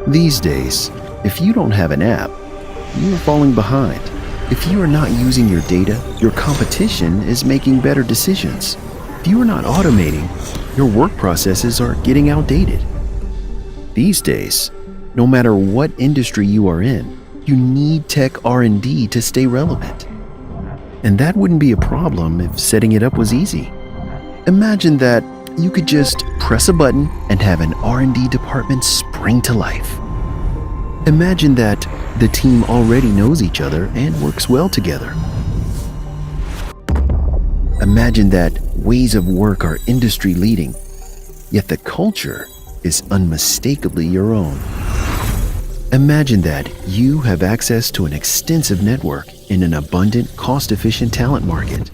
These days, if you don't have an app, you are falling behind. If you are not using your data, your competition is making better decisions. If you are not automating, your work processes are getting outdated. These days, no matter what industry you are in, you need tech R&D to stay relevant. And that wouldn't be a problem if setting it up was easy. Imagine that you could just press a button and have an R&D department spring to life. Imagine that the team already knows each other and works well together. Imagine that ways of work are industry leading, yet the culture is unmistakably your own. Imagine that you have access to an extensive network in an abundant, cost-efficient talent market.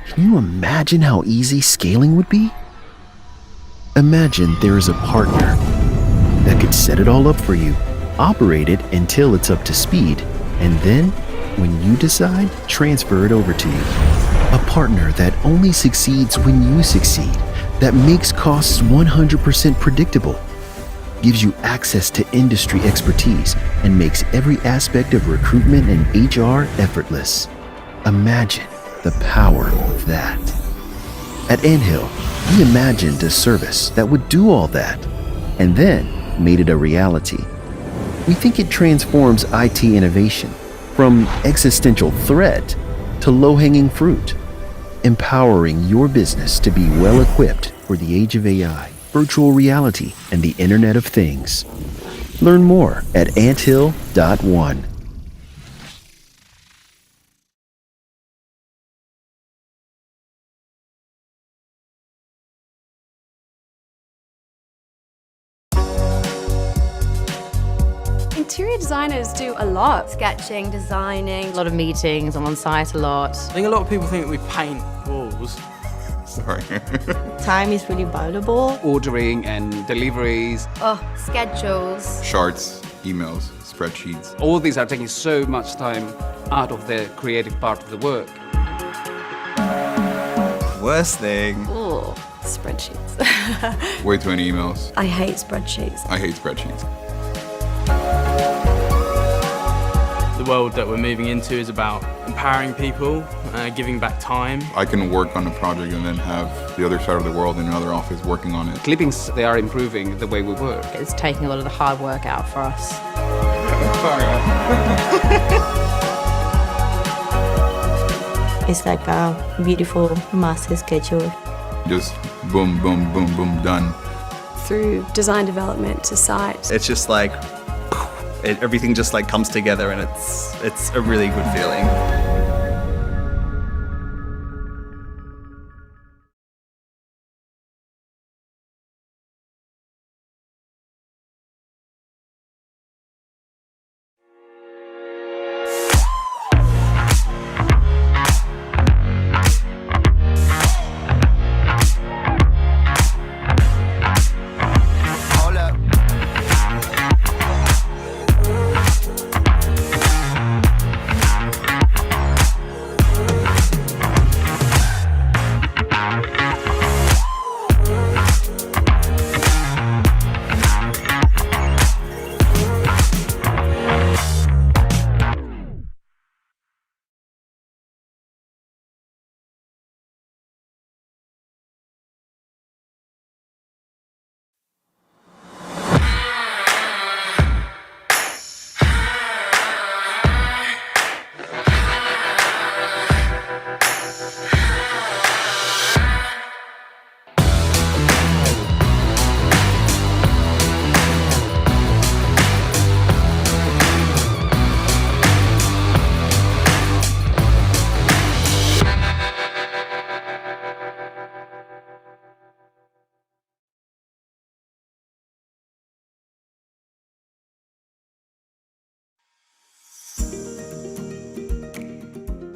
Can you imagine how easy scaling would be? Imagine there is a partner that could set it all up for you, operate it until it's up to speed, and then, when you decide, transfer it over to you. A partner that only succeeds when you succeed, that makes costs 100% predictable, gives you access to industry expertise, and makes every aspect of recruitment and HR effortless. Imagine the power of that. At Anthill, we imagined a service that would do all that, and then made it a reality. We think it transforms IT innovation from existential threat to low-hanging fruit, empowering your business to be well-equipped for the age of AI, virtual reality, and the Internet of Things. Learn more at anthill.one. Interior designers do a lot. Sketching, designing, a lot of meetings, I'm on site a lot. I think a lot of people think that we paint walls. Sorry. Time is really valuable. Ordering and deliveries. Schedules. Charts, emails, spreadsheets. All these are taking so much time out of the creative part of the work. Worst thing. Ooh, spreadsheets. Way too many emails. I hate spreadsheets. I hate spreadsheets. The world that we're moving into is about empowering people, giving back time. I can work on a project and then have the other side of the world in another office working on it. Clippings, they are improving the way we work. It's taking a lot of the hard work out for us. It's like a beautiful master schedule. Just boom, boom, boom, boom, done. Through design development to site. It's just like everything just like comes together, and it's a really good feeling.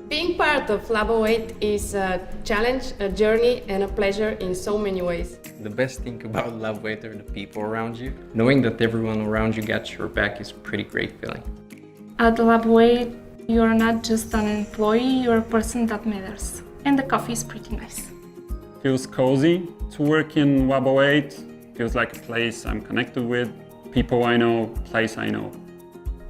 Being part of Labo 8 is a challenge, a journey, and a pleasure in so many ways. The best thing about Labo 8 are the people around you. Knowing that everyone around you gets your back is a pretty great feeling. At Labo 8, you're not just an employee, you're a person that matters. And the coffee is pretty nice. Feels cozy to work in Labo 8. Feels like a place I'm connected with, people I know, place I know.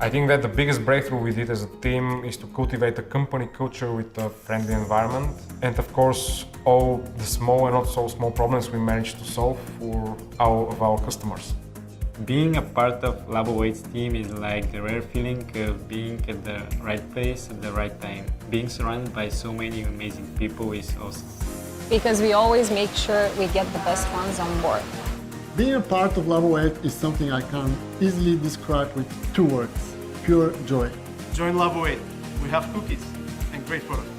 I think that the biggest breakthrough we did as a team is to cultivate a company culture with a friendly environment. And of course, all the small and not so small problems we managed to solve for all of our customers. Being a part of Labo8's team is like the rare feeling of being at the right place at the right time. Being surrounded by so many amazing people is awesome. Because we always make sure we get the best ones on board. Being a part of Labo8 is something I can easily describe with 2 words: pure joy. Join Labo8. We have cookies and great products.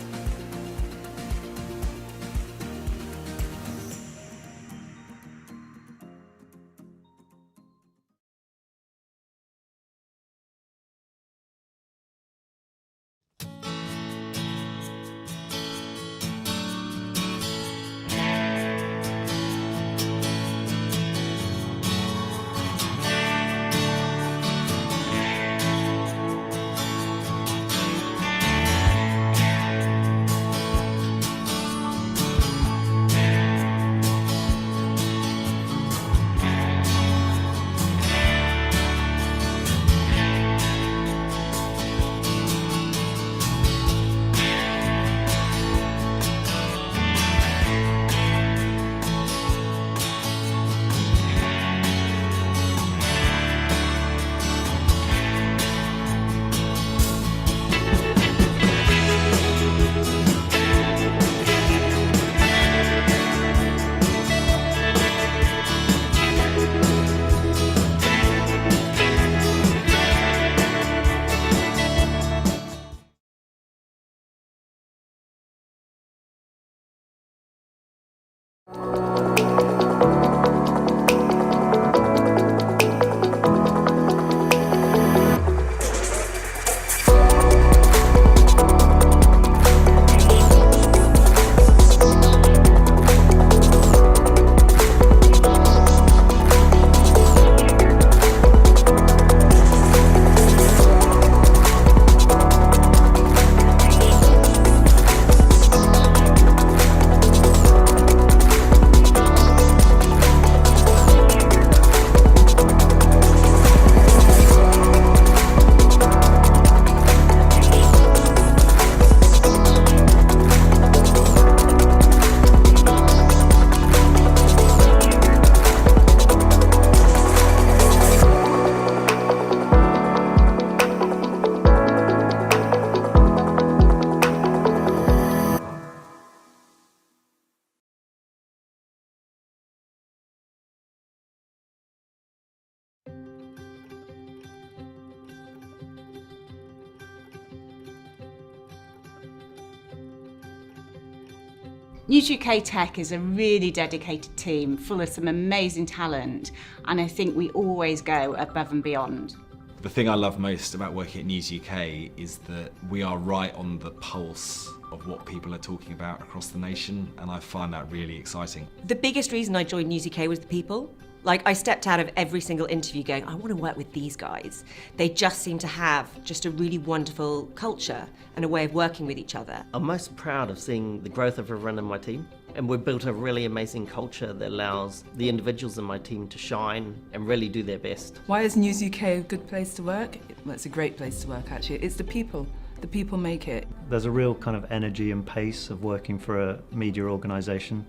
News UK Tech is a really dedicated team full of some amazing talent, and I think we always go above and beyond. The thing I love most about working at News UK is that we are right on the pulse of what people are talking about across the nation, and I find that really exciting. The biggest reason I joined News UK was the people. Like, I stepped out of every single interview going, I want to work with these guys. They just seem to have just a really wonderful culture and a way of working with each other. I'm most proud of seeing the growth of everyone in my team. And we've built a really amazing culture that allows the individuals in my team to shine and really do their best. Why is News UK a good place to work? Well, it's a great place to work, actually. It's the people. The people make it. There's a real kind of energy and pace of working for a media organisation.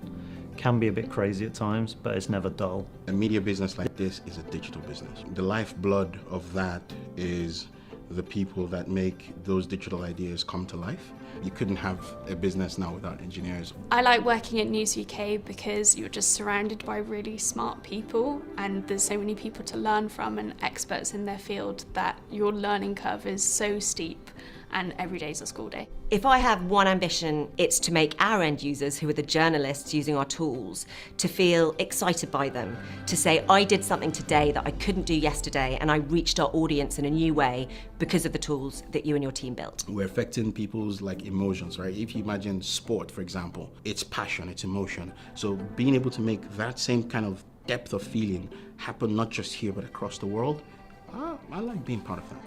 Can be a bit crazy at times, but it's never dull. A media business like this is a digital business. The lifeblood of that is the people that make those digital ideas come to life. You couldn't have a business now without engineers. I like working at News UK because you're just surrounded by really smart people, and there's so many people to learn from and experts in their field that your learning curve is so steep, and every day's a school day. If I have one ambition, it's to make our end users, who are the journalists using our tools, to feel excited by them, to say, I did something today that I couldn't do yesterday, and I reached our audience in a new way because of the tools that you and your team built. We're affecting people's emotions, right? If you imagine sport, for example, it's passion, it's emotion. So being able to make that same kind of depth of feeling happen not just here but across the world, I like being part of that.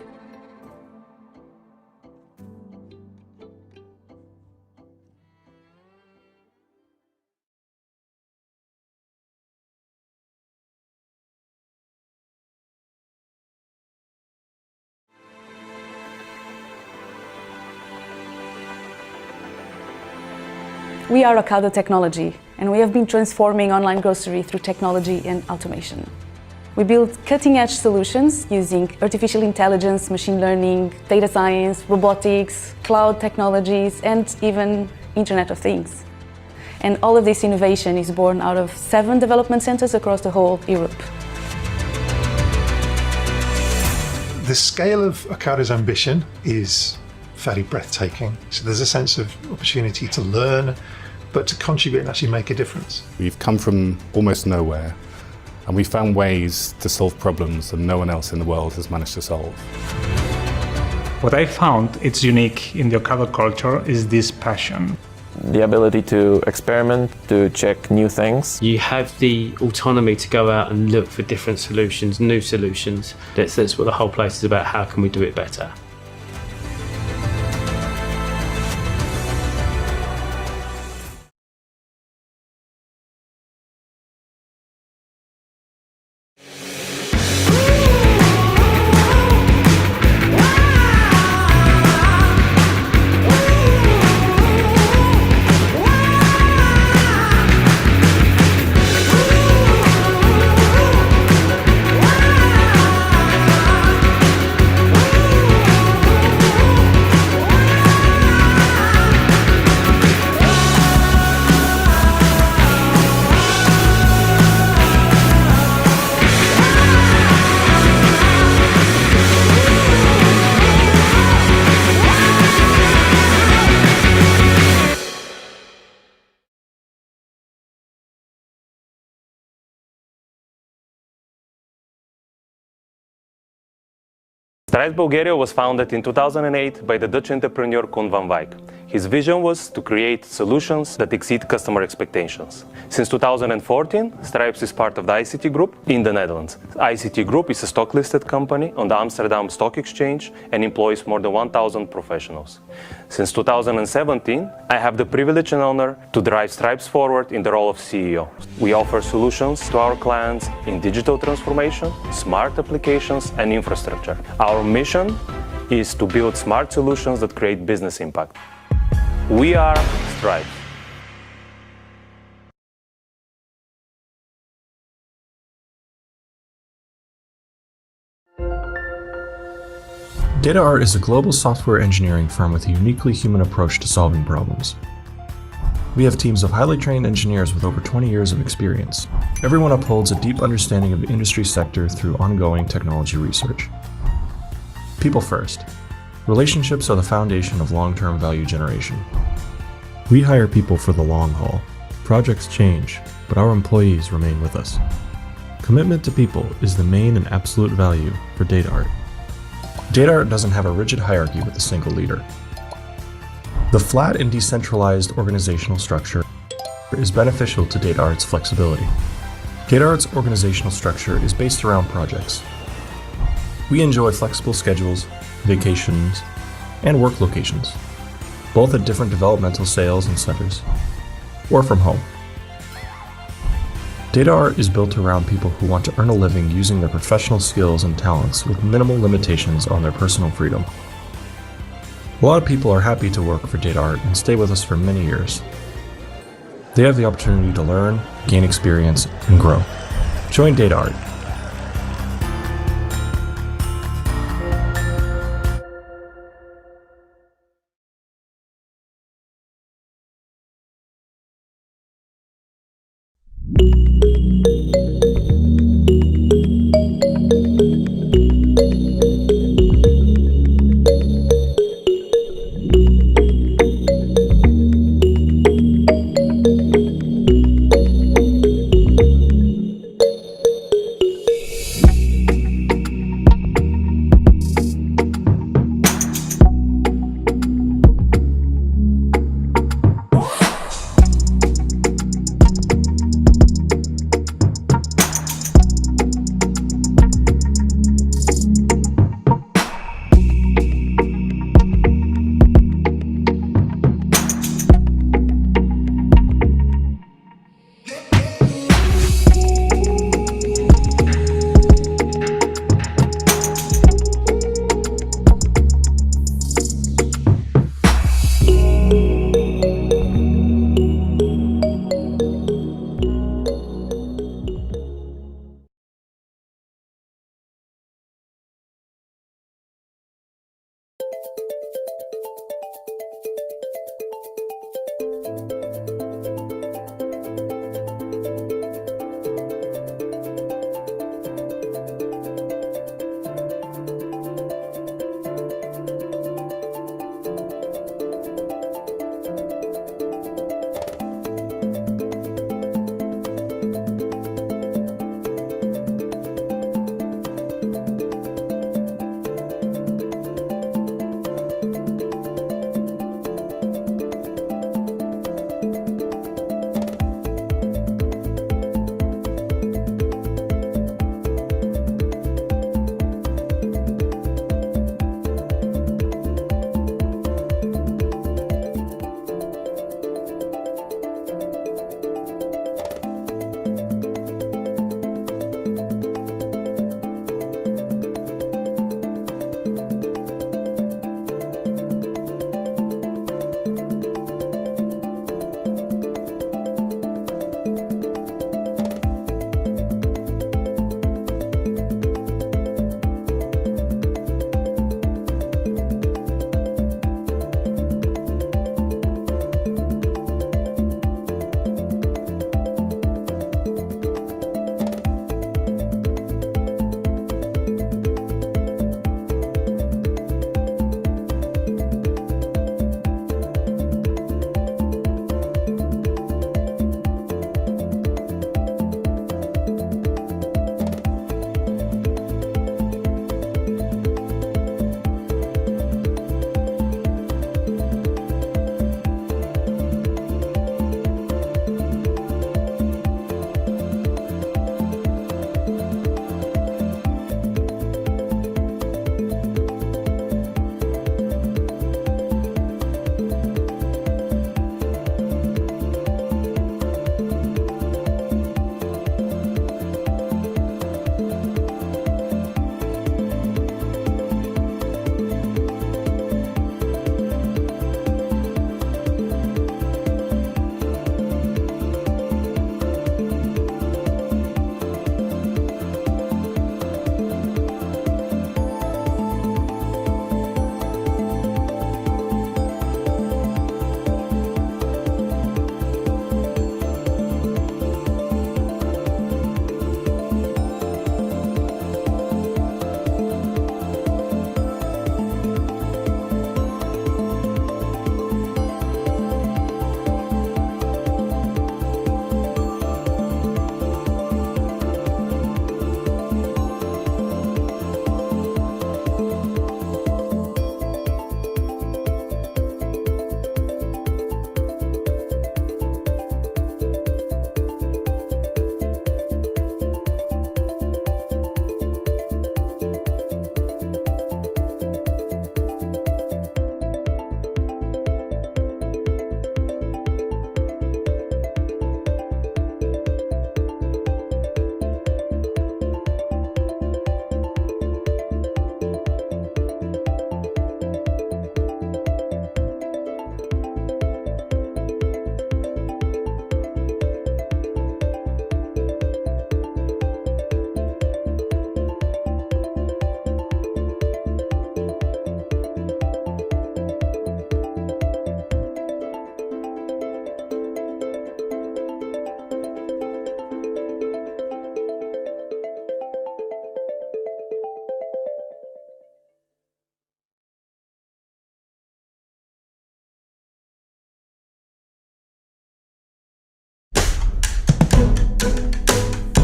We are Ocado Technology, and we have been transforming online grocery through technology and automation. We build cutting-edge solutions using artificial intelligence, machine learning, data science, robotics, cloud technologies, and even Internet of Things. And all of this innovation is born out of 7 development centers across the whole Europe. The scale of Ocado's ambition is fairly breathtaking. So there's a sense of opportunity to learn, but to contribute and actually make a difference. We've come from almost nowhere, and we found ways to solve problems that no one else in the world has managed to solve. What I found it's unique in the Ocado culture is this passion. The ability to experiment, to check new things. You have the autonomy to go out and look for different solutions, new solutions. That's what the whole place is about. How can we do it better? Stramed Bulgaria was founded in 2008 by the Dutch entrepreneur Koen van Wijk. His vision was to create solutions that exceed customer expectations. Since 2014, Stripes is part of the ICT Group in the Netherlands. ICT Group is a stock-listed company on the Amsterdam Stock Exchange and employs more than 1,000 professionals. Since 2017, I have the privilege and honor to drive Stripes forward in the role of CEO. We offer solutions to our clients in digital transformation, smart applications, and infrastructure. Our mission is to build smart solutions that create business impact. We are Stripes. DataArt is a global software engineering firm with a uniquely human approach to solving problems. We have teams of highly trained engineers with over 20 years of experience. Everyone upholds a deep understanding of the industry sector through ongoing technology research. People first. Relationships are the foundation of long-term value generation. We hire people for the long haul. Projects change, but our employees remain with us. Commitment to people is the main and absolute value for DataArt. DataArt doesn't have a rigid hierarchy with a single leader. The flat and decentralized organizational structure is beneficial to DataArt's flexibility. DataArt's organizational structure is based around projects. We enjoy flexible schedules, vacations, and work locations, both at different developmental sales and centers, or from home. DataArt is built around people who want to earn a living using their professional skills and talents with minimal limitations on their personal freedom. A lot of people are happy to work for DataArt and stay with us for many years. They have the opportunity to learn, gain experience, and grow. Join DataArt.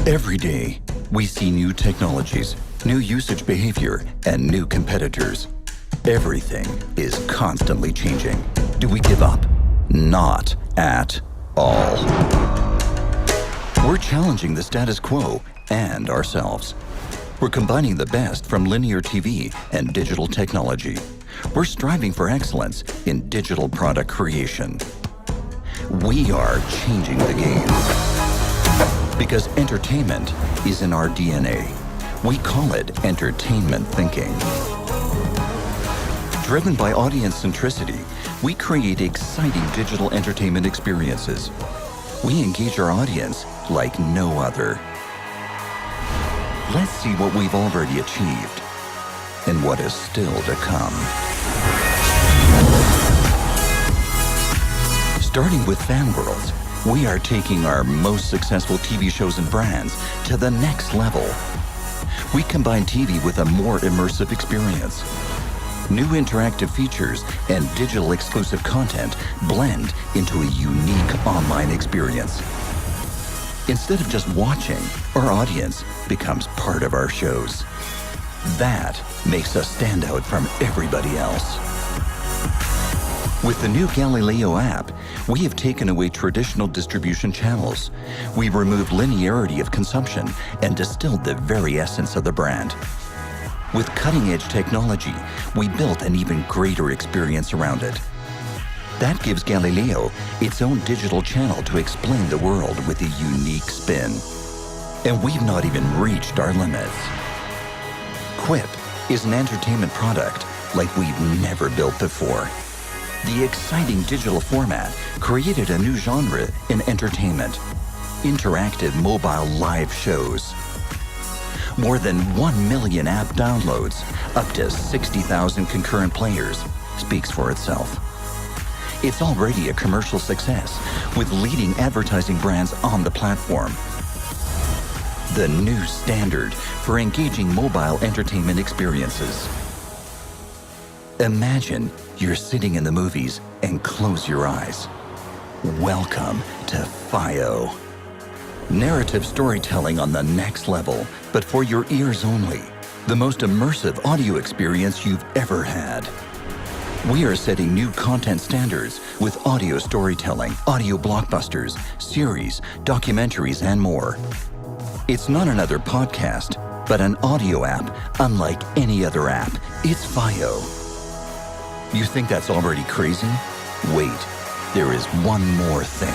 Every day, we see new technologies, new usage behavior, and new competitors. Everything is constantly changing. Do we give up? Not at all. We're challenging the status quo and ourselves. We're combining the best from linear TV and digital technology. We're striving for excellence in digital product creation. We are changing the game. Because entertainment is in our DNA. We call it entertainment thinking. Driven by audience centricity, we create exciting digital entertainment experiences. We engage our audience like no other. Let's see what we've already achieved and what is still to come. Starting with Fan Worlds, we are taking our most successful TV shows and brands to the next level. We combine TV with a more immersive experience. New interactive features and digital exclusive content blend into a unique online experience. Instead of just watching, our audience becomes part of our shows. That makes us stand out from everybody else. With the new Galileo app, we have taken away traditional distribution channels. We've removed linearity of consumption and distilled the very essence of the brand. With cutting-edge technology, we built an even greater experience around it. That gives Galileo its own digital channel to explain the world with a unique spin. And we've not even reached our limits. Quip is an entertainment product like we've never built before. The exciting digital format created a new genre in entertainment: interactive mobile live shows. More than 1 million app downloads, up to 60,000 concurrent players, speaks for itself. It's already a commercial success, with leading advertising brands on the platform. The new standard for engaging mobile entertainment experiences. Imagine you're sitting in the movies and close your eyes. Welcome to FIO. Narrative storytelling on the next level, but for your ears only. The most immersive audio experience you've ever had. We are setting new content standards with audio storytelling, audio blockbusters, series, documentaries, and more. It's not another podcast, but an audio app unlike any other app. It's FIO. You think that's already crazy? Wait, there is one more thing.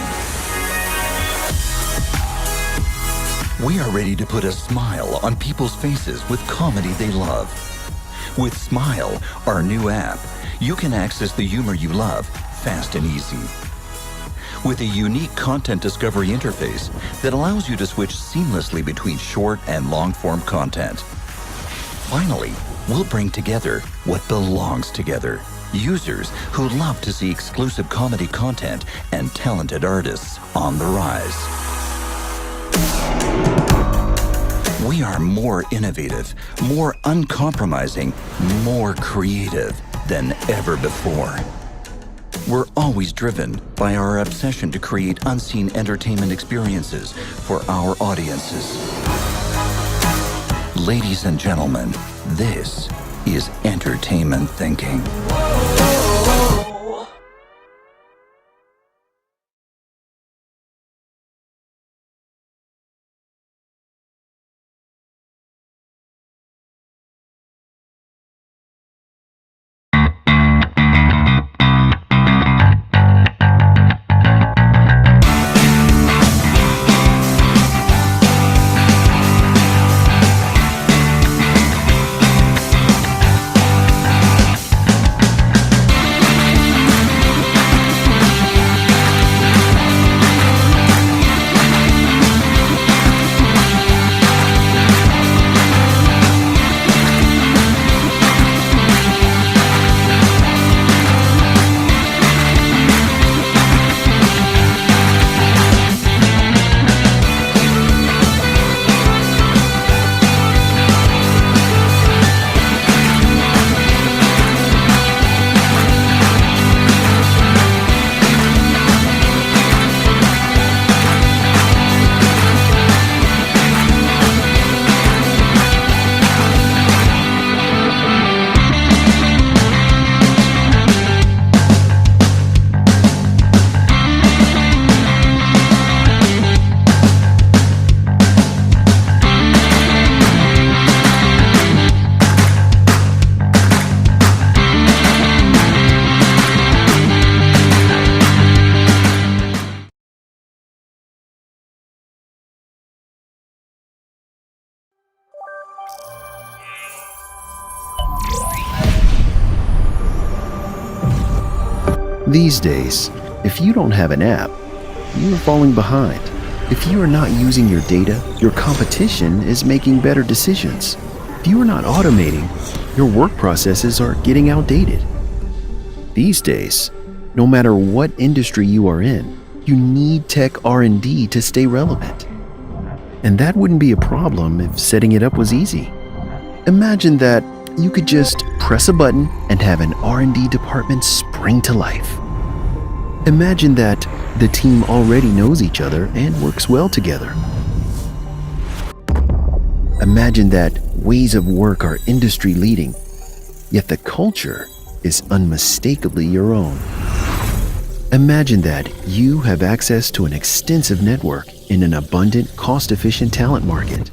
We are ready to put a smile on people's faces with comedy they love. With Smile, our new app, you can access the humor you love fast and easy. With a unique content discovery interface that allows you to switch seamlessly between short and long-form content. Finally, we'll bring together what belongs together. Users who love to see exclusive comedy content and talented artists on the rise. We are more innovative, more uncompromising, more creative than ever before. We're always driven by our obsession to create unseen entertainment experiences for our audiences. Ladies and gentlemen, this is entertainment thinking. These days, if you don't have an app, you're falling behind. If you are not using your data, your competition is making better decisions. If you are not automating, your work processes are getting outdated. These days, no matter what industry you are in, you need tech R&D to stay relevant. And that wouldn't be a problem if setting it up was easy. Imagine that you could just press a button and have an R&D department spring to life. Imagine that the team already knows each other and works well together. Imagine that ways of work are industry leading, yet the culture is unmistakably your own. Imagine that you have access to an extensive network in an abundant, cost-efficient talent market.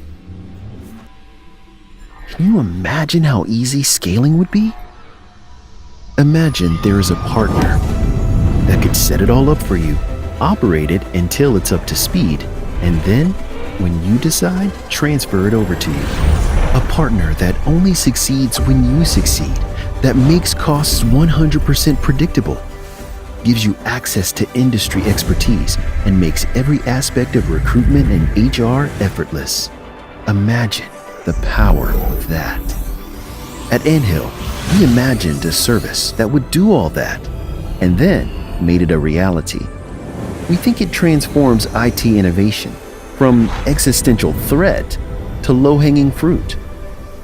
Can you imagine how easy scaling would be? Imagine there is a partner that could set it all up for you, operate it until it's up to speed, and then, when you decide, transfer it over to you. A partner that only succeeds when you succeed, that makes costs 100% predictable, gives you access to industry expertise, and makes every aspect of recruitment and HR effortless. Imagine the power of that. At Anthill, we imagined a service that would do all that, and then made it a reality. We think it transforms IT innovation from existential threat to low-hanging fruit,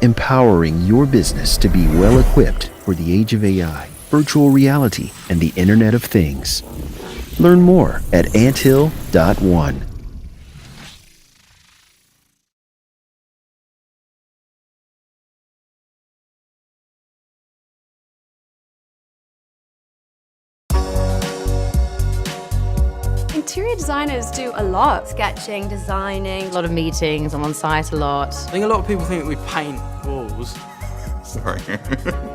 empowering your business to be well-equipped for the age of AI, virtual reality, and the Internet of Things. Learn more at anthill.one. Interior designers do a lot. Sketching, designing. A lot of meetings, I'm on site a lot. I think a lot of people think that we paint walls. Sorry.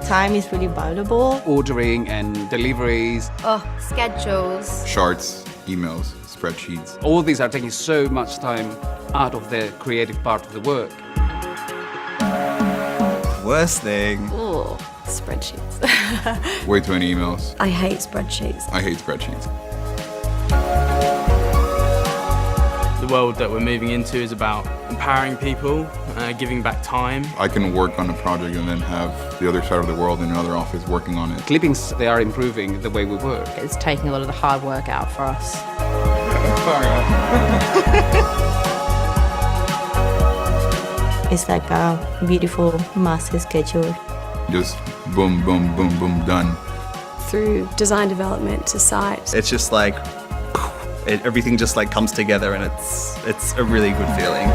Time is really valuable. Ordering and deliveries. Oh, schedules. Charts, emails, spreadsheets. All these are taking so much time out of the creative part of the work. Worst thing. Ooh, spreadsheets. Way too many emails. I hate spreadsheets. I hate spreadsheets. The world that we're moving into is about empowering people, giving back time. I can work on a project and then have the other side of the world in another office working on it. Clippings, they are improving the way we work. It's taking a lot of the hard work out for us. It's like a beautiful master schedule. Just boom, boom, boom, boom, done. Through design development to site. It's just like everything just like comes together, and it's a really good feeling.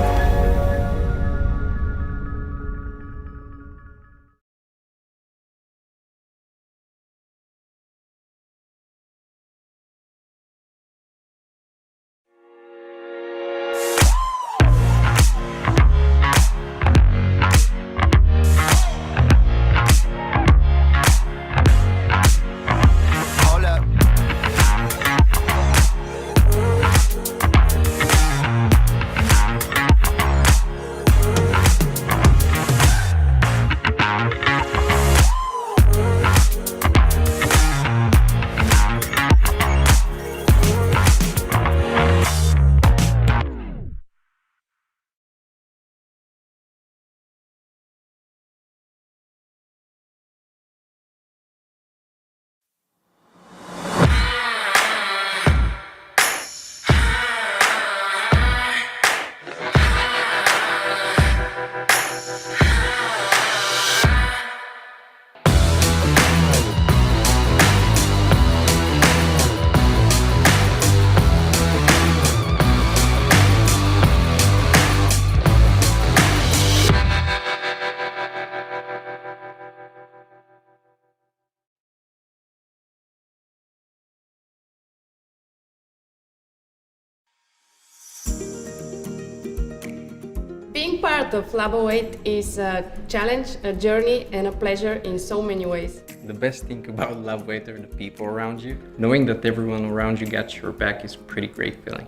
Being part of Labo 8 is a challenge, a journey, and a pleasure in so many ways. The best thing about Labo 8 are the people around you. Knowing that everyone around you got your back is a pretty great feeling.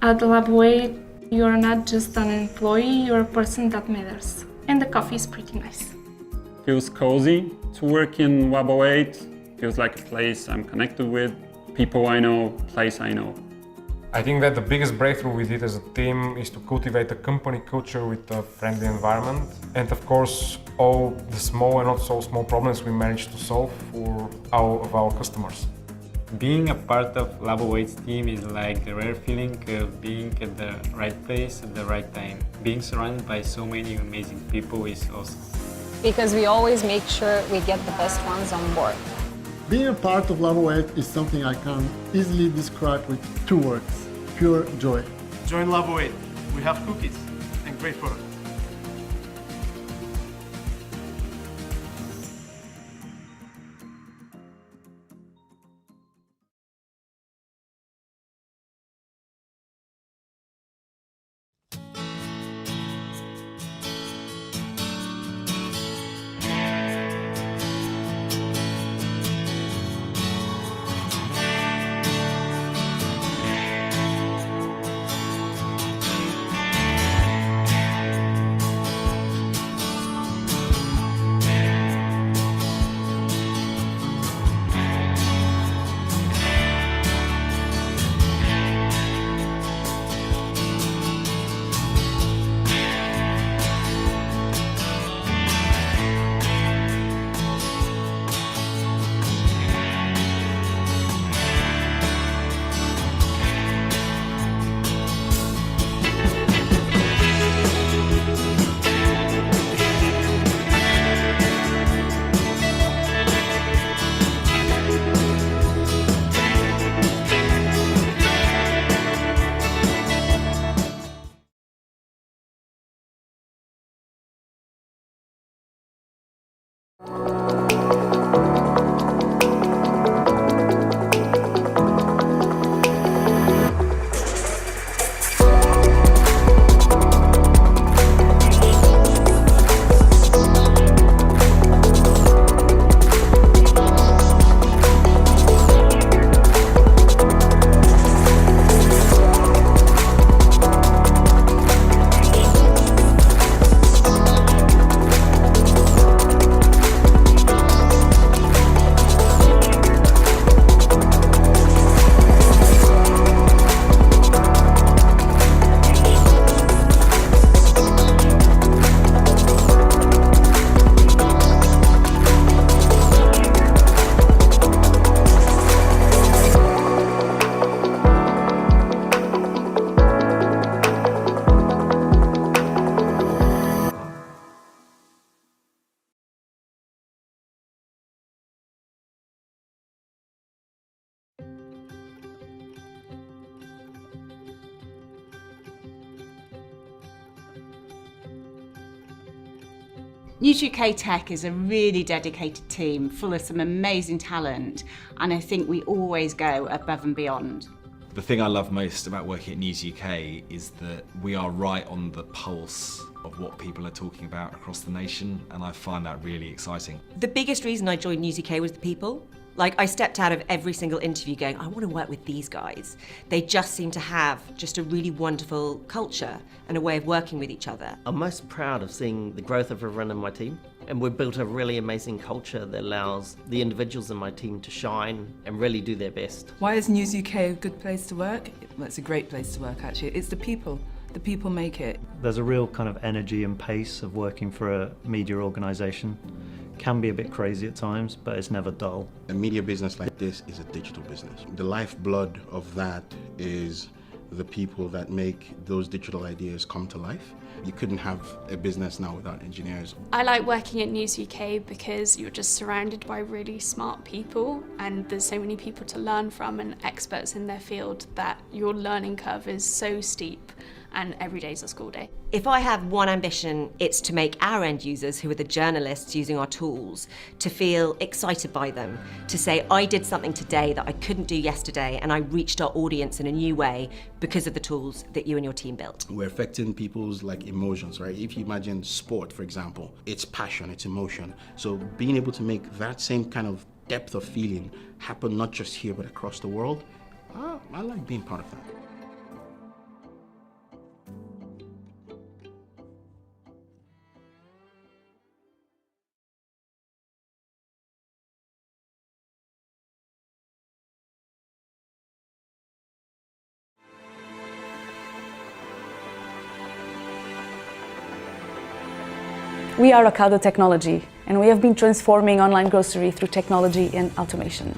At Labo 8, you're not just an employee, you're a person that matters. And the coffee is pretty nice. Feels cozy to work in Labo 8. Feels like a place I'm connected with, people I know, place I know. I think that the biggest breakthrough we did as a team is to cultivate a company culture with a friendly environment. And of course, all the small and not so small problems we managed to solve for all of our customers. Being a part of Labo8's team is like the rare feeling of being at the right place at the right time. Being surrounded by so many amazing people is awesome. Because we always make sure we get the best ones on board. Being a part of Labo8 is something I can easily describe with two words: pure joy. Join Labo8. We have cookies and great products. News UK Tech is a really dedicated team full of some amazing talent, and I think we always go above and beyond. The thing I love most about working at News UK is that we are right on the pulse of what people are talking about across the nation, and I find that really exciting. The biggest reason I joined News UK was the people. Like, I stepped out of every single interview going, I want to work with these guys. They just seem to have just a really wonderful culture and a way of working with each other. I'm most proud of seeing the growth of everyone in my team. And we've built a really amazing culture that allows the individuals in my team to shine and really do their best. Why is News UK a good place to work? Well, it's a great place to work, actually. It's the people. The people make it. There's a real kind of energy and pace of working for a media organisation. Can be a bit crazy at times, but it's never dull. A media business like this is a digital business. The lifeblood of that is the people that make those digital ideas come to life. You couldn't have a business now without engineers. I like working at News UK because you're just surrounded by really smart people, and there's so many people to learn from and experts in their field that your learning curve is so steep, and every day's a school day. If I have one ambition, it's to make our end users, who are the journalists using our tools, to feel excited by them, to say, I did something today that I couldn't do yesterday, and I reached our audience in a new way because of the tools that you and your team built. We're affecting people's emotions, right? If you imagine sport, for example, it's passion, it's emotion. So being able to make that same kind of depth of feeling happen not just here but across the world, I like being part of that. We are Ocado Technology, and we have been transforming online grocery through technology and automation.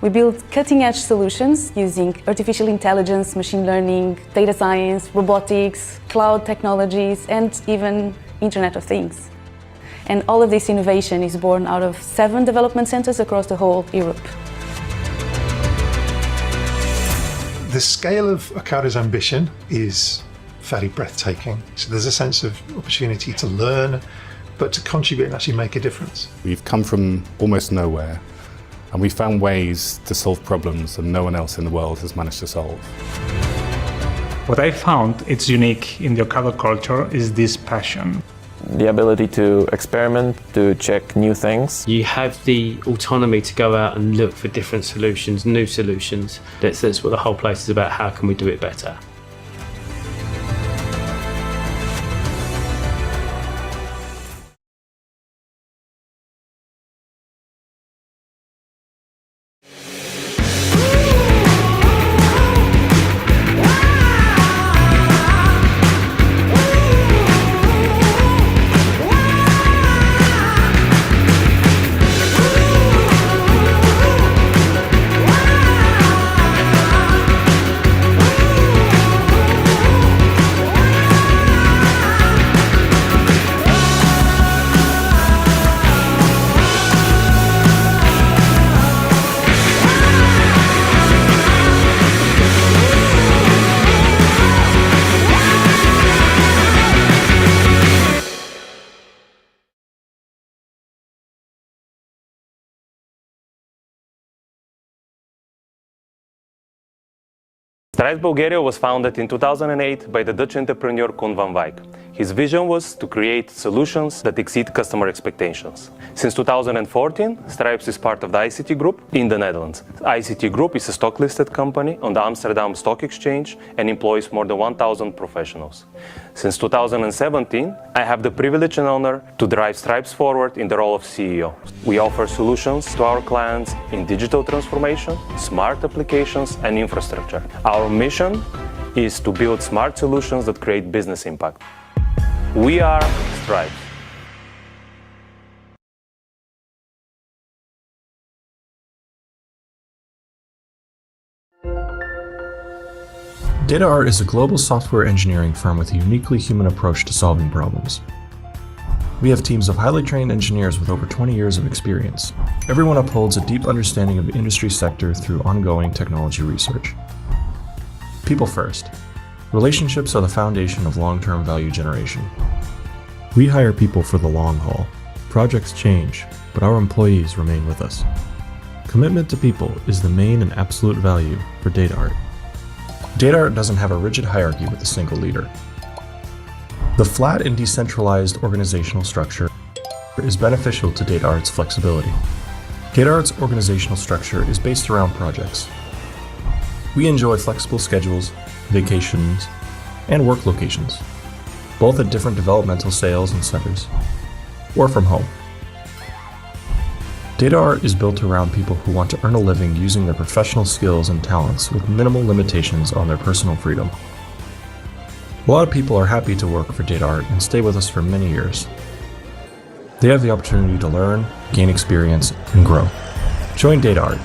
We build cutting-edge solutions using artificial intelligence, machine learning, data science, robotics, cloud technologies, and even Internet of Things. And all of this innovation is born out of 7 development centers across the whole Europe. The scale of Ocado's ambition is fairly breathtaking. So there's a sense of opportunity to learn, but to contribute and actually make a difference. We've come from almost nowhere, and we found ways to solve problems that no one else in the world has managed to solve. What I found it's unique in the Ocado culture is this passion. The ability to experiment, to check new things. You have the autonomy to go out and look for different solutions, new solutions. That's what the whole place is about. How can we do it better? Stramed Bulgaria was founded in 2008 by the Dutch entrepreneur Koen van Wijk. His vision was to create solutions that exceed customer expectations. Since 2014, Stramed is part of the ICT Group in the Netherlands. ICT Group is a stock-listed company on the Amsterdam Stock Exchange and employs more than 1,000 professionals. Since 2017, I have the privilege and honor to drive Stramed forward in the role of CEO. We offer solutions to our clients in digital transformation, smart applications, and infrastructure. Our mission is to build smart solutions that create business impact. We are Stramed. DataArt is a global software engineering firm with a uniquely human approach to solving problems. We have teams of highly trained engineers with over 20 years of experience. Everyone upholds a deep understanding of the industry sector through ongoing technology research. People first. Relationships are the foundation of long-term value generation. We hire people for the long haul. Projects change, but our employees remain with us. Commitment to people is the main and absolute value for DataArt. DataArt doesn't have a rigid hierarchy with a single leader. The flat and decentralized organizational structure is beneficial to DataArt's flexibility. DataArt's organizational structure is based around projects. We enjoy flexible schedules, vacations, and work locations, both at different developmental sales and centers, or from home. DataArt is built around people who want to earn a living using their professional skills and talents with minimal limitations on their personal freedom. A lot of people are happy to work for DataArt and stay with us for many years. They have the opportunity to learn, gain experience, and grow. Join DataArt.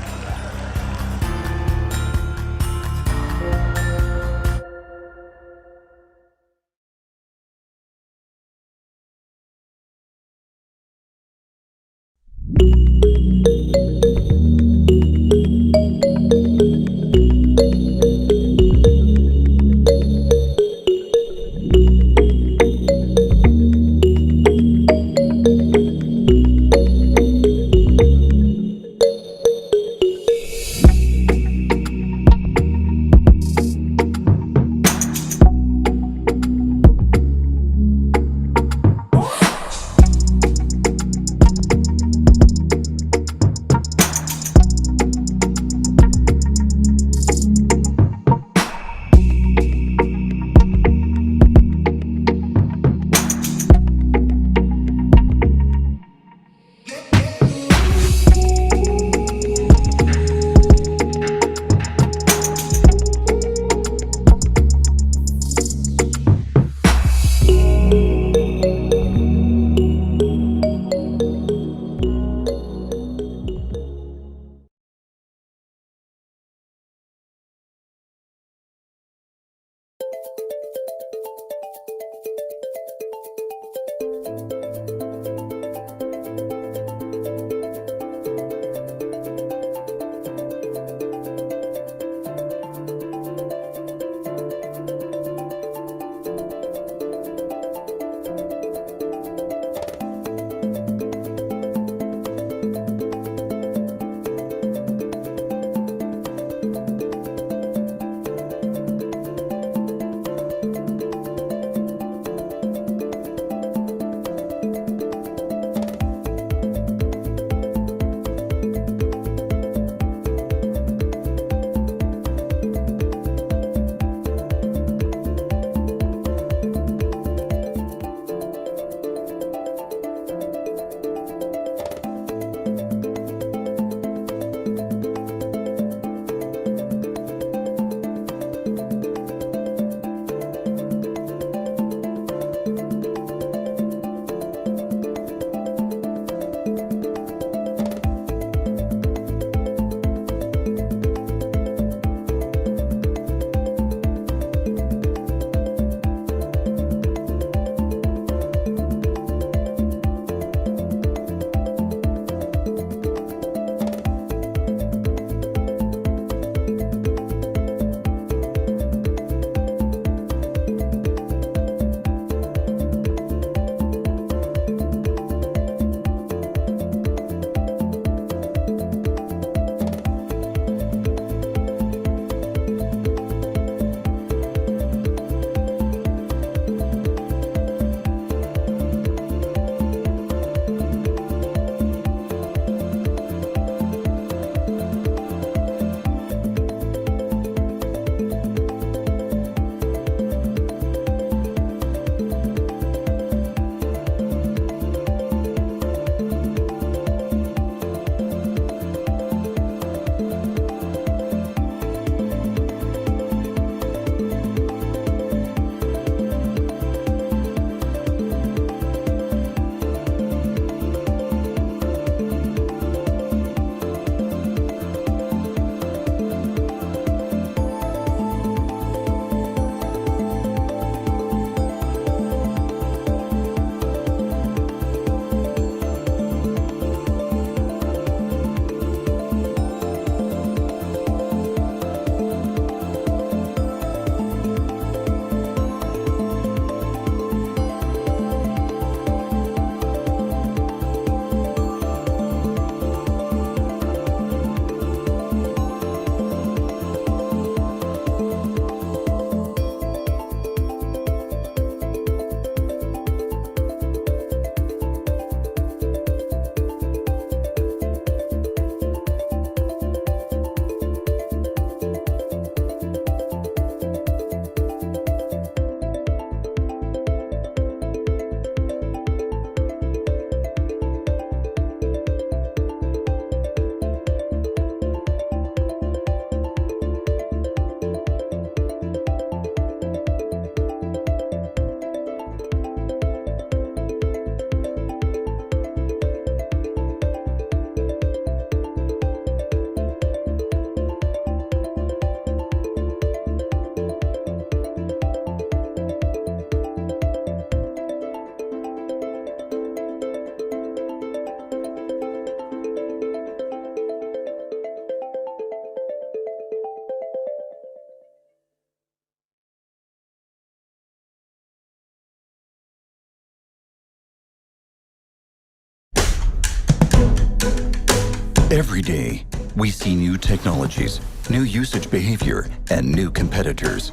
Every day, we see new technologies, new usage behavior, and new competitors.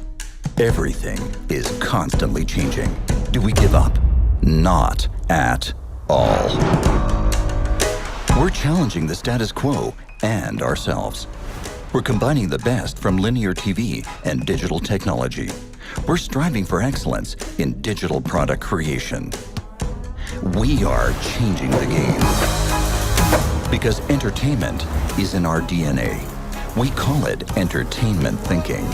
Everything is constantly changing. Do we give up? Not at all. We're challenging the status quo and ourselves. We're combining the best from linear TV and digital technology. We're striving for excellence in digital product creation. We are changing the game. Because entertainment is in our DNA. We call it entertainment thinking.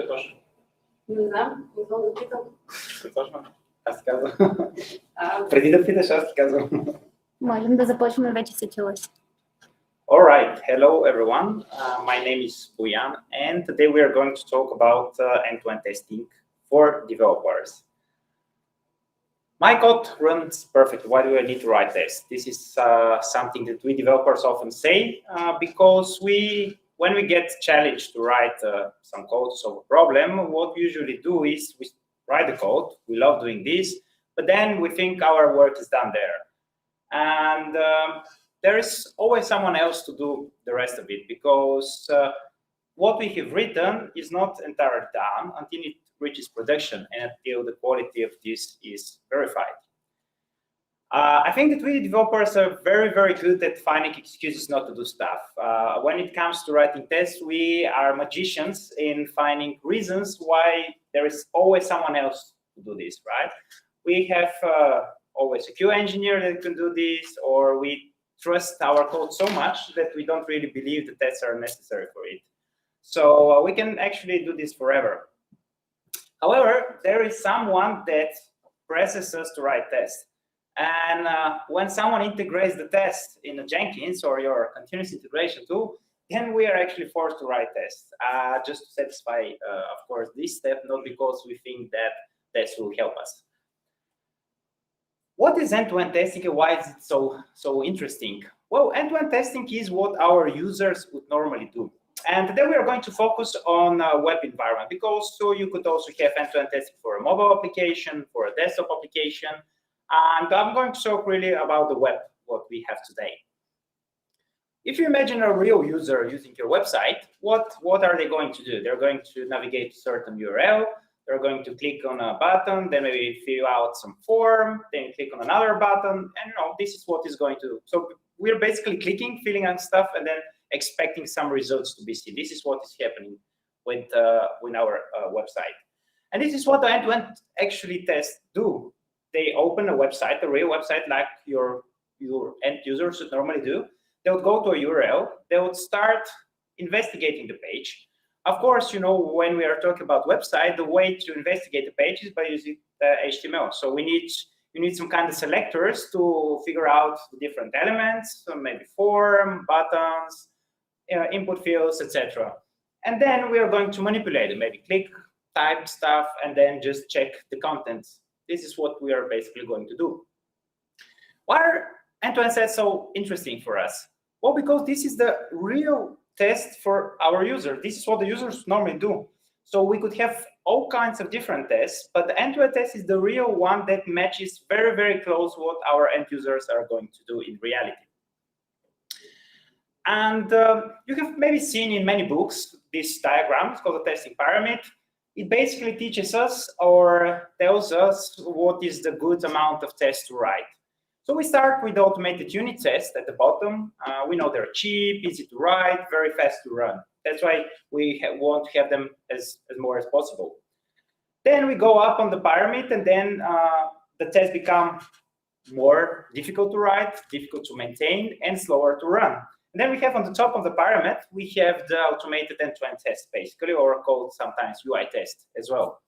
Ще точно. Не знам, не съм го питал. Ще точно. Аз ти казвам. Преди да питаш, аз ти казвам. Можем да започнем, вече се чуваш. All right. Hello, everyone. My name is Boyan, and today we are going to talk about end-to-end testing for developers. My code runs perfect. Why do I need to write this? This is something that we developers often say because when we get challenged to write some code to solve a problem, what we usually do is we write the code. We love doing this, but then we think our work is done there. And there is always someone else to do the rest of it because what we have written is not entirely done until it reaches production and until the quality of this is verified. I think that we developers are very, very good at finding excuses not to do stuff. When it comes to writing tests, we are magicians in finding reasons why there is always someone else to do this, right? We have always a QA engineer that can do this, or we trust our code so much that we don't really believe the tests are necessary for it. So we can actually do this forever. However, there is someone that presses us to write tests. And when someone integrates the test in a Jenkins or your continuous integration tool, then we are actually forced to write tests, just to satisfy, of course, this step, not because we think that tests will help us. What is end-to-end testing and why is it so interesting? Well, end-to-end testing is what our users would normally do. And today we are going to focus on a web environment because so you could also have end-to-end testing for a mobile application, for a desktop application. And I'm going to talk really about the web, what we have today. If you imagine a real user using your website, what are they going to do? They're going to navigate to a certain URL. They're going to click on a button, then maybe fill out some form, then click on another button, and this is what is going to do. So we're basically clicking, filling out stuff, and then expecting some results to be seen. This is what is happening with our website. And this is what the end-to-end actually tests do. They open a website, a real website like your end users would normally do. They would go to a URL. They would start investigating the page. Of course, when we are talking about website, the way to investigate the page is by using HTML. So you need some kind of selectors to figure out the different elements, so maybe form, buttons, input fields, etc. And then we are going to manipulate it, maybe click, type stuff, and then just check the contents. This is what we are basically going to do. Why are end-to-end tests so interesting for us? Well, because this is the real test for our user. This is what the users normally do. So we could have all kinds of different tests, but the end-to-end test is the real one that matches very, very close what our end users are going to do in reality. And you have maybe seen in many books this diagram. It's called the testing pyramid. It basically teaches us or tells us what is the good amount of tests to write. So we start with the automated unit test at the bottom. We know they're cheap, easy to write, very fast to run. That's why we want to have them as more as possible. Then we go up on the pyramid, and then the tests become more difficult to write, difficult to maintain, and slower to run. And then we have on the top of the pyramid, we have the automated end-to-end test, basically, or called sometimes UI test as well.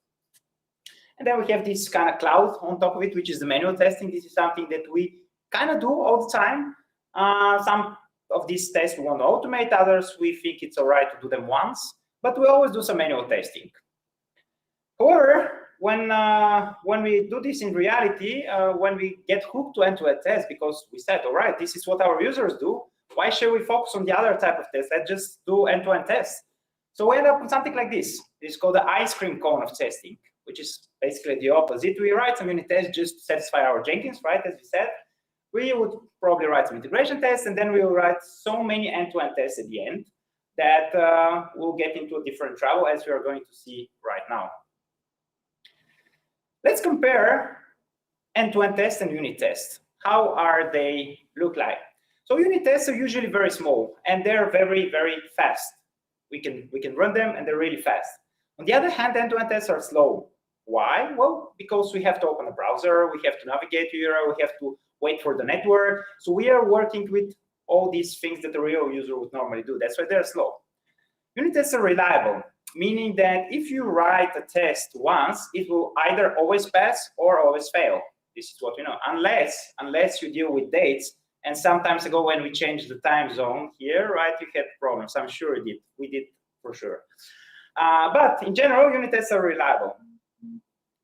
And then we have this kind of cloud on top of it, which is the manual testing. This is something that we kind of do all the time. Some of these tests we want to automate, others we think it's all right to do them once, but we always do some manual testing. However, when we do this in reality, when we get hooked to end-to-end tests, because we said, all right, this is what our users do, why should we focus on the other type of test? Let's just do end-to-end tests. So we end up with something like this. It's called the ice cream cone of testing, which is basically the opposite. We write some unit tests just to satisfy our Jenkins, right, as we said. We would probably write some integration tests, and then we will write so many end-to-end tests at the end that we'll get into a different trouble, as we are going to see right now. Let's compare end-to-end tests and unit tests. How are they look like? So unit tests are usually very small, and they're very, very fast. We can run them, and they're really fast. On the other hand, end-to-end tests are slow. Why? Well, because we have to open a browser, we have to navigate to URL, we have to wait for the network. So we are working with all these things that a real user would normally do. That's why they're slow. Unit tests are reliable. meaning that if you write a test once, it will either always pass or always fail. This is what we know, unless you deal with dates. And some times ago, when we changed the time zone here, right, you had problems. I'm sure we did for sure. But in general, unit tests are reliable.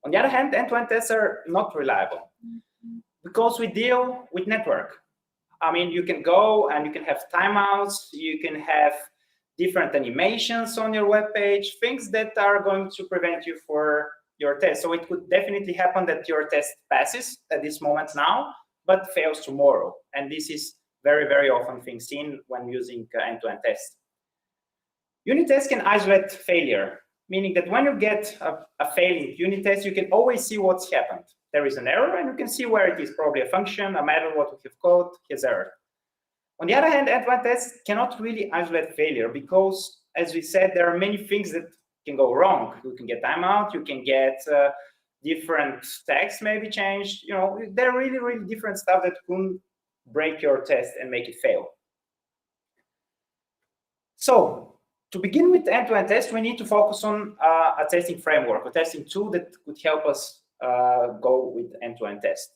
On the other hand, end-to-end tests are not reliable because we deal with network. I mean, you can go and you can have timeouts, you can have different animations on your web page, things that are going to prevent you for your test. So it could definitely happen that your test passes at this moment now, but fails tomorrow. And this is very, very often thing seen when using end-to-end tests. Unit tests can isolate failure, meaning that when you get a failing unit test, you can always see what's happened. There is an error, and you can see where it is, probably a function, a method, what we have code, has error. On the other hand, end-to-end tests cannot really isolate failure because, as we said, there are many things that can go wrong. You can get timeout, you can get different tags maybe changed. You know, there are really, really different stuff that can break your test and make it fail. So, to begin with end-to-end test, we need to focus on a testing framework, a testing tool that could help us go with end-to-end test.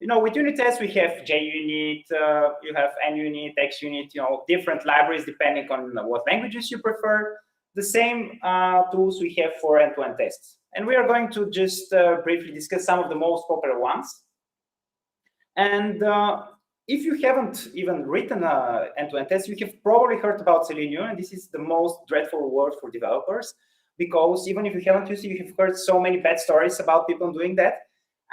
You know, with unit tests, we have JUnit, you have NUnit, XUnit, you know, different libraries depending on what languages you prefer. The same tools we have for end-to-end tests. And we are going to just briefly discuss some of the most popular ones. And if you haven't even written an end-to-end test, you have probably heard about Selenium, and this is the most dreadful word for developers, because even if you haven't used it, you have heard so many bad stories about people doing that.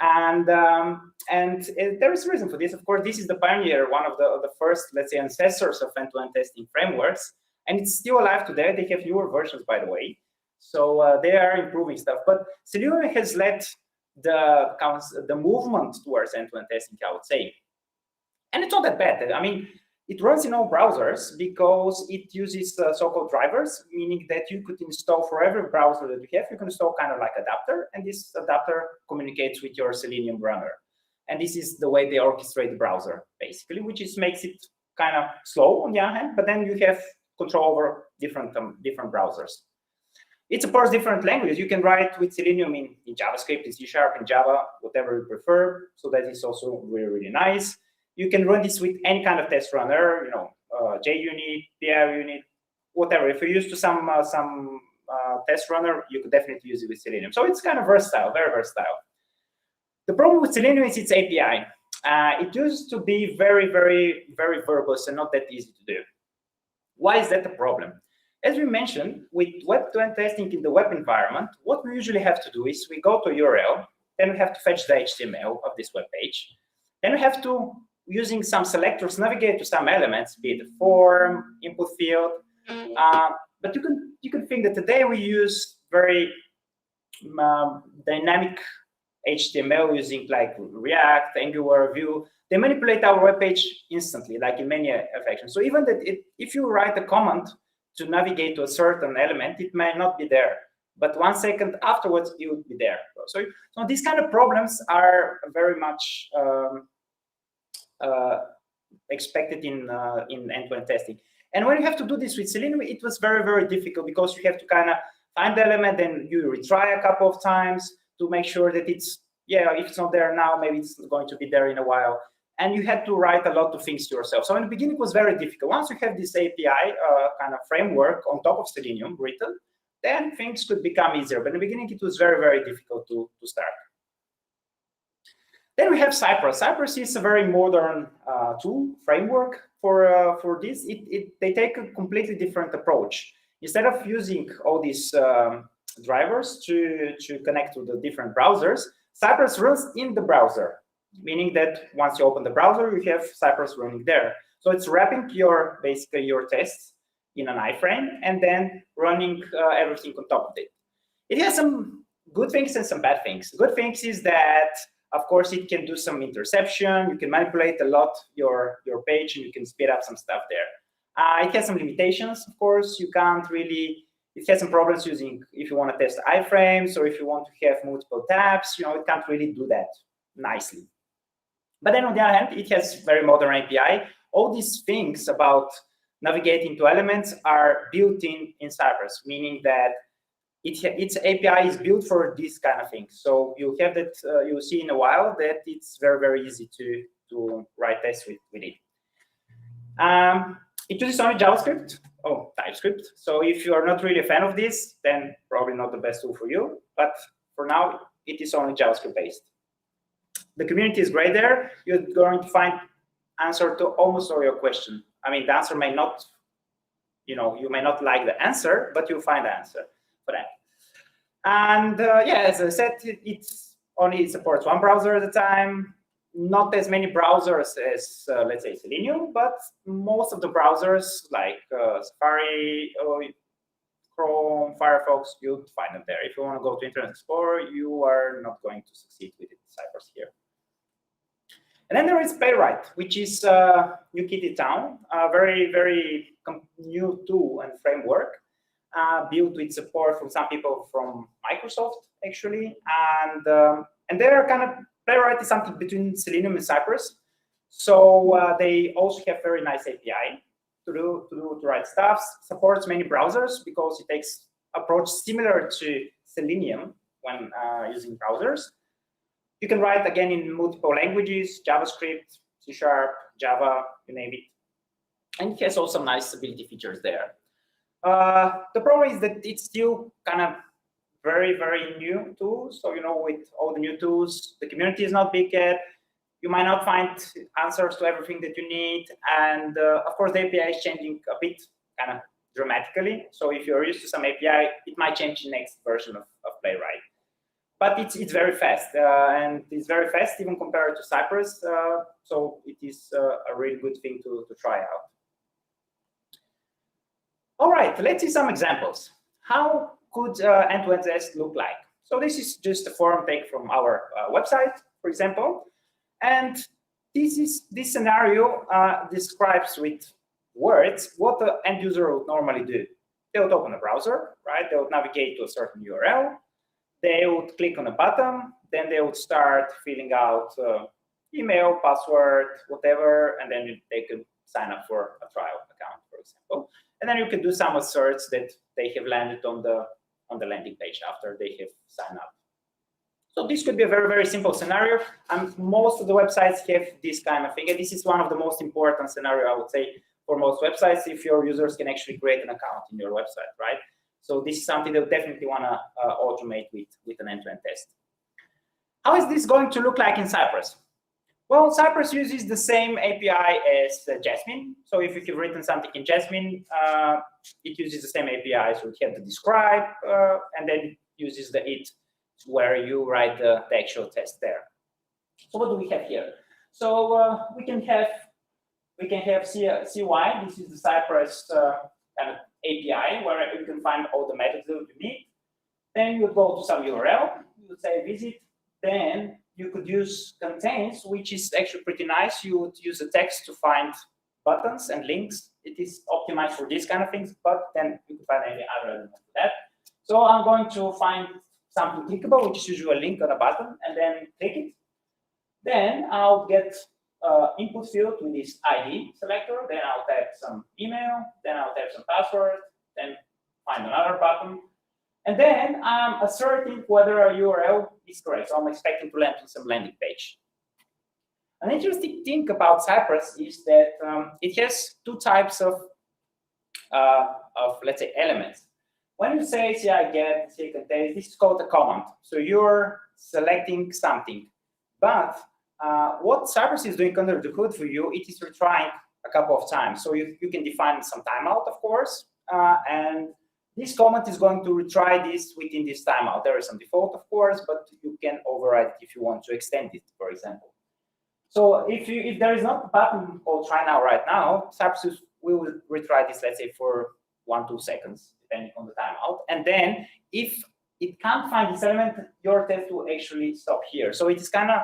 And there is a reason for this. Of course, this is the pioneer, one of the first, let's say, ancestors of end-to-end testing frameworks, and it's still alive today. They have newer versions, by the way, so they are improving stuff. But Selenium has led the movement towards end-to-end testing, I would say. And it's not that bad. I mean, it runs in all browsers because it uses so-called drivers, meaning that you could install for every browser that you have, you can install kind of like adapter, and this adapter communicates with your Selenium runner. And this is the way they orchestrate the browser, basically, which makes it kind of slow on the other hand, but then you have control over different browsers. It supports different languages. You can write with Selenium in JavaScript, in C#, in Java, whatever you prefer. So that is also really, really nice. You can run this with any kind of test runner, you know, JUnit, PIUnit, whatever. If you're used to some test runner, you could definitely use it with Selenium. So it's kind of versatile, very versatile. The problem with Selenium is its API. It used to be very, very, very verbose and not that easy to do. Why is that a problem? As we mentioned, with web-to-end testing in the web environment, what we usually have to do is we go to a URL, then we have to fetch the HTML of this web page. Then we have to, using some selectors, navigate to some elements, be it a form, input field. But you can think that today we use very dynamic HTML using like React, Angular, Vue. They manipulate our web page instantly, like in many affections. So even that if you write a command to navigate to a certain element, it may not be there. But 1 second afterwards, it would be there. So these kind of problems are very much expected in end-to-end testing. And when you have to do this with Selenium, it was very, very difficult because you have to kind of find the element, then you retry a couple of times to make sure that it's, yeah, if it's not there now, maybe it's going to be there in a while. And you had to write a lot of things to yourself. So in the beginning, it was very difficult. Once you have this API kind of framework on top of Selenium written, then things could become easier. But in the beginning, it was very, very difficult to start. Then we have Cypress. Cypress is a very modern tool framework for this. They take a completely different approach. Instead of using all these drivers to connect to the different browsers, Cypress runs in the browser, meaning that once you open the browser, you have Cypress running there. So it's wrapping basically your tests in an iframe and then running everything on top of it. It has some good things and some bad things. Good things is that, of course, it can do some interception. You can manipulate a lot your page, and you can speed up some stuff there. It has some limitations, of course. You can't really. It has some problems using if you want to test iframes or if you want to have multiple tabs. You know, it can't really do that nicely. But then on the other hand, it has very modern API. All these things about navigating to elements are built in Cypress, meaning that its API is built for this kind of thing. So you have that, you'll see in a while that it's very, very easy to write tests with it. It uses only JavaScript, TypeScript. So if you are not really a fan of this, then probably not the best tool for you. But for now, it is only JavaScript based. The community is great there. You're going to find answer to almost all your questions. I mean, the answer may not, you may not like the answer, but you'll find the answer for that. And yeah, as I said, it only supports one browser at a time. Not as many browsers as, let's say, Selenium, but most of the browsers like Safari, Chrome, Firefox, you'll find them there. If you want to go to Internet Explorer, you are not going to succeed with it, Cypress here. And then there is Playwright, which is new kid in town, a very, very new tool and framework built with support from some people from Microsoft, actually. And they're kind of, Playwright is something between Selenium and Cypress. So they also have very nice API to write stuff, supports many browsers because it takes approach similar to Selenium when using browsers. You can write, again, in multiple languages, JavaScript, C#, Java, you name it. And it has also some nice stability features there. The problem is that it's still kind of very, very new tool. So, with all the new tools, the community is not big yet. You might not find answers to everything that you need. And of course, the API is changing a bit kind of dramatically. So if you're used to some API, it might change the next version of Playwright. But it's very fast, and it's very fast even compared to Cypress. So it is a really good thing to try out. All right, let's see some examples. How could end-to-end test look like? So this is just a form take from our website, for example. And this scenario describes with words what the end user would normally do. They would open a browser, right? They would navigate to a certain URL. They would click on a button, then they would start filling out email, password, whatever, and then they could sign up for a trial account, for example. And then you can do some asserts that they have landed on the landing page after they have signed up. So this could be a very, very simple scenario. And most of the websites have this kind of thing. And this is one of the most important scenarios, I would say, for most websites, if your users can actually create an account in your website, right? So this is something that we definitely want to automate with an end-to-end test. How is this going to look like in Cypress? Well, Cypress uses the same API as Jasmine. So if you've written something in Jasmine, it uses the same API. So you have the describe, and then it uses the it, where you write the actual test there. So what do we have here? So we can have CY. This is the Cypress kind of API where you can find all the methods that you need. Then you go to some URL. You would say visit. Then you could use contains, which is actually pretty nice. You would use a text to find buttons and links. It is optimized for these kind of things, but then you can find any other element for that. So I'm going to find something clickable, which is usually a link on a button, and then click it. Then I'll get input field with this ID selector. Then I'll type some email. Then I'll type some password. Then find another button. And then I'm asserting whether a URL is correct. So I'm expecting to land on some landing page. An interesting thing about Cypress is that it has two types of let's say, elements. When you say CI get, CI contains, this is called a command. So you're selecting something. But what Cypress is doing under the hood for you, it is retrying a couple of times. So you can define some timeout, of course, and this comment is going to retry this within this timeout. There is some default, of course, but you can override it if you want to extend it, for example. So if there is not a button called try now right now, Cypress will retry this, let's say, for 1-2 seconds, depending on the timeout. And then if it can't find this element, your test will actually stop here. So it is kind of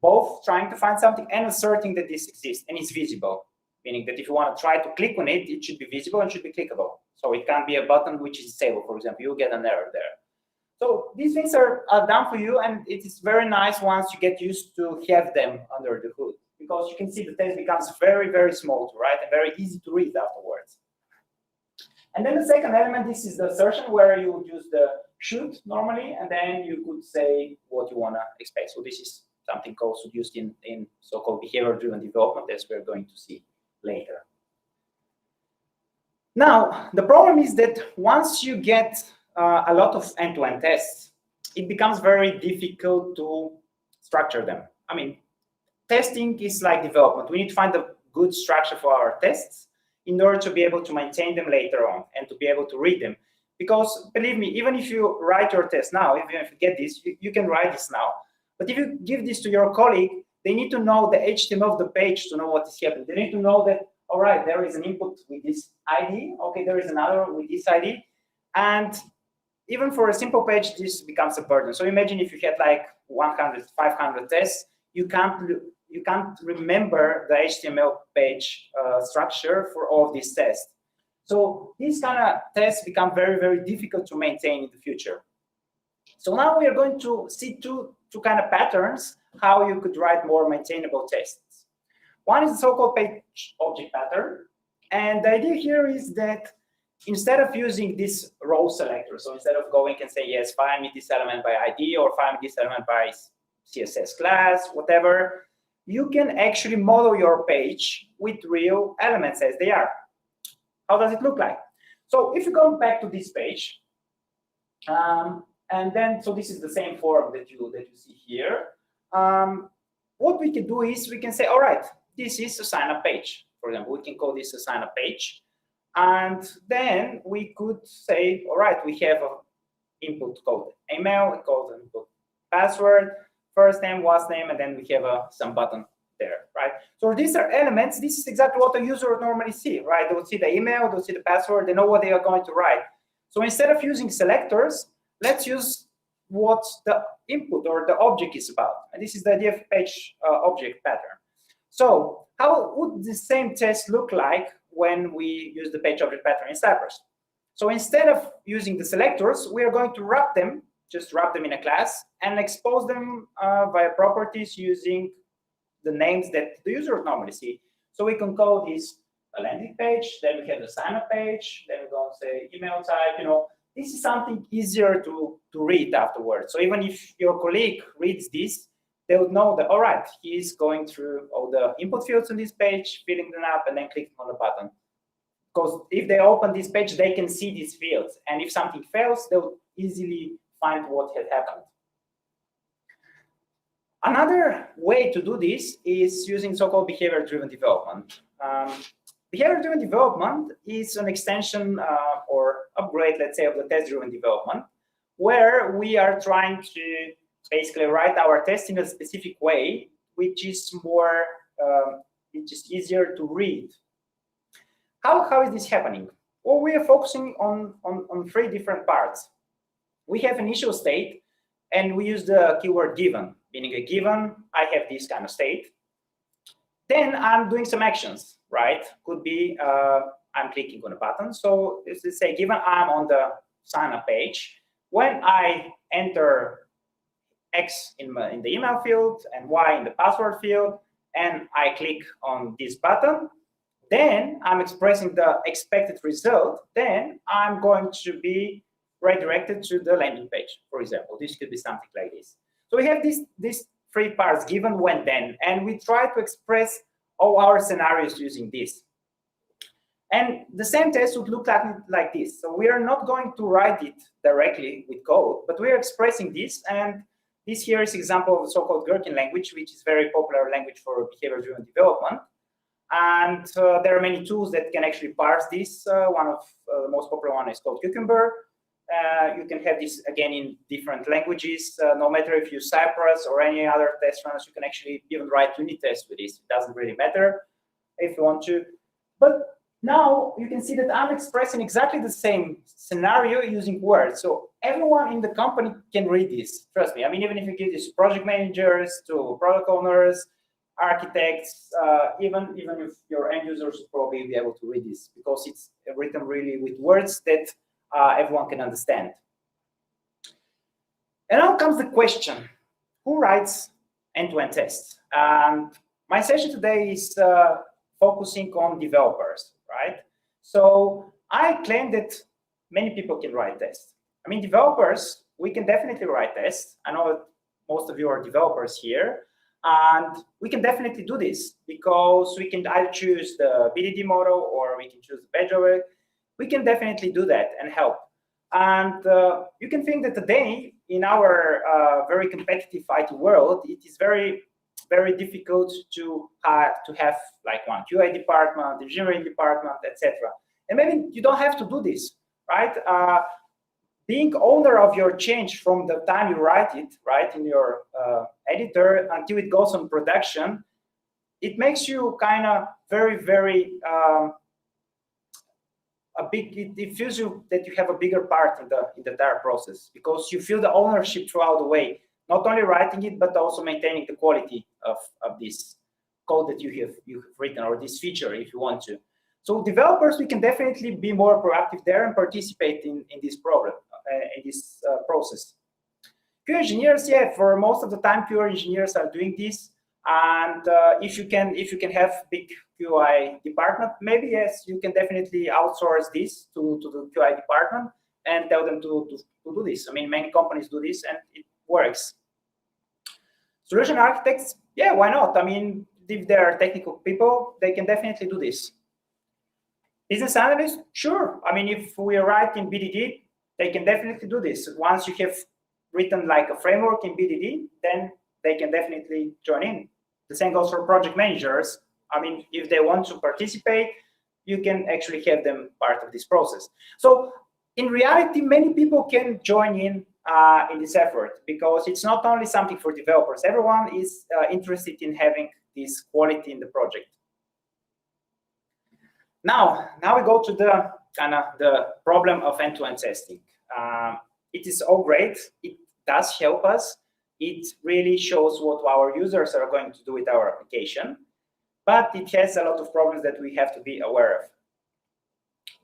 both trying to find something and asserting that this exists and it's visible, meaning that if you want to try to click on it, it should be visible and should be clickable. So it can't be a button which is disabled, for example. You'll get an error there. So these things are done for you, and it is very nice once you get used to have them under the hood, because you can see the test becomes very, very small to write and very easy to read afterwards. And then the second element, this is the assertion where you would use the should normally, and then you could say what you want to expect. So this is something also used in so-called behavior-driven development, as we're going to see later. Now, the problem is that once you get a lot of end-to-end tests, it becomes very difficult to structure them. I mean, testing is like development. We need to find a good structure for our tests in order to be able to maintain them later on and to be able to read them. Because believe me, even if you write your test now, even if you get this, you can write this now. But if you give this to your colleague, they need to know the HTML of the page to know what is happening. They need to know that, all right, there is an input with this ID. Okay, there is another with this ID. And even for a simple page, this becomes a burden. So imagine if you had like 100, 500 tests, you can't remember the HTML page structure for all of these tests. So these kind of tests become very, very difficult to maintain in the future. So now we are going to see two kind of patterns how you could write more maintainable tests. One is the so-called page object pattern. And the idea here is that instead of using this row selector, so instead of going and say, yes, find me this element by ID or find me this element by CSS class, whatever, you can actually model your page with real elements as they are. How does it look like? So if you go back to this page, and then, so this is the same form that you see here. What we can do is we can say, all right, this is a sign-up page. For example, we can call this a sign-up page. And then we could say, all right, we have an input called email, we call the input password, first name, last name, and then we have some button there, right? So these are elements. This is exactly what a user would normally see, right? They would see the email, they'll see the password, they know what they are going to write. So instead of using selectors, let's use what the input or the object is about. And this is the idea of page object pattern. So how would the same test look like when we use the page object pattern in Cypress? So instead of using the selectors, we are going to wrap them, just wrap them in a class and expose them via properties using the names that the user would normally see. So we can call this a landing page, then we have the sign-up page, then we go and say email type, this is something easier to read afterwards. So even if your colleague reads this, they would know that, all right, he's going through all the input fields on this page, filling them up, and then clicking on the button. Because if they open this page, they can see these fields. And if something fails, they'll easily find what had happened. Another way to do this is using so-called behavior-driven development. Behavior-driven development is an extension or upgrade, let's say, of the test-driven development, where we are trying to basically write our test in a specific way, which is more, which is easier to read. How is this happening? Well, we are focusing on three different parts. We have initial state, and we use the keyword given, meaning a given, I have this kind of state. Then I'm doing some actions, right? Could be I'm clicking on a button. So let's say given I'm on the sign-up page, when I enter X in the email field and Y in the password field, and I click on this button, then I'm expressing the expected result. Then I'm going to be redirected to the landing page, for example. This could be something like this. So we have these three parts, given, when, then, and we try to express all our scenarios using this. And the same test would look like this. So we are not going to write it directly with code, but we are expressing this. And this here is an example of the so-called Gherkin language, which is a very popular language for behavior-driven development. And there are many tools that can actually parse this. One of the most popular one is called Cucumber. You can have this again in different languages. No matter if you use Cypress or any other test runners, you can actually even write unit tests with this. It doesn't really matter if you want to. But now you can see that I'm expressing exactly the same scenario using words. So everyone in the company can read this. Trust me. I mean, even if you give this to project managers, to product owners, architects, even if your end users will probably be able to read this because it's written really with words that everyone can understand. And now comes the question, who writes end-to-end tests? And my session today is focusing on developers, right? So I claim that many people can write tests. I mean, developers, we can definitely write tests. I know that most of you are developers here, and we can definitely do this because we can either choose the BDD model or we can choose the badge of it. We can definitely do that and help. And you can think that today, in our very competitive IT world, it is very, very difficult to have like one QA department, engineering department, etc. And maybe you don't have to do this, right? Being owner of your change from the time you write it, right, in your editor until it goes on production, it makes you kind of very, very it feels you that you have a bigger part in the entire process because you feel the ownership throughout the way, not only writing it but also maintaining the quality of this code that you have written or this feature if you want to. So developers, we can definitely be more proactive there and participate in this problem, in this process. QA engineers, yeah, for most of the time, QA engineers are doing this. And if you can have big QI department, maybe yes, you can definitely outsource this to the QI department and tell them to do this. I mean, many companies do this and it works. Solution architects, yeah, why not? I mean, if they are technical people, they can definitely do this. Business analysts, sure. I mean, if we write in BDD, they can definitely do this. Once you have written like a framework in BDD, then they can definitely join in. The same goes for project managers. I mean, if they want to participate, you can actually have them part of this process. So in reality, many people can join in this effort because it's not only something for developers. Everyone is interested in having this quality in the project. Now we go to the the problem of end-to-end testing. It is all great. It does help us. It really shows what our users are going to do with our application, but it has a lot of problems that we have to be aware of.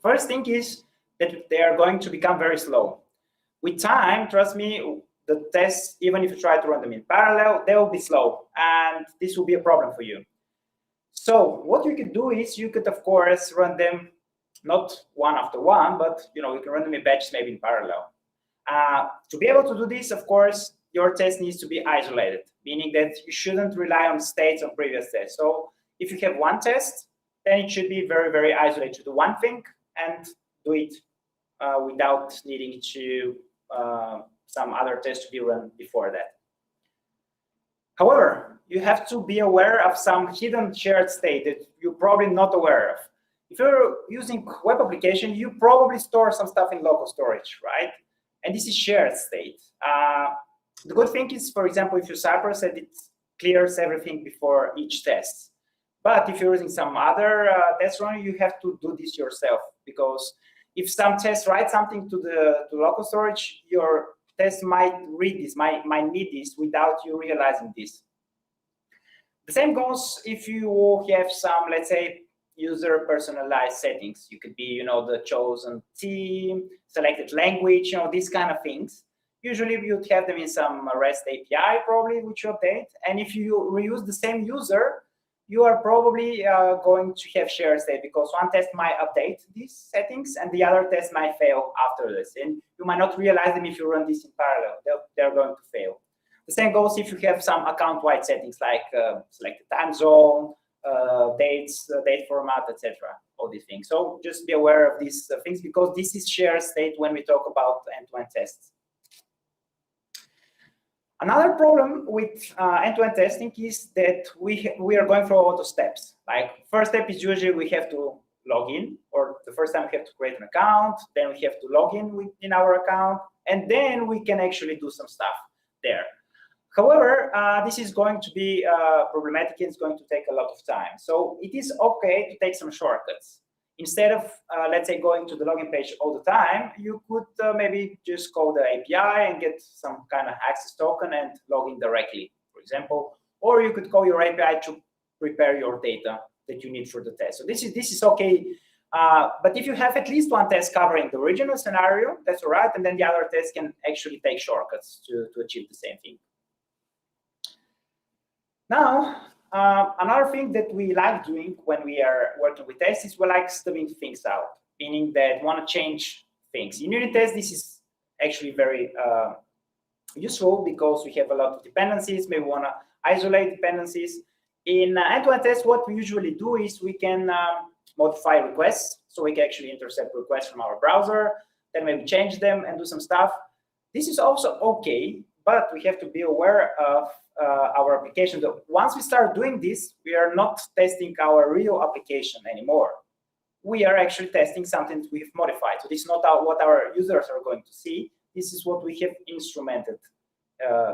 First thing is that they are going to become very slow. With time, trust me, the tests, even if you try to run them in parallel, they will be slow, and this will be a problem for you. So what you could do is you could, of course, run them not one after one, but you can run them in batches, maybe in parallel. To be able to do this, of course, your test needs to be isolated, meaning that you shouldn't rely on states on previous tests. So if you have one test, then it should be very, very isolated to do one thing and do it without needing to some other test to be run before that. However, you have to be aware of some hidden shared state that you're probably not aware of. If you're using web application, you probably store some stuff in local storage, right? And this is shared state. The good thing is, for example, if you Cypress, that it clears everything before each test. But if you're using some other test runner, you have to do this yourself, because if some test write something to local storage, your test might read this, might need this without you realizing this. The same goes if you have some, let's say, user personalized settings. You could be, the chosen team, selected language, these kind of things. Usually you'd have them in some REST API probably, which you update. And if you reuse the same user, you are probably going to have shared state, because one test might update these settings and the other test might fail after this. And you might not realize them if you run this in parallel. They're going to fail. The same goes if you have some account-wide settings like select the time zone, dates, date format, etc. All these things. So just be aware of these things, because this is shared state when we talk about end-to-end tests. Another problem with end-to-end testing is that we are going through a lot of steps. Like, first step is usually we have to log in, or the first time we have to create an account, then we have to log in our account, and then we can actually do some stuff there. However, this is going to be problematic, and it's going to take a lot of time. So it is okay to take some shortcuts. Instead of, let's say, going to the login page all the time, you could maybe just call the API and get some kind of access token and log in directly, for example. Or you could call your API to prepare your data that you need for the test. So this is okay. But if you have at least one test covering the original scenario, that's all right. And then the other tests can actually take shortcuts to achieve the same thing. Now, another thing that we like doing when we are working with tests is we like stubbing things out. meaning that want to change things. In unit tests, this is actually very useful because we have a lot of dependencies. Maybe we want to isolate dependencies. In end-to-end tests, what we usually do is we can modify requests. So we can actually intercept requests from our browser, then maybe change them and do some stuff. This is also okay, but we have to be aware of our application. Once we start doing this, we are not testing our real application anymore. We are actually testing something that we've modified. So this is not what our users are going to see. This is what we have instrumented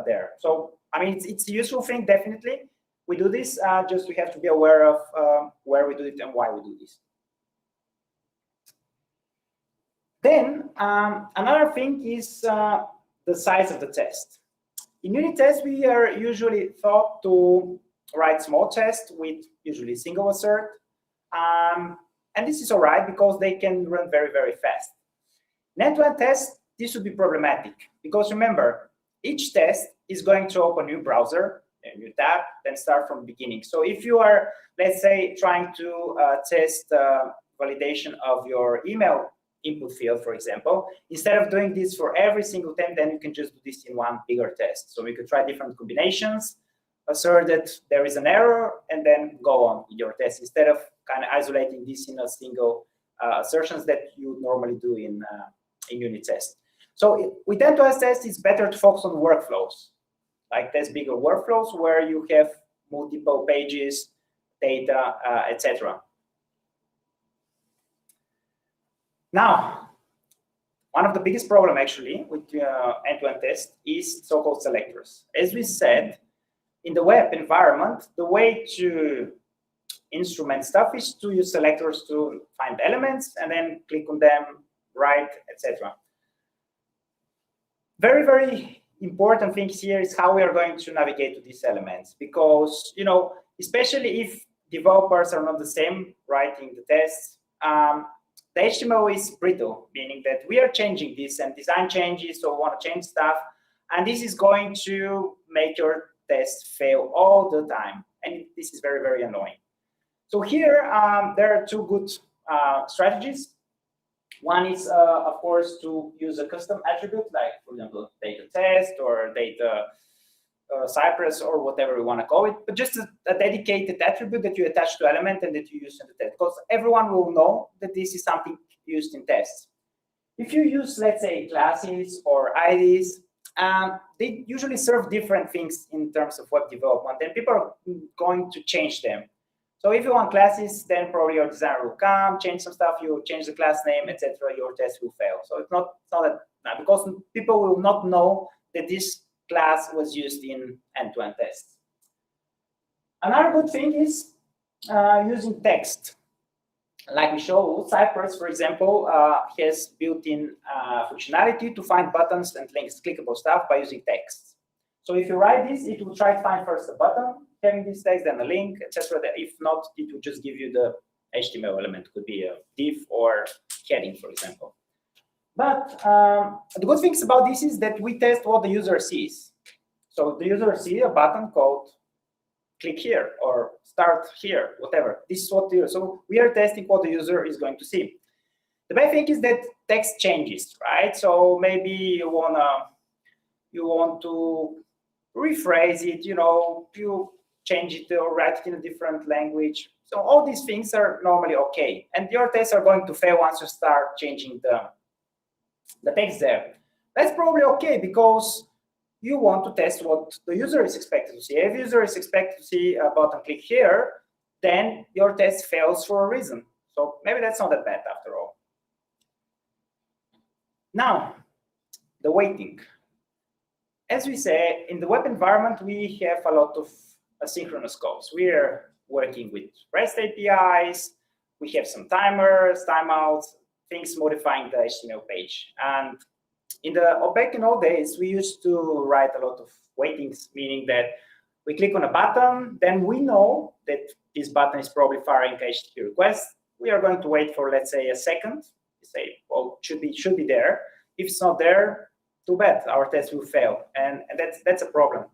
there. So, I mean, it's a useful thing, definitely. We do this, just we have to be aware of where we do it and why we do this. Then, another thing is the size of the test. In unit tests, we are usually thought to write small tests with usually single assert. And this is all right because they can run very, very fast. In end-to-end tests, this would be problematic because remember, each test is going to open a new browser, a new tab, then start from the beginning. So if you are, let's say, trying to test validation of your email input field, for example, instead of doing this for every single time, then you can just do this in one bigger test. So we could try different combinations, assert that there is an error, and then go on with your test instead of kind of isolating this in a single assertions that you normally do in unit tests. So with end-to-end tests, it's better to focus on workflows, like test bigger workflows where you have multiple pages, data, etc. Now, one of the biggest problem actually with end-to-end test is so-called selectors. As we said, in the web environment, the way to instrument stuff is to use selectors to find elements and then click on them, write, etc. Very, very important thing here is how we are going to navigate to these elements, because, you know, especially if developers are not the same writing the tests, the HTML is brittle, meaning that we are changing this and design changes, so we want to change stuff, and this is going to make your tests fail all the time, and this is very, very annoying. So here, there are two good strategies. One is, of course, to use a custom attribute, like, for example, data test or data Cypress or whatever we want to call it, but just a dedicated attribute that you attach to element and that you use in the test, because everyone will know that this is something used in tests. If you use, let's say, classes or IDs, they usually serve different things in terms of web development, and people are going to change them. So if you want classes, then probably your designer will come, change some stuff, you change the class name, etc. Your test will fail. So it's not that, because people will not know that this class was used in end-to-end tests. Another good thing is using text. Like we showed, Cypress, for example, has built-in functionality to find buttons and links, clickable stuff by using text. So if you write this, it will try to find first a button, having this text, then a link, etc. If not, it will just give you the HTML element. It could be a div or heading, for example. But the good things about this is that we test what the user sees. So the user sees a button called click here or start here, whatever. This is what the user. So we are testing what the user is going to see. The bad thing is that text changes, right? So maybe you want to rephrase it, you change it or write it in a different language. So all these things are normally okay. And your tests are going to fail once you start changing the text there. That's probably okay because you want to test what the user is expected to see. If the user is expected to see a button click here, then your test fails for a reason. So maybe that's not that bad after all. Now, the waiting. As we say, in the web environment, we have a lot of asynchronous calls. We are working with REST APIs. We have some timers, timeouts, things modifying the HTML page. And back in old days, we used to write a lot of waitings, meaning that we click on a button, then we know that this button is probably firing HTTP request. We are going to wait for, let's say, a second. We say, well, should be there. If it's not there, too bad, our test will fail, and that's a problem.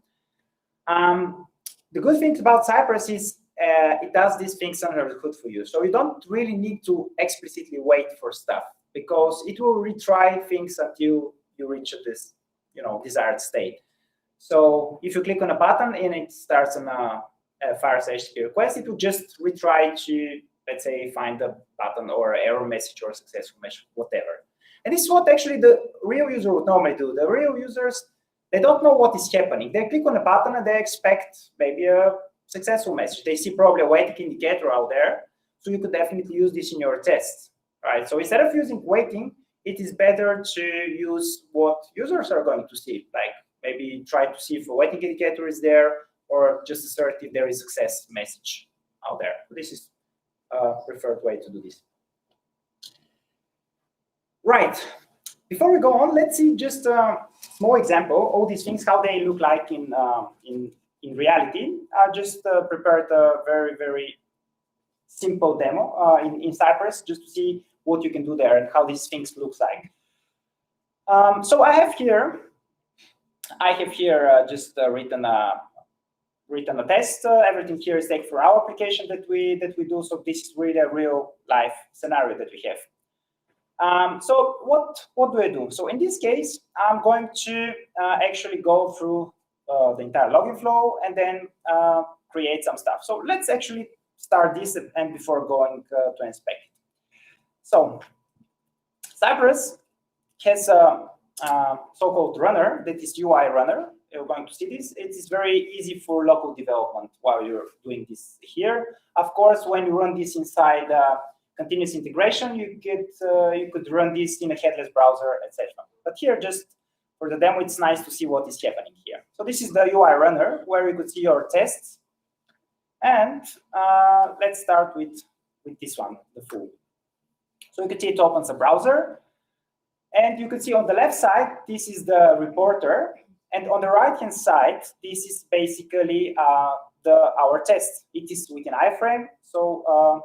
The good thing about Cypress is it does these things under the hood for you. So you don't really need to explicitly wait for stuff, because it will retry things until you reach this, desired state. So if you click on a button and it starts on a fires HTTP request, it will just retry to, let's say, find a button or error message or successful message, whatever. And this is what actually the real user would normally do. The real users, they don't know what is happening. They click on a button and they expect maybe a successful message. They see probably a waiting indicator out there. So you could definitely use this in your tests, right? So instead of using waiting, it is better to use what users are going to see, like maybe try to see if a waiting indicator is there, or just assert if there is a success message out there. This is a preferred way to do this. Right. Before we go on, let's see just a small example. All these things, how they look like in reality. I just prepared a very, very simple demo in Cypress, just to see what you can do there and how these things look like. So I have here just written a test. Everything here is taken for our application that we do. So this is really a real life scenario that we have. So what do I do? So in this case, I'm going to actually go through the entire login flow and then create some stuff. So let's actually start this and before going to inspect it. So Cypress has a so-called runner that is UI runner. You're going to see this. It is very easy for local development while you're doing this here. Of course, when you run this inside continuous integration, you could run this in a headless browser, etc. But here, just for the demo, it's nice to see what is happening here. So this is the UI runner where you could see your tests. And let's start with this one, the full. So you can see it opens a browser. And you can see on the left side, this is the reporter. And on the right-hand side, this is basically our test. It is with an iframe. So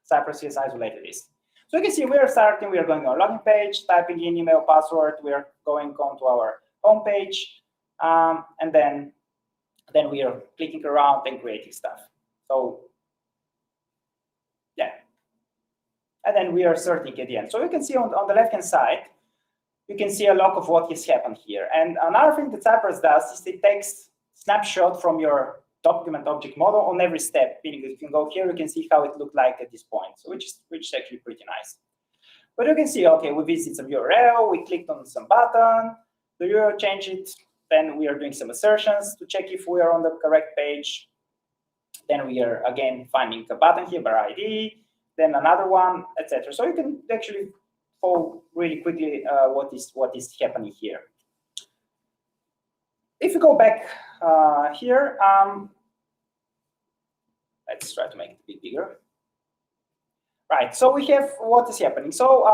Cypress has isolated this. So you can see we are starting, we are going on login page, typing in email, password, we are going on to our home page, and then we are clicking around and creating stuff. So yeah. And then we are sorting at the end. So you can see on the left-hand side, you can see a lot of what has happened here. And another thing that Cypress does is it takes snapshot from your document object model on every step. Meaning you can go here, you can see how it looked like at this point, so which is actually pretty nice. But you can see, okay, we visit some URL, we clicked on some button, the URL changed it, then we are doing some assertions to check if we are on the correct page. Then we are again finding a button here by ID, then another one, etc. So you can actually follow really quickly what is happening here. If you go back here, let's try to make it a bit bigger. Right, so we have what is happening. So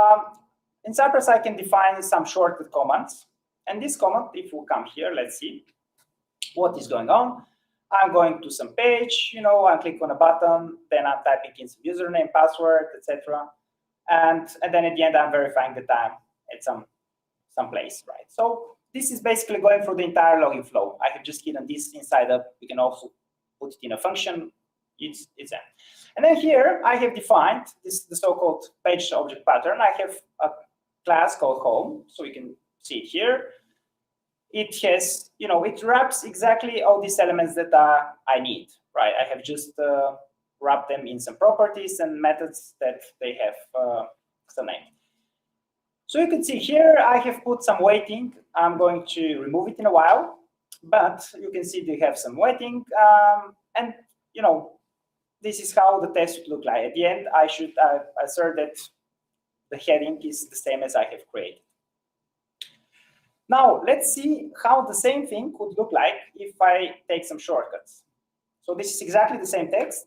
in Cypress, I can define some shortcut commands. And this command, if we come here, let's see what is going on. I'm going to some page, I click on a button, then I'm typing in some username, password, etc. And then at the end, I'm verifying the time at some place, right? So this is basically going through the entire login flow. I have just hidden this inside up. We can also put it in a function. It's there. And then here, I have defined the so-called page object pattern. I have a class called home, so you can see it here. It has, it wraps exactly all these elements that I need, right? I have just wrapped them in some properties and methods that they have some name. So you can see here, I have put some waiting. I'm going to remove it in a while, but you can see they have some waiting. And, this is how the test would look like. At the end, I should assert that the heading is the same as I have created. Now, let's see how the same thing could look like if I take some shortcuts. So this is exactly the same test.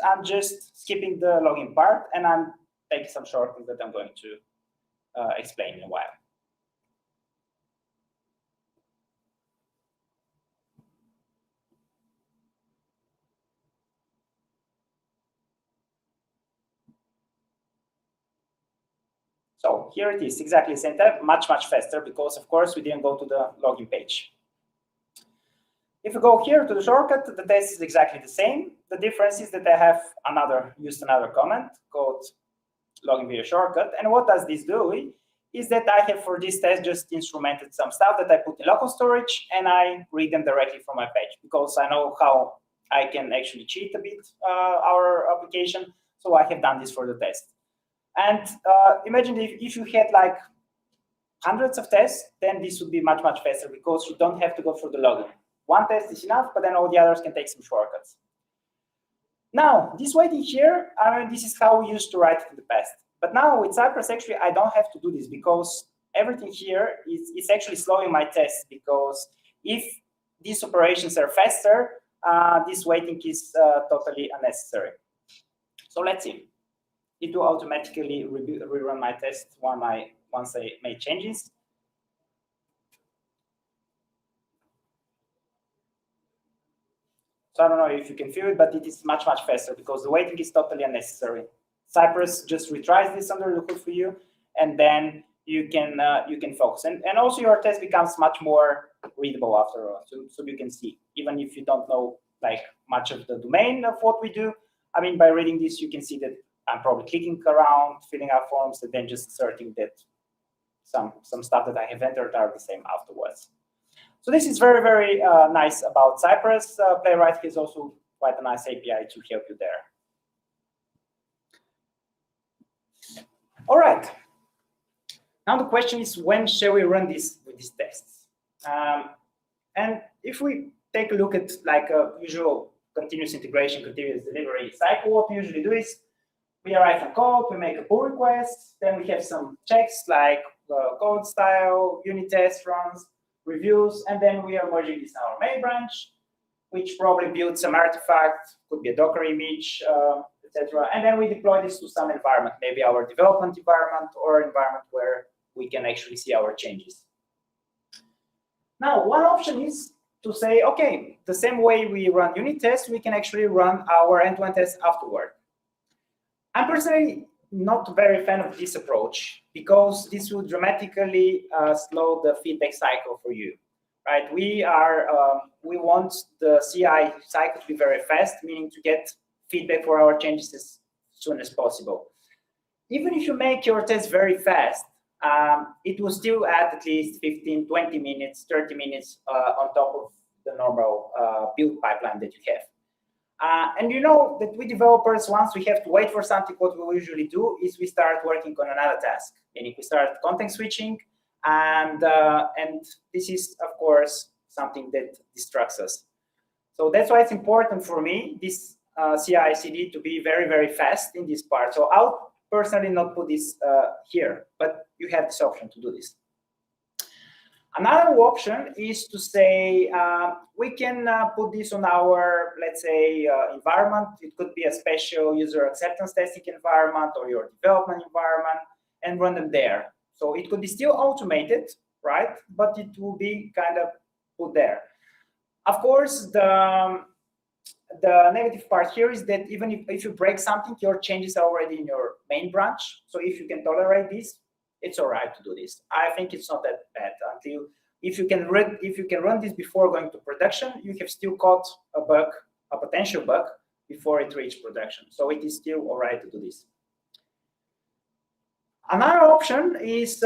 I'm just skipping the login part, and I'm taking some shortcuts that I'm going to explain in a while. So here it is, exactly the same time, much faster, because of course we didn't go to the login page. If you go here to the shortcut, the test is exactly the same. The difference is that I have used another comment called login video shortcut. And what does this do is that I have for this test just instrumented some stuff that I put in local storage, and I read them directly from my page because I know how I can actually cheat a bit our application. So I have done this for the test. And imagine if you had like hundreds of tests, then this would be much, much faster because you don't have to go through the login. One test is enough, but then all the others can take some shortcuts. Now, this waiting here, this is how we used to write it in the past. But now with Cypress, actually, I don't have to do this because everything here is actually slowing my tests, because if these operations are faster, this waiting is totally unnecessary. So let's see. It will automatically rerun my test once I make changes. So I don't know if you can feel it, but it is much, much faster because the waiting is totally unnecessary. Cypress just retries this under the hood for you, and then you can focus. And also your test becomes much more readable after all, so you can see, even if you don't know like much of the domain of what we do. I mean, by reading this, you can see that I'm probably clicking around, filling out forms, and then just asserting that some stuff that I have entered are the same afterwards. So this is very, very nice about Cypress. Playwright is also quite a nice API to help you there. All right. Now the question is, when shall we run this with these tests? And if we take a look at like a usual continuous integration, continuous delivery cycle, what we usually do is we write some code, we make a pull request, then we have some checks like code style, unit test runs, reviews, and then we are merging this in our main branch, which probably builds some artifact, could be a Docker image, etc. And then we deploy this to some environment, maybe our development environment or environment where we can actually see our changes. Now, one option is to say, okay, the same way we run unit tests, we can actually run our end-to-end tests afterward. I'm personally not very fan of this approach because this will dramatically slow the feedback cycle for you, right? We want the CI cycle to be very fast, meaning to get feedback for our changes as soon as possible. Even if you make your test very fast, it will still add at least 15, 20 minutes, 30 minutes on top of the normal build pipeline that you have. And you know that we developers, once we have to wait for something, what we usually do is we start working on another task, meaning we start context switching, and this is, of course, something that distracts us. So that's why it's important for me, this CI/CD, to be very, very fast in this part. So I'll personally not put this here, but you have this option to do this. Another option is to say we can put this on our, let's say, environment. It could be a special user acceptance testing environment or your development environment, and run them there. So it could be still automated, right? But it will be kind of put there. Of course, the negative part here is that even if you break something, your changes are already in your main branch. So if you can tolerate this, it's all right to do this. I think it's not that bad until if you can run this before going to production, you have still caught a bug, a potential bug, before it reaches production. So it is still all right to do this. Another option is,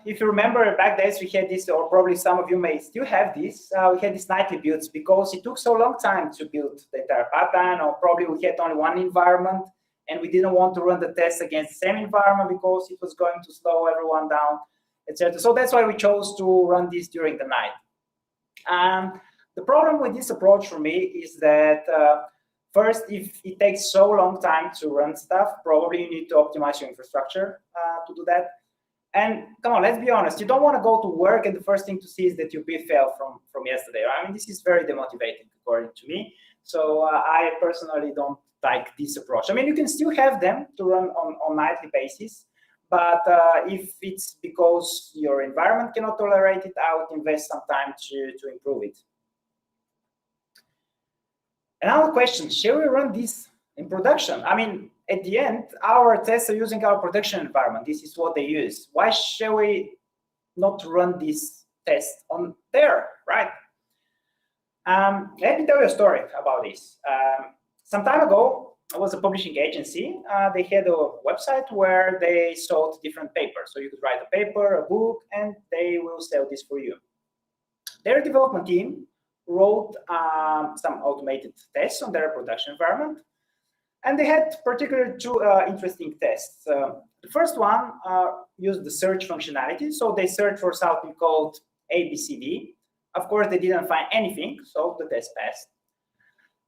if you remember back days, we had this, or probably some of you may still have this, we had these nightly builds because it took so long time to build the entire pipeline, or probably we had only one environment, and we didn't want to run the tests against the same environment because it was going to slow everyone down, etc. So that's why we chose to run this during the night. The problem with this approach for me is that first, if it takes so long time to run stuff, probably you need to optimize your infrastructure to do that. And come on, let's be honest, you don't want to go to work and the first thing to see is that your build failed from yesterday. I mean, this is very demotivating according to me. So I personally don't like this approach. I mean, you can still have them to run on nightly basis, but if it's because your environment cannot tolerate it, I would invest some time to improve it. Another question, shall we run this in production? I mean, at the end, our tests are using our production environment. This is what they use. Why shall we not run this test on there, right? Let me tell you a story about this. Some time ago, I was a publishing agency. They had a website where they sold different papers. So you could write a paper, a book, and they will sell this for you. Their development team wrote some automated tests on their production environment. And they had particularly two interesting tests. The first one used the search functionality. So they searched for something called ABCD. Of course, they didn't find anything, so the test passed.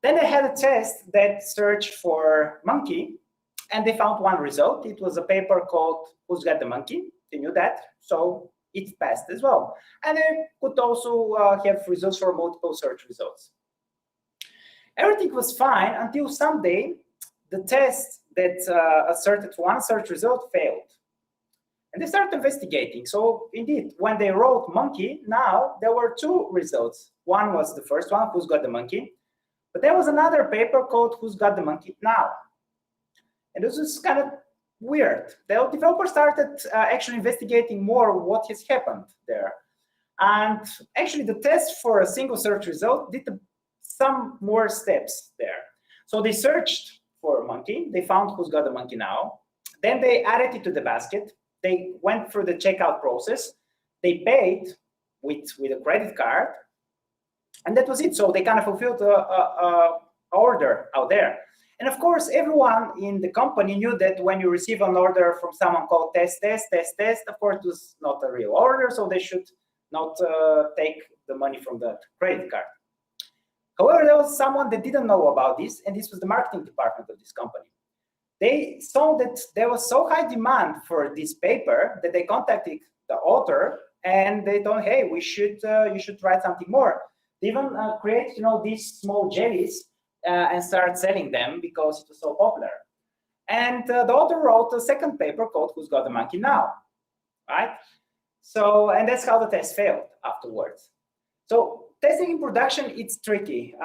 Then they had a test that searched for monkey, and they found one result. It was a paper called Who's Got the Monkey? They knew that, so it passed as well. And they could also have results for multiple search results. Everything was fine until someday the test that asserted one search result failed. And they started investigating. So indeed, when they wrote monkey, now there were two results. One was the first one, Who's Got the Monkey? But there was another paper called Who's Got the Monkey Now? And this was kind of weird. The developer started actually investigating more what has happened there. And actually the test for a single search result did some more steps there. So they searched for a monkey. They found Who's Got the Monkey Now. Then they added it to the basket. They went through the checkout process. They paid with a credit card. And that was it. So they kind of fulfilled a order out there. And of course, everyone in the company knew that when you receive an order from someone called test, of course, it was not a real order. So they should not take the money from the credit card. However, there was someone that didn't know about this, and this was the marketing department of this company. They saw that there was so high demand for this paper that they contacted the author, and they thought, hey, you should write something more. They even create, these small jellies and start selling them because it was so popular. And the author wrote a second paper called Who's Got the Monkey Now, right? So, and that's how the test failed afterwards. So testing in production, it's tricky.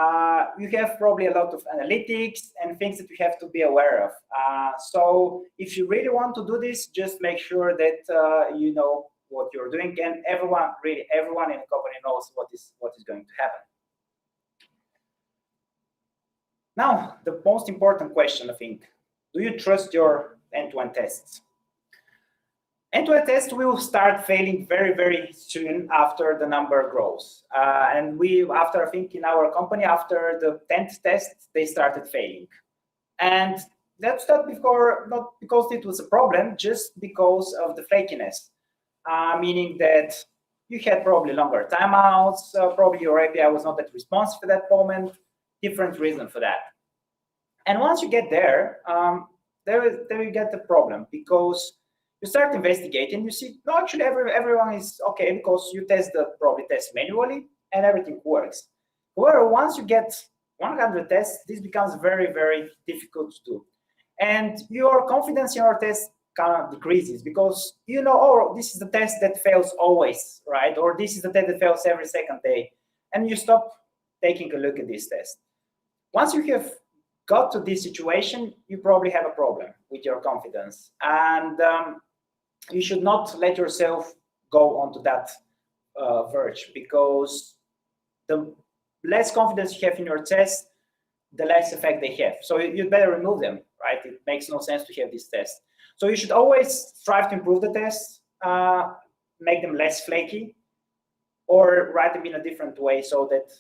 You have probably a lot of analytics and things that you have to be aware of. So if you really want to do this, just make sure that you know what you're doing, and everyone in the company knows what is going to happen. Now, the most important question, I think, do you trust your end-to-end tests? End-to-end tests will start failing very, very soon after the number grows. And I think in our company, after the 10th test, they started failing. And that's not because it was a problem, just because of the flakiness. Meaning that you had probably longer timeouts, probably your API was not that responsive at that moment, different reason for that. And once you get there, there you get the problem, because you start investigating, you see, no, actually everyone is okay, because you probably test manually and everything works. However, once you get 100 tests, this becomes very, very difficult to do. And your confidence in your test kind of decreases, because oh, this is the test that fails always, right? Or this is the test that fails every second day. And you stop taking a look at this test. Once you have got to this situation, you probably have a problem with your confidence. And you should not let yourself go onto that verge, because the less confidence you have in your test, the less effect they have. So you'd better remove them, right? It makes no sense to have this test. So you should always strive to improve the tests, make them less flaky, or write them in a different way so that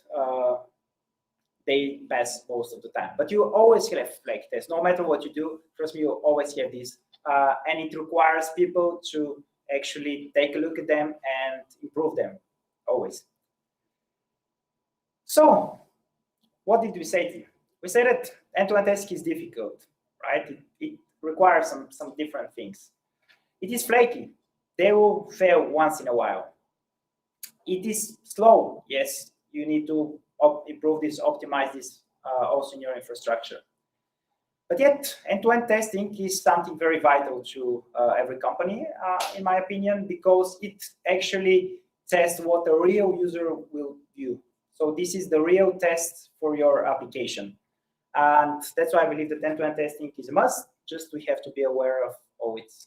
they pass most of the time. But you always have flaky tests. No matter what you do, trust me, you always have these. And it requires people to actually take a look at them and improve them, always. So what did we say to you? We said that end-to-end testing is difficult, right? It requires some different things. It is flaky. They will fail once in a while. It is slow. Yes, you need to improve this, optimize this also in your infrastructure. But yet, end-to-end testing is something very vital to every company, in my opinion, because it actually tests what the real user will view. So this is the real test for your application. And that's why I believe that end-to-end testing is a must. Just we have to be aware of all its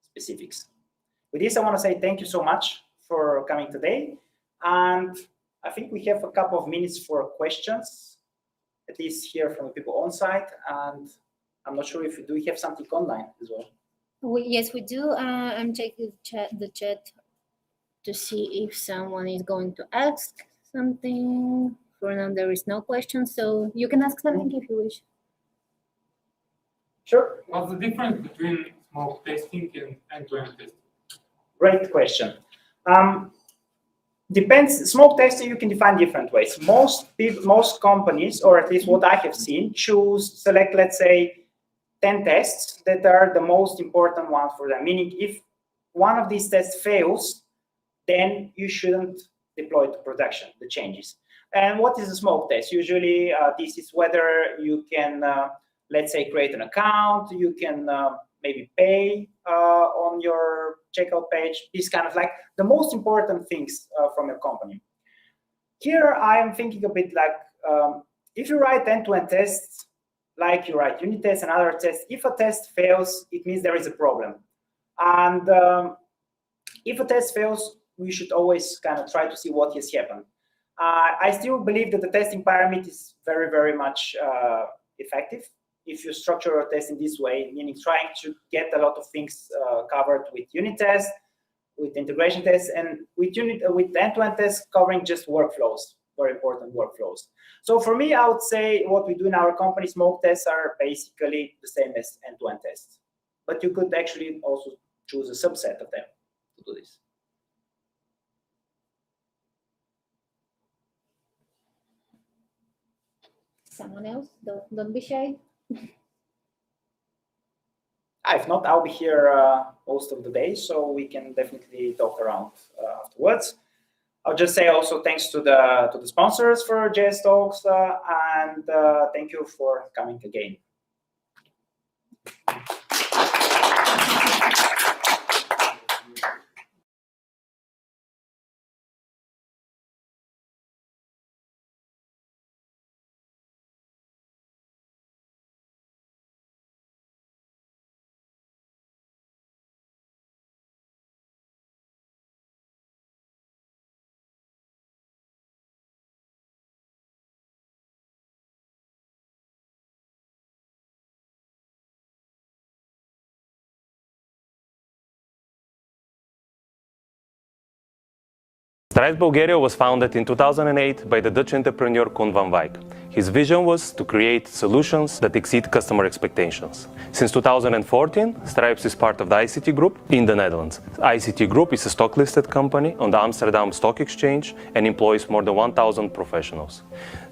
specifics. With this, I want to say thank you so much for coming today. And I think we have a couple of minutes for questions, at least here from the people on site. And I'm not sure if we do have something online as well. Yes, we do. I'm checking the chat to see if someone is going to ask something. For now, there is no question, so you can ask something if you wish. Sure. What's the difference between smoke testing and end-to-end testing? Great question. Depends. Smoke testing you can define different ways. Most companies, or at least what I have seen, select, let's say, 10 tests that are the most important ones for them. Meaning, if one of these tests fails, then you shouldn't deploy to production the changes. And what is a smoke test? Usually, this is whether you can, let's say, create an account. You can maybe pay on your checkout page. These kind of like the most important things from your company. Here, I am thinking a bit like if you write end-to-end tests, like you write unit tests and other tests, if a test fails, it means there is a problem. And if a test fails, we should always kind of try to see what has happened. I still believe that the testing pyramid is very, very much effective if you structure a test in this way, meaning trying to get a lot of things covered with unit tests, with integration tests, and with end-to-end tests covering just workflows, very important workflows. So for me, I would say what we do in our company, smoke tests are basically the same as end-to-end tests. But you could actually also choose a subset of them to do this. Someone else? Don't be shy. If not, I'll be here most of the day, so we can definitely talk around afterwards. I'll just say also thanks to the sponsors for JSTalks, and thank you for coming again. Stramed Bulgaria was founded in 2008 by the Dutch entrepreneur Koen van Wijk. His vision was to create solutions that exceed customer expectations. Since 2014, Stripes is part of the ICT Group in the Netherlands. ICT Group is a stock-listed company on the Amsterdam Stock Exchange and employs more than 1,000 professionals.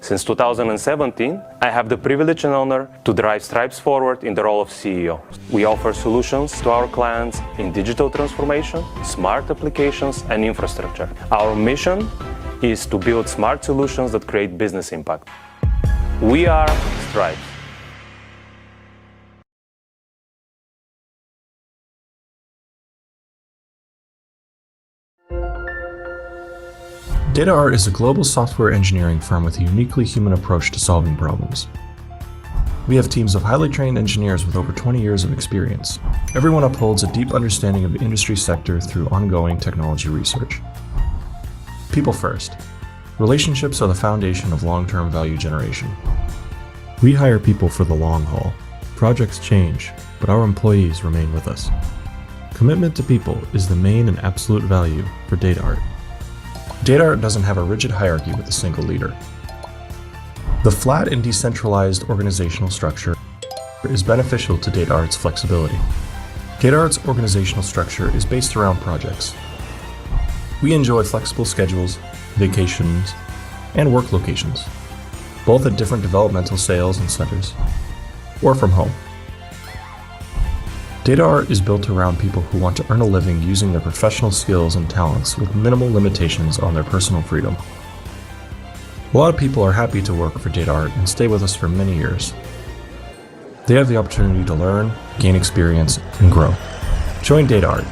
Since 2017, I have the privilege and honor to drive Stripes forward in the role of CEO. We offer solutions to our clients in digital transformation, smart applications, and infrastructure. Our mission is to build smart solutions that create business impact. We are Stripes. DataArt is a global software engineering firm with a uniquely human approach to solving problems. We have teams of highly trained engineers with over 20 years of experience. Everyone upholds a deep understanding of the industry sector through ongoing technology research. People first. Relationships are the foundation of long-term value generation. We hire people for the long haul. Projects change, but our employees remain with us. Commitment to people is the main and absolute value for DataArt. DataArt doesn't have a rigid hierarchy with a single leader. The flat and decentralized organizational structure is beneficial to DataArt's flexibility. DataArt's organizational structure is based around projects. We enjoy flexible schedules, vacations, and work locations, both at different developmental sales and centers, or from home. DataArt is built around people who want to earn a living using their professional skills and talents with minimal limitations on their personal freedom. A lot of people are happy to work for DataArt and stay with us for many years. They have the opportunity to learn, gain experience, and grow. Join DataArt.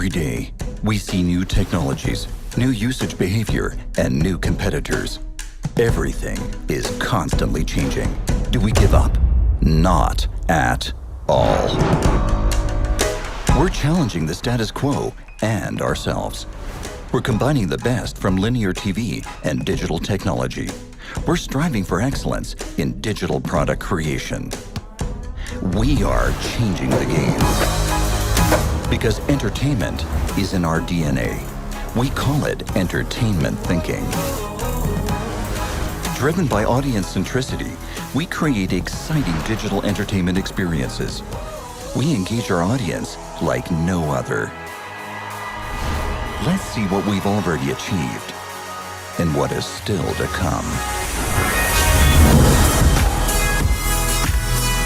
Every day, we see new technologies, new usage behavior, and new competitors. Everything is constantly changing. Do we give up? Not at all. We're challenging the status quo and ourselves. We're combining the best from linear TV and digital technology. We're striving for excellence in digital product creation. We are changing the game. Because entertainment is in our DNA. We call it entertainment thinking. Driven by audience centricity, we create exciting digital entertainment experiences. We engage our audience like no other. Let's see what we've already achieved and what is still to come.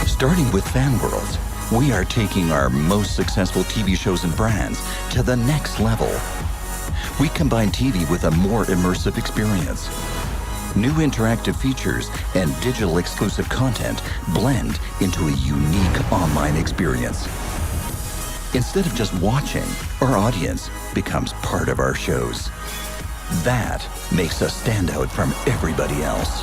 Starting with Fan Worlds, we are taking our most successful TV shows and brands to the next level. We combine TV with a more immersive experience. New interactive features and digital exclusive content blend into a unique online experience. Instead of just watching, our audience becomes part of our shows. That makes us stand out from everybody else.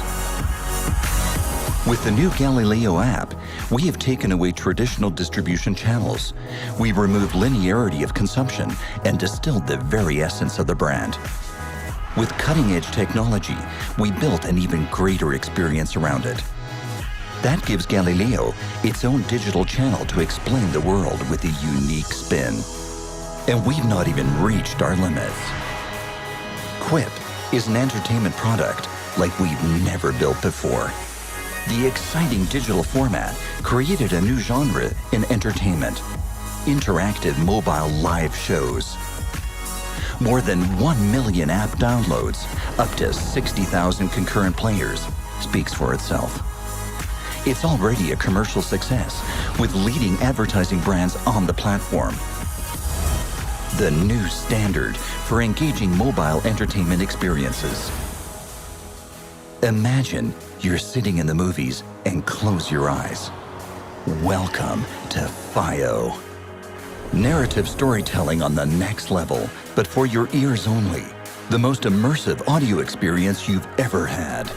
With the new Galileo app, we have taken away traditional distribution channels. We removed linearity of consumption and distilled the very essence of the brand. With cutting-edge technology, we built an even greater experience around it. That gives Galileo its own digital channel to explain the world with a unique spin. And we've not even reached our limits. Quip is an entertainment product like we've never built before. The exciting digital format created a new genre in entertainment: interactive mobile live shows. More than 1 million app downloads, up to 60,000 concurrent players, speaks for itself. It's already a commercial success, with leading advertising brands on the platform. The new standard for engaging mobile entertainment experiences. Imagine you're sitting in the movies and close your eyes. Welcome to FIO. Narrative storytelling on the next level, but for your ears only. The most immersive audio experience you've ever had.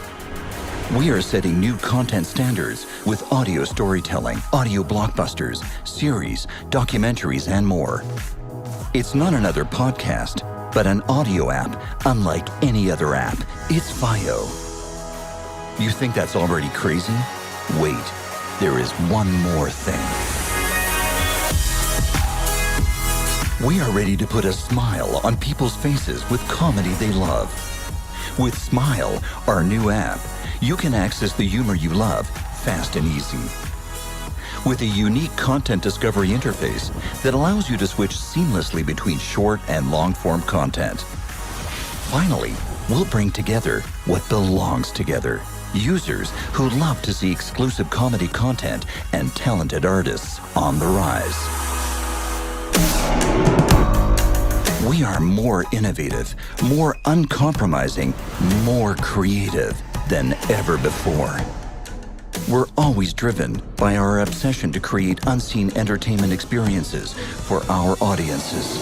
We are setting new content standards with audio storytelling, audio blockbusters, series, documentaries, and more. It's not another podcast, but an audio app unlike any other app. It's FIO. You think that's already crazy? Wait, there is one more thing. We are ready to put a smile on people's faces with comedy they love. With Smile, our new app, you can access the humor you love fast and easy. With a unique content discovery interface that allows you to switch seamlessly between short and long-form content. Finally, we'll bring together what belongs together. Users who love to see exclusive comedy content and talented artists on the rise. We are more innovative, more uncompromising, more creative than ever before. We're always driven by our obsession to create unseen entertainment experiences for our audiences.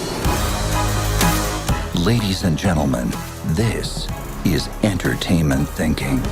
Ladies and gentlemen, this is entertainment thinking.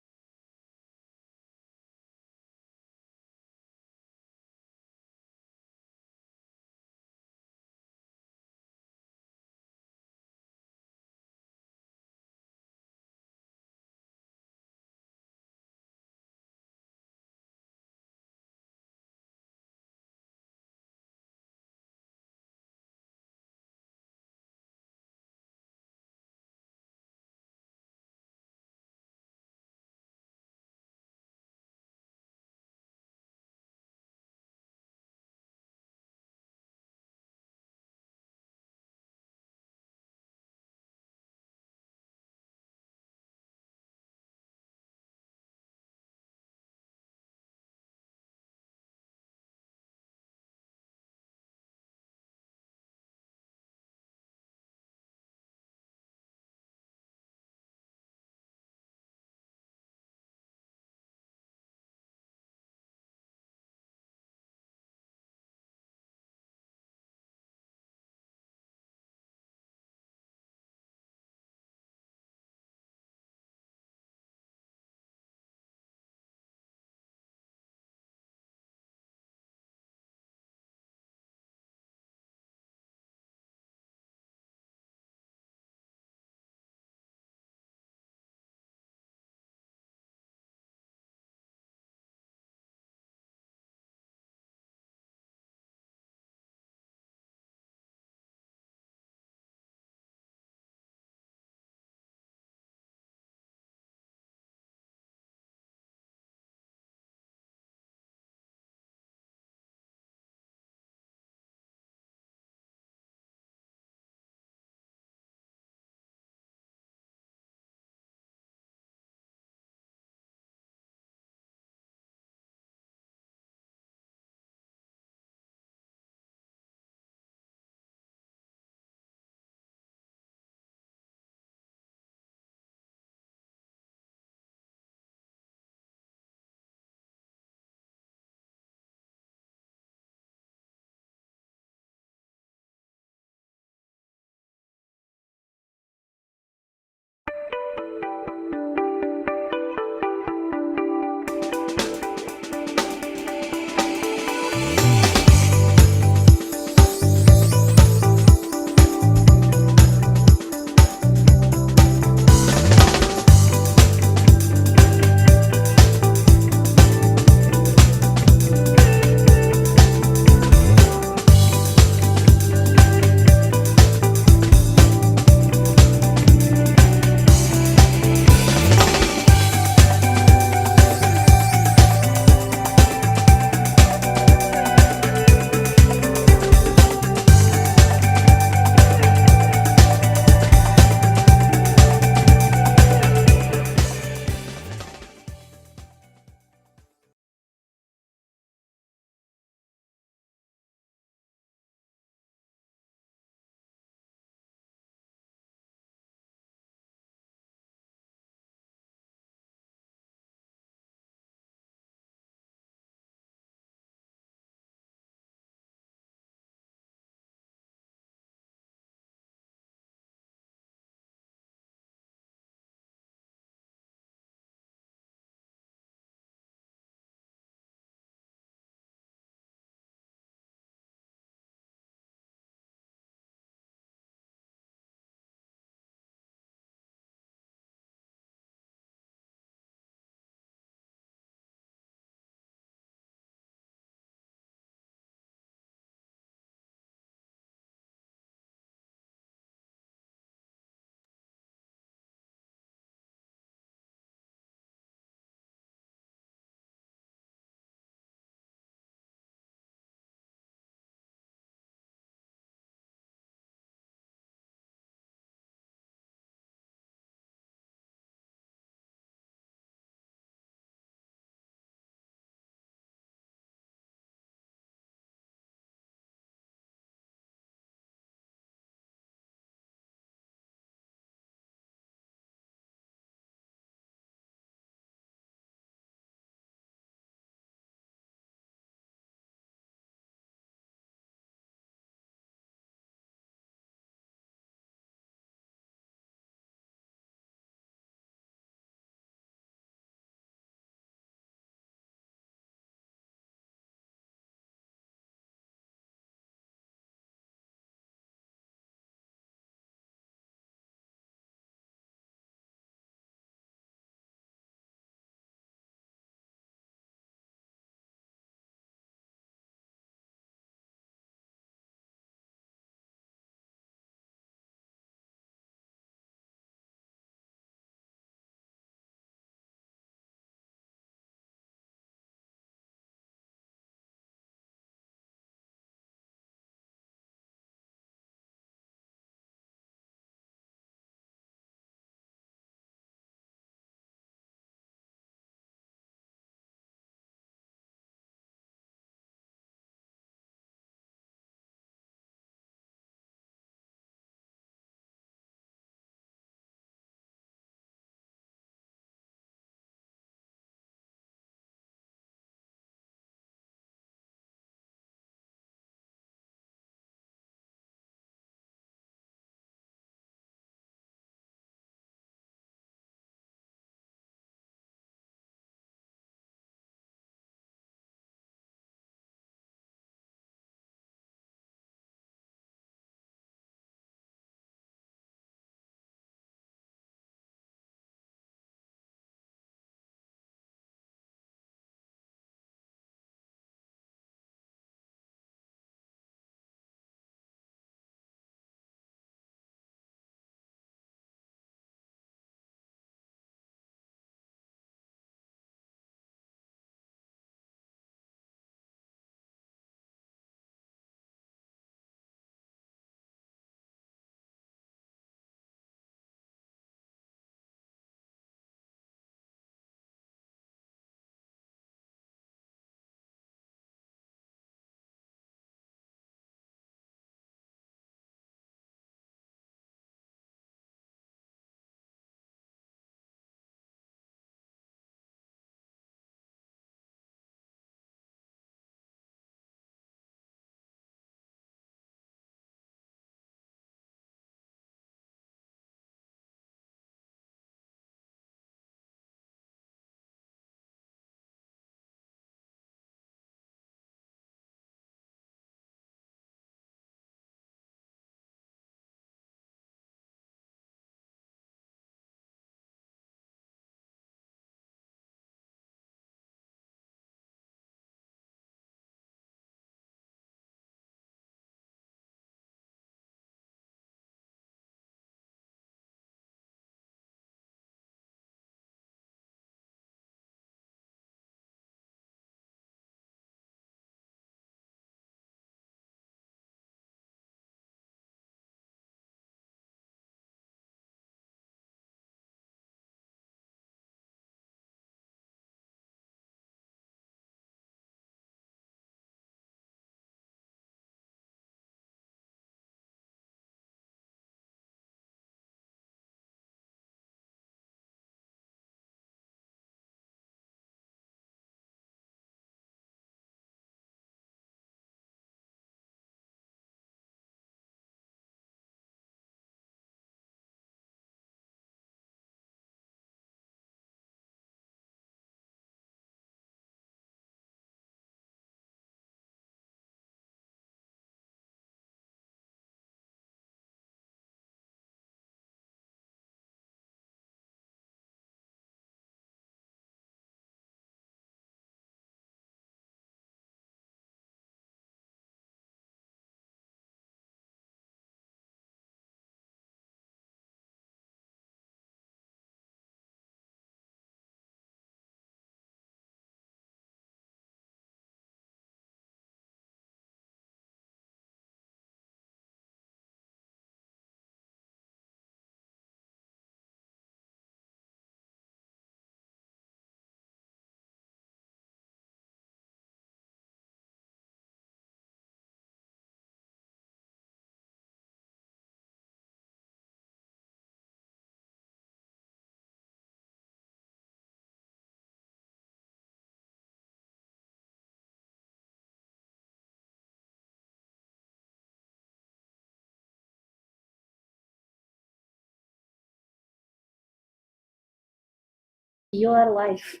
You are live.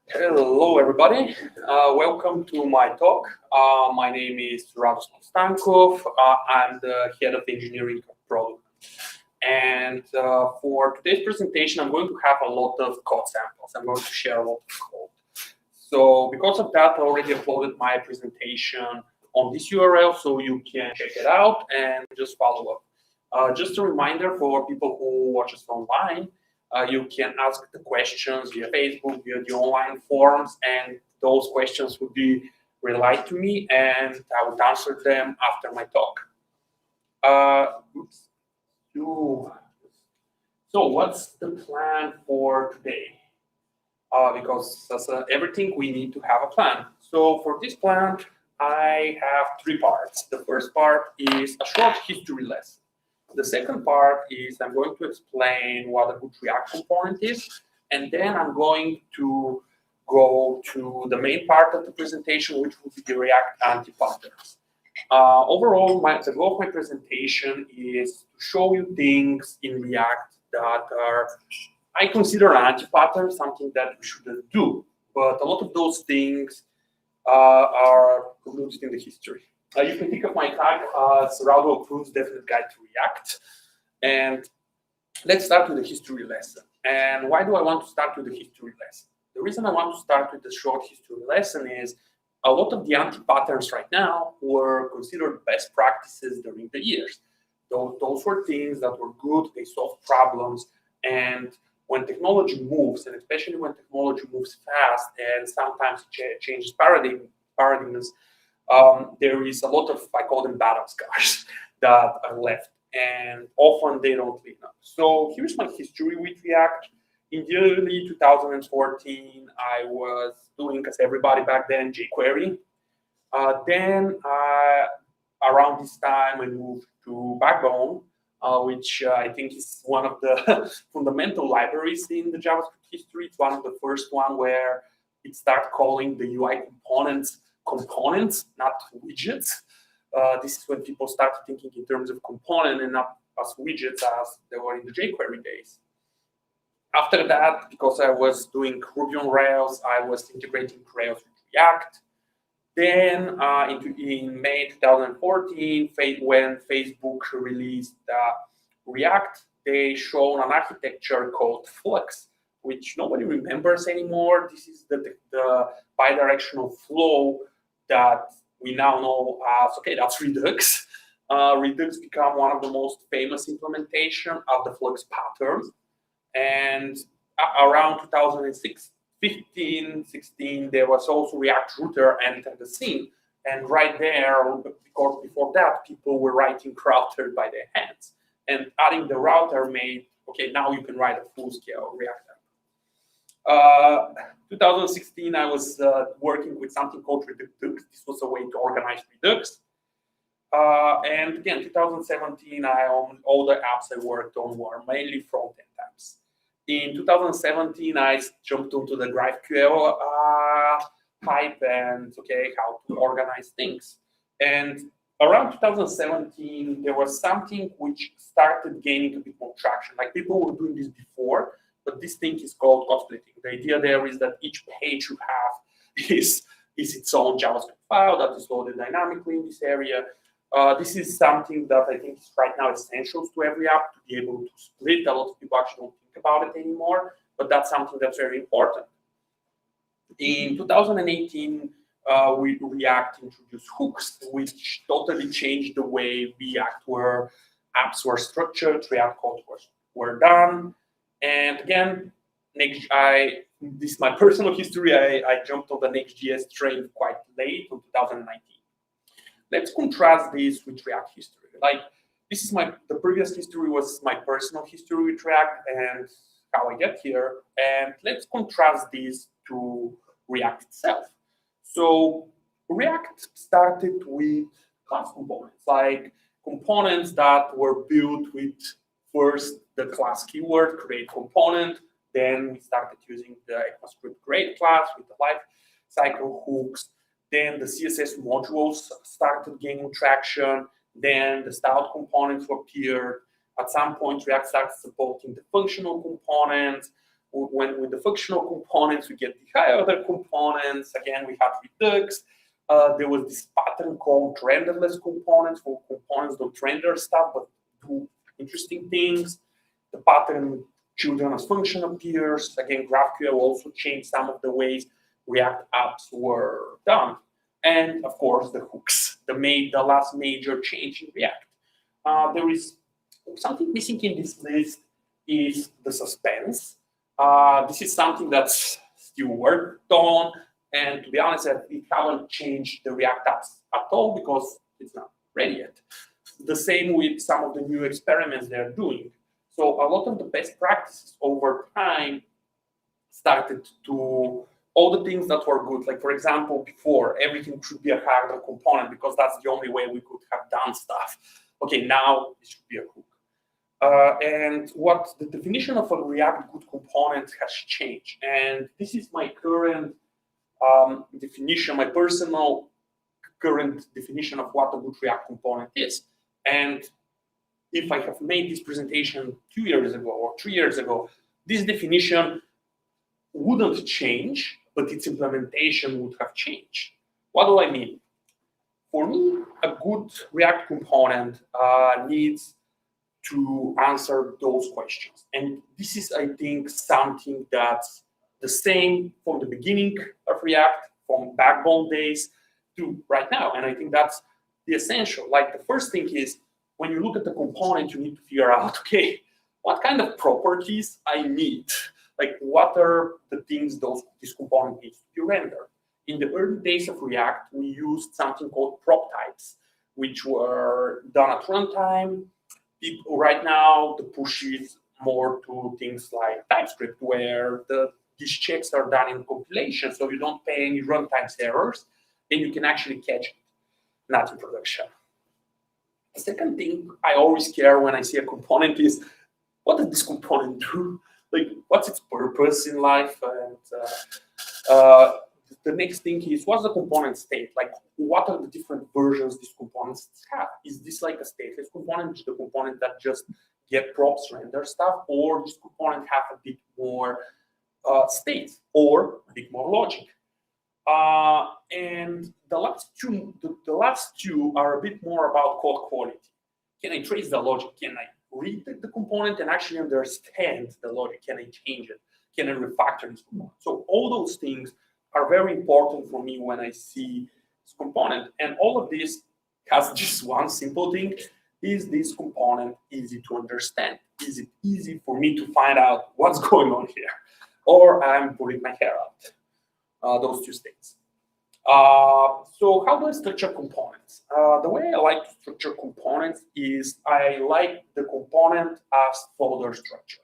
Hello, everybody. Welcome to my talk. My name is Radoslav Stankov. I'm the head of engineering product. And for today's presentation, I'm going to have a lot of code samples. I'm going to share a lot of code. So because of that, I already uploaded my presentation on this URL, so you can check it out and just follow up. Just a reminder for people who watch us online, you can ask the questions via Facebook, via the online forums, and those questions would be relayed to me, and I would answer them after my talk. So what's the plan for today? Because as everything, we need to have a plan. So for this plan, I have 3 parts. The first part is a short history lesson. The second part is I'm going to explain what a good React component is, and then I'm going to go to the main part of the presentation, which will be the React anti-patterns. Overall, the goal of my presentation is to show you things in React that are, I consider anti-patterns, something that we shouldn't do, but a lot of those things are rooted in the history. You can think of my tag as Rado Cruz's Definite Guide to React. And let's start with the history lesson. And why do I want to start with the history lesson? The reason I want to start with the short history lesson is a lot of the anti-patterns right now were considered best practices during the years. Those were things that were good, they solved problems. And when technology moves, and especially when technology moves fast and sometimes changes paradigms, there is a lot of, I call them battle scars, that are left, and often they don't clean up. So here's my history with React. In the early 2014, I was doing, as everybody back then, jQuery. Then around this time, I moved to Backbone, which I think is one of the fundamental libraries in the JavaScript history. It's one of the first one where it started calling the UI components, not widgets. This is when people started thinking in terms of component and not as widgets as they were in the jQuery days. After that, because I was doing Ruby on Rails, I was integrating Rails with React. Then in May 2014, when Facebook released React, they showed an architecture called Flux, which nobody remembers anymore. This is the bidirectional flow that we now know as, okay, that's Redux. Redux became one of the most famous implementation of the Flux pattern. And around 2015, 16, there was also React Router entered the scene. And right there, because before that, people were writing router by their hands. And adding the router made, okay, now you can write a full-scale React app. 2016, I was working with something called Redux. This was a way to organize Redux. And again, 2017, all the apps I worked on were mainly front-end apps. In 2017, I jumped into the GraphQL hype and, okay, how to organize things. And around 2017, there was something which started gaining a bit more traction. Like, people were doing this before, but this thing is called code splitting. The idea there is that each page you have is its own JavaScript file that is loaded dynamically in this area. This is something that I think is right now essential to every app to be able to split. A lot of people actually don't think about it anymore, but that's something that's very important. In 2018, React introduced hooks, which totally changed the way apps were structured, React code were done. And again, this is my personal history. I jumped on the Next.js train quite late in 2019. Let's contrast this with React history. Like, this is the previous history was my personal history with React and how I get here. And let's contrast this to React itself. So React started with class components, like components that were built with first the class keyword, create component. Then we started using the ECMAScript create class with the life cycle hooks. Then the CSS modules started gaining traction. Then the styled components appeared. At some point, React started supporting the functional components. with the functional components, we get the higher order components. Again, we have Redux. There was this pattern called renderless components, for components don't render stuff, but do interesting things. The pattern children as function appears. Again, GraphQL also changed some of the ways React apps were done. And of course, the hooks, the last major change in React. There is something missing in this list is the suspense. This is something that's still worked on. And to be honest, we haven't changed the React apps at all because it's not ready yet. The same with some of the new experiments they're doing. So a lot of the best practices over time started to, all the things that were good, like for example, before everything should be a hardware component because that's the only way we could have done stuff. Okay, now it should be a hook. And what the definition of a React good component has changed. And this is my current definition, my personal current definition of what a good React component is. And if I have made this presentation 2 years ago or 3 years ago, this definition wouldn't change, but its implementation would have changed. What do I mean? For me, a good React component needs to answer those questions. And this is, I think, something that's the same from the beginning of React, from backbone days to right now. And I think that's the essential. Like the first thing is, when you look at the component, you need to figure out, okay, what kind of properties I need? Like what are the things this component needs to be rendered? In the early days of React, we used something called prop types, which were done at runtime. Right now, the push is more to things like TypeScript, where these checks are done in compilation, so you don't pay any runtime errors, then you can actually catch it, not in production. The second thing I always care when I see a component is, what does this component do? Like, what's its purpose in life? And the next thing is, what's the component state? Like, what are the different versions these components have? Is this like a stateless component, the component that just get props, render stuff, or this component have a bit more state or a bit more logic? And the last two are a bit more about code quality. Can I trace the logic? Can I read the component and actually understand the logic? Can I change it? Can I refactor this component? So all those things are very important for me when I see this component. And all of this has just one simple thing: is this component easy to understand? Is it easy for me to find out what's going on here? Or I'm pulling my hair out. Those two states. So how do I structure components? The way I like to structure components is I like the component as folder structure.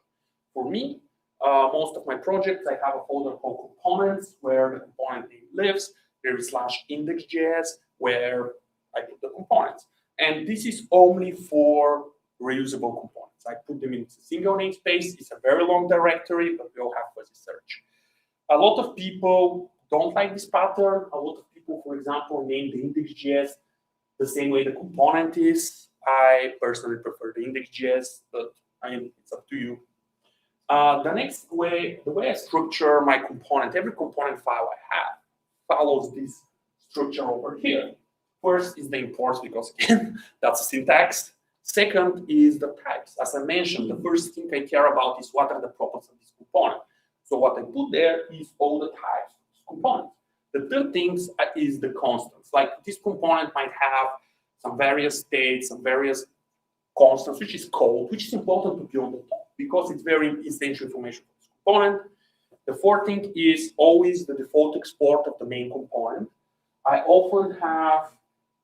For me, most of my projects, I have a folder called components where the component name lives. There is /index.js where I put the components. And this is only for reusable components. I put them into a single namespace. It's a very long directory, but we all have fuzzy search. A lot of people don't like this pattern. A lot of people, for example, name the index.js the same way the component is. I personally prefer the index.js, but I mean, it's up to you. The way I structure my component, every component file I have follows this structure over here. First is the imports, because again, that's a syntax. Second is the types. As I mentioned, the first thing I care about is what are the properties of this component. So what I put there is all the types of this component. The third thing is the constants. Like this component might have some various states, some various constants, which is code, which is important to be on the top because it's very essential information for this component. The fourth thing is always the default export of the main component. I often have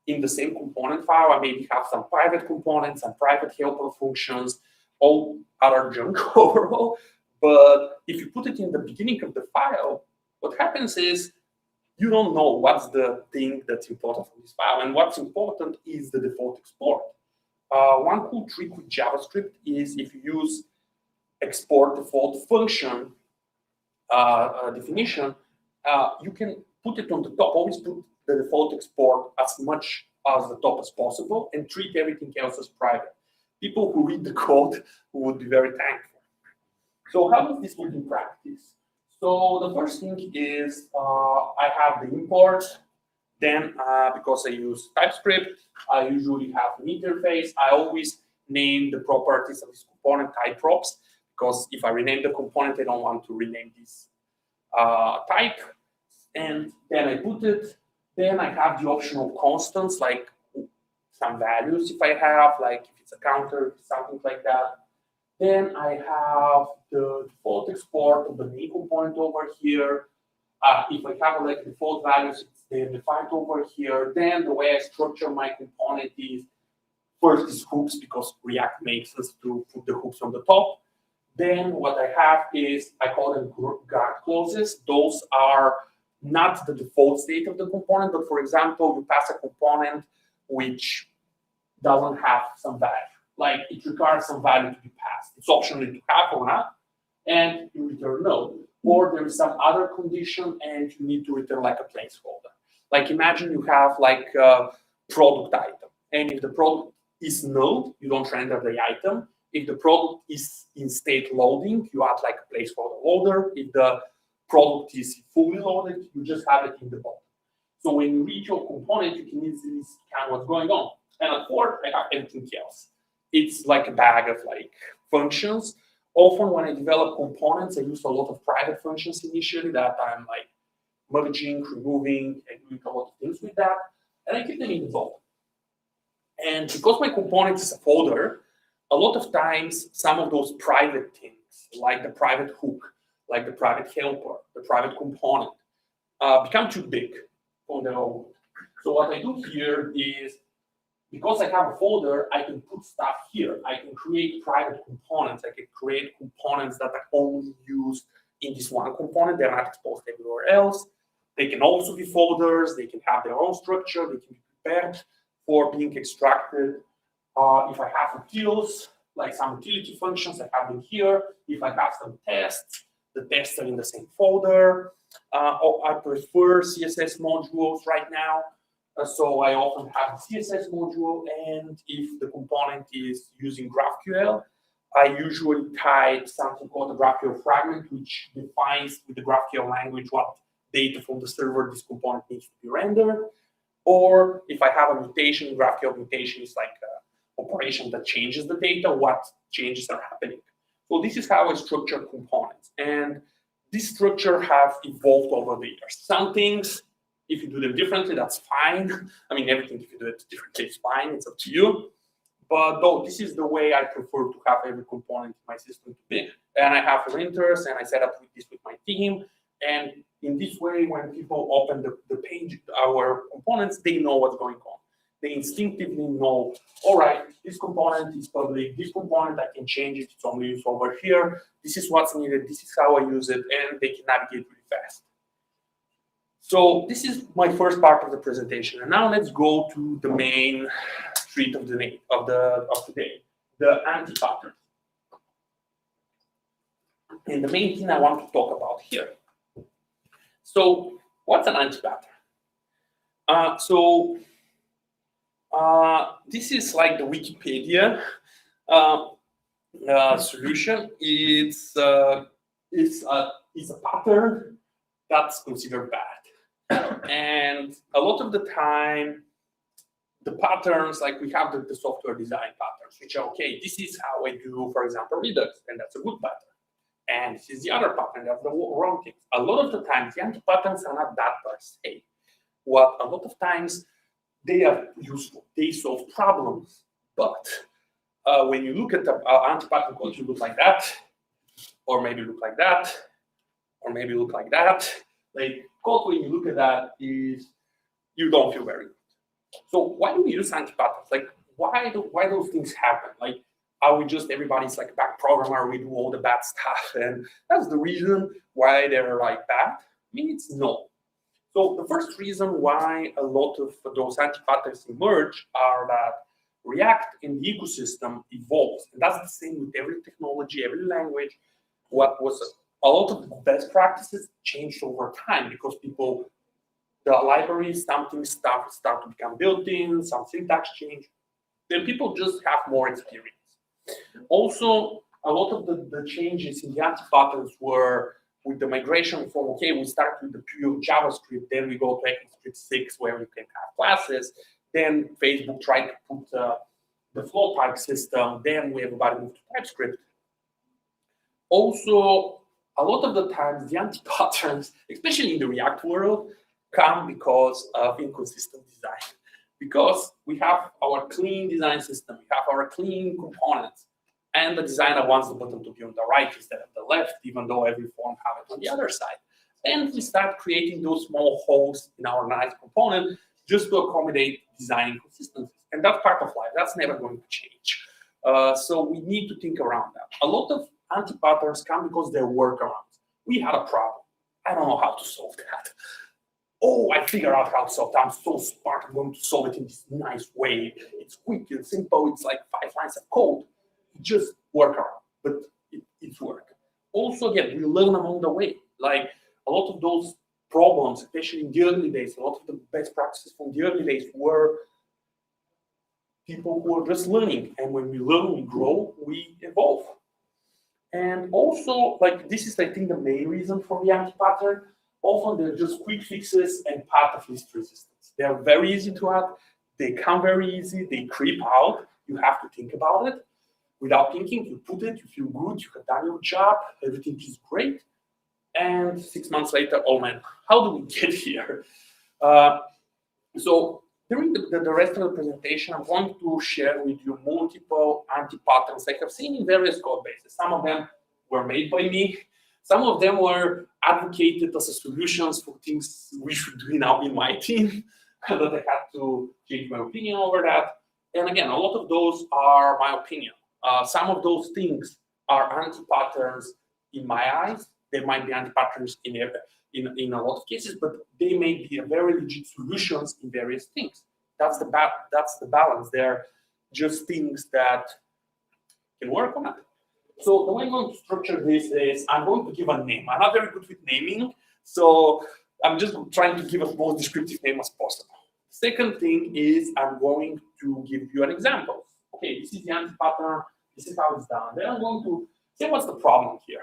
in the same component file, I maybe have some private components, some private helper functions, all other junk overall. But if you put it in the beginning of the file, what happens is you don't know what's the thing that's important for this file. And what's important is the default export. One cool trick with JavaScript is if you use export default function definition, you can put it on the top. Always put the default export as much as the top as possible and treat everything else as private. People who read the code would be very thankful. So how does this look in practice? So the first thing is I have the import. Then because I use TypeScript, I usually have an interface. I always name the properties of this component type props, because if I rename the component, I don't want to rename this type. And then I put it. Then I have the optional constants, like some values if I have, like if it's a counter, something like that. Then I have the default export of the main component over here. If I have like default values, they're defined over here. Then the way I structure my component is first is hooks, because React makes us to put the hooks on the top. Then what I have is, I call them guard clauses. Those are not the default state of the component, but for example, you pass a component which doesn't have some value. Like it requires some value to be passed. It's optional to have or not, and you return no. Or there is some other condition and you need to return like a placeholder. Like imagine you have like a product item, and if the product is null, you don't render the item. If the product is in state loading, you add like a placeholder loader. If the product is fully loaded, you just have it in the bottom. So when you read your component, you can easily scan what's going on. And at fourth, I have everything else. It's like a bag of like functions. Often when I develop components, I use a lot of private functions initially that I'm like merging, removing, and doing a lot of things with that. And I keep them in the bottom. And because my component is a folder, a lot of times some of those private things, like the private hook, like the private helper, the private component, become too big on their own. So what I do here is, because I have a folder, I can put stuff here. I can create private components. I can create components that are only used in this one component. They're not exposed everywhere else. They can also be folders. They can have their own structure. They can be prepared for being extracted. If I have utils, like some utility functions, I have them here. If I have some tests, the tests are in the same folder. Or I prefer CSS modules right now. So I often have a CSS module, and if the component is using GraphQL, I usually type something called a GraphQL fragment, which defines with the GraphQL language what data from the server this component needs to be rendered. Or if I have a mutation, GraphQL mutation is like an operation that changes the data, what changes are happening. So this is how I structure components. And this structure have evolved over the years. Some things, if you do them differently, that's fine. I mean, everything, if you do it differently, it's fine. It's up to you. But though, this is the way I prefer to have every component in my system to be. And I have renters, and I set up this with my team. And in this way, when people open the page, our components, they know what's going on. They instinctively know, all right, this component is public. This component, I can change it. It's only used over here. This is what's needed. This is how I use it. And they can navigate really fast. So this is my first part of the presentation, and now let's go to the main street of today, the anti-pattern. And the main thing I want to talk about here. So what's an anti-pattern? This is like the Wikipedia solution. It's a pattern that's considered bad. And a lot of the time, the patterns, like we have the software design patterns, which are, okay, this is how I do, for example, Redux, and that's a good pattern. And this is the other pattern, that's the wrong thing. A lot of the times, the anti-patterns are not bad per se. What a lot of times, they are useful. They solve problems. But when you look at the anti-pattern code, you look like that, or maybe look like that, or maybe look like that. Like, code when you look at that is you don't feel very good. So why do we use anti-patterns? Like, why those things happen? Like, are we just everybody's like a bad programmer? We do all the bad stuff, and that's the reason why they're like bad? I mean, it's no. So the first reason why a lot of those anti-patterns emerge are that React in the ecosystem evolves, and that's the same with every technology, every language. What was a lot of the best practices changed over time because people, the libraries, something start to become built in, some syntax change. Then people just have more experience. Also, a lot of the changes in the anti-patterns were with the migration from, okay, we start with the pure JavaScript, then we go to ECMAScript 6 where you can have classes, then Facebook tried to put the flow type system, then everybody moved to TypeScript. Also, a lot of the times the anti-patterns, especially in the React world, come because of inconsistent design. Because we have our clean design system, we have our clean components, and the designer wants the button to be on the right instead of the left, even though every form has it on the other side. And we start creating those small holes in our nice component just to accommodate design inconsistencies. And that's part of life. That's never going to change. So we need to think around that. A lot of anti-patterns come because they're workarounds. We had a problem. I don't know how to solve that. Oh, I figured out how to solve that. I'm so smart. I'm going to solve it in this nice way. It's quick and simple. It's like 5 lines of code. Just work around, but it's work. Also, again, we learn along the way. Like a lot of those problems, especially in the early days, a lot of the best practices from the early days were people who are just learning. And when we learn, we grow, we evolve. And also, like this is, I think, the main reason for the anti-pattern. Often they're just quick fixes and part of list resistance. They are very easy to add. They come very easy. They creep out. You have to think about it. Without thinking, you put it, you feel good, you have done your job, everything is great. And 6 months later, oh man, how do we get here? So during the rest of the presentation, I'm going to share with you multiple anti-patterns I have seen in various code bases. Some of them were made by me. Some of them were advocated as solutions for things we should do now in my team, that I had to change my opinion over that. And again, a lot of those are my opinion. Some of those things are anti-patterns in my eyes. They might be anti-patterns in a lot of cases, but they may be very legit solutions in various things. That's the balance. They're just things that can work on it. So the way I'm going to structure this is I'm going to give a name. I'm not very good with naming, so I'm just trying to give a most descriptive name as possible. Second thing is I'm going to give you an example. Okay, this is the anti-pattern. This is how it's done. Then I'm going to say what's the problem here.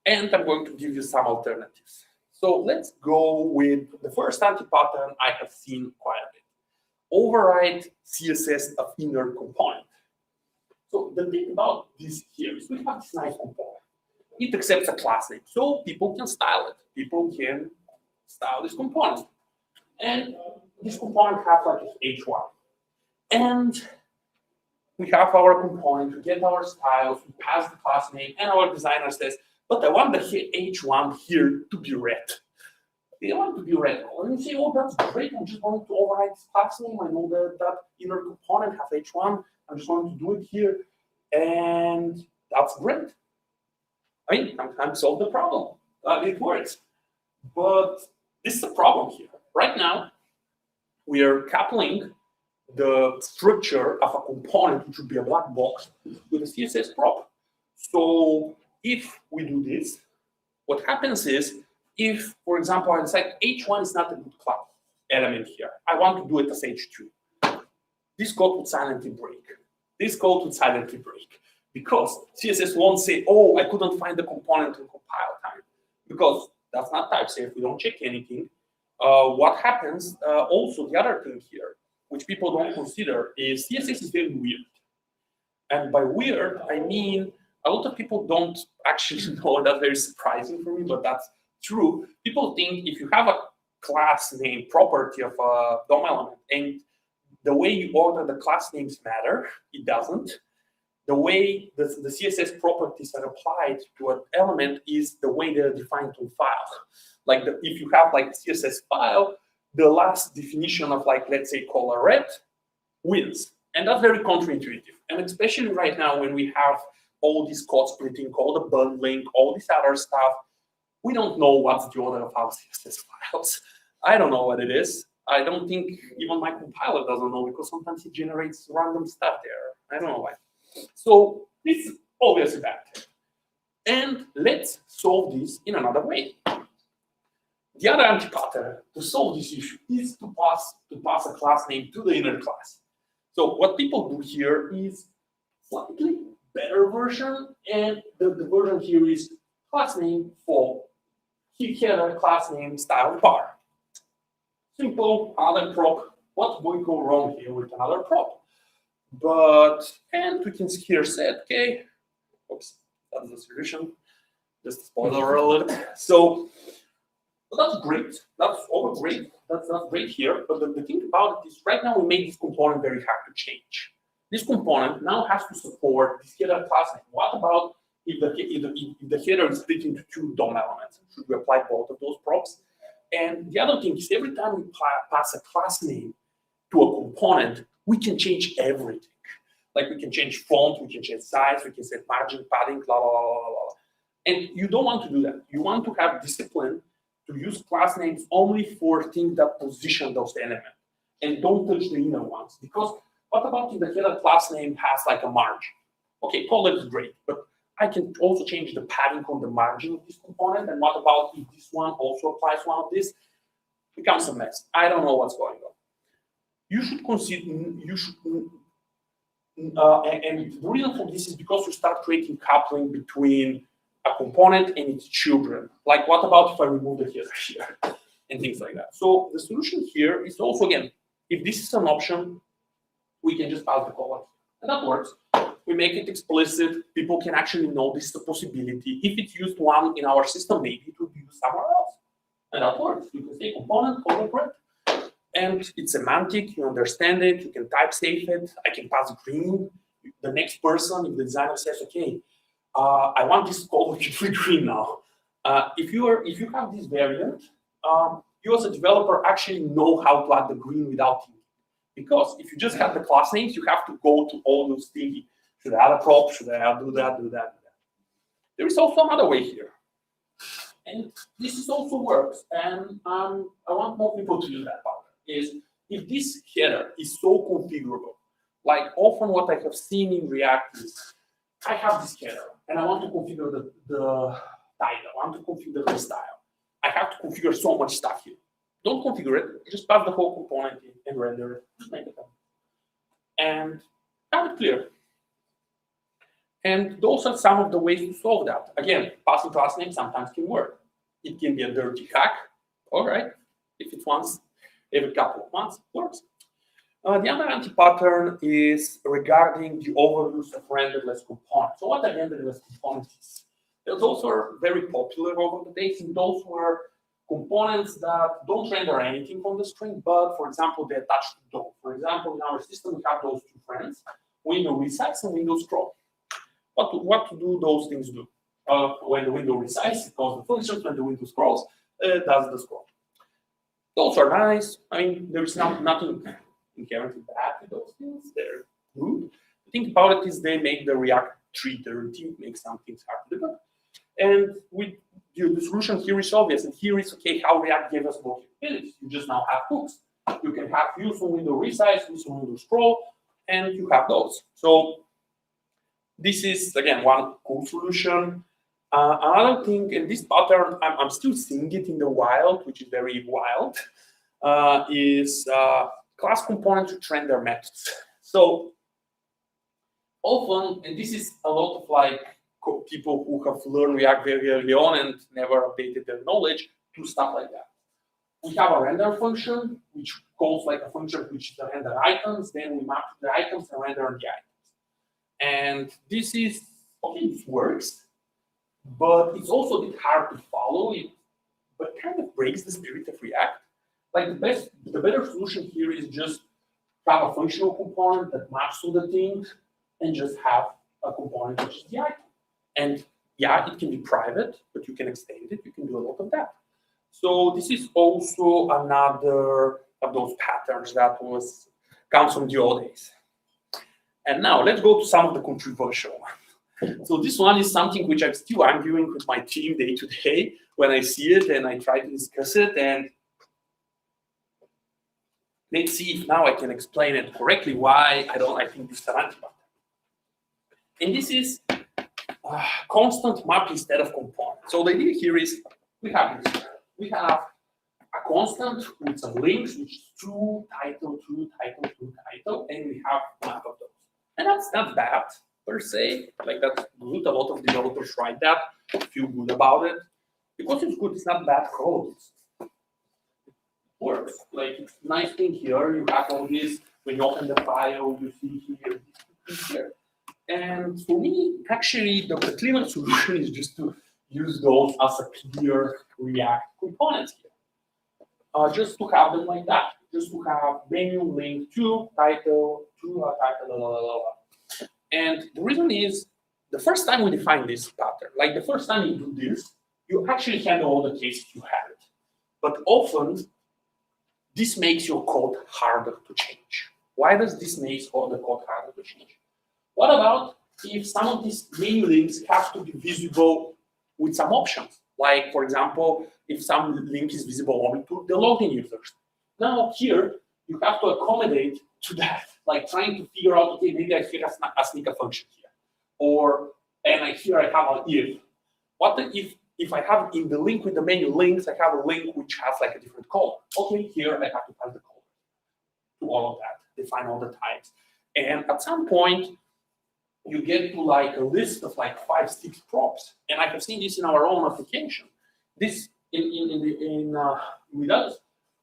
And I'm going to give you some alternatives. So let's go with the first anti-pattern I have seen quite a bit. Override CSS of inner component. So the thing about this here is we have this nice component. It accepts a class name, so people can style it. People can style this component. And this component has like H1. And we have our component, we get our styles, we pass the class name, and our designer says, but I want the H1 here to be red. They want to be red. And you say, oh, that's great. I'm just going to override this class name. I know that inner component has H1. I'm just going to do it here. And that's great. I mean, sometimes solve the problem. It works. But this is a problem here. Right now, we are coupling the structure of a component, which would be a black box, with a CSS prop. So if we do this, what happens is, if, for example, I decide H1 is not a good class element here, I want to do it as H2. This code would silently break. This code would silently break because CSS won't say, oh, I couldn't find the component in compile time, because that's not type safe. We don't check anything. What happens, also the other thing here, which people don't consider, is CSS is very weird. And by weird, I mean a lot of people don't actually know. That's very surprising for me, but that's true. People think if you have a class name property of a DOM element, and the way you order the class names matter, it doesn't. The way the CSS properties are applied to an element is the way they're defined on file. Like if you have like a CSS file, the last definition of like, let's say, color red wins. And that's very counterintuitive. And especially right now when we have all this code splitting, all the bundling, all this other stuff, we don't know what's the order of our CSS files. I don't know what it is. I don't think even my compiler doesn't know, because sometimes it generates random stuff there. I don't know why. So this is obviously bad. And let's solve this in another way. The other anti-pattern to solve this issue is to pass a class name to the inner class. So what people do here is slightly better version, and the version here is class name for header, class name, style bar. Simple, other prop. What's going to go wrong here with another prop? And we can here set, okay, oops, that's the solution. Just a spoiler alert. So that's great. That's all great. That's great here. But the thing about it is right now we made this component very hard to change. This component now has to support this header class name. What about if the header is split into two DOM elements? Should we apply both of those props? And the other thing is every time we pass a class name to a component, we can change everything. Like we can change font, we can change size, we can set margin, padding, blah, blah, blah, blah, blah. And you don't want to do that. You want to have discipline to use class names only for things that position those elements. And don't touch the inner ones. Because what about if the header class name has like a margin? Okay, color is great, but I can also change the padding on the margin of this component. And what about if this one also applies one of these? It becomes a mess. I don't know what's going on. You should consider, and the reason for this is because you start creating coupling between a component and its children. Like what about if I remove the header here and things like that? So the solution here is also, again, if this is an option, we can just pass the color. And that works. We make it explicit. People can actually know this is a possibility. If it's used one in our system, maybe it will be used somewhere else. And that works. You can say component, color correct. And it's semantic, you understand it, you can type safe it, I can pass green. The next person, if the designer says, okay, I want this color to be green now. If you have this variant, you as a developer actually know how to add the green without thinking. Because if you just have the class names, you have to go to all those things. Should I add a prop? Should I do that, do that, do that? There is also another way here. And this is also works. And I want more people to use that part. Is if this header is so configurable, like often what I have seen in React is, I have this header and I want to configure the title, I want to configure the style. I have to configure so much stuff here. Don't configure it, just pass the whole component in and render it, just make it up. And have it clear. And those are some of the ways to solve that. Again, passing class name sometimes can work. It can be a dirty hack, all right, if it's once every couple of months, works. The other anti-pattern is regarding the overuse of renderless components. So what are renderless components? Those were very popular over the days, and those were components that don't render anything on the screen, but for example, they attach to DOM. For example, in our system, we have those two friends, window resize and window scroll. What do those things do? When the window resizes, it calls the functions. When the window scrolls, it does the scroll. Those are nice. I mean, there's nothing inherently bad with those things. They're good. The thing about it is they make the React tree dirty, make some things hard to debug. And the solution here is obvious. And here is, okay, how React gave us both capabilities. You just now have hooks. You can have views on window resize, views on window scroll, and you have those. So this is, again, one cool solution. Another thing, and this pattern, I'm still seeing it in the wild, which is very wild, is class components which render methods. So often, and this is a lot of like people who have learned React very early on and never updated their knowledge, do stuff like that. We have a render function, which calls like a function which is the render items, then we map the items and render the items. And this is, okay, this works. But it's also a bit hard to follow it, but kind of breaks the spirit of React. Like the better solution here is just have a functional component that maps to the things and just have a component which is the item. And yeah, it can be private, but you can extend it. You can do a lot of that. So this is also another of those patterns that comes from the old days. And now let's go to some of the controversial ones. So this one is something which I'm still arguing with my team day to day when I see it and I try to discuss it. And let's see if now I can explain it correctly why I think this is an anti-pattern. And this is constant map instead of component. So the idea here is we have this. We have a constant with some links, which is to title, and we have a map of those. And that's not bad. per se. Like that's good. A lot of developers write that, feel good about it. Because it's good, it's not bad code. It works. Like it's a nice thing here. You have all this. When you open the file, you see here. And for me, actually, the cleaner solution is just to use those as a clear React components here. Just to have them like that. Just to have menu link to title, And the reason is, the first time we define this pattern, like the first time you do this, you actually handle all the cases you have it. But often, this makes your code harder to change. Why does this make all the code harder to change? What about if some of these menu links have to be visible with some options? Like, for example, if some link is visible only to the login users. Now here, you have to accommodate to that, like trying to figure out, okay, maybe I here a sneaker function here. And here I have an if. What if I have in the link with the menu links, I have a link which has like a different color. Okay, here I have to pass the color to all of that, define all the types. And at some point, you get to like a list of like 5, 6 props. And I have seen this in our own application. This with us,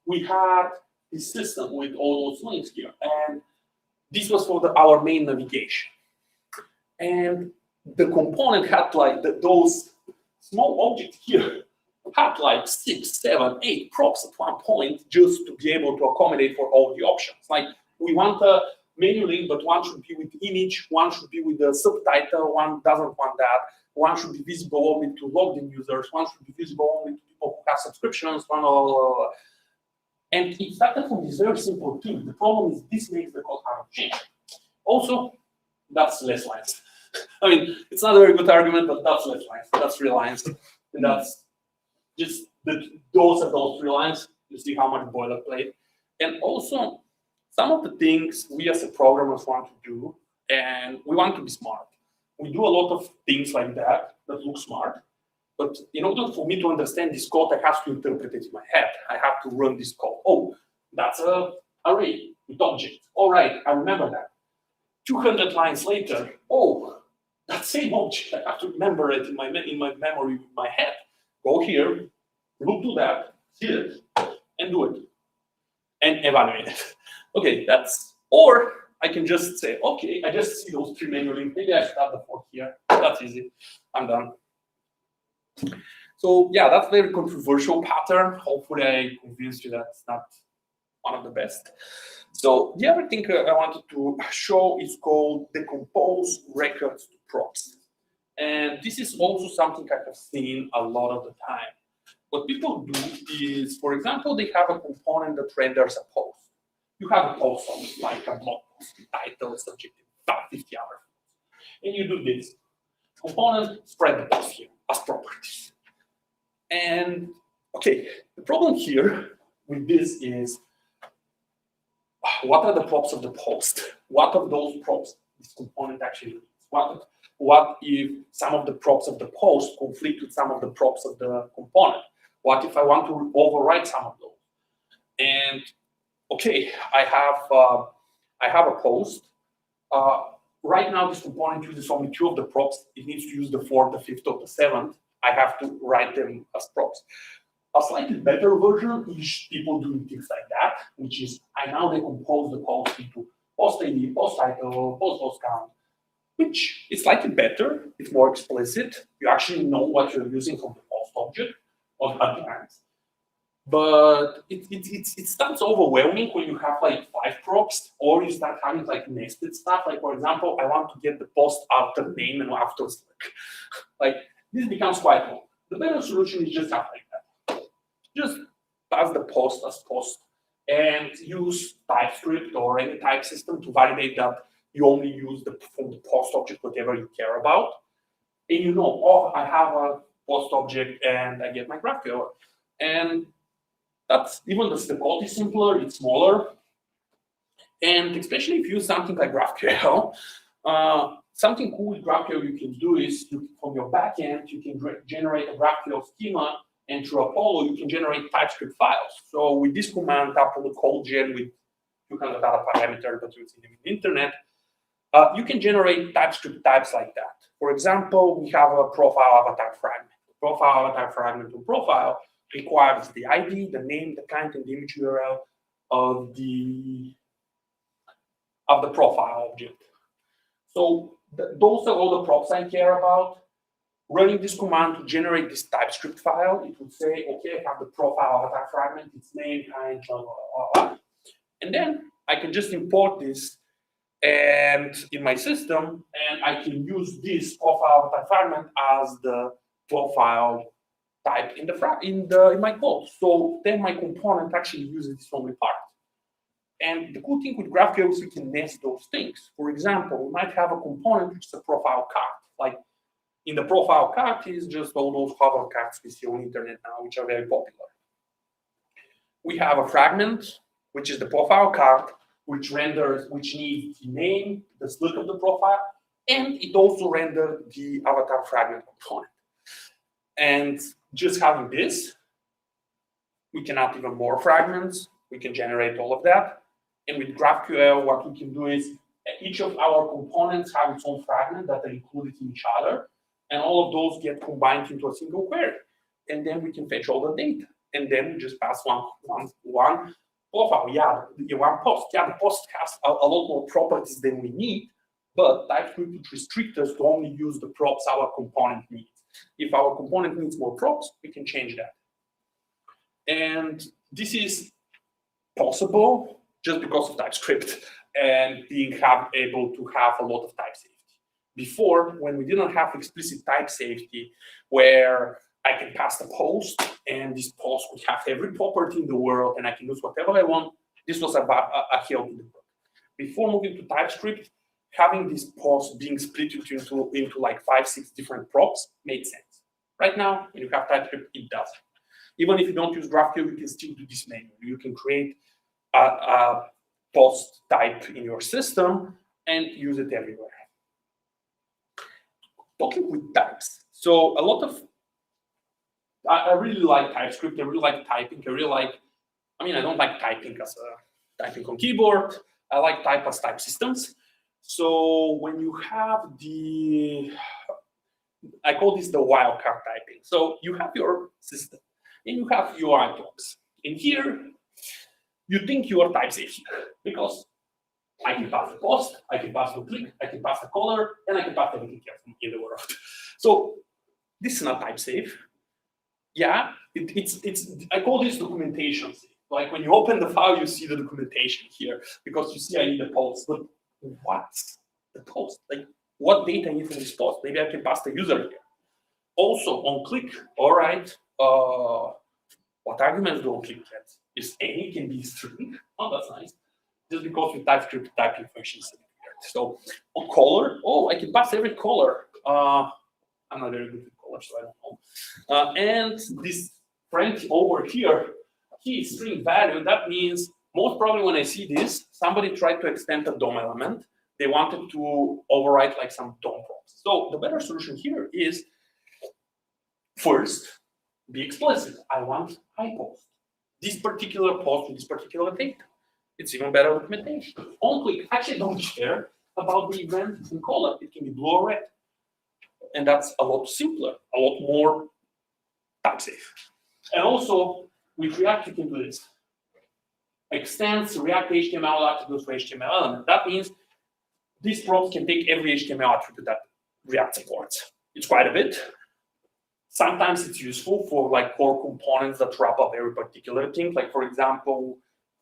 we had this system with all those links here. And this was for our main navigation. And the component had like those small objects here had like 6, 7, 8 props at one point just to be able to accommodate for all the options. Like we want a menu link, but one should be with image, one should be with the subtitle, one doesn't want that, one should be visible only to logged-in users, one should be visible only to people who have subscriptions, and it started from this very simple thing. The problem is this makes the code hard to change. Also, that's less lines. I mean, it's not a very good argument, but that's less lines. That's 3 lines. And that's just those are those 3 lines. You see how much boilerplate. And also, some of the things we as a programmers want to do, and we want to be smart. We do a lot of things like that look smart. But in order for me to understand this code, I have to interpret it in my head. I have to run this code. Oh, that's an array with objects. All right, I remember that. 200 lines later, oh, that same object, I have to remember it in my memory, in my head. Go here, look to that, see it, and do it, and evaluate it. Okay, or I can just say, okay, I just see those 3 menu links. Maybe I should have the 4 here. That's easy. I'm done. So yeah, that's a very controversial pattern. Hopefully I convinced you that it's not one of the best. So the other thing I wanted to show is called decompose records to props. And this is also something I have seen a lot of the time. What people do is, for example, they have a component that renders a post. You have a post on it, like a blog post, title, subject, 50 hours. And you do this. Component, spread the post here as properties. And okay, the problem here with this is, what are the props of the post? What of those props this component actually needs? What if some of the props of the post conflict with some of the props of the component? What if I want to override some of those? And okay, I have a post. Right now, this component uses only 2 of the props. It needs to use the 4th, the 5th, or the 7th. I have to write them as props. A slightly better version is people doing things like that, which is I now decompose the post into post ID, post title, post count, which is slightly better. It's more explicit. You actually know what you're using from the post object on a glance. But it starts overwhelming when you have like 5 props, or you start having like nested stuff. Like for example, I want to get the post after name and after Slack. Like this becomes quite long. The better solution is just have like that. Just pass the post as post and use TypeScript or any type system to validate that you only use from the post object whatever you care about. And you know, oh, I have a post object and I get my GraphQL. And that's even the code is simpler, it's smaller. And especially if you use something like GraphQL, something cool with GraphQL you can do is from your backend, you can generate a GraphQL schema, and through Apollo, you can generate TypeScript files. So with this command, Apollo code gen with 200 data parameters that you see in the internet, You can generate TypeScript types like that. For example, we have a profile avatar fragment. Profile avatar fragment to profile requires the ID, the name, the kind, and the image URL of the profile object. So those are all the props I care about. Running this command to generate this TypeScript file, it would say, okay, I have the profile avatar fragment, its name, kind, blah, blah, blah, blah. And then I can just import this and in my system, and I can use this profile avatar fragment as the profile type in my code. So then my component actually uses this only part. And the cool thing with GraphQL is we can nest those things. For example, we might have a component which is a profile card. Like in the profile card is just all those hover cards we see on the internet now, which are very popular. We have a fragment, which is the profile card, which needs the name, the split of the profile, and it also renders the avatar fragment component. And just having this, we can add even more fragments. We can generate all of that. And with GraphQL, what we can do is each of our components have its own fragment that are included in each other. And all of those get combined into a single query. And then we can fetch all the data. And then we just pass one profile. Yeah, one post. Yeah, the post has a lot more properties than we need. But TypeScript would restrict us to only use the props our component needs. If our component needs more props, we can change that. And this is possible just because of TypeScript and being able to have a lot of type safety. Before, when we didn't have explicit type safety, where I can pass the post, and this post would have every property in the world, and I can use whatever I want, this was about a hill to the work. Before moving to TypeScript, having this post being split into like 5-6 different props made sense. Right now, when you have TypeScript, it doesn't. Even if you don't use GraphQL, you can still do this manually. You can create a post type in your system and use it everywhere. Talking with types. So a lot of, I really like TypeScript. I really like typing. I don't like typing as a typing on keyboard. I like type as type systems. So when you have I call this the wildcard typing. So you have your system and you have UI blocks. In here, you think you are type safe because I can pass the post, I can pass the click, I can pass the color, and I can pass everything else in the world. So this is not type safe. Yeah, I call this documentation safe. Like when you open the file, you see the documentation here because you see I need a post. But what's the post? Like what data I need from this post? Maybe I can pass the user here. Also on click, all right. What arguments do on click get? Is any can be string? Oh, that's nice. Just because with TypeScript typing functions. So on color, oh, I can pass every color. I'm not very good with color, so I don't know. And this friend over here, key string value, that means most probably when I see this, somebody tried to extend a DOM element. They wanted to overwrite like some DOM props. So the better solution here is first, be explicit. I want I post. This particular post with this particular data. It's even better documentation. On click, actually don't care about the event in color. It can be blue or red. And that's a lot simpler, a lot more type safe. And also, with React, you can do this. Extends React HTML attributes for HTML element. That means these props can take every HTML attribute that React supports. It's quite a bit. Sometimes it's useful for like core components that wrap up very particular thing. Like for example,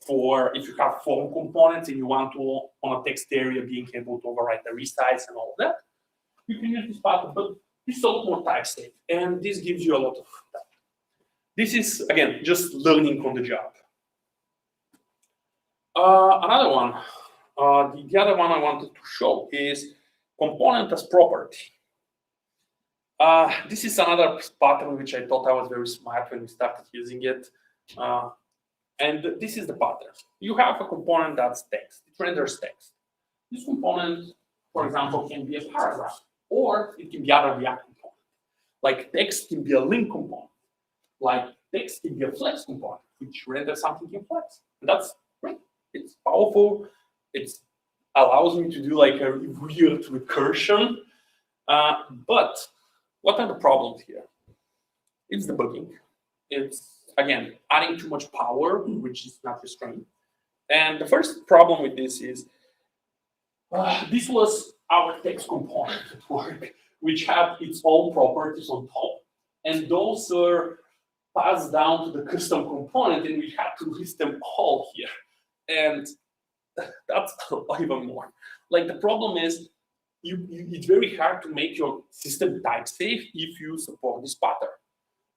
if you have form components and you want to, on a text area, being able to override the resize and all of that, you can use this pattern, but it's a lot more type safe. And this gives you a lot of time. This is, again, just learning on the job. Another one, the other one I wanted to show is component as property. This is another pattern which I thought I was very smart when we started using it. And this is the pattern. You have a component that's text. It renders text. This component, for example, can be a paragraph, or it can be other React component. Like text can be a link component. Like text can be a flex component, which renders something in flex. And that's great. It's powerful. It's allows me to do like a weird recursion. But what are the problems here? It's debugging. It's, again, adding too much power, which is not restrained. And the first problem with this is, this was our text component at work, which had its own properties on top. And those are passed down to the custom component, and we had to list them all here. And that's even more. Like, the problem is, it's very hard to make your system type safe if you support this pattern.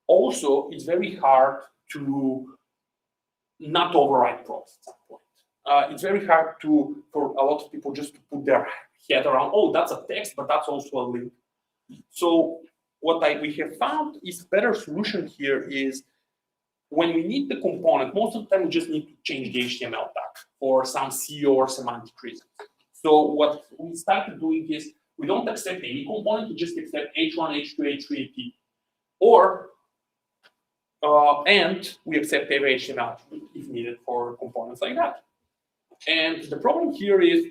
Also, it's very hard to not override props at some point. It's very hard for a lot of people just to put their head around, oh, that's a text, but that's also a link. So what we have found is a better solution here is when we need the component, most of the time we just need to change the HTML tag for some SEO or semantic reasons. So what we started doing is we don't accept any component, we just accept H1, H2, H3, P. Or and we accept every HTML if needed for components like that. And the problem here is,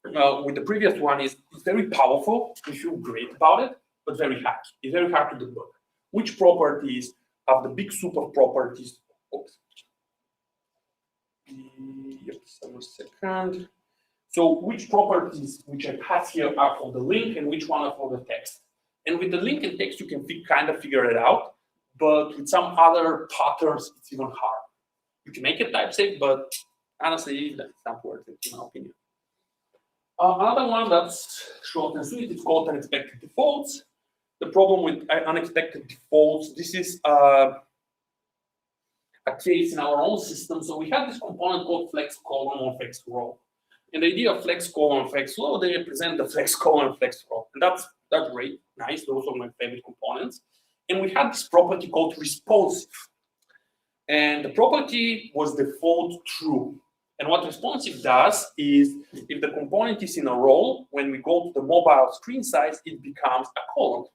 with the previous one, is it's very powerful. We feel great about it, but very hacky. It's very hard to debug. Which properties have the big super properties? Oops. Just a second. So which properties which I pass here are for the link and which one are for the text? And with the link and text, you can kind of figure it out. But with some other patterns, it's even hard. You can make it type safe, but honestly, that's not worth it, in my opinion. Another one that's short and sweet is called unexpected defaults. The problem with unexpected defaults, this is a case in our own system. So we have this component called flex column or flex row. And the idea of flex column, flex row, they represent the flex column, flex row. And that's great, nice. Those are my favorite components. And we had this property called responsive. And the property was default true. And what responsive does is, if the component is in a row, when we go to the mobile screen size, it becomes a column.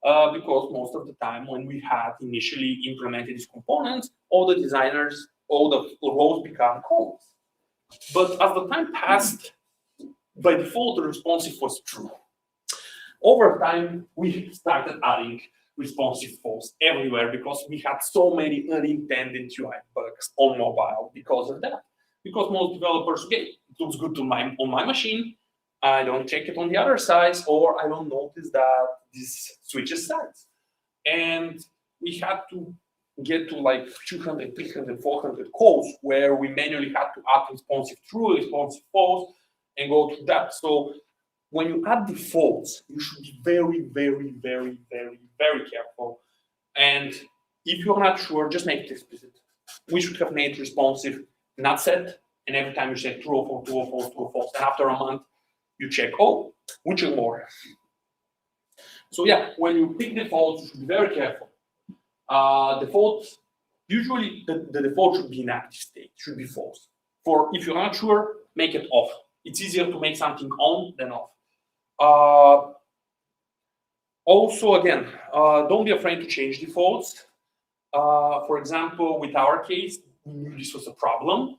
Because most of the time when we had initially implemented these components, all the designers, all the rows become columns. But as the time passed, by default, the responsive was true. Over time, we started adding responsive false everywhere because we had so many unintended UI bugs on mobile because of that. Because most developers, okay, it looks good on my machine, I don't check it on the other side, or I don't notice that this switches sides. And we had to get to like 200, 300, 400 calls where we manually had to add responsive true, responsive false, and go to that. So when you add defaults, you should be very, very, very, very, very careful. And if you're not sure, just make it explicit. We should have made responsive not set, and every time you say true or false, true or false, true or false, and after a month, you check, oh, which is more? So yeah, when you pick defaults, you should be very careful. Defaults, usually the default should be in active state, should be false. For if you're not sure, make it off. It's easier to make something on than off. Also, again, don't be afraid to change defaults. For example, with our case, we knew this was a problem,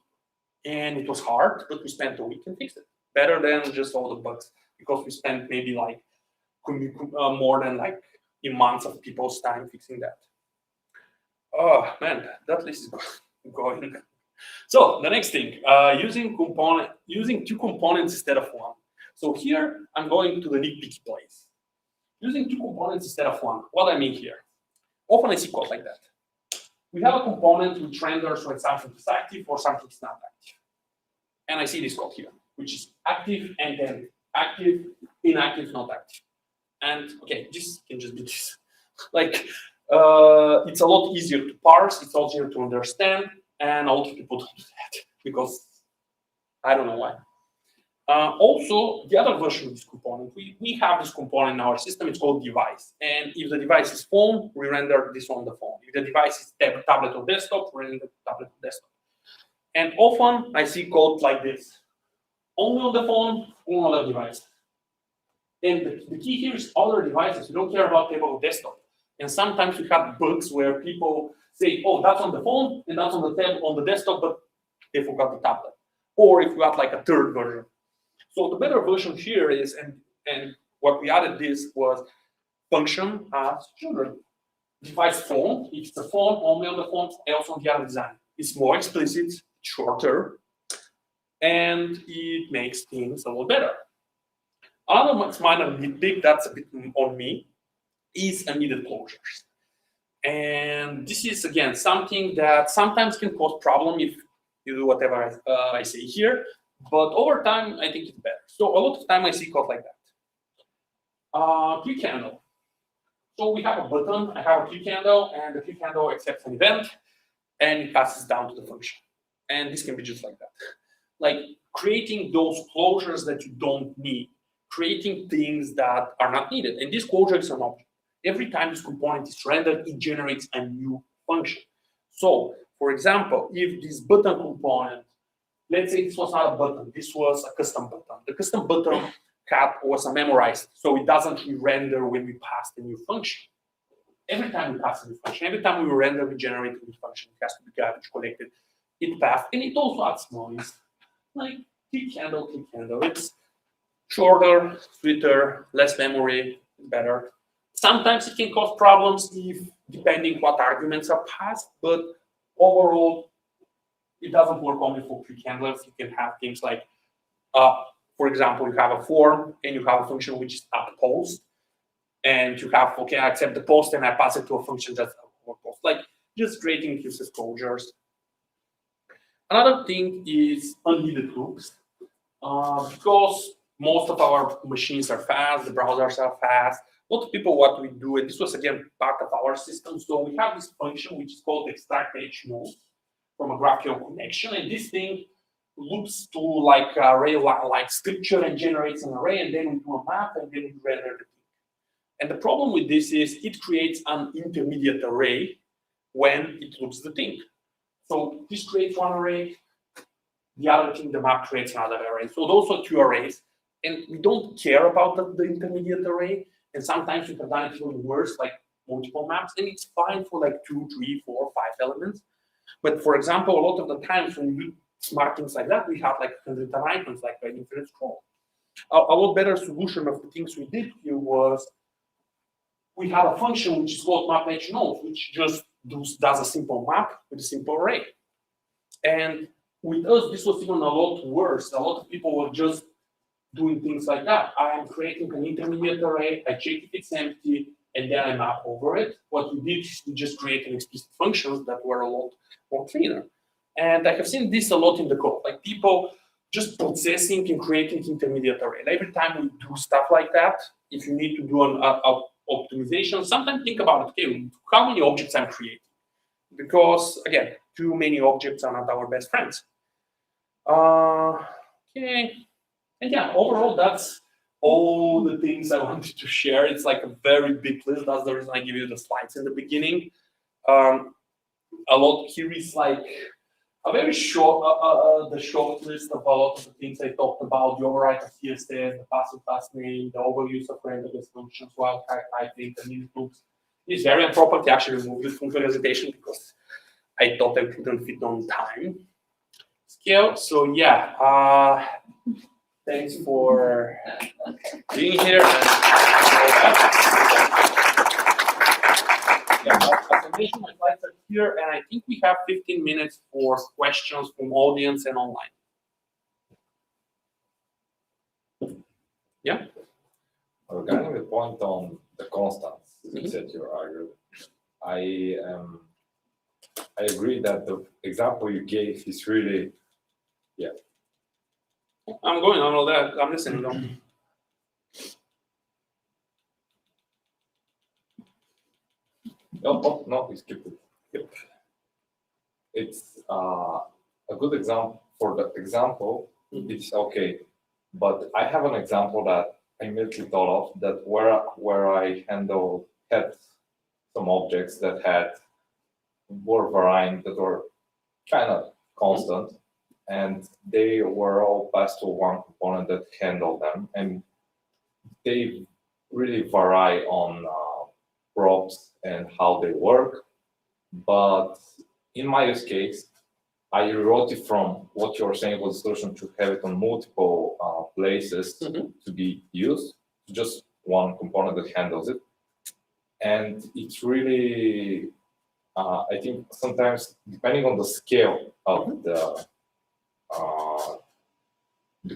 and it was hard, but we spent a week and fixed it. Better than just all the bugs, because we spent maybe like more than like a month of people's time fixing that. Oh man, that list is going. So the next thing, using two components instead of one. So here I'm going to the nitpicky place. Using two components instead of one. What I mean here? Often I see code like that. We have a component which renders when something is active or something is not active. And I see this code here, which is active and then active, inactive, not active. And okay, this can just be this. Like, it's a lot easier to parse, it's easier to understand, and a lot of people don't do that because I don't know why. Also, the other version of this component, we have this component in our system, it's called device. And if the device is phone, we render this on the phone. If the device is tablet or desktop, we render tablet or desktop. And often I see code like this. Only on the phone, only on the device. And the key here is other devices. We don't care about table or desktop. And sometimes we have bugs where people say, oh, that's on the phone and that's on the tab on the desktop, but they forgot the tablet. Or if we have like a third version. So the better version here is, and what we added this was function as children. Device phone, if it's a phone, only on the phone, else on the other design. It's more explicit, shorter, and it makes things a little better. Another minor nitpick that's a bit on me is unneeded closures. And this is, again, something that sometimes can cause problem if you do whatever I say here, but over time, I think it's better. So a lot of time I see code like that. Click handle. So we have a button, I have a click handle, and the click handle accepts an event, and it passes down to the function. And this can be just like that. Like creating those closures that you don't need, creating things that are not needed. And this closure is an object. Every time this component is rendered, it generates a new function. So, for example, if this button component, let's say this was not a button, this was a custom button. The custom button was a memorized, so it doesn't re-render when we pass the new function. Every time we pass a new function, every time we render, we generate a new function. It has to be garbage collected, it passed, and it also adds noise. Like click handle. It's shorter, sweeter, less memory, better. Sometimes it can cause problems if, depending what arguments are passed, but overall, it doesn't work only for click handlers. You can have things like, for example, you have a form and you have a function which is up post, and you have, okay, I accept the post and I pass it to a function that's up post. Like just creating useless closures. Another thing is unneeded loops, because most of our machines are fast, the browsers are fast. A lot of people, what we do, and this was again part of our system, so we have this function which is called extract H node from a GraphQL connection, and this thing loops to like array-like scripture and generates an array, and then we do a map, and then we render the thing. And the problem with this is it creates an intermediate array when it loops the thing. So this creates one array, the other thing, the map creates another array. So those are two arrays, and we don't care about the intermediate array. And sometimes we have done it even worse, like multiple maps, and it's fine for like 2, 3, 4, 5 elements. But for example, a lot of the times when we do smart things like that, we have like 100 items, like an infinite scroll. A lot better solution of the things we did here was we have a function which is called map_h_nodes, which just does a simple map with a simple array. And with us, this was even a lot worse. A lot of people were just doing things like that. I am creating an intermediate array, I check if it's empty, and then I map over it. What we did is we just created explicit functions that were a lot more cleaner. And I have seen this a lot in the code, like people just processing and creating intermediate array. And every time we do stuff like that, if you need to do an optimization, sometimes think about it, okay, how many objects I'm creating? Because again, too many objects are not our best friends. Okay. And yeah, overall, that's all the things I wanted to share. It's like a very big list. That's the reason I give you the slides in the beginning. A lot here is like a very short, the short list of a lot of the things I talked about: the override of CSS, the passive class name, the overuse of renderless functions, wildcard typing, the needed loops. It's very improper to actually remove this from the presentation because I thought I couldn't fit on time scale. So yeah. Thanks for being here. And yeah, as I mentioned, my slides are here, and I think we have 15 minutes for questions from audience and online. Yeah. Regarding the point on the constants that you argued, I agree that the example you gave is really, yeah. I'm going on all that. I'm listening. No, we skipped it. Yep. It's a good example. For the example, it's okay. But I have an example that I immediately thought of that where I had some objects that were varying, that were kind of constant. And they were all passed to one component that handled them, and they really vary on props and how they work. But in my use case, I rewrote it from what you're saying was a solution to have it on multiple places to be used, just one component that handles it. And it's really, I think sometimes, depending on the scale of the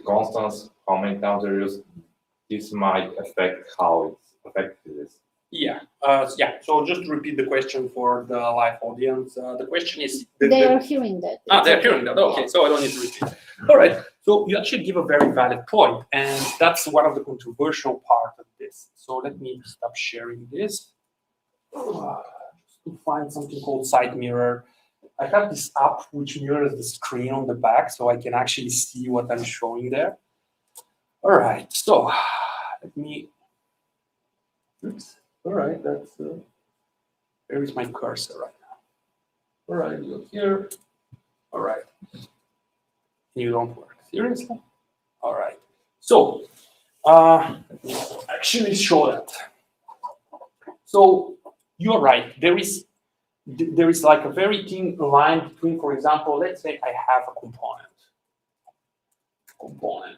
constants, how many times they're used, this might affect how it's effective is. Yeah. So just to repeat the question for the live audience, the question is... They are hearing that. They're hearing that. Okay, so I don't need to repeat. All right. So you actually give a very valid point, and that's one of the controversial part of this. So let me stop sharing this. Just to find something called side mirror. I have this app which mirrors the screen on the back, so I can actually see what I'm showing there. All right. So let me... Oops. All right, that's where is my cursor right now? All right, you here. All right, you don't work seriously. All right, so let me actually show that. So you're right. There is like a very thin line between, for example, let's say I have a component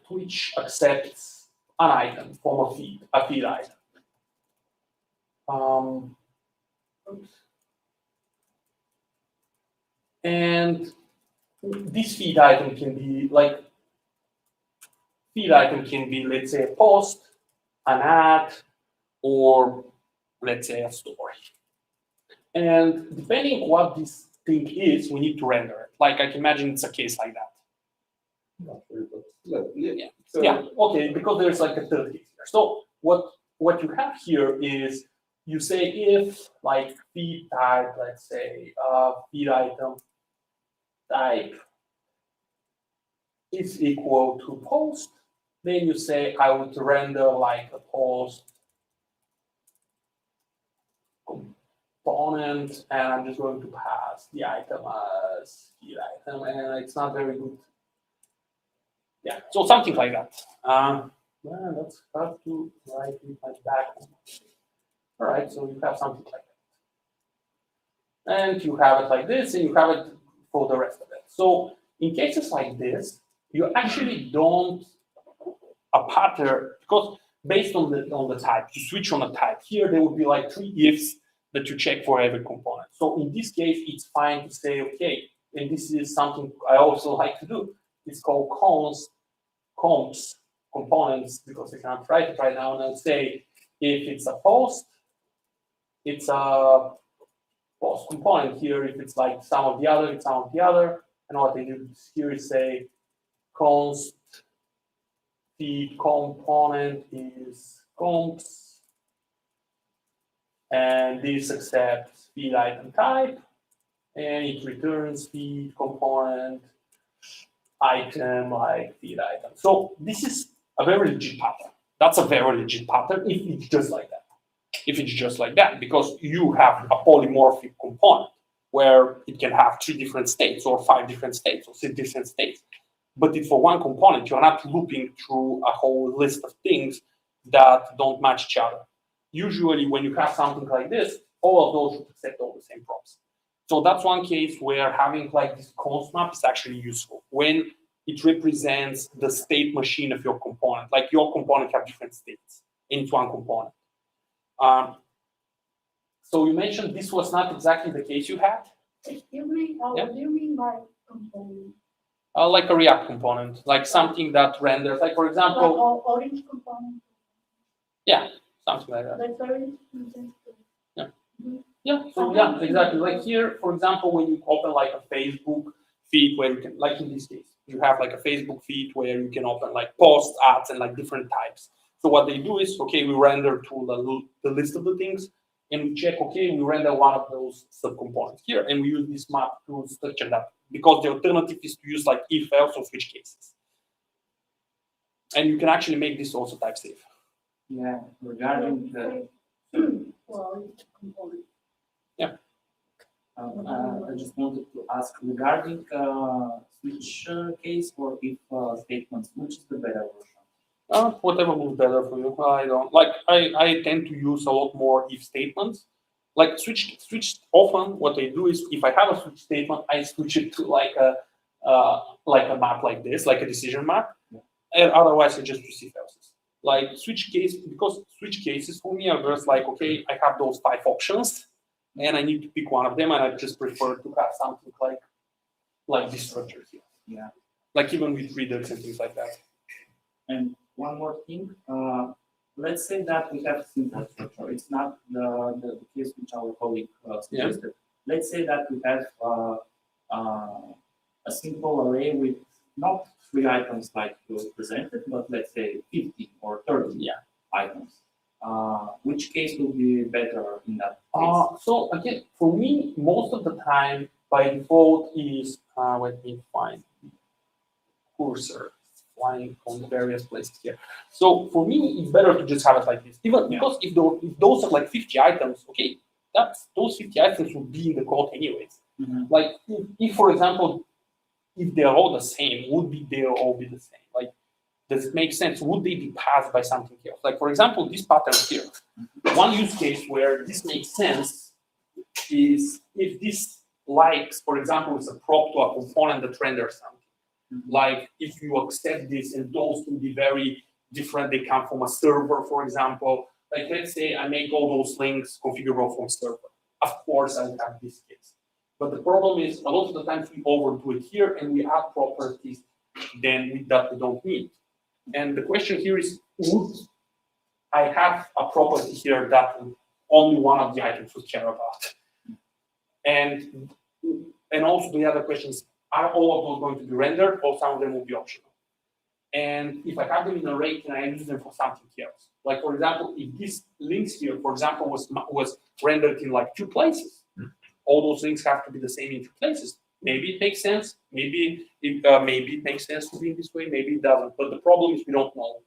which accepts an item from a feed item. And this feed item can be let's say a post, an ad, or let's say a story. And depending what this thing is, we need to render it. Like I can imagine it's a case like that. Yeah. Okay, because there's like a third case here. So what you have here is you say if like feed type, let's say feed item type is equal to post, then you say I would render like a post component, and I'm just going to pass the item as feed item, and it's not very good. Yeah, so something like that. That's hard to write with my back. All right, so you have something like that. And you have it like this, and you have it for the rest of it. So in cases like this, you actually don't a pattern, because based on the type, you switch on a type. Here, there would be like 3 ifs that you check for every component. So in this case, it's fine to say, okay, and this is something I also like to do. It's called comps, components, because I can't write it right now, and I'll say if it's a post, it's a post component here. If it's like some of the other, it's some of the other. And what I do here is say const feed component is comps, and this accepts feed item type, and it returns feed component item like feed item. So this is a very legit pattern. That's a very legit pattern if it's just like that. If it's just like that, because you have a polymorphic component where it can have 3 different states or 5 different states or 6 different states. But if for one component, you're not looping through a whole list of things that don't match each other. Usually when you have something like this, all of those should accept all the same props. So that's one case where having like this const map is actually useful when it represents the state machine of your component. Like your component have different states in one component. So you mentioned this was not exactly the case you had. Excuse me, what do you mean by component? Like a React component, like something that renders, like for example, like orange component. Yeah, something like that. That's very interesting. Yeah. Yeah. So yeah, exactly. Like here, for example, when you open like a Facebook feed, where you can, like in this case, you have like a Facebook feed where you can open like posts, ads, and like different types. So what they do is, okay, we render to the list of the things, and we check, okay, we render one of those subcomponents here, and we use this map to structure that, because the alternative is to use like if, else, or switch cases. And you can actually make this also type safe. Yeah, regarding the yeah. I just wanted to ask regarding switch case or if statements, which is the better version? Whatever was better for you. I don't like. I tend to use a lot more if statements. Like switch often. What I do is, if I have a switch statement, I switch it to like like a map like this, like a decision map, and otherwise I just receive else's. Like switch case, because switch cases for me are just like, okay, I have those 5 options, and I need to pick one of them, and I just prefer to have something like this structure here. Yeah. Like even with readers and things like that. And one more thing, let's say that we have simple structure. It's not the case which our colleague suggested. Let's say that we have a simple array with not 3 items like you presented, but let's say 50 or 30 items. Which case will be better in that case? So again, for me, most of the time by default is, let me find cursor flying from various places here. So for me, it's better to just have it like this. Even because if those are like 50 items, okay, those 50 items will be in the code anyways. Like if for example, if they're all the same, would they all be the same? Like, does it make sense? Would they be passed by something else? Like for example, this pattern here. One use case where this makes sense is if this likes, for example, is a prop to a component that renders something. Like if you accept this and those can be very different, they come from a server, for example. Like let's say I make all those links configurable from server. Of course, I would have this case. But the problem is a lot of the times we overdo it here and we add properties then that we don't need. And the question here is, would I have a property here that only one of the items would care about? And also the other questions, are all of those going to be rendered or some of them will be optional? And if I have them in an array, can I use them for something else? Like for example, if these links here, for example, was rendered in like 2 places, all those links have to be the same in 2 places. Maybe it makes sense. Maybe it makes sense to be in this way. Maybe it doesn't. But the problem is we don't know.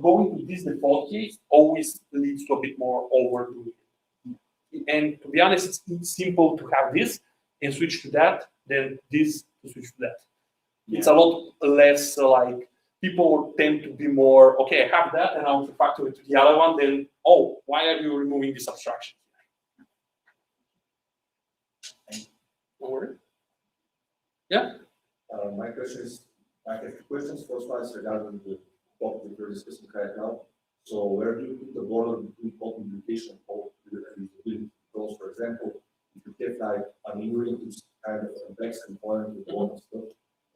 Going to this default case always leads to a bit more overdoing it. And to be honest, it's simple to have this and switch to that than this to switch to that. It's a lot less like people tend to be more, okay, I have that and I want to factor it to the other one, then, oh, why are you removing this abstraction? No worry. Yeah? My question is, I have 2 questions. First one is regarding the topic we're discussing right now. So where do you put the border between code duplication and usability? Because, for example, if you have like an ingredient which is kind of complex component with a lot of stuff,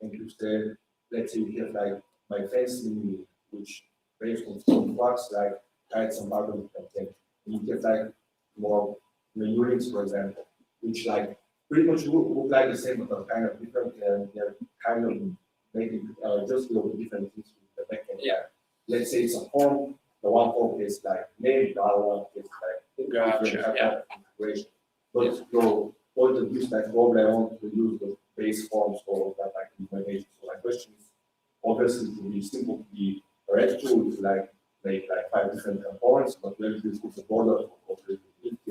and you say, let's say you have like my fancy, which based on some flux, like add some other content. And you have like more units, for example, which like pretty much look like the same, but are kind of different, and they're kind of making just a little bit different things with the backend. Yeah. Let's say it's a form, the one form is like name, the other one is like different configuration. But your point of view is like probably I want to use the base forms for that like implementation. So my question is, obviously it would be simple to be a red tool to like make like 5 different components, but where do you put the border of the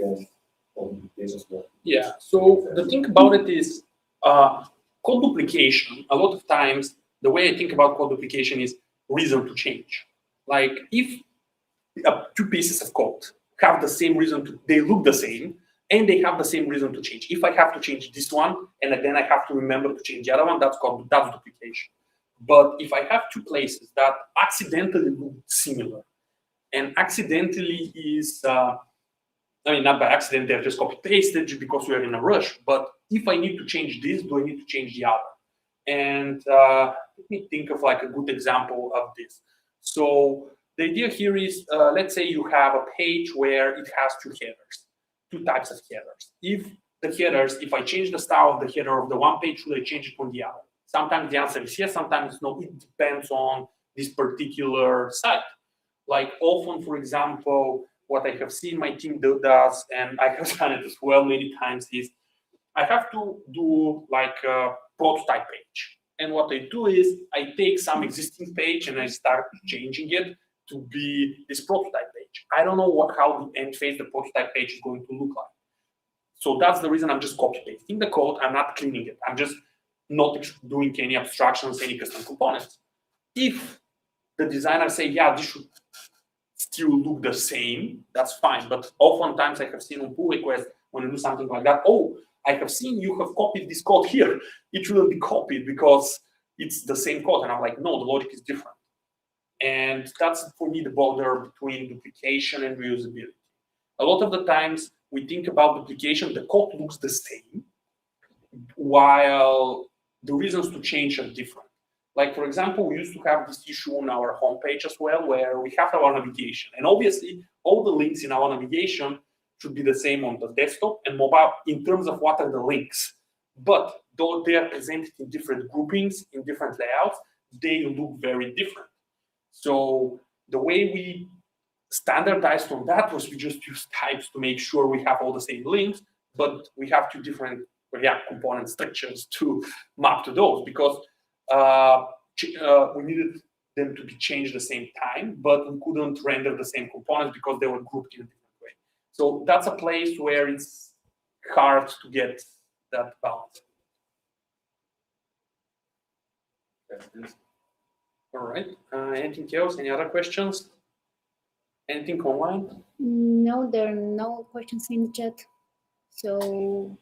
and of duplications? Yeah, so the thing about it is code duplication, a lot of times, the way I think about code duplication is reason to change. Like if 2 pieces of code have the same reason they look the same, and they have the same reason to change. If I have to change this one, and then I have to remember to change the other one, that's duplication. But if I have 2 places that accidentally look similar, and accidentally is, I mean, not by accident, they're just copy-pasted because we are in a rush. But if I need to change this, do I need to change the other? And let me think of like a good example of this. So the idea here is, let's say you have a page where it has 2 headers, 2 types of headers. If the headers, if I change the style of the header of the one page, should I change it on the other? Sometimes the answer is yes, sometimes no. It depends on this particular site. Like often, for example, what I have seen my team does, and I have done it as well many times, is I have to do like a prototype page. And what I do is I take some existing page and I start changing it to be this prototype page. I don't know how the end phase, the prototype page is going to look like. So that's the reason I'm just copy-pasting the code. I'm not cleaning it. I'm just not doing any abstractions, any custom components. If the designer say, yeah, this should still look the same, that's fine. But oftentimes I have seen on pull requests when you do something like that, oh, I have seen you have copied this code here. It shouldn't be copied because it's the same code. And I'm like, no, the logic is different. And that's, for me, the border between duplication and reusability. A lot of the times we think about duplication, the code looks the same, while the reasons to change are different. Like, for example, we used to have this issue on our homepage as well, where we have our navigation. And obviously, all the links in our navigation should be the same on the desktop and mobile in terms of what are the links. But though they are presented in different groupings, in different layouts, they look very different. So the way we standardized on that was we just use types to make sure we have all the same links, but we have two different React component structures to map to those, because we needed them to be changed at the same time, but we couldn't render the same components because they were grouped in a different way. So that's a place where it's hard to get that balance. All right. Anything else? Any other questions? Anything online? No, there are no questions in the chat. So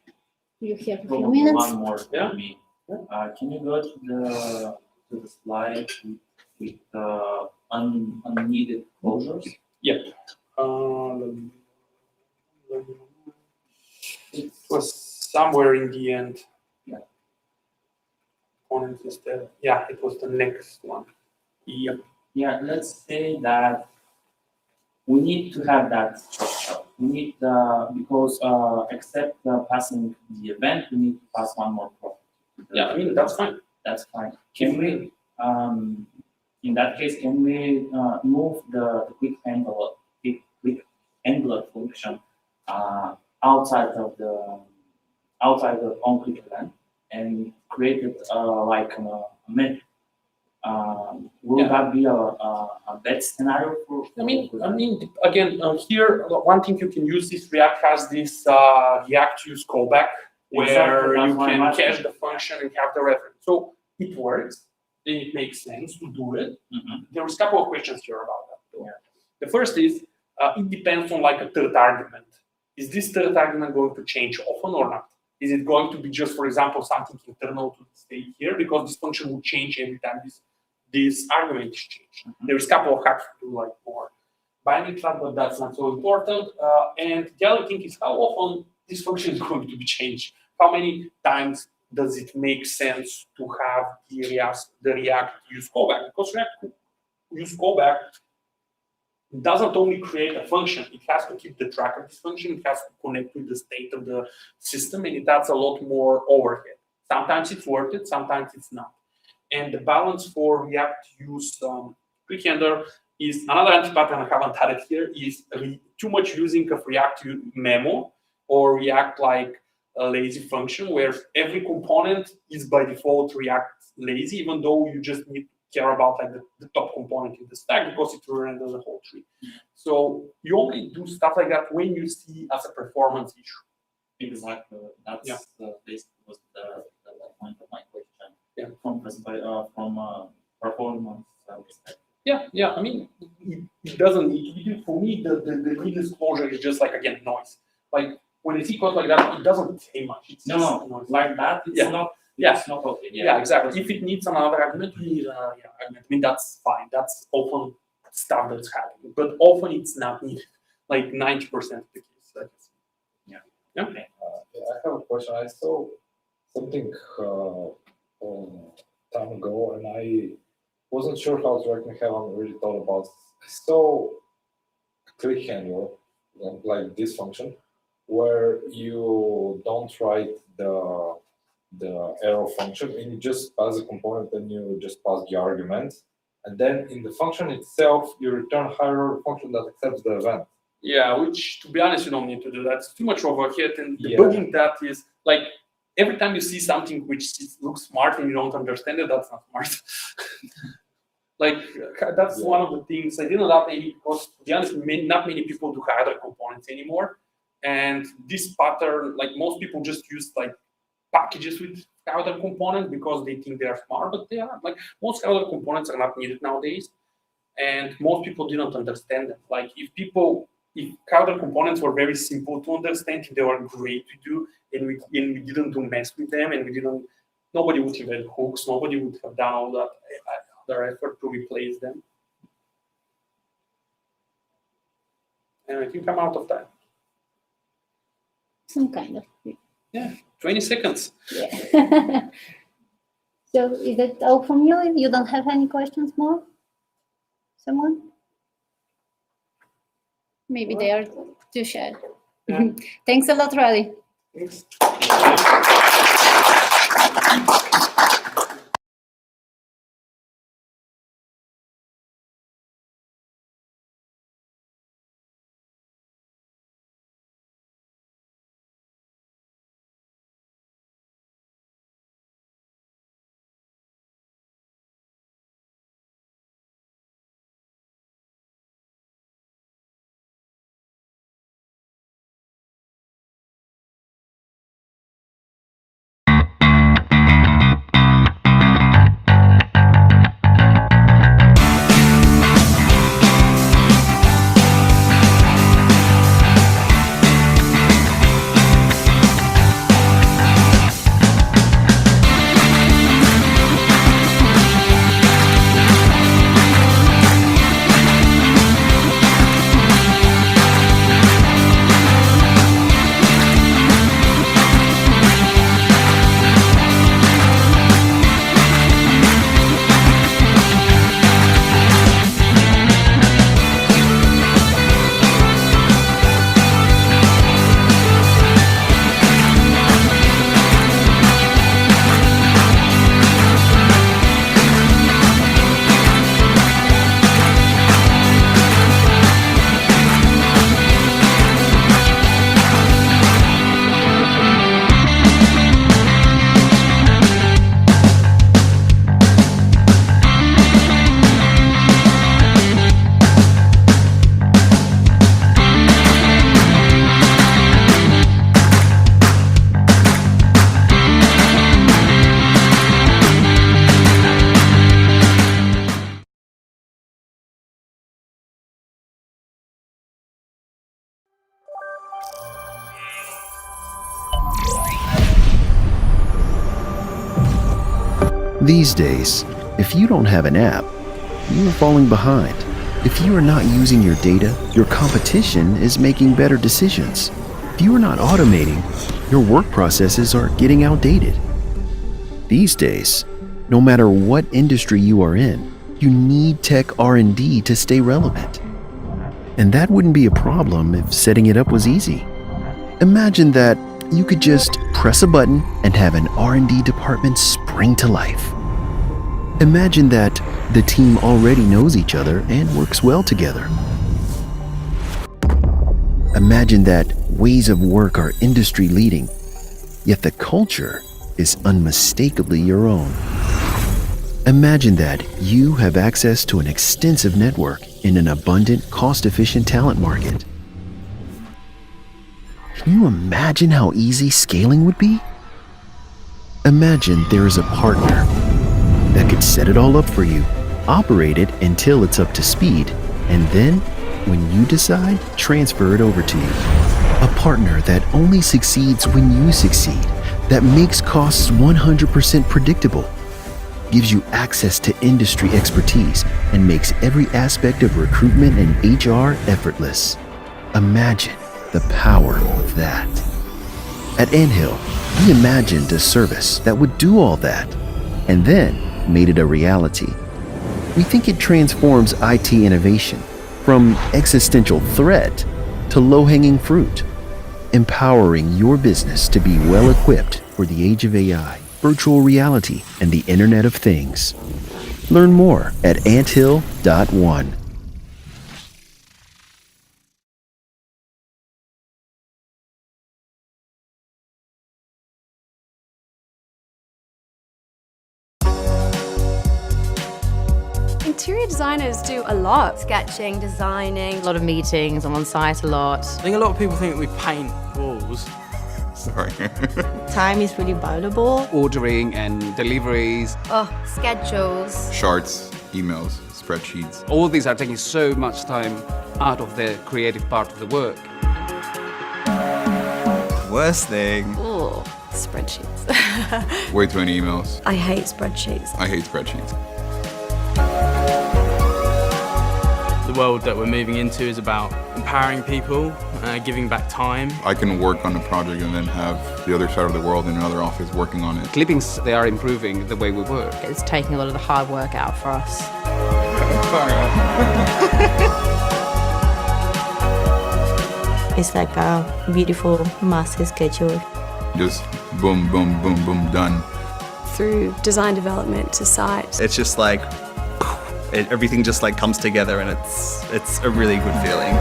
you have a few minutes. One more for me. Can you go to the slide with unneeded closures? Yep. It was somewhere in the end. Yeah. Yeah, it was the next one. Yep. Yeah, let's say that we need to have that structure. We need because except passing the event, we need to pass one more property. Yeah, I mean, that's fine. That's fine. Can we, in that case, can we move the quick envelope function outside of the on-click event and create it like a menu? Will that be a bad scenario for? I mean, again, here one thing you can use is React has this React use callback where you can cache the function and have the reference. So it works. It makes sense to do it. There's a couple of questions here about that. Yeah. The first is it depends on like a third argument. Is this third argument going to change often or not? Is it going to be just, for example, something internal to the state here, because this function will change every time this argument is changed? There's a couple of hacks to do like more binding track, but that's not so important. And the other thing is how often this function is going to be changed. How many times does it make sense to have the React use callback? Because React use callback doesn't only create a function, it has to keep the track of this function, it has to connect with the state of the system, and it adds a lot more overhead. Sometimes it's worth it, sometimes it's not. And the balance for React use quick handler is another anti-pattern I haven't had it here, is too much using of React memo or React like a lazy function where every component is by default React lazy, even though you just need to care about like the top component in the stack because it will render the whole tree. So you only do stuff like that when you see as a performance issue. Exactly. That's basically was the point of my question. Yeah. From performance perspective. Yeah. I mean, it doesn't need. For me, the needless closure is just like again noise. Like when you see code like that, it doesn't say much. It's no, noise. Like that. It's not. Yeah. It's not okay. Yeah, exactly. If it needs another argument, we need another argument. I mean, that's fine. That's often stuff that's happening, but often it's not needed. Like 90% of the case. Yeah. I have a question. I saw something time ago, and I wasn't sure how it's working. I haven't really thought about it. I saw a click handler, like this function, where you don't write the arrow function, and you just pass the component, and you just pass the argument, and then in the function itself, you return higher function that accepts the event. Yeah, which, to be honest, you don't need to do that. It's too much overhead, and debugging that is like every time you see something which looks smart and you don't understand it, that's not smart. Like that's one of the things I didn't love any because, to be honest, not many people do other components anymore, and this pattern, like most people just use like packages with other component because they think they are smart, but they are like most other components are not needed nowadays, and most people didn't understand them. Like if people if Crowder components were very simple to understand, they were great to do, and we didn't do mess with them, and nobody would invent hooks, nobody would have done all that other effort to replace them. And I think I'm out of time. Some kind of. Yeah, 20 seconds. Yeah. So is that all from you? You don't have any questions more? Someone? Maybe they are too shy. Yeah. Thanks a lot, Riley. Thanks. These days, if you don't have an app, you are falling behind. If you are not using your data, your competition is making better decisions. If you are not automating, your work processes are getting outdated. These days, no matter what industry you are in, you need tech R&D to stay relevant. And that wouldn't be a problem if setting it up was easy. Imagine that you could just press a button and have an R&D department spring to life. Imagine that the team already knows each other and works well together. Imagine that ways of work are industry leading, yet the culture is unmistakably your own. Imagine that you have access to an extensive network in an abundant, cost-efficient talent market. Can you imagine how easy scaling would be? Imagine there is a partner that could set it all up for you, operate it until it's up to speed, and then, when you decide, transfer it over to you. A partner that only succeeds when you succeed, that makes costs 100% predictable, gives you access to industry expertise, and makes every aspect of recruitment and HR effortless. Imagine the power of that. At Anthill, we imagined a service that would do all that, and then made it a reality. We think it transforms IT innovation from existential threat to low-hanging fruit, empowering your business to be well-equipped for the age of AI, virtual reality, and the Internet of Things. Learn more at anthill.one. Interior designers do a lot. Sketching, designing, a lot of meetings, I'm on site a lot. I think a lot of people think that we paint walls. Sorry. Time is really valuable. Ordering and deliveries. Oh, schedules. Shorts. emails, spreadsheets. All these are taking so much time out of the creative part of the work. Worst thing. Ooh, spreadsheets. Way too many emails. I hate spreadsheets. I hate spreadsheets. The world that we're moving into is about empowering people, giving back time. I can work on a project and then have the other side of the world in another office working on it. Clippings, they are improving the way we work. It's taking a lot of the hard work out for us. It's like a beautiful master schedule. Just boom, boom, boom, boom, done. Through design development to site. It's just like, everything just like comes together, and it's a really good feeling.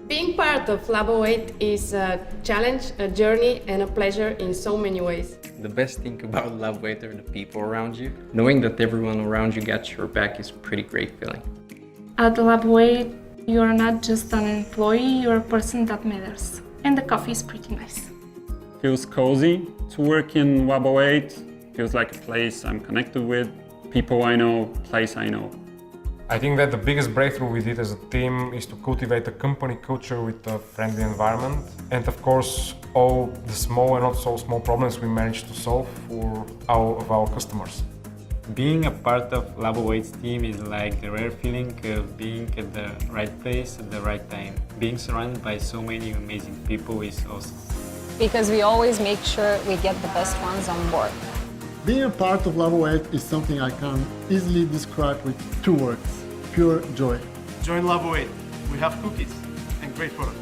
Being part of Labo 8 is a challenge, a journey, and a pleasure in so many ways. The best thing about Labo 8 are the people around you. Knowing that everyone around you got your back is a pretty great feeling. At Labo 8, you are not just an employee, you're a person that matters. And the coffee is pretty nice. Feels cozy to work in Labo 8. Feels like a place I'm connected with, people I know, place I know. I think that the biggest breakthrough we did as a team is to cultivate a company culture with a friendly environment. And of course, all the small and not so small problems we managed to solve for all of our customers. Being a part of Labo 8's team is like the rare feeling of being at the right place at the right time. Being surrounded by so many amazing people is awesome. Because we always make sure we get the best ones on board. Being a part of Labo 8 is something I can easily describe with two words: pure joy. Join Labo 8. We have cookies and great products.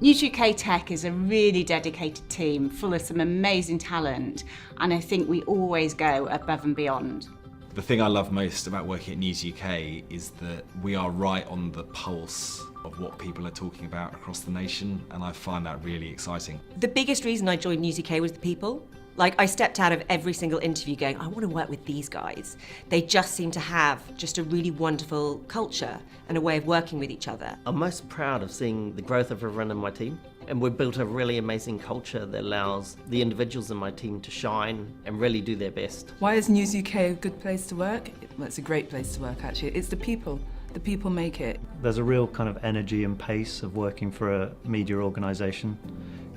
News UK Tech is a really dedicated team full of some amazing talent, and I think we always go above and beyond. The thing I love most about working at News UK is that we are right on the pulse of what people are talking about across the nation, and I find that really exciting. The biggest reason I joined News UK was the people. Like, I stepped out of every single interview going, I want to work with these guys. They just seem to have just a really wonderful culture and a way of working with each other. I'm most proud of seeing the growth of everyone in my team. And we've built a really amazing culture that allows the individuals in my team to shine and really do their best. Why is News UK a good place to work? Well, it's a great place to work, actually. It's the people. The people make it. There's a real kind of energy and pace of working for a media organisation.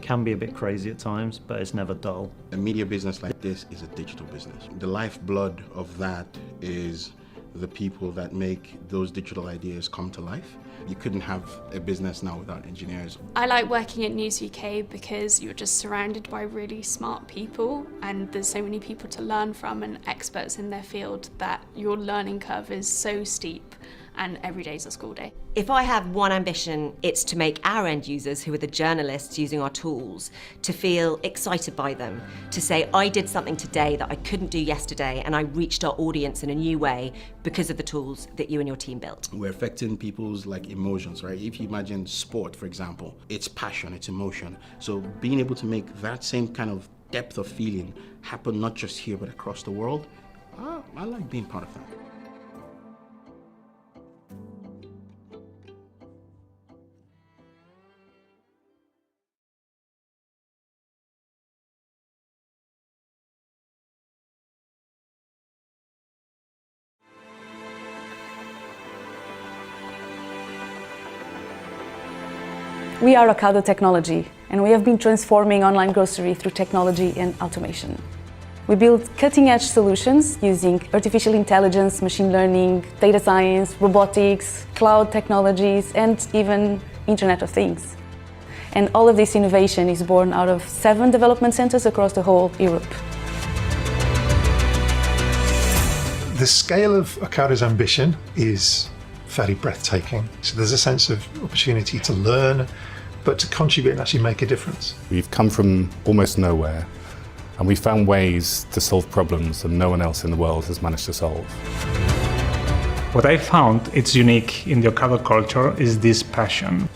Can be a bit crazy at times, but it's never dull. A media business like this is a digital business. The lifeblood of that is the people that make those digital ideas come to life. You couldn't have a business now without engineers. I like working at News UK because you're just surrounded by really smart people, and there's so many people to learn from and experts in their field that your learning curve is so steep, and every day's a school day. If I have one ambition, it's to make our end users, who are the journalists using our tools, to feel excited by them, to say, I did something today that I couldn't do yesterday, and I reached our audience in a new way because of the tools that you and your team built. We're affecting people's emotions, right? If you imagine sport, for example, it's passion, it's emotion. So being able to make that same kind of depth of feeling happen not just here but across the world, I like being part of that. We are Ocado Technology, and we have been transforming online grocery through technology and automation. We build cutting-edge solutions using artificial intelligence, machine learning, data science, robotics, cloud technologies, and even Internet of Things. And all of this innovation is born out of 7 development centers across the whole Europe. The scale of Ocado's ambition is fairly breathtaking. So there's a sense of opportunity to learn, but to contribute and actually make a difference. We've come from almost nowhere, and we found ways to solve problems that no one else in the world has managed to solve. What I found it's unique in the Ocado culture is this passion.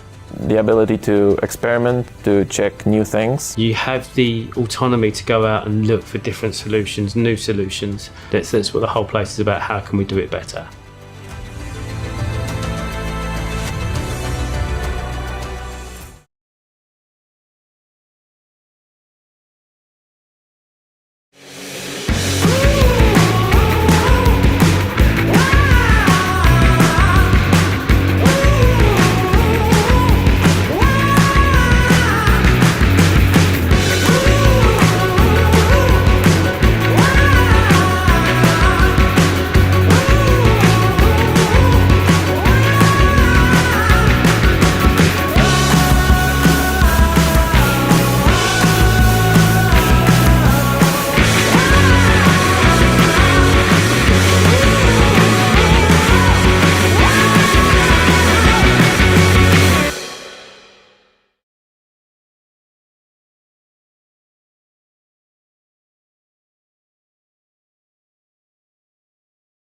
The ability to experiment, to check new things. You have the autonomy to go out and look for different solutions, new solutions. That's what the whole place is about. How can we do it better?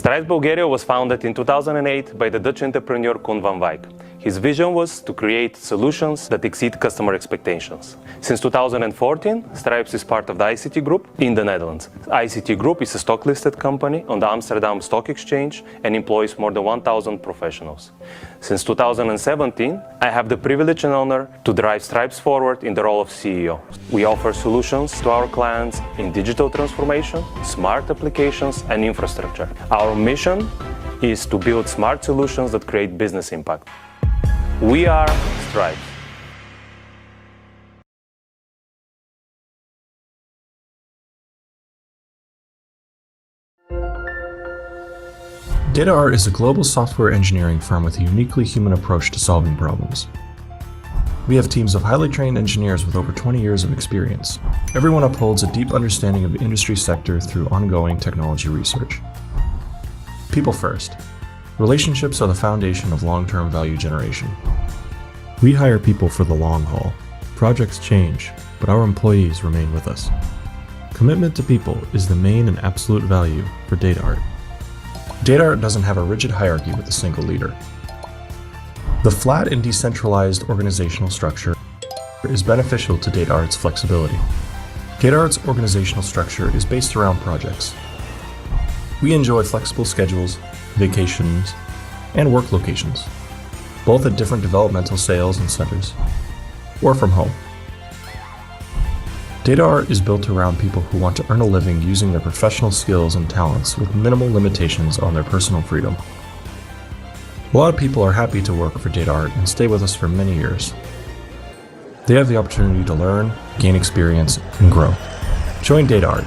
Stramed Bulgaria was founded in 2008 by the Dutch entrepreneur Koen van Wijk. His vision was to create solutions that exceed customer expectations. Since 2014, Stripes is part of the ICT Group in the Netherlands. ICT Group is a stock-listed company on the Amsterdam Stock Exchange and employs more than 1,000 professionals. Since 2017, I have the privilege and honor to drive Stripes forward in the role of CEO. We offer solutions to our clients in digital transformation, smart applications, and infrastructure. Our mission is to build smart solutions that create business impact. We are Stripes. DataArt is a global software engineering firm with a uniquely human approach to solving problems. We have teams of highly trained engineers with over 20 years of experience. Everyone upholds a deep understanding of the industry sector through ongoing technology research. People first. Relationships are the foundation of long-term value generation. We hire people for the long haul. Projects change, but our employees remain with us. Commitment to people is the main and absolute value for DataArt. DataArt doesn't have a rigid hierarchy with a single leader. The flat and decentralized organizational structure is beneficial to DataArt's flexibility. DataArt's organizational structure is based around projects. We enjoy flexible schedules, vacations, and work locations, both at different developmental sales and centers, or from home. DataArt is built around people who want to earn a living using their professional skills and talents with minimal limitations on their personal freedom. A lot of people are happy to work for DataArt and stay with us for many years. They have the opportunity to learn, gain experience, and grow. Join DataArt.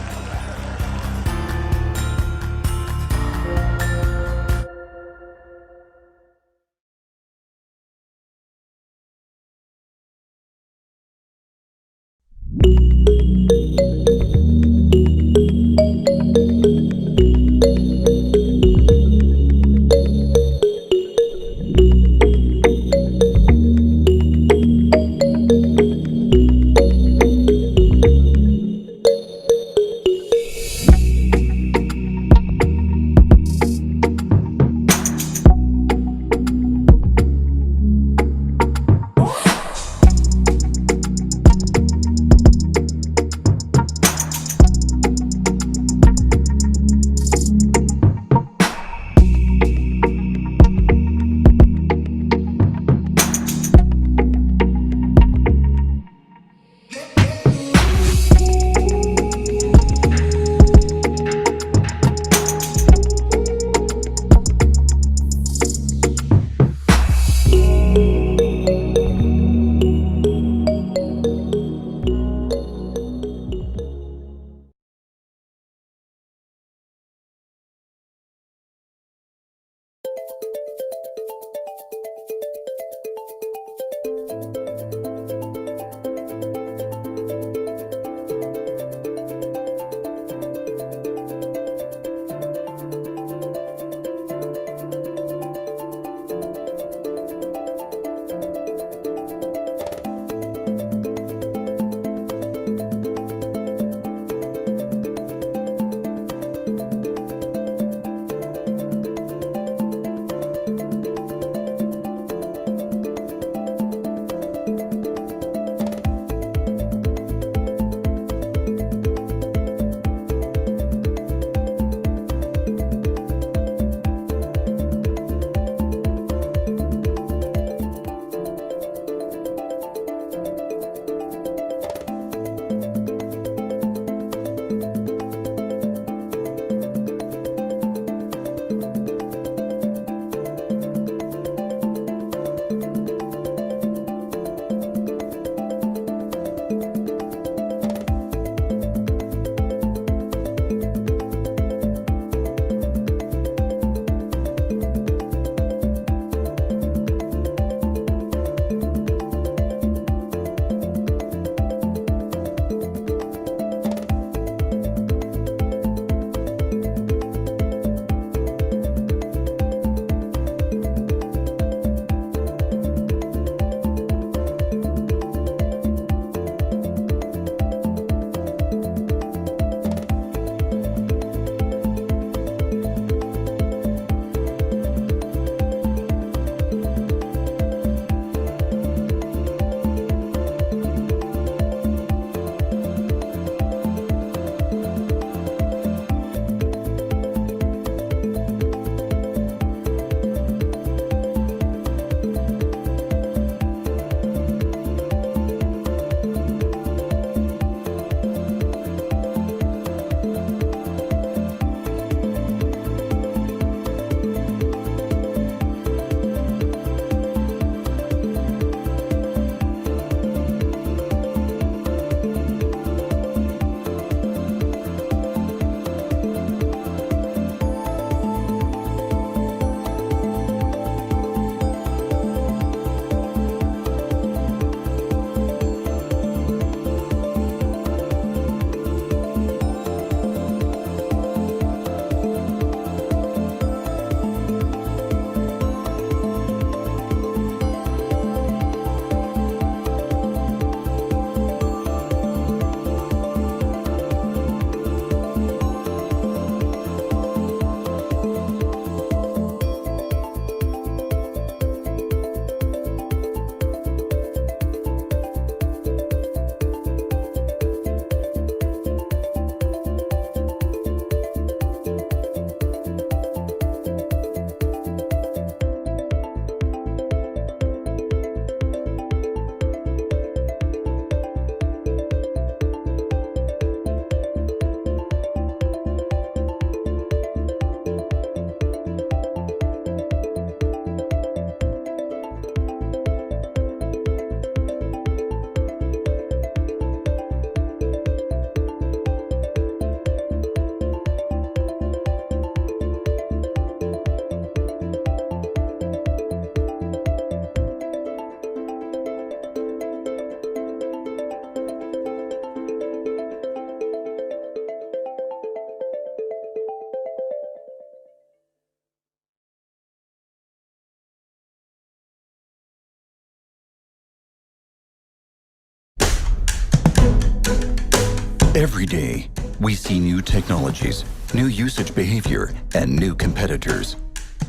Every day, we see new technologies, new usage behavior, and new competitors.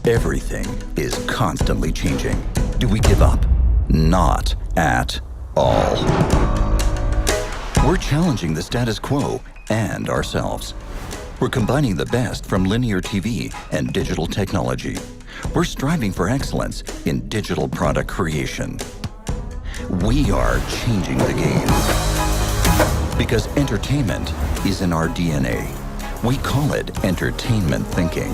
Everything is constantly changing. Do we give up? Not at all. We're challenging the status quo and ourselves. We're combining the best from linear TV and digital technology. We're striving for excellence in digital product creation. We are changing the game. Because entertainment is in our DNA. We call it entertainment thinking.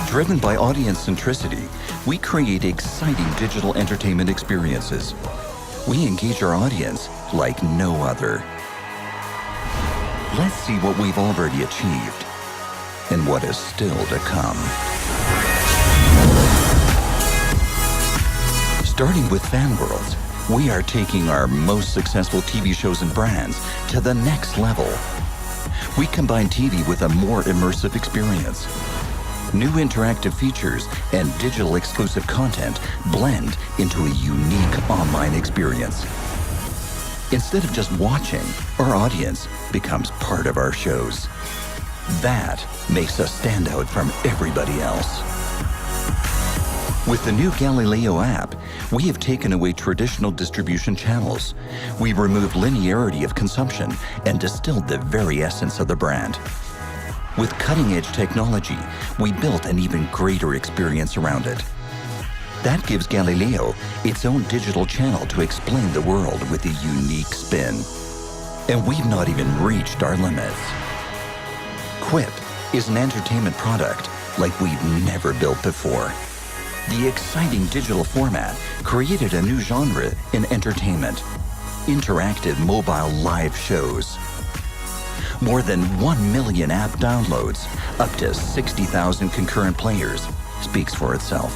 Driven by audience centricity, we create exciting digital entertainment experiences. We engage our audience like no other. Let's see what we've already achieved and what is still to come. Starting with Fan Worlds, we are taking our most successful TV shows and brands to the next level. We combine TV with a more immersive experience. New interactive features and digital exclusive content blend into a unique online experience. Instead of just watching, our audience becomes part of our shows. That makes us stand out from everybody else. With the new Galileo app, we have taken away traditional distribution channels. We've removed linearity of consumption and distilled the very essence of the brand. With cutting-edge technology, we built an even greater experience around it. That gives Galileo its own digital channel to explain the world with a unique spin. And we've not even reached our limits. Quip is an entertainment product like we've never built before. The exciting digital format created a new genre in entertainment: interactive mobile live shows. More than 1 million app downloads, up to 60,000 concurrent players, speaks for itself.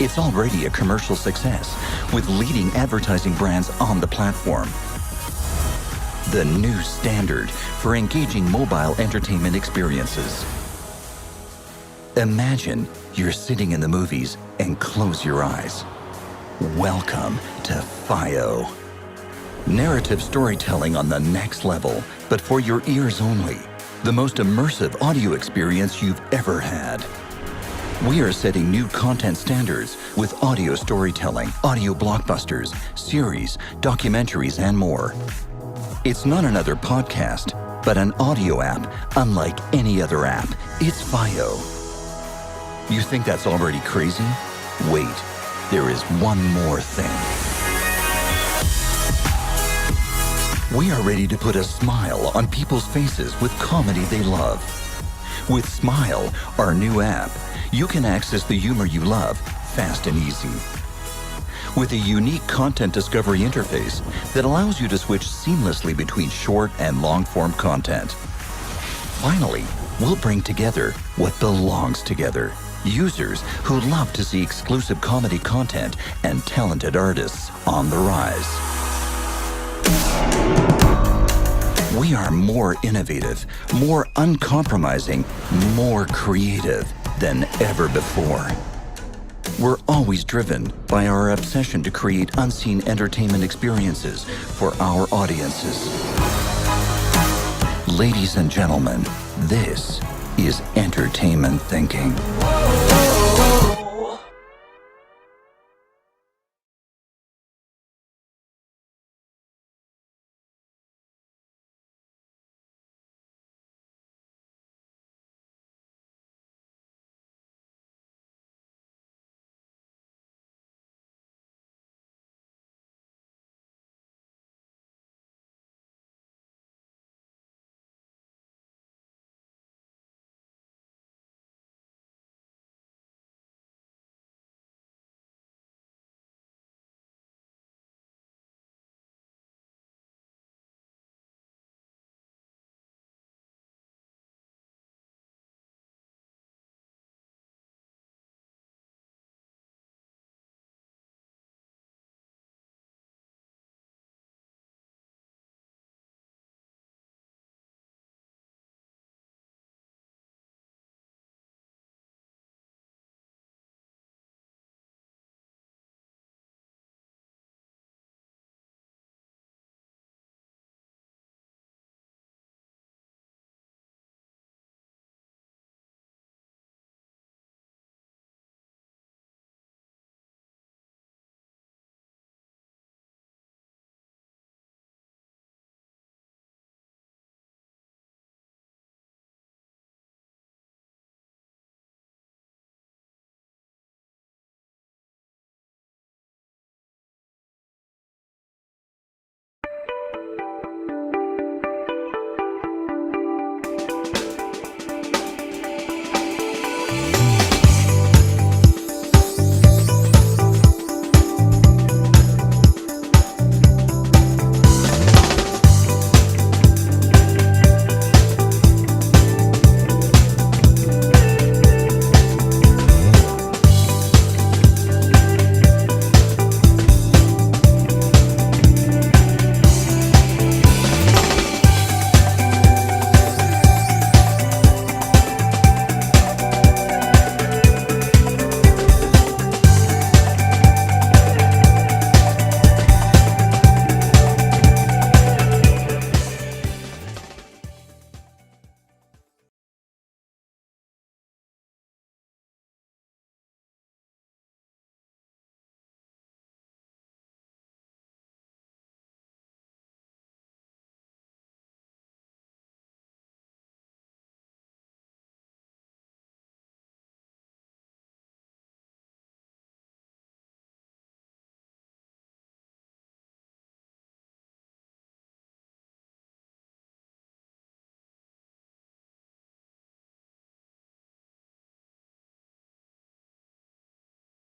It's already a commercial success, with leading advertising brands on the platform. The new standard for engaging mobile entertainment experiences. Imagine you're sitting in the movies and close your eyes. Welcome to FIO. Narrative storytelling on the next level, but for your ears only. The most immersive audio experience you've ever had. We are setting new content standards with audio storytelling, audio blockbusters, series, documentaries, and more. It's not another podcast, but an audio app unlike any other app. It's FIO. You think that's already crazy? Wait, there is one more thing. We are ready to put a smile on people's faces with comedy they love. With Smile, our new app, you can access the humor you love fast and easy. With a unique content discovery interface that allows you to switch seamlessly between short and long-form content. Finally, we'll bring together what belongs together. Users who love to see exclusive comedy content and talented artists on the rise. We are more innovative, more uncompromising, more creative than ever before. We're always driven by our obsession to create unseen entertainment experiences for our audiences. Ladies and gentlemen, this is entertainment thinking.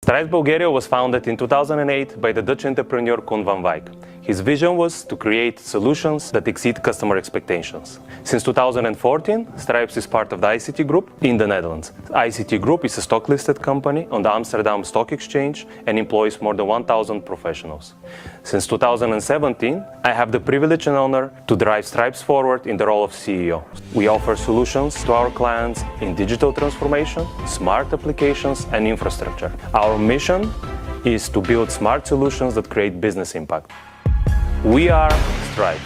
Stripe Bulgaria was founded in 2008 by the Dutch entrepreneur Koen van Wijk. His vision was to create solutions that exceed customer expectations. Since 2014, Stripes is part of the ICT Group in the Netherlands. The ICT Group is a stock-listed company on the Amsterdam Stock Exchange and employs more than 1,000 professionals. Since 2017, I have the privilege and honor to drive Stripes forward in the role of CEO. We offer solutions to our clients in digital transformation, smart applications, and infrastructure. Our mission is to build smart solutions that create business impact. We are Stripes.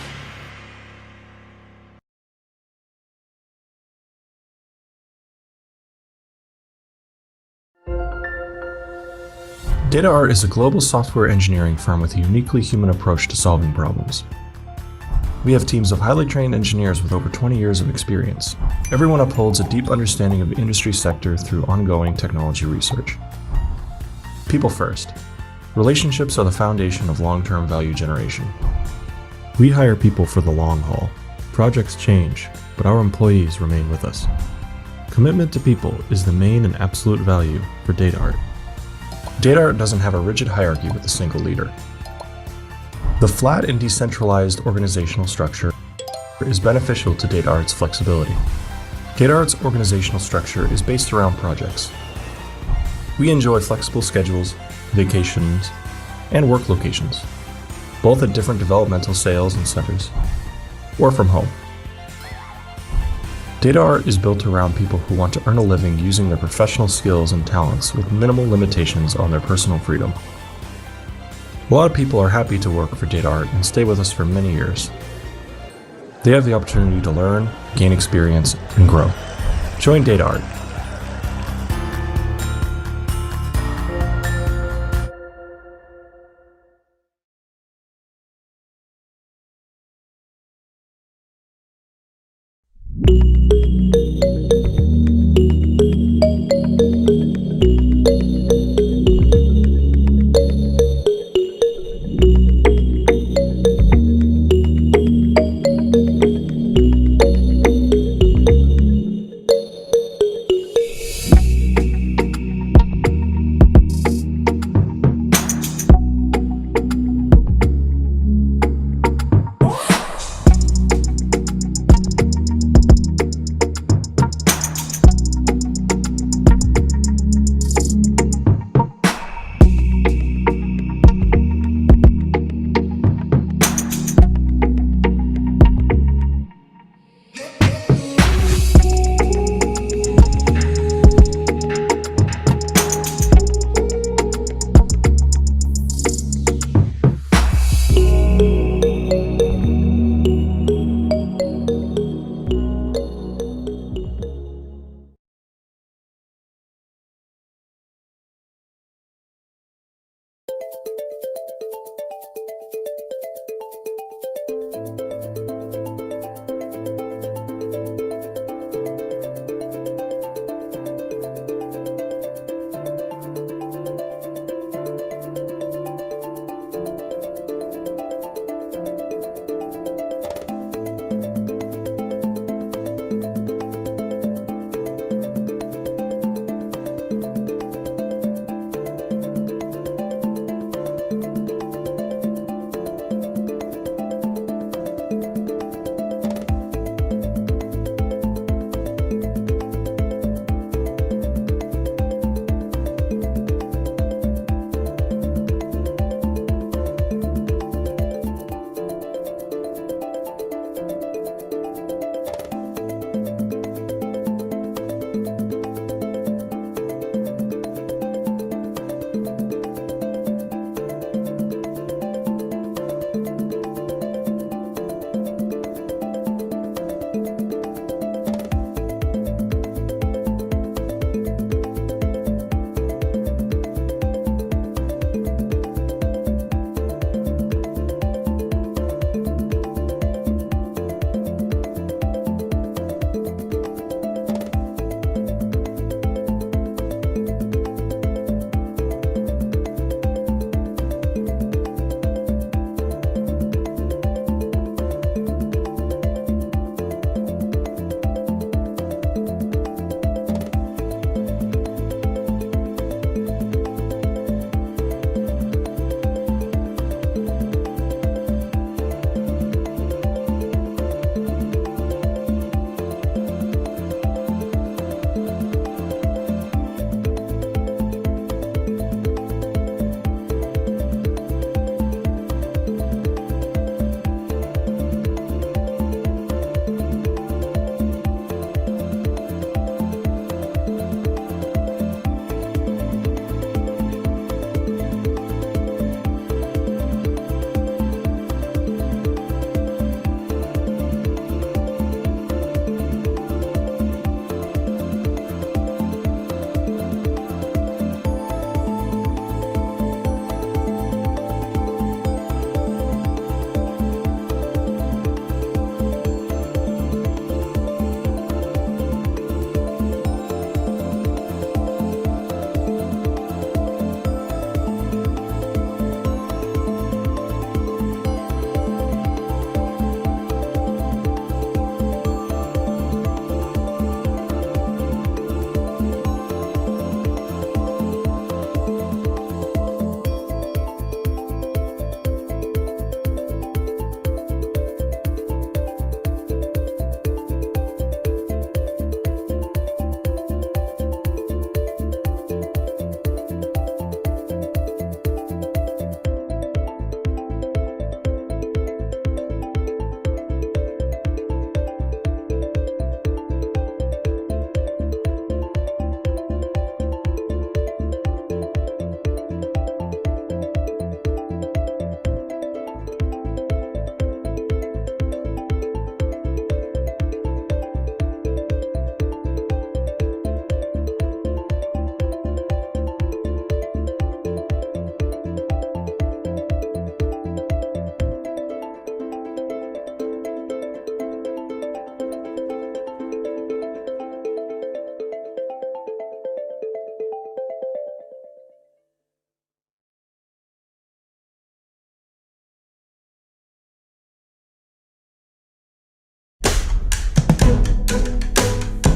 DataArt is a global software engineering firm with a uniquely human approach to solving problems. We have teams of highly trained engineers with over 20 years of experience. Everyone upholds a deep understanding of the industry sector through ongoing technology research. People first. Relationships are the foundation of long-term value generation. We hire people for the long haul. Projects change, but our employees remain with us. Commitment to people is the main and absolute value for DataArt. DataArt doesn't have a rigid hierarchy with a single leader. The flat and decentralized organizational structure is beneficial to DataArt's flexibility. DataArt's organizational structure is based around projects. We enjoy flexible schedules, vacations, and work locations, both at different developmental sales and centers, or from home. DataArt is built around people who want to earn a living using their professional skills and talents with minimal limitations on their personal freedom. A lot of people are happy to work for DataArt and stay with us for many years. They have the opportunity to learn, gain experience, and grow. Join DataArt.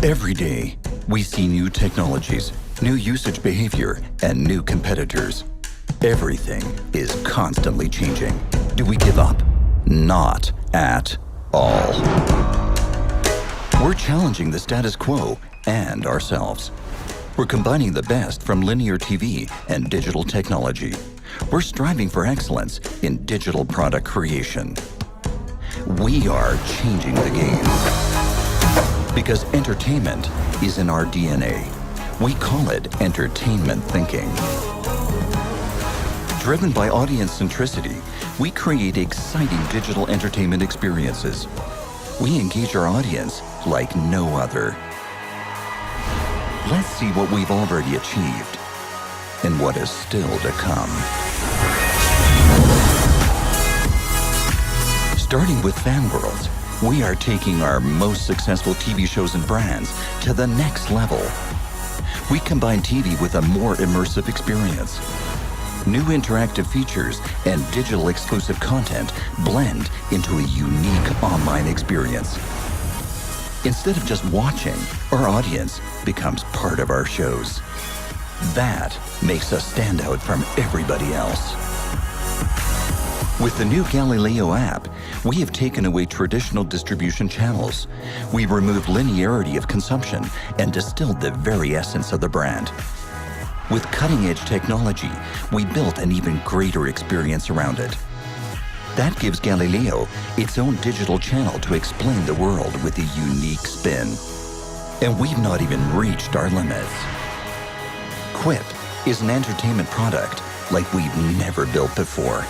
Every day, we see new technologies, new usage behavior, and new competitors. Everything is constantly changing. Do we give up? Not at all. We're challenging the status quo and ourselves. We're combining the best from linear TV and digital technology. We're striving for excellence in digital product creation. We are changing the game. Because entertainment is in our DNA. We call it entertainment thinking. Driven by audience centricity, we create exciting digital entertainment experiences. We engage our audience like no other. Let's see what we've already achieved and what is still to come. Starting with Fan Worlds, we are taking our most successful TV shows and brands to the next level. We combine TV with a more immersive experience. New interactive features and digital exclusive content blend into a unique online experience. Instead of just watching, our audience becomes part of our shows. That makes us stand out from everybody else. With the new Galileo app, we have taken away traditional distribution channels. We removed linearity of consumption and distilled the very essence of the brand. With cutting-edge technology, we built an even greater experience around it. That gives Galileo its own digital channel to explain the world with a unique spin. And we've not even reached our limits. Quip is an entertainment product like we've never built before.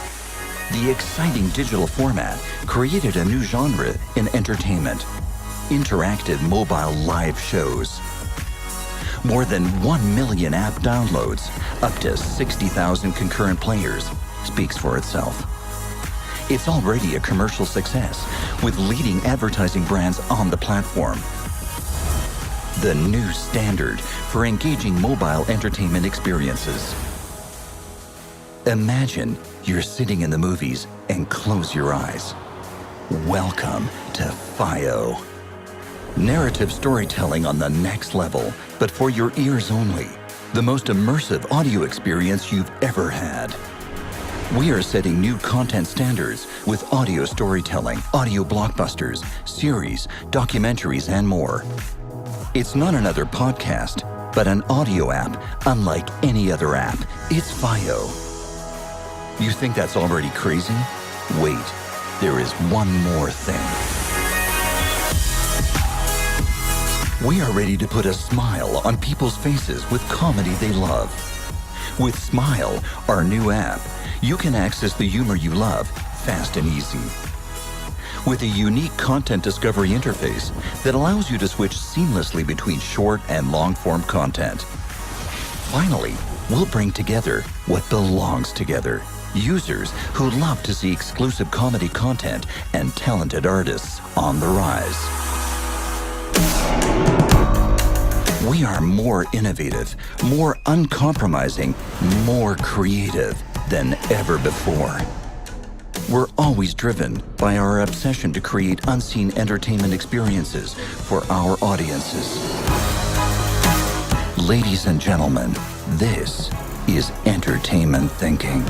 The exciting digital format created a new genre in entertainment: interactive mobile live shows. More than 1 million app downloads, up to 60,000 concurrent players, speaks for itself. It's already a commercial success, with leading advertising brands on the platform. The new standard for engaging mobile entertainment experiences. Imagine you're sitting in the movies and close your eyes. Welcome to FIO. Narrative storytelling on the next level, but for your ears only. The most immersive audio experience you've ever had. We are setting new content standards with audio storytelling, audio blockbusters, series, documentaries, and more. It's not another podcast, but an audio app unlike any other app. It's FIO. You think that's already crazy? Wait, there is one more thing. We are ready to put a smile on people's faces with comedy they love. With Smile, our new app, you can access the humor you love fast and easy. With a unique content discovery interface that allows you to switch seamlessly between short and long-form content. Finally, we'll bring together what belongs together. Users who love to see exclusive comedy content and talented artists on the rise. We are more innovative, more uncompromising, more creative than ever before. We're always driven by our obsession to create unseen entertainment experiences for our audiences. Ladies and gentlemen, this is entertainment thinking.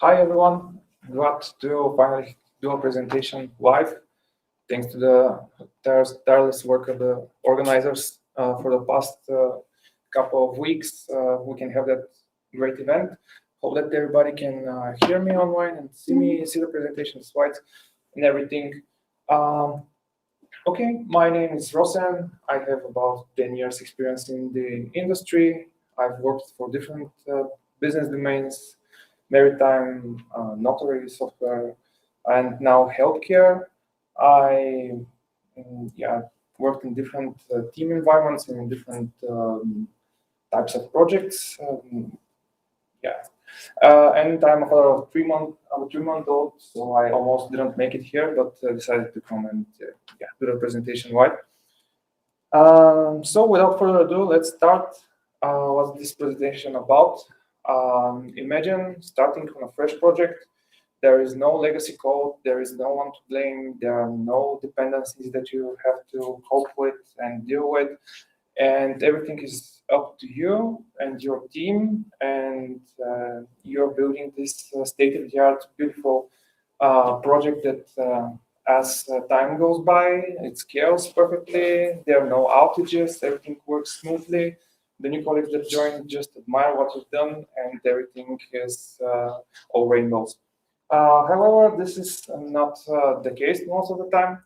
Hi everyone, glad to finally do a presentation live. Thanks to the tireless work of the organizers for the past couple of weeks, we can have that great event. Hope that everybody can hear me online and see the presentation slides and everything. Okay, my name is Rosen. I have about 10 years experience in the industry. I've worked for different business domains, maritime, notary software, and now healthcare. I worked in different team environments and in different types of projects. And I'm a father of I'm a 3-month-old, so I almost didn't make it here, but decided to come and do the presentation live. So without further ado, let's start. What's this presentation about? Imagine starting on a fresh project. There is no legacy code. There is no one to blame. There are no dependencies that you have to cope with and deal with. And everything is up to you and your team. And you're building this state-of-the-art, beautiful project that as time goes by, it scales perfectly. There are no outages. Everything works smoothly. The new colleagues that join just admire what you've done, and everything is all rainbows. However, this is not the case most of the time.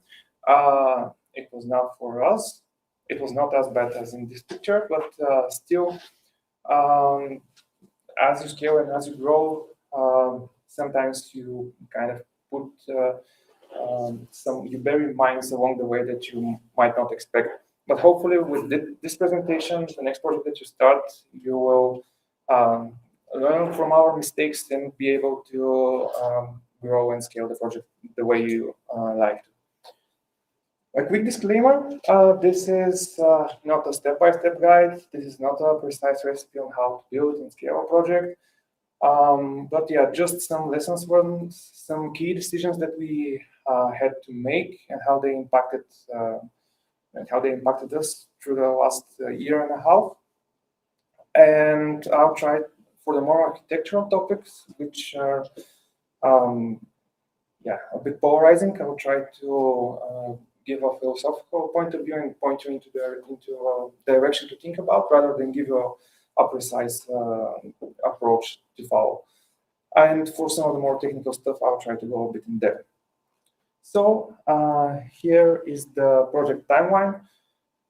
It was not for us. It was not as bad as in this picture, but still, as you scale and as you grow, sometimes you kind of put you bury mines along the way that you might not expect. But hopefully with this presentation, the next project that you start, you will learn from our mistakes and be able to grow and scale the project the way you like to. A quick disclaimer, this is not a step-by-step guide. This is not a precise recipe on how to build and scale a project. But yeah, just some lessons learned, some key decisions that we had to make and how they impacted us through the last year and a half. And I'll try for the more architectural topics, which are a bit polarizing. I will try to give a philosophical point of view and point you into a direction to think about, rather than give you a precise approach to follow. And for some of the more technical stuff, I'll try to go a bit in depth. So here is the project timeline.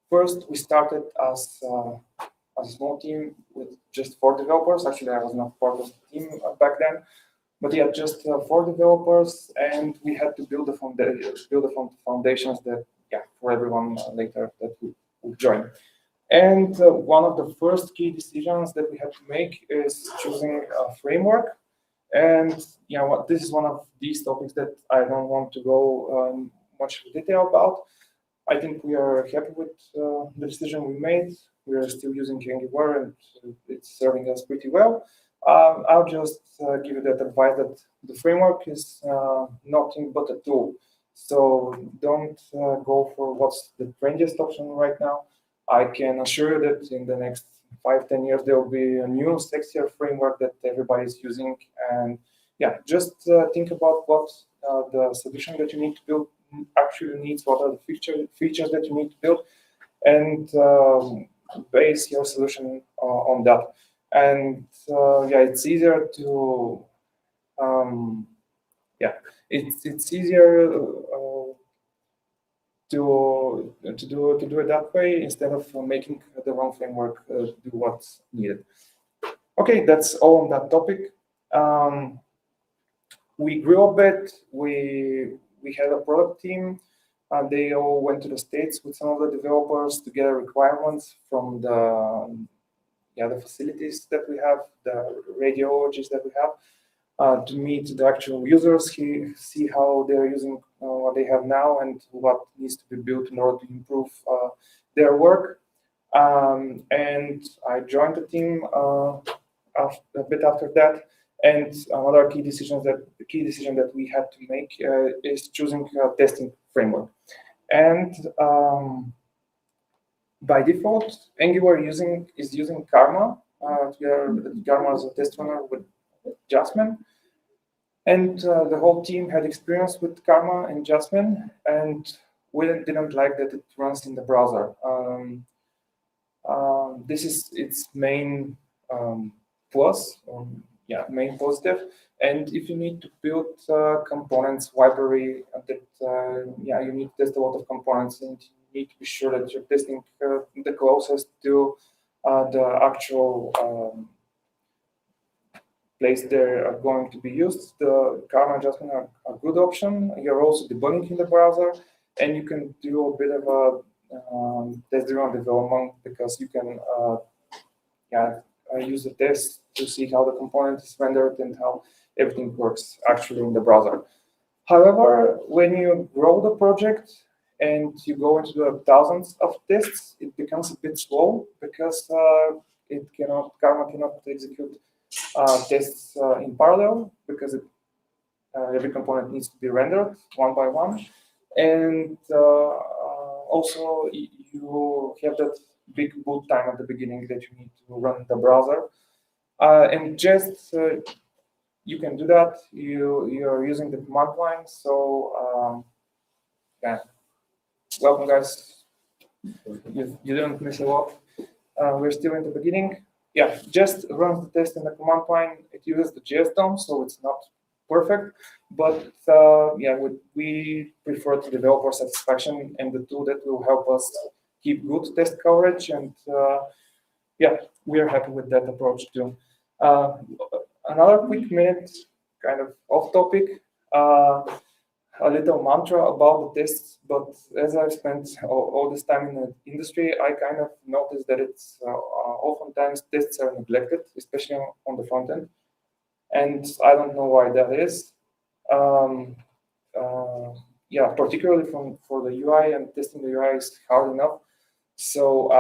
First, we started as a small team with just 4 developers. Actually, I was not part of the team back then, but yeah, just 4 developers, and we had to build the foundations that, for everyone later that would join. And one of the first key decisions that we had to make is choosing a framework. And this is one of these topics that I don't want to go much detail about. I think we are happy with the decision we made. We are still using Angular, and it's serving us pretty well. I'll just give you that advice that the framework is nothing but a tool. So don't go for what's the trendiest option right now. I can assure you that in the next 5-10 years, there will be a new sexier framework that everybody is using. And just think about what the solution that you need to build actually needs, what are the features that you need to build, and base your solution on that. And it's easier to it's easier to do it that way instead of making the wrong framework do what's needed. Okay, that's all on that topic. We grew a bit. We had a product team, and they all went to the States with some of the developers to get requirements from the facilities that we have, the radiologists that we have, to meet the actual users, see how they're using what they have now and what needs to be built in order to improve their work. And I joined the team a bit after that. And another key decision that we had to make is choosing a testing framework. And by default, Angular is using Karma. Karma is a test runner with Jasmine. And the whole team had experience with Karma and Jasmine, and we didn't like that it runs in the browser. This is its main plus, or main positive. And if you need to build components library, that you need to test a lot of components, and you need to be sure that you're testing the closest to the actual place they are going to be used. The Karma adjustment are a good option. You're also debugging in the browser, and you can do a bit of a test-driven development, because you can use the test to see how the component is rendered and how everything works actually in the browser. However, when you grow the project and you go into the thousands of tests, it becomes a bit slow, because Karma cannot execute tests in parallel, because every component needs to be rendered one by one. And also you have that big boot time at the beginning that you need to run the browser. And just you can do that. You're using the command line. So welcome guys. You didn't miss a lot. We're still in the beginning. Yeah, just runs the test in the command line. It uses the JSTalks, so it's not perfect, but we prefer to developer satisfaction and the tool that will help us keep good test coverage. And we are happy with that approach too. Another quick minute, kind of off topic, a little mantra about the tests, but as I've spent all this time in the industry, I kind of noticed that it's oftentimes tests are neglected, especially on the front end. And I don't know why that is. Particularly for the UI, and testing the UI is hard enough. So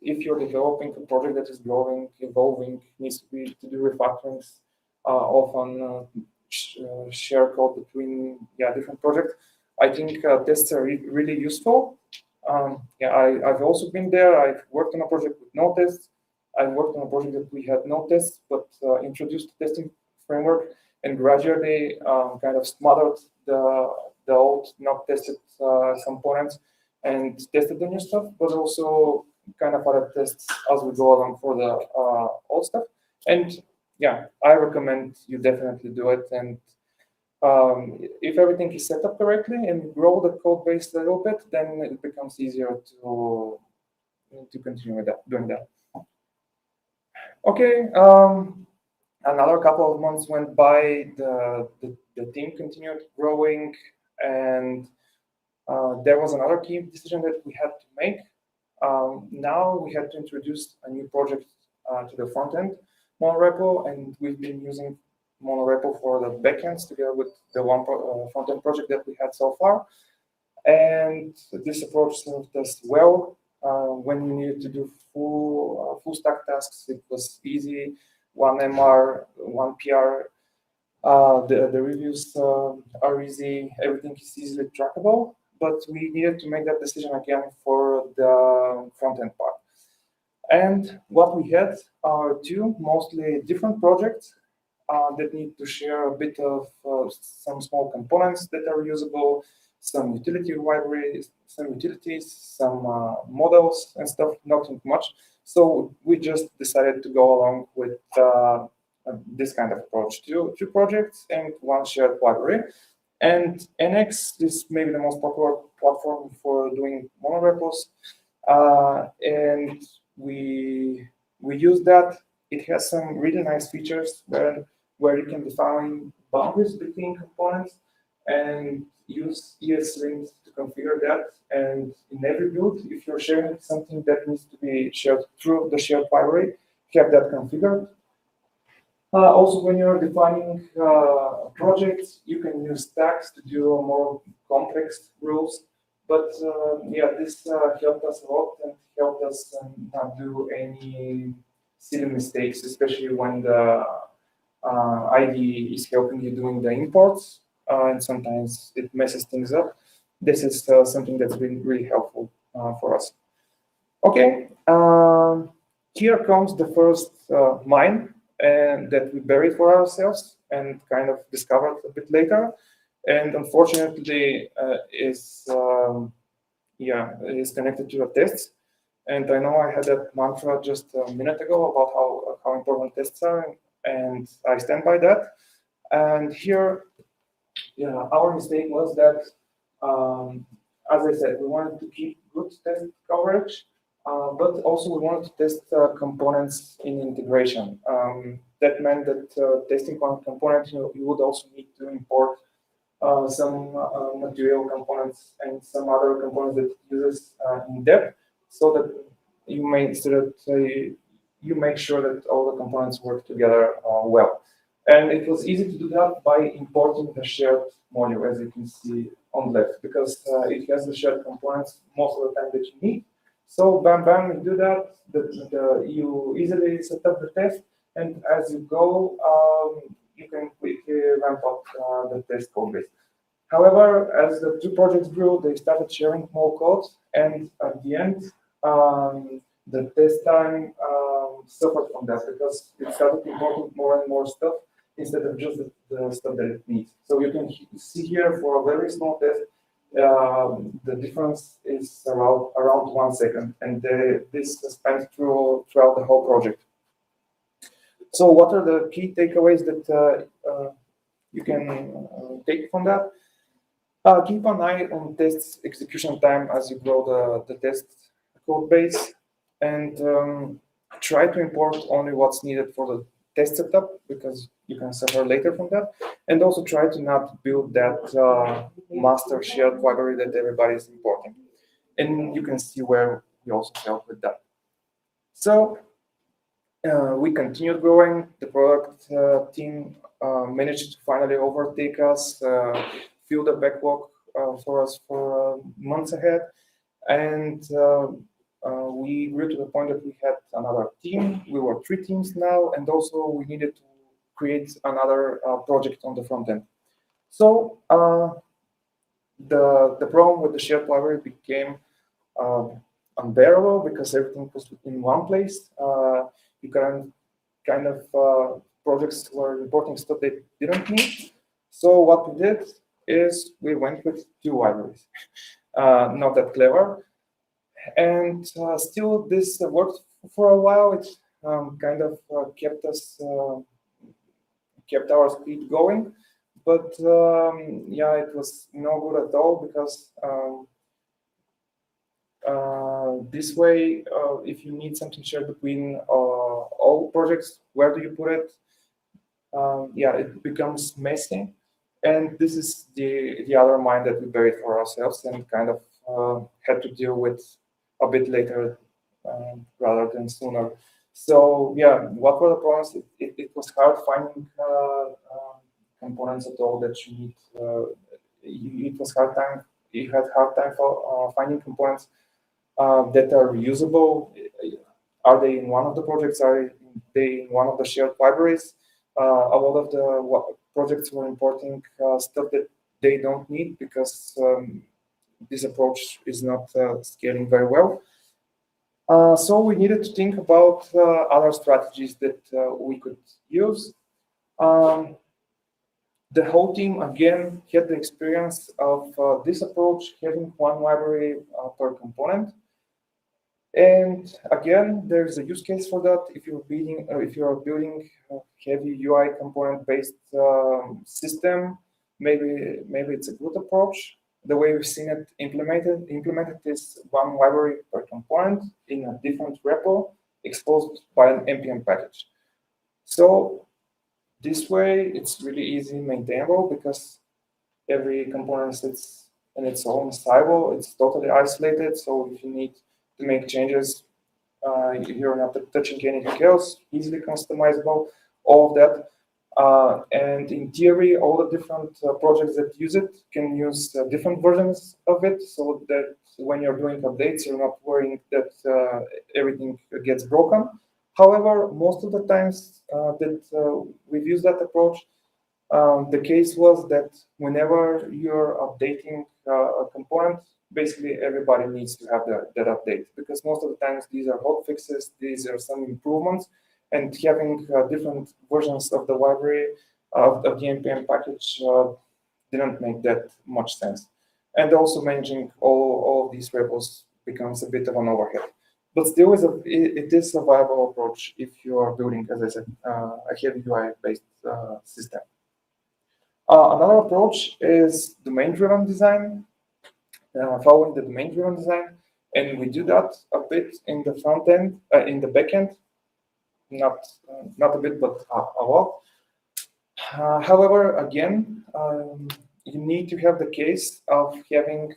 if you're developing a project that is growing, evolving, needs to do refactorings, often share code between different projects, I think tests are really useful. I've also been there. I've worked on a project with no tests. I worked on a project that we had no tests, but introduced the testing framework, and gradually kind of smothered the old not tested components and tested the new stuff, but also kind of added tests as we go along for the old stuff. And I recommend you definitely do it. And if everything is set up correctly and grow the code base a little bit, then it becomes easier to continue with that, doing that. Okay, another couple of months went by. The team continued growing, and there was another key decision that we had to make. Now we had to introduce a new project to the front end monorepo, and we've been using monorepo for the backends together with the one front end project that we had so far. And this approach served us well. When we needed to do full stack tasks, it was easy. One MR, one PR. The reviews are easy. Everything is easily trackable. But we needed to make that decision again for the front-end part. And what we had are two mostly different projects that need to share a bit of some small components that are usable, some utility libraries, some utilities, some models and stuff, not much. So we just decided to go along with this kind of approach. Two projects and one shared library. And NX is maybe the most popular platform for doing monorepos. And we use that. It has some really nice features where you can define boundaries between components and use ESLint to configure that. And in every build, if you're sharing something that needs to be shared through the shared library, have that configured. Also, when you're defining projects, you can use stacks to do more complex rules. But this helped us a lot and helped us not do any silly mistakes, especially when the IDE is helping you doing the imports, and sometimes it messes things up. This is something that's been really helpful for us. Okay, here comes the first mine. and that we buried for ourselves and kind of discovered a bit later. And unfortunately, is connected to the tests. And I know I had that mantra just a minute ago about how important tests are, and I stand by that. And here, our mistake was that, as I said, we wanted to keep good test coverage, but also we wanted to test components in integration. That meant that testing one component, you would also need to import some material components and some other components that uses in depth, so that you make sure that all the components work together well. And it was easy to do that by importing the shared module, as you can see on the left, because it has the shared components most of the time that you need. So bam, bam, you do that, you easily set up the test, and as you go, you can quickly ramp up the test code base. However, as the two projects grew, they started sharing more code, and at the end, the test time suffered from that because it started importing more and more stuff instead of just the stuff that it needs. So you can see here for a very small test, the difference is around 1 second, and this spans throughout the whole project. So what are the key takeaways that you can take from that? Keep an eye on test execution time as you grow the test code base, and try to import only what's needed for the test setup, because you can suffer later from that. And also try to not build that master shared library that everybody is importing. And you can see where we also help with that. So we continued growing. The product team managed to finally overtake us, fill the backlog for us for months ahead. And we grew to the point that we had another team. We were 3 teams now, and also we needed to create another project on the front end. So the problem with the shared library became unbearable because everything was in one place. You can kind of projects were importing stuff they didn't need. So what we did is we went with 2 libraries. Not that clever. And still this worked for a while. It kind of kept our speed going. But yeah, it was no good at all because this way, if you need something shared between all projects, where do you put it? Yeah, it becomes messy. And this is the other mine that we buried for ourselves and kind of had to deal with a bit later rather than sooner. So yeah, what were the problems? It was hard finding components at all that you need. It was hard time. You had hard time for finding components that are reusable. Are they in one of the projects? Are they in one of the shared libraries? A lot of the projects were importing stuff that they don't need because this approach is not scaling very well. So we needed to think about other strategies that we could use. The whole team, again, had the experience of this approach, having one library per component. And again, there's a use case for that. If you're building a heavy UI component-based system, maybe it's a good approach. The way we've seen it implemented is one library per component in a different repo exposed by an npm package. So this way, it's really easy maintainable because every component sits in its own silo. It's totally isolated. So if you need to make changes, you're not touching anything else, easily customizable, all of that. And in theory, all the different projects that use it can use different versions of it, so that when you're doing updates, you're not worrying that everything gets broken. However, most of the times that we've used that approach, the case was that whenever you're updating a component, basically everybody needs to have that update, because most of the times these are hot fixes, these are some improvements, and having different versions of the library of the npm package didn't make that much sense. And also managing all of these repos becomes a bit of an overhead. But still, it is a viable approach if you are building, as I said, a heavy UI-based system. Another approach is domain-driven design, following the domain-driven design, and we do that a bit in the front end, in the back end, not a bit, but a lot. However, again, you need to have the case of having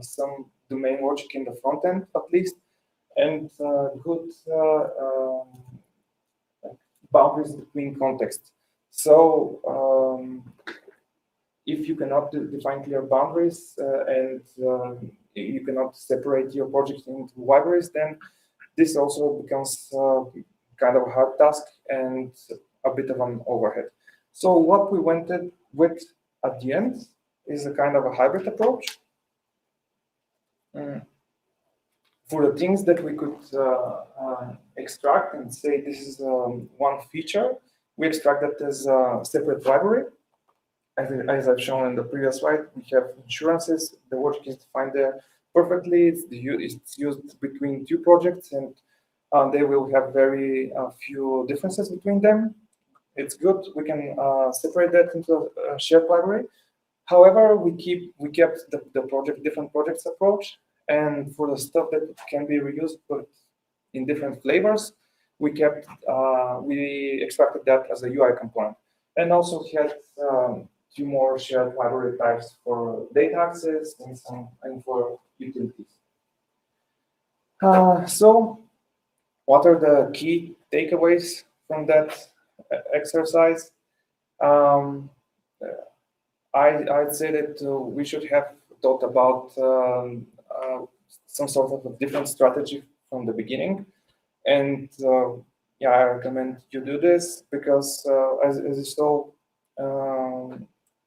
some domain logic in the front end, at least, and good boundaries between contexts. So if you cannot define clear boundaries and you cannot separate your project into libraries, then this also becomes kind of a hard task and a bit of an overhead. So what we went with at the end is a kind of a hybrid approach. For the things that we could extract and say this is one feature, we extract that as a separate library. As I've shown in the previous slide, we have insurances. The logic is defined there perfectly. It's used between two projects, and they will have very few differences between them. It's good. We can separate that into a shared library. However, we kept the different projects approach, and for the stuff that can be reused but in different flavors, we extracted that as a UI component, and also had two more shared library types for data access and for utilities. So, what are the key takeaways from that exercise? I'd say that we should have thought about some sort of a different strategy from the beginning. And yeah, I recommend you do this because as you saw,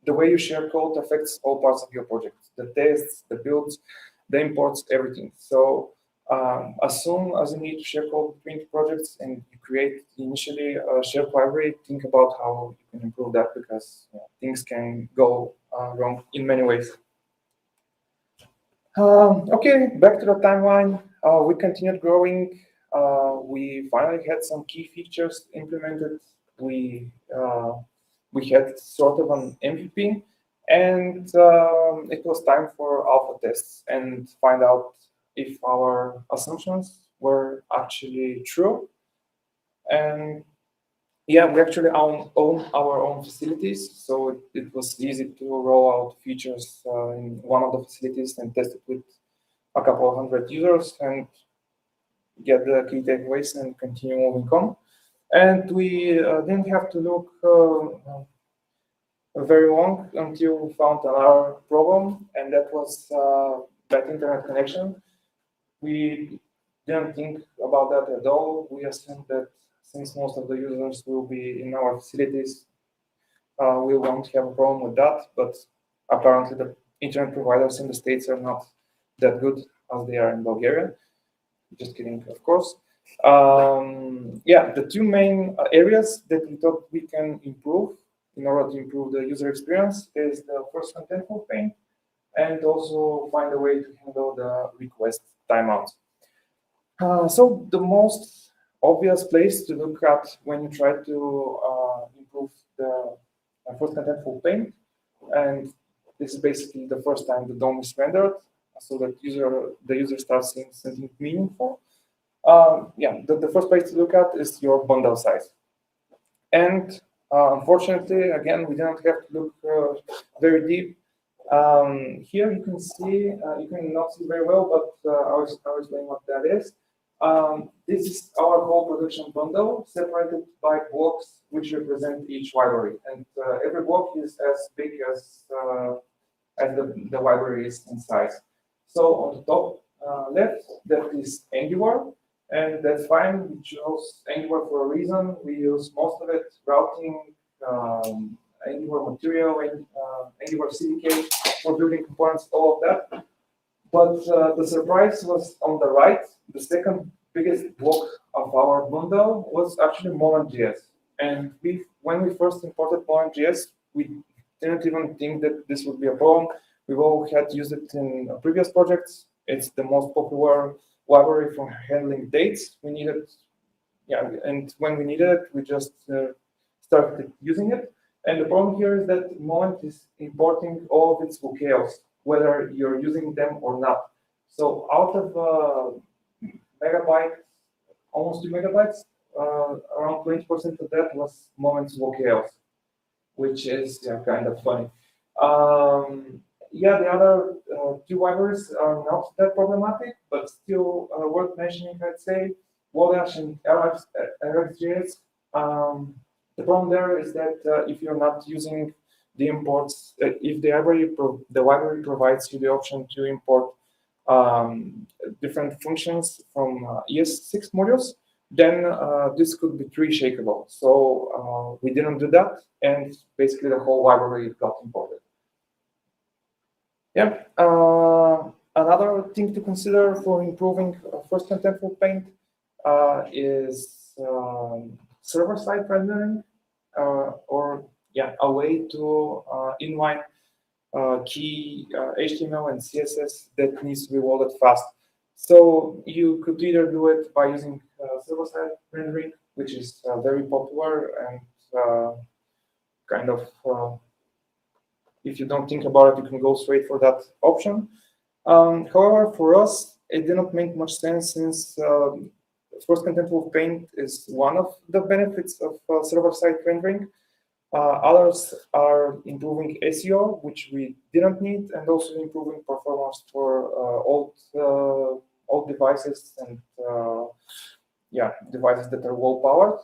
the way you share code affects all parts of your project, the tests, the builds, the imports, everything. So as soon as you need to share code between projects and you create initially a shared library, think about how you can improve that because things can go wrong in many ways. Okay, back to the timeline. We continued growing. We finally had some key features implemented. We had sort of an MVP, and it was time for alpha tests and find out if our assumptions were actually true. And yeah, we actually own our own facilities, so it was easy to roll out features in one of the facilities and test it with a couple of hundred users and get the key takeaways and continue moving on. And we didn't have to look very long until we found another problem, and that was bad internet connection. We didn't think about that at all. We assumed that since most of the users will be in our facilities, we won't have a problem with that. But apparently the internet providers in the States are not that good as they are in Bulgaria. Just kidding, of course. Yeah, the two main areas that we thought we can improve in order to improve the user experience is the first contentful pane and also find a way to handle the request timeouts. So the most obvious place to look at when you try to improve the first contentful pane, and this is basically the first time the DOM is rendered, so that the user starts seeing something meaningful. Yeah, the first place to look at is your bundle size. And unfortunately, again, we didn't have to look very deep. Here you can see, you can not see very well, but I'll explain what that is. This is our whole production bundle separated by blocks which represent each library. And every block is as big as the library is in size. So on the top left, that is Angular, and that's fine. We chose Angular for a reason. We use most of it, routing, Angular material, and Angular CDK for building components, all of that. But the surprise was on the right. The second biggest block of our bundle was actually Moment.js. And when we first imported Moment.js, we didn't even think that this would be a problem. We've all had used it in previous projects. It's the most popular library for handling dates. We needed, and when we needed it, we just started using it. And the problem here is that Moment is importing all of its locales, whether you're using them or not. So out of megabytes, almost 2 megabytes, around 20% of that was Moment's locales, which is kind of funny. The other two libraries are not that problematic, but still worth mentioning, I'd say. Walldash and RxJS. The problem there is that if you're not using the imports, if the library provides you the option to import different functions from ES6 modules, then this could be tree shakeable. So we didn't do that, and basically the whole library got imported. Another thing to consider for improving first contentful paint is server-side rendering, or a way to inline key HTML and CSS that needs to be loaded fast. So you could either do it by using server-side rendering, which is very popular and kind of, if you don't think about it, you can go straight for that option. However, for us, it did not make much sense since first contentful paint is one of the benefits of server-side rendering. Others are improving SEO, which we didn't need, and also improving performance for old devices and devices that are low powered.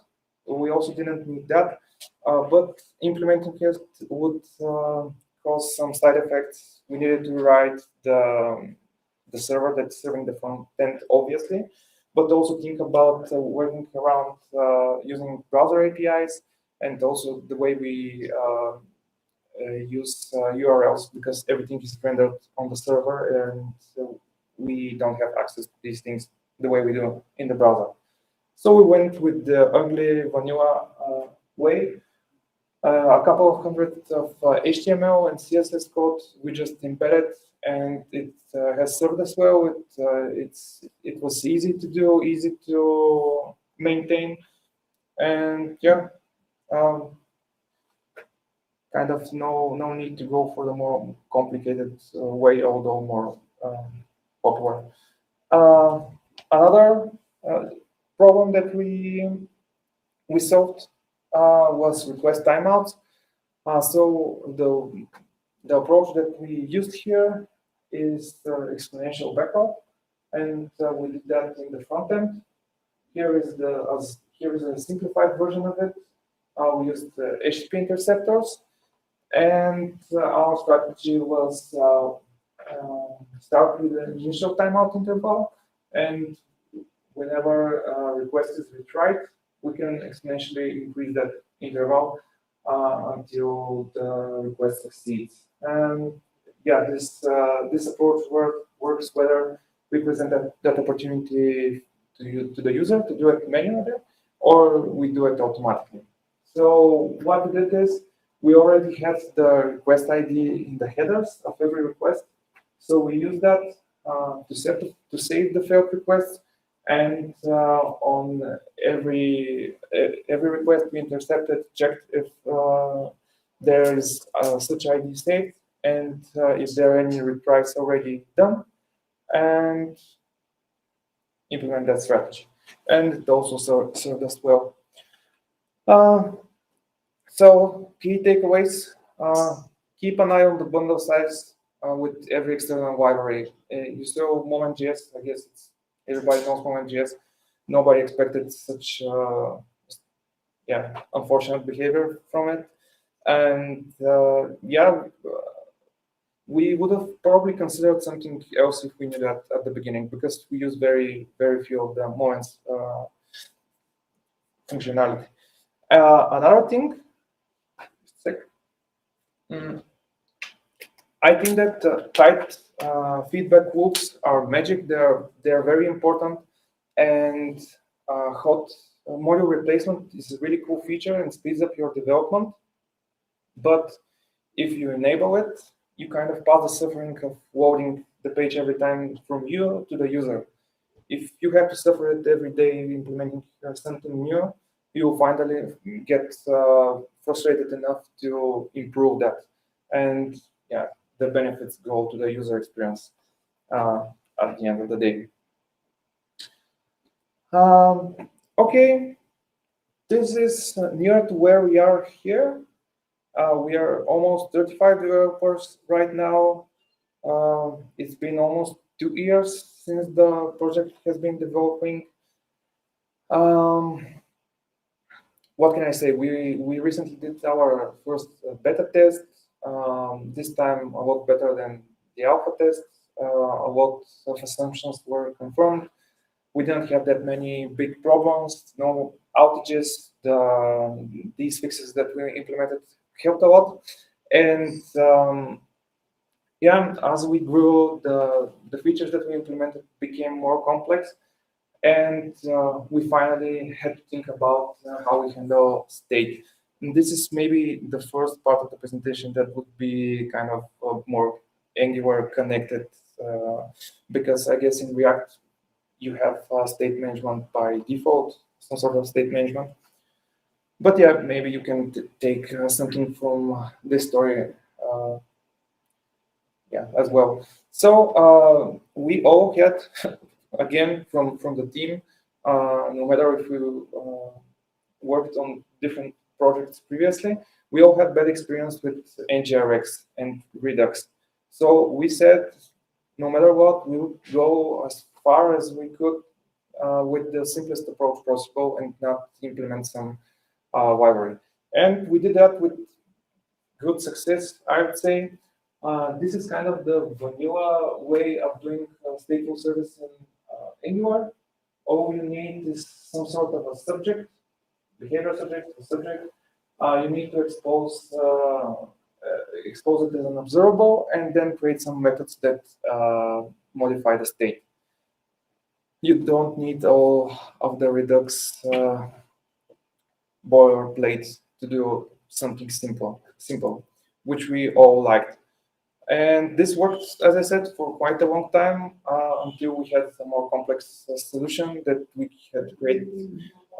We also didn't need that, but implementing it would cause some side effects. We needed to rewrite the server that's serving the front end, obviously, but also think about working around using browser APIs, and also the way we use URLs, because everything is rendered on the server, and so we don't have access to these things the way we do in the browser. So we went with the ugly vanilla way. A couple of hundred of HTML and CSS code we just embedded, and it has served us well. It was easy to do, easy to maintain, and kind of no need to go for the more complicated way, although more popular. Another problem that we solved was request timeouts. So the approach that we used here is exponential backup, and we did that in the front end. Here is a simplified version of it. We used HTTP interceptors, and our strategy was start with an initial timeout interval, and whenever a request is retried, we can exponentially increase that interval until the request succeeds. And this approach works whether we present that opportunity to the user to do it manually, or we do it automatically. So what we did is we already had the request ID in the headers of every request. So we use that to save the failed requests, and on every request we intercepted, checked if there is such ID saved, and if there are any retries already done, and implement that strategy. And it also served us well. So key takeaways: keep an eye on the bundle size with every external library. You saw Moment.js. I guess everybody knows Moment.js. Nobody expected such unfortunate behavior from it, and we would have probably considered something else if we knew that at the beginning, because we use very few of the Moments functionality. Another thing, I think that tight feedback loops are magic. They're very important. And hot module replacement is a really cool feature and speeds up your development. But if you enable it, you kind of pass the suffering of loading the page every time from you to the user. If you have to suffer it every day implementing something new, you will finally get frustrated enough to improve that. And yeah, the benefits go to the user experience at the end of the day. Okay, this is near to where we are here. We are almost 35 developers right now. It's been almost 2 years since the project has been developing. What can I say? We recently did our first beta test. This time a lot better than the alpha test. A lot of assumptions were confirmed. We didn't have that many big problems, no outages. These fixes that we implemented helped a lot. And yeah, as we grew, the features that we implemented became more complex. And we finally had to think about how we handle state. And this is maybe the first part of the presentation that would be kind of more Angular connected, because I guess in React, you have state management by default, some sort of state management. But yeah, maybe you can take something from this story yeah, as well. So we all had, again, from the team, no matter if we worked on different projects previously, we all had bad experience with NGRX and Redux. So we said, no matter what, we would go as far as we could with the simplest approach possible and not implement some library. And we did that with good success, I would say. This is kind of the vanilla way of doing stateful service in Angular. All you need is some sort of a subject, behavior subject, a subject. You need to expose it as an observable and then create some methods that modify the state. You don't need all of the Redux boilerplate to do something simple, which we all liked. And this worked, as I said, for quite a long time until we had a more complex solution that we had to create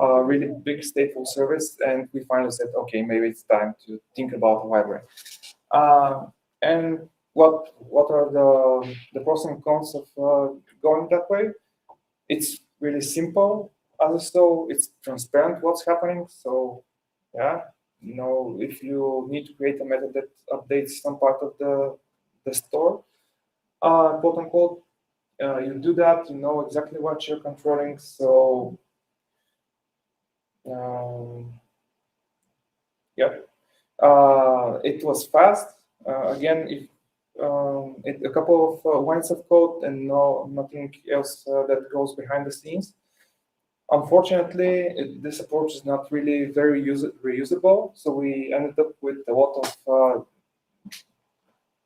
a really big stateful service. And we finally said, okay, maybe it's time to think about a library. And what are the pros and cons of going that way? It's really simple. Also, it's transparent what's happening. So yeah, you know, if you need to create a method that updates some part of the store, quote unquote, you do that, you know exactly what you're controlling. So yeah, it was fast. Again, if a couple of lines of code and nothing else that goes behind the scenes. Unfortunately, this approach is not really very reusable. So we ended up with a lot of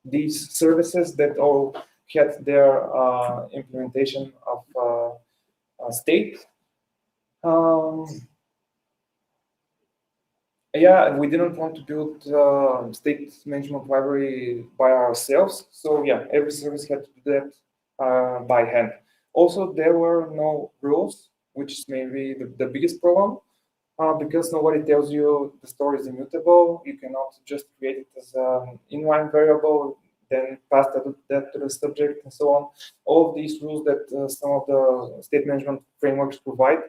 these services that all had their implementation of state. Yeah, and we didn't want to build state management library by ourselves. So yeah, every service had to do that by hand. Also, there were no rules, which is maybe the biggest problem, because nobody tells you the store is immutable. You cannot just create it as an inline variable, then pass that to the subject and so on. All of these rules that some of the state management frameworks provide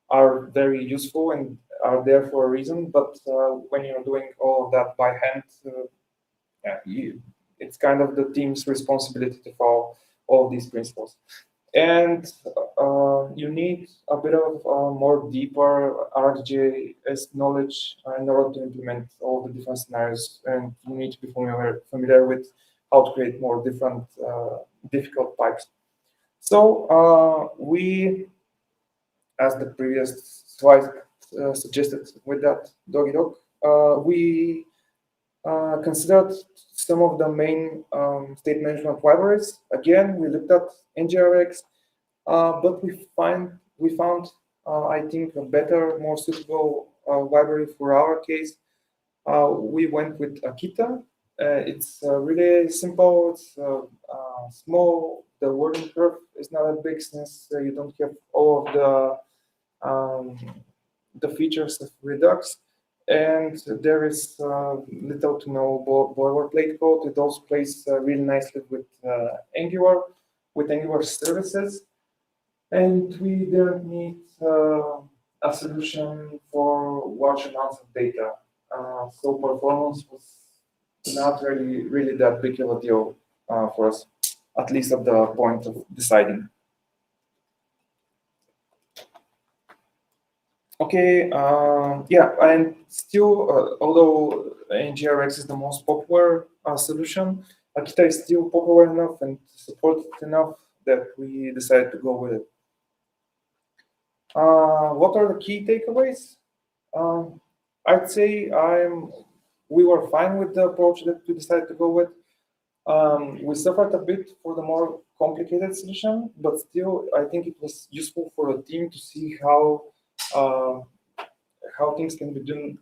are very useful and are there for a reason. But when you're doing all of that by hand, yeah, it's kind of the team's responsibility to follow all of these principles. And you need a bit of more deeper ArcGIS knowledge in order to implement all the different scenarios. And you need to be familiar with how to create more different difficult pipes. So we, as the previous slide suggested with that doggy dog, we considered some of the main state management libraries. Again, we looked at NGRX, but we find we found, I think, a better, more suitable library for our case. We went with Akita. It's really simple. It's small. The learning curve is not that big since you don't have all of the features of Redux, and there is little to no boilerplate code. It also plays really nicely with Angular services, and we didn't need a solution for large amounts of data. So performance was not really that big of a deal for us, at least at the point of deciding. Okay, yeah, and still, although NGRX is the most popular solution, Akita is still popular enough and supported enough that we decided to go with it. What are the key takeaways? I'd say we were fine with the approach that we decided to go with. We suffered a bit for the more complicated solution, but still, I think it was useful for the team to see how things can be done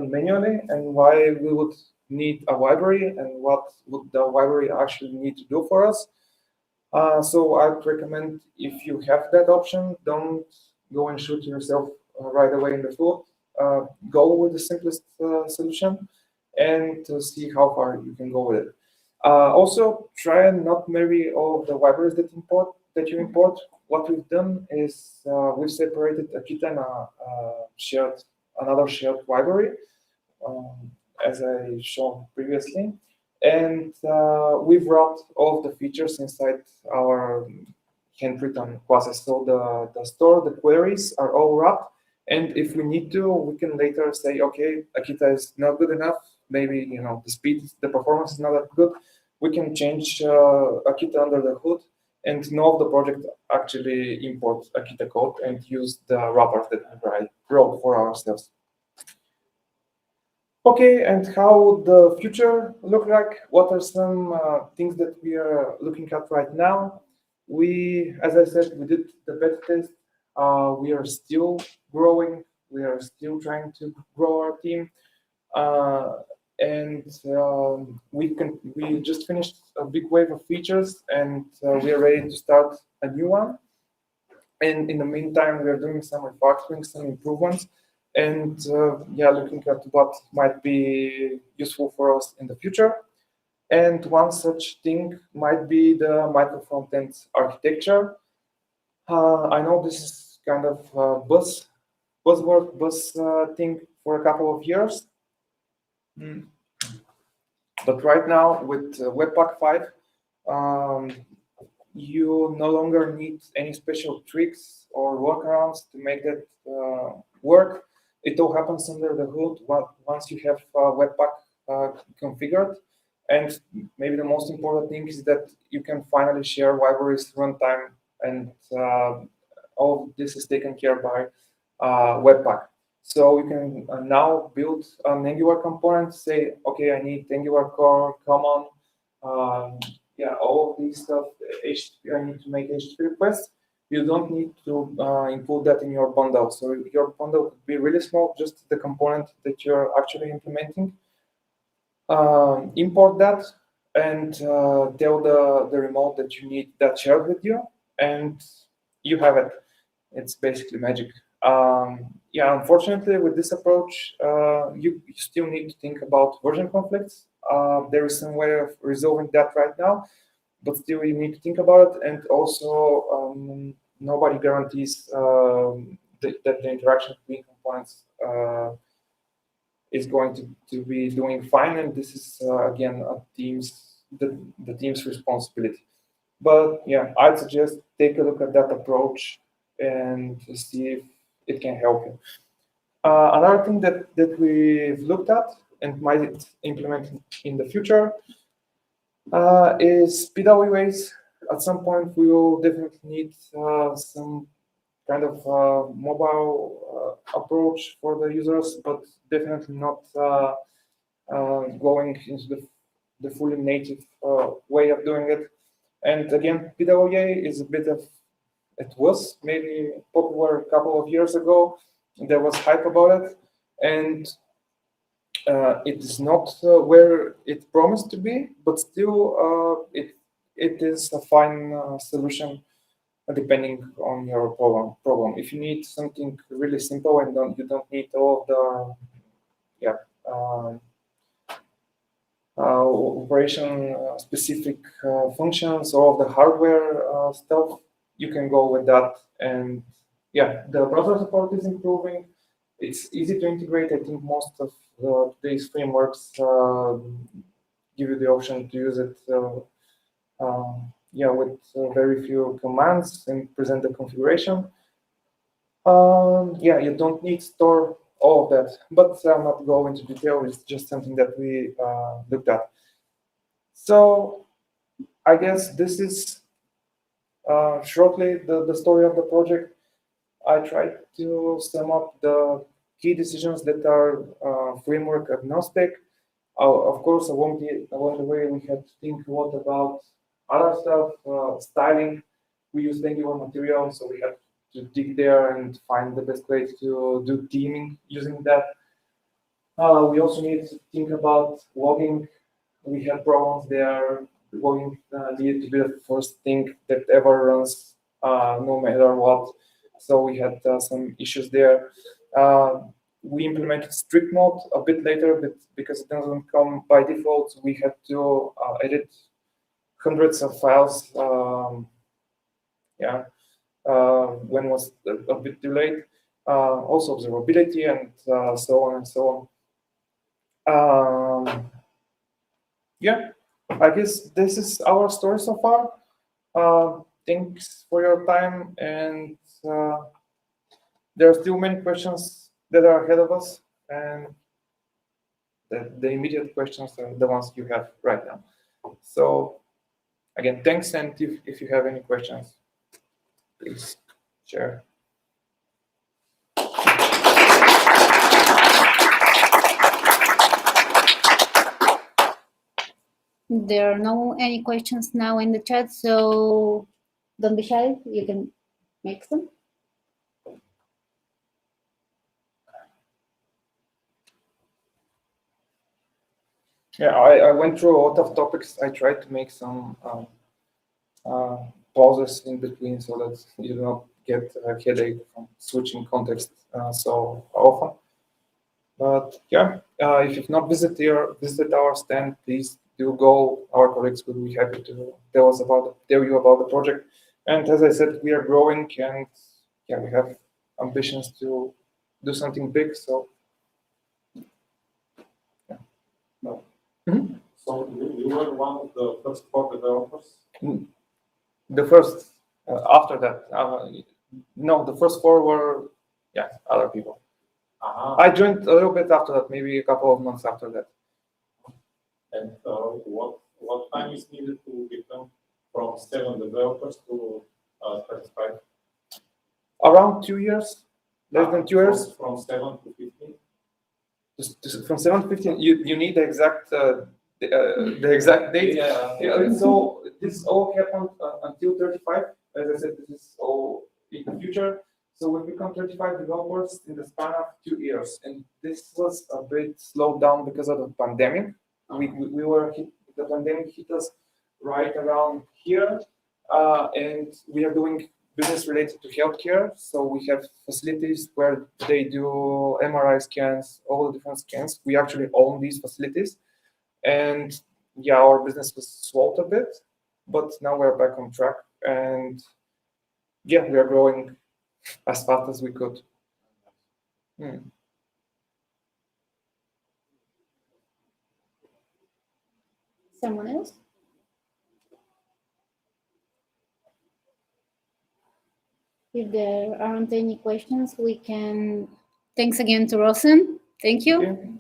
manually, and why we would need a library, and what would the library actually need to do for us. So I'd recommend, if you have that option, don't go and shoot yourself right away in the foot. Go with the simplest solution and to see how far you can go with it. Also, try and not marry all of the libraries that you import. What we've done is we've separated Akita and another shared library, as I shown previously. And we've wrapped all of the features inside our handwritten classes. So the store, the queries are all wrapped. And if we need to, we can later say, okay, Akita is not good enough. Maybe the speed, the performance is not that good. We can change Akita under the hood, and know the project actually import Akita code and use the wrappers that we wrote for ourselves. Okay, and how the future look like? What are some things that we are looking at right now? As I said, we did the beta test. We are still growing. We are still trying to grow our team. And we just finished a big wave of features, and we are ready to start a new one. And in the meantime, we are doing some refactoring, some improvements, and looking at what might be useful for us in the future. And one such thing might be the micro frontend architecture. I know this is kind of buzz thing for a couple of years. But right now, with Webpack 5, you no longer need any special tricks or workarounds to make that work. It all happens under the hood once you have Webpack configured. And maybe the most important thing is that you can finally share libraries runtime, and all of this is taken care by Webpack. So you can now build an Angular component, say, okay, I need Angular core, common, all of these stuff, I need to make HTTP requests. You don't need to include that in your bundle. So your bundle could be really small, just the component that you're actually implementing. Import that and tell the remote that you need that shared with you, and you have it. It's basically magic. Unfortunately, with this approach, you still need to think about version conflicts. There is some way of resolving that right now, but still you need to think about it. And also, nobody guarantees that the interaction between components is going to be doing fine. And this is again the team's responsibility. But yeah, I'd suggest take a look at that approach and see if it can help you. Another thing that we've looked at and might implement in the future is PWAs. At some point, we will definitely need some kind of mobile approach for the users, but definitely not going into the fully native way of doing it. And again, PWA is a bit of it was maybe popular a couple of years ago. There was hype about it, and it is not where it promised to be, but still it is a fine solution depending on your problem. If you need something really simple and you don't need all of the operation specific functions, all of the hardware stuff, you can go with that. And yeah, the browser support is improving. It's easy to integrate. I think most of today's frameworks give you the option to use it with very few commands and present the configuration. You don't need to store all of that, but I'll not go into detail. It's just something that we looked at. So I guess this is shortly the story of the project. I tried to sum up the key decisions that are framework agnostic. Of course, along the way, we had to think a lot about other stuff, styling. We use tangible materials, so we had to dig there and find the best way to do theming using that. We also need to think about logging. We had problems there. Logging needed to be the first thing that ever runs, no matter what. So we had some issues there. We implemented strict mode a bit later, but because it doesn't come by default, we had to edit hundreds of files. When it was a bit too late. Also observability and so on and so on. I guess this is our story so far. Thanks for your time, and there are still many questions that are ahead of us, and the immediate questions are the ones you have right now. So again, thanks, and if you have any questions, please share. There are no any questions now in the chat, so don't be shy. You can make them. Yeah, I went through a lot of topics. I tried to make some pauses in between so that you do not get a headache from switching context so often. But yeah, if you've not visited our stand, please do go. Our colleagues will be happy to tell you about the project. And as I said, we are growing, and yeah, we have ambitions to do something big. So yeah. No. So you were one of the first 4 developers? The first, after that, no, the first 4 were, other people. I joined a little bit after that, maybe a couple of months after that. And what time is needed to become from 7 developers to 35? Around 2 years, less than 2 years. From 7 to 15? From 7 to 15, you need the exact date. Yeah. So this all happened until 35. As I said, this is all in the future. So we become 35 developers in the span of 2 years, and this was a bit slowed down because of the pandemic. The pandemic hit us right around here, and we are doing business related to healthcare. So we have facilities where they do MRI scans, all the different scans. We actually own these facilities, and our business was slowed a bit, but now we're back on track, and we are growing as fast as we could. Someone else? If there aren't any questions, we can. Thanks again to Rosen. Thank you.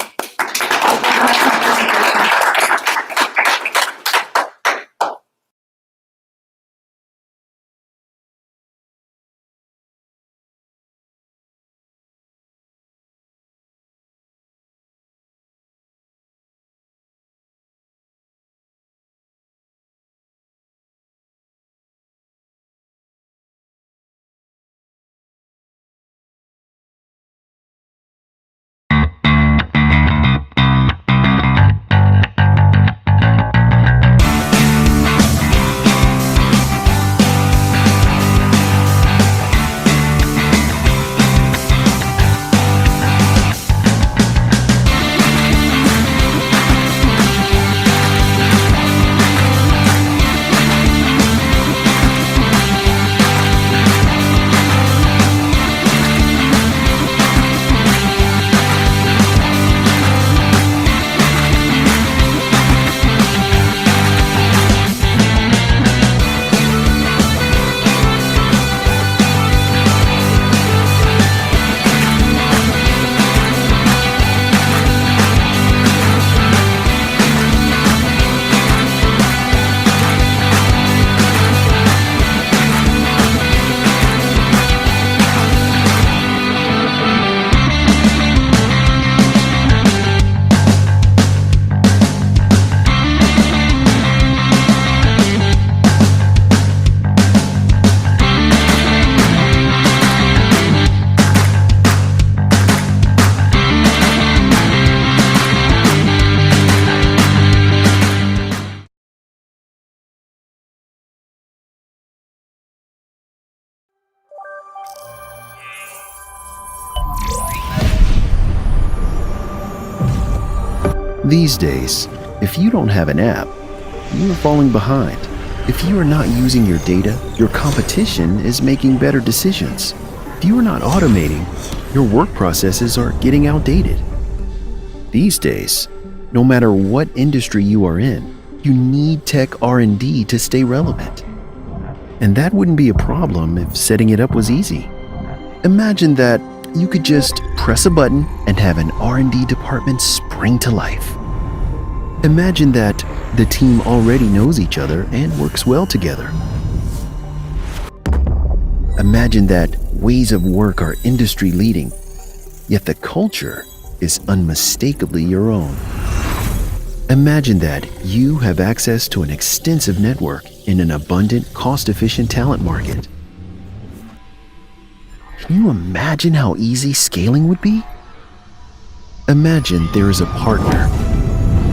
These days, if you don't have an app, you are falling behind. If you are not using your data, your competition is making better decisions. If you are not automating, your work processes are getting outdated. These days, no matter what industry you are in, you need tech R&D to stay relevant. And that wouldn't be a problem if setting it up was easy. Imagine that you could just press a button and have an R&D department spring to life. Imagine that the team already knows each other and works well together. Imagine that ways of work are industry leading, yet the culture is unmistakably your own. Imagine that you have access to an extensive network in an abundant, cost-efficient talent market. Can you imagine how easy scaling would be? Imagine there is a partner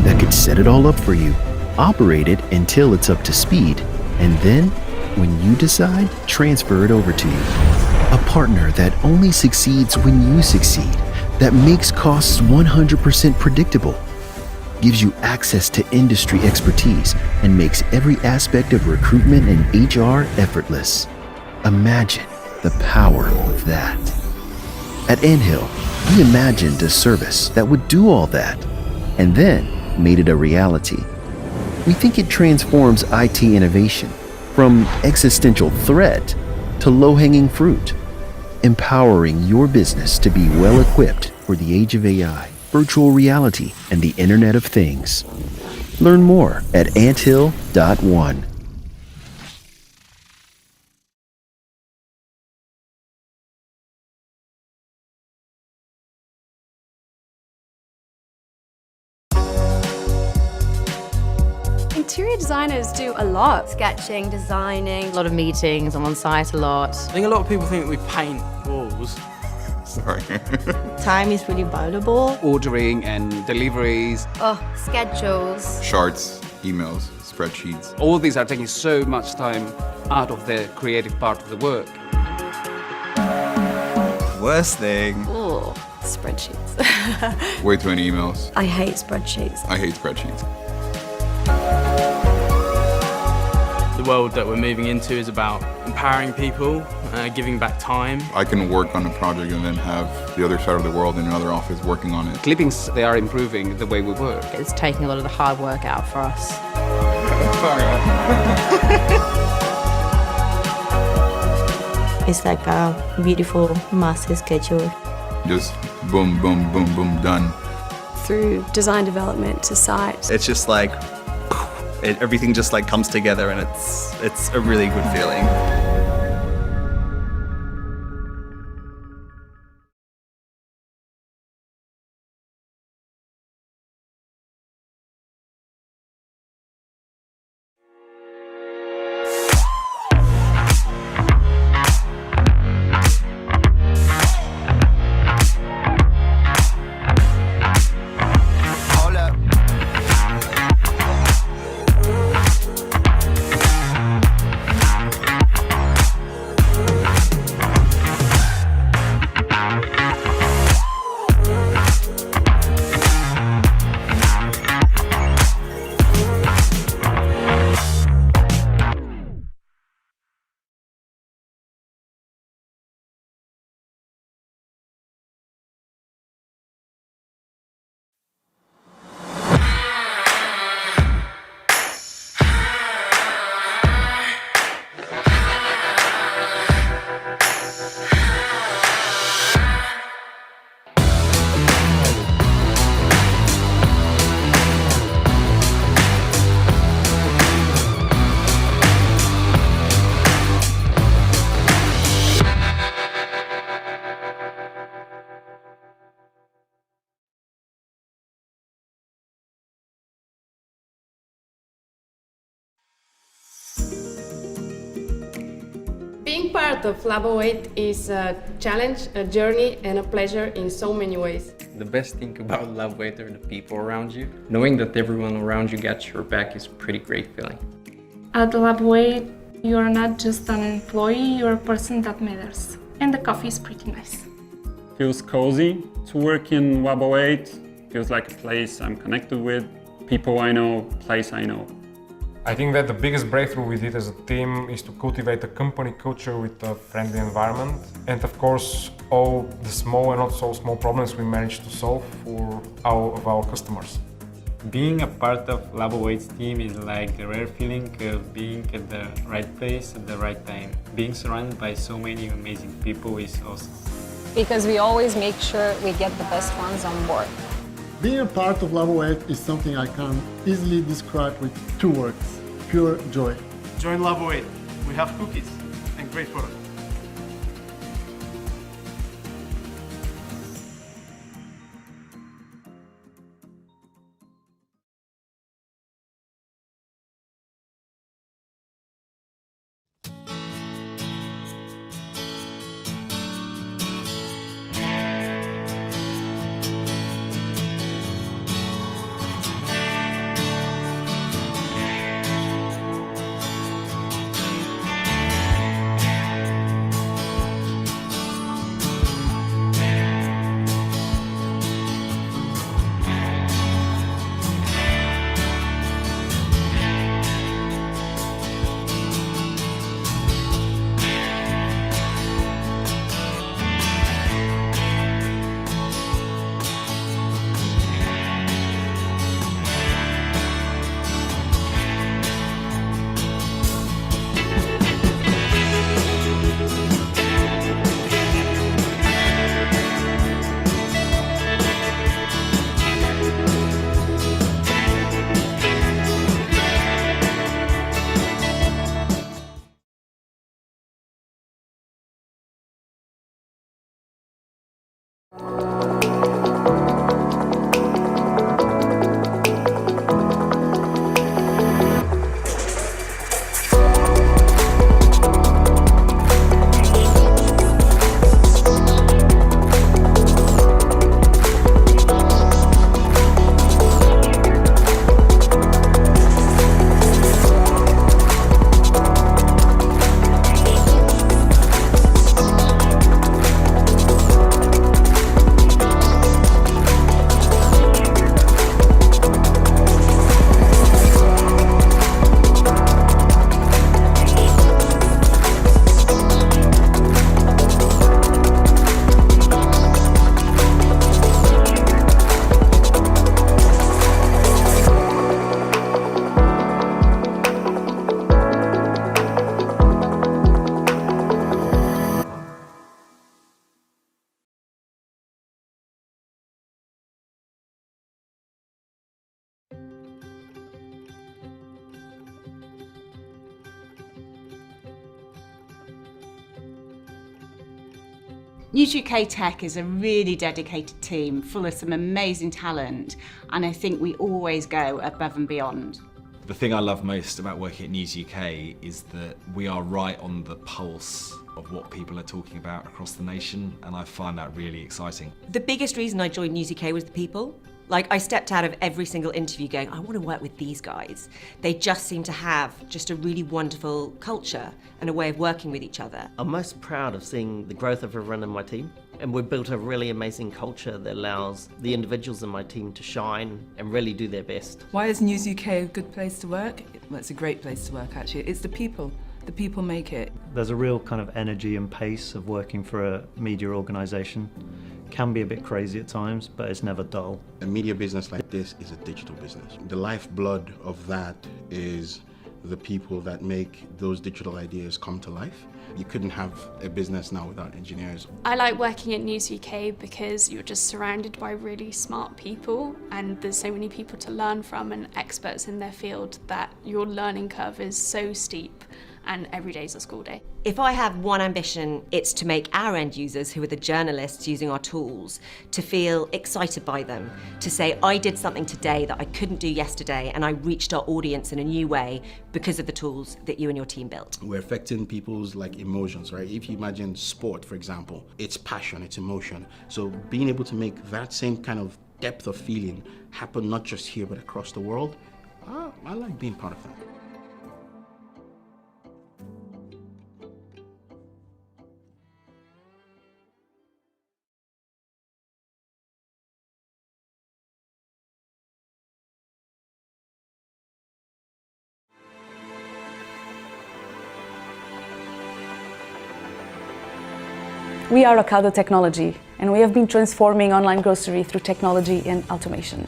that could set it all up for you, operate it until it's up to speed, and then, when you decide, transfer it over to you. A partner that only succeeds when you succeed, that makes costs 100% predictable, gives you access to industry expertise, and makes every aspect of recruitment and HR effortless. Imagine the power of that. At Anthill, we imagined a service that would do all that, and then made it a reality. We think it transforms IT innovation from existential threat to low-hanging fruit, empowering your business to be well-equipped for the age of AI, virtual reality, and the Internet of Things. Learn more at anthill.one. Interior designers do a lot. Sketching, designing. A lot of meetings, I'm on site a lot. I think a lot of people think we paint walls. Sorry. Time is really valuable. Ordering and deliveries. Oh, schedules. Charts, emails, spreadsheets. All these are taking so much time out of the creative part of the work. Worst thing. Oh, spreadsheets. Way too many emails. I hate spreadsheets. I hate spreadsheets. The world that we're moving into is about empowering people, giving back time. I can work on a project and then have the other side of the world in another office working on it. Clippings, they are improving the way we work. It's taking a lot of the hard work out for us. It's like a beautiful master schedule. Just boom, boom, boom, boom, done. Through design development to site. It's just like everything just like comes together, and it's a really good feeling. Being part of Labo 8 is a challenge, a journey, and a pleasure in so many ways. The best thing about Labo 8 are the people around you. Knowing that everyone around you gets your back is a pretty great feeling. At Labo 8, you're not just an employee, you're a person that matters. And the coffee is pretty nice. Feels cozy to work in Labo 8. feels like a place I'm connected with, people I know, place I know. I think that the biggest breakthrough we did as a team is to cultivate a company culture with a friendly environment. And of course, all the small and not so small problems we managed to solve for our customers. Being a part of Labo8's team is like the rare feeling of being at the right place at the right time. Being surrounded by so many amazing people is awesome. Because we always make sure we get the best ones on board. Being a part of Labo8 is something I can easily describe with two words: pure joy. Join Labo8. We have cookies and great products. News UK Tech is a really dedicated team full of some amazing talent, and I think we always go above and beyond. The thing I love most about working at News UK is that we are right on the pulse of what people are talking about across the nation, and I find that really exciting. The biggest reason I joined News UK was the people. Like, I stepped out of every single interview going, I want to work with these guys. They just seem to have just a really wonderful culture and a way of working with each other. I'm most proud of seeing the growth of everyone in my team. And we've built a really amazing culture that allows the individuals in my team to shine and really do their best. Why is News UK a good place to work? Well, it's a great place to work, actually. It's the people. The people make it. There's a real kind of energy and pace of working for a media organisation. Can be a bit crazy at times, but it's never dull. A media business like this is a digital business. The lifeblood of that is the people that make those digital ideas come to life. You couldn't have a business now without engineers. I like working at News UK because you're just surrounded by really smart people, and there's so many people to learn from and experts in their field that your learning curve is so steep, and every day is a school day. If I have one ambition, it's to make our end users, who are the journalists using our tools, to feel excited by them, to say, I did something today that I couldn't do yesterday, and I reached our audience in a new way because of the tools that you and your team built. We're affecting people's emotions, right? If you imagine sport, for example, it's passion, it's emotion. So being able to make that same kind of depth of feeling happen not just here but across the world, I like being part of that. We are Ocado Technology, and we have been transforming online grocery through technology and automation.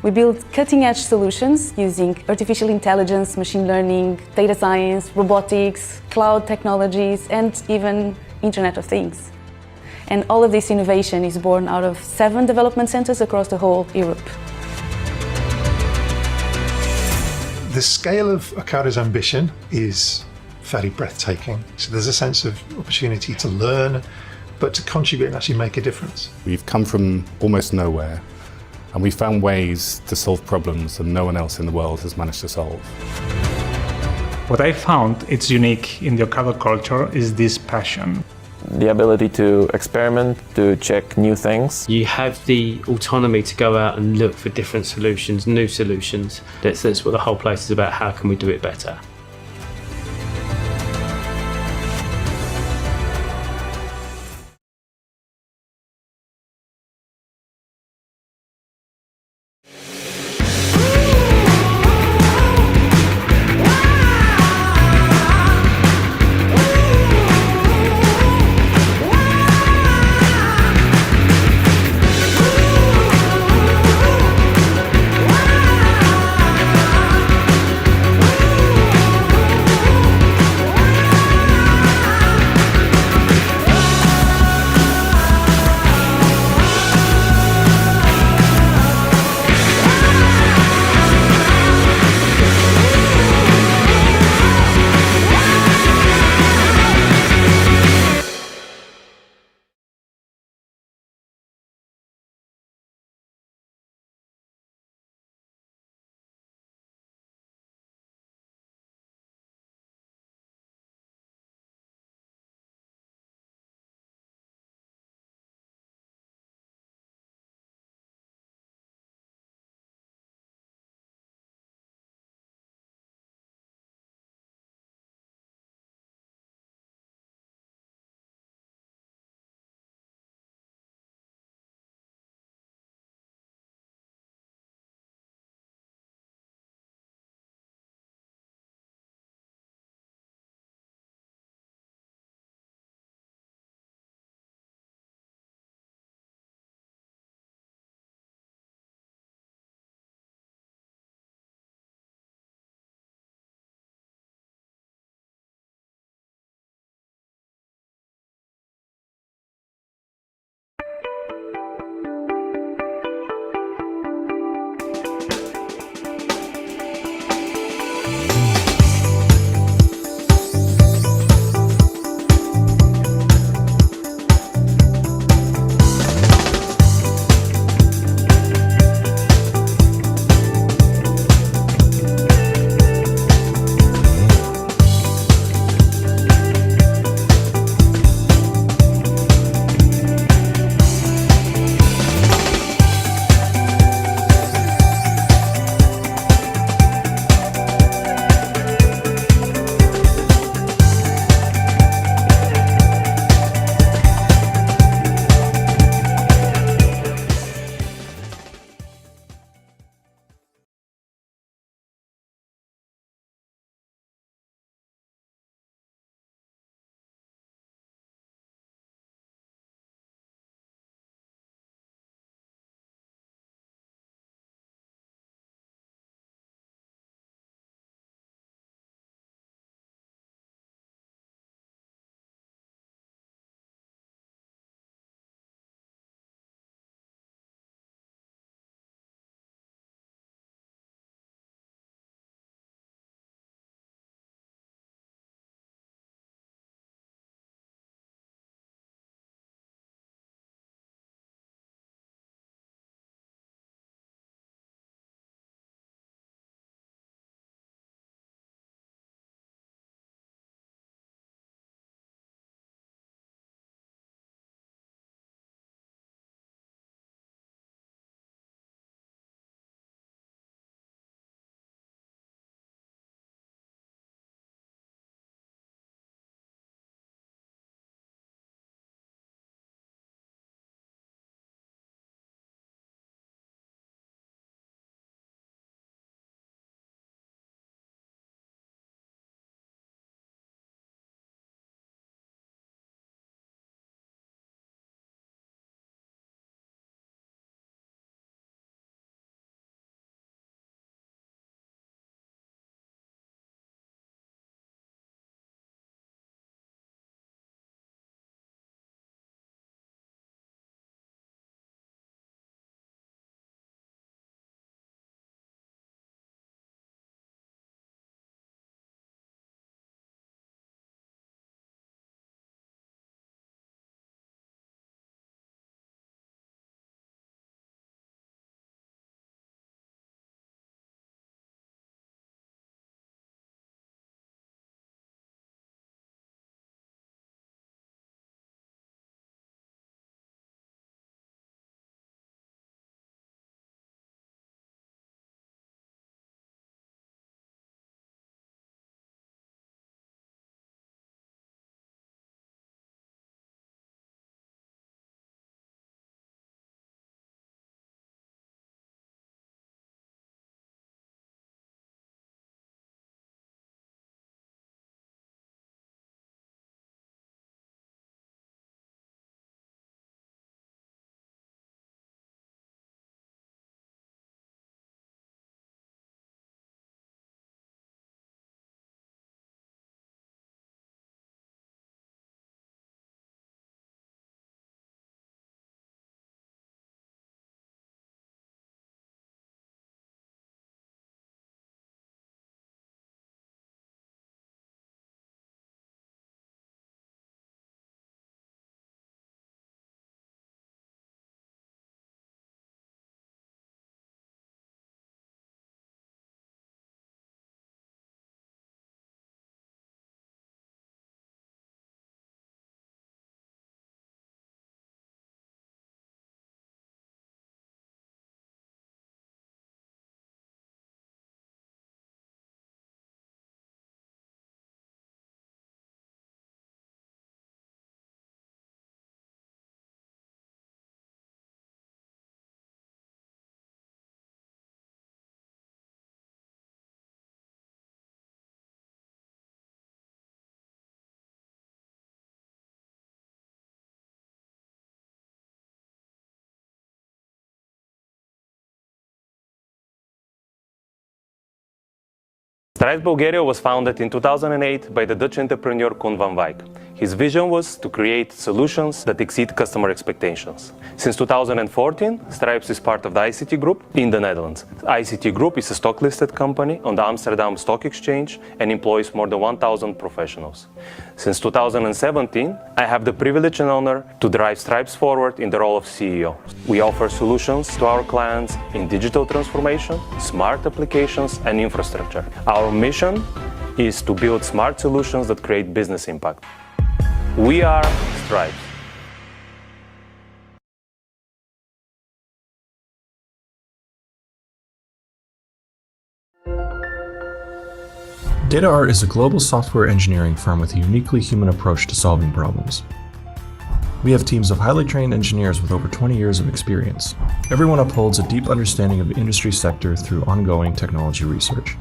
We build cutting-edge solutions using artificial intelligence, machine learning, data science, robotics, cloud technologies, and even Internet of Things. And all of this innovation is born out of 7 development centers across the whole Europe. The scale of Ocado's ambition is fairly breathtaking. So there's a sense of opportunity to learn, but to contribute and actually make a difference. We've come from almost nowhere, and we found ways to solve problems that no one else in the world has managed to solve. What I found it's unique in the Ocado culture is this passion. The ability to experiment, to check new things. You have the autonomy to go out and look for different solutions, new solutions. That's what the whole place is about. How can we do it better? Stramed Bulgaria was founded in 2008 by the Dutch entrepreneur Koen van Wijk. His vision was to create solutions that exceed customer expectations. Since 2014, Stripes is part of the ICT Group in the Netherlands. ICT Group is a stock-listed company on the Amsterdam Stock Exchange and employs more than 1,000 professionals. Since 2017, I have the privilege and honor to drive Stripes forward in the role of CEO. We offer solutions to our clients in digital transformation, smart applications, and infrastructure. Our mission is to build smart solutions that create business impact. We are Stripes. DataArt is a global software engineering firm with a uniquely human approach to solving problems. We have teams of highly trained engineers with over 20 years of experience. Everyone upholds a deep understanding of the industry sector through ongoing technology research.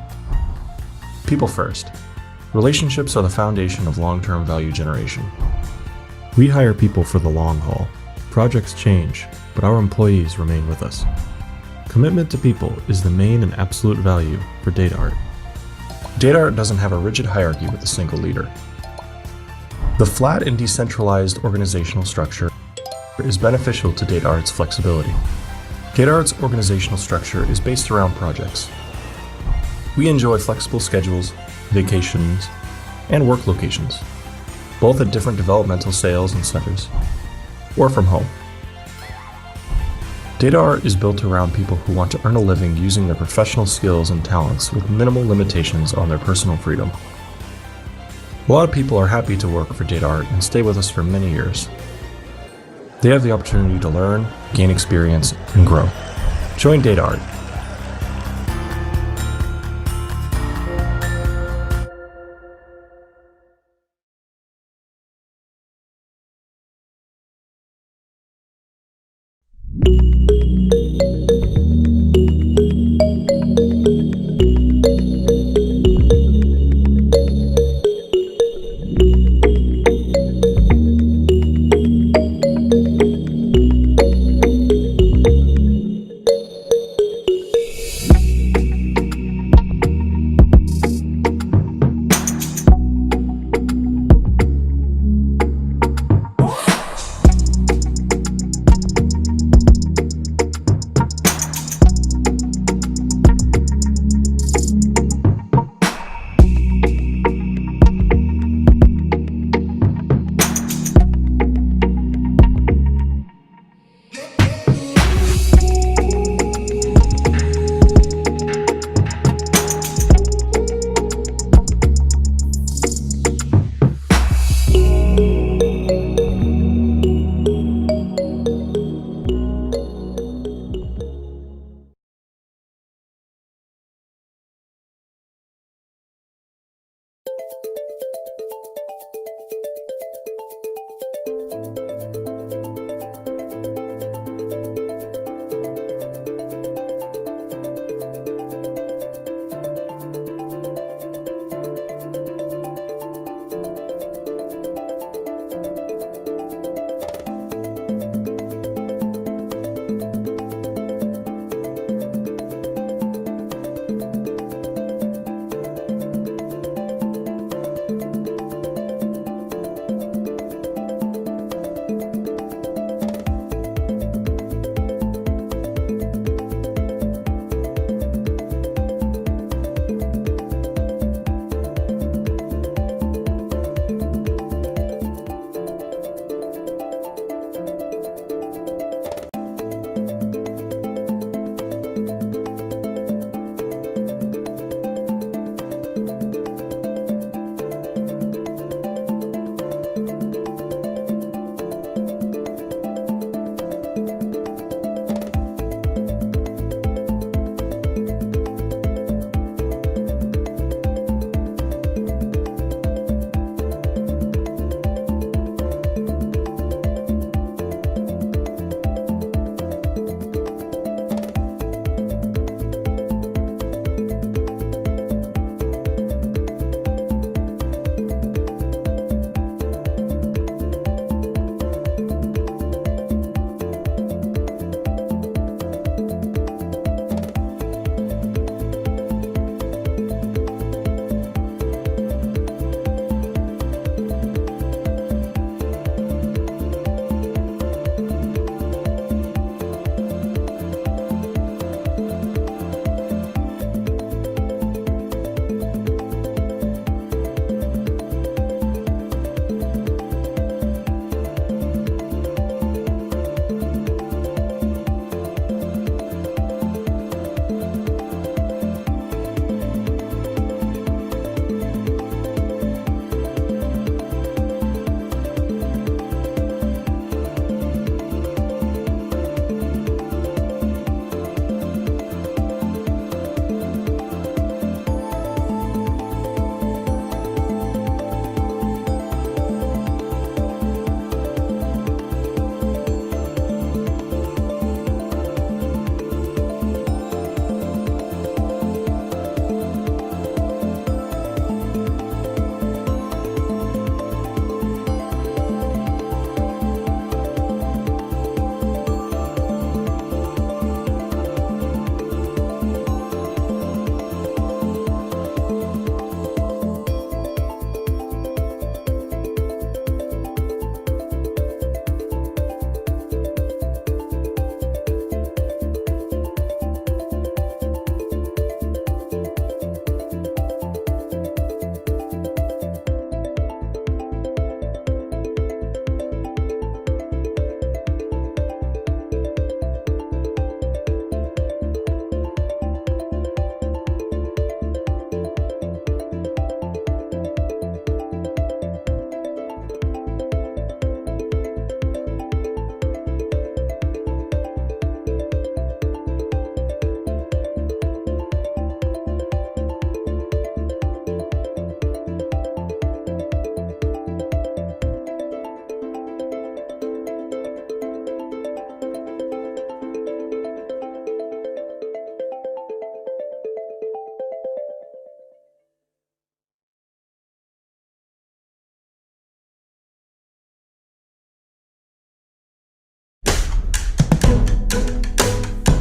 People first. Relationships are the foundation of long-term value generation. We hire people for the long haul. Projects change, but our employees remain with us. Commitment to people is the main and absolute value for DataArt. DataArt doesn't have a rigid hierarchy with a single leader. The flat and decentralized organizational structure is beneficial to DataArt's flexibility. DataArt's organizational structure is based around projects. We enjoy flexible schedules, vacations, and work locations, both at different developmental sales and centers, or from home. DataArt is built around people who want to earn a living using their professional skills and talents with minimal limitations on their personal freedom. A lot of people are happy to work for DataArt and stay with us for many years. They have the opportunity to learn, gain experience, and grow. Join DataArt.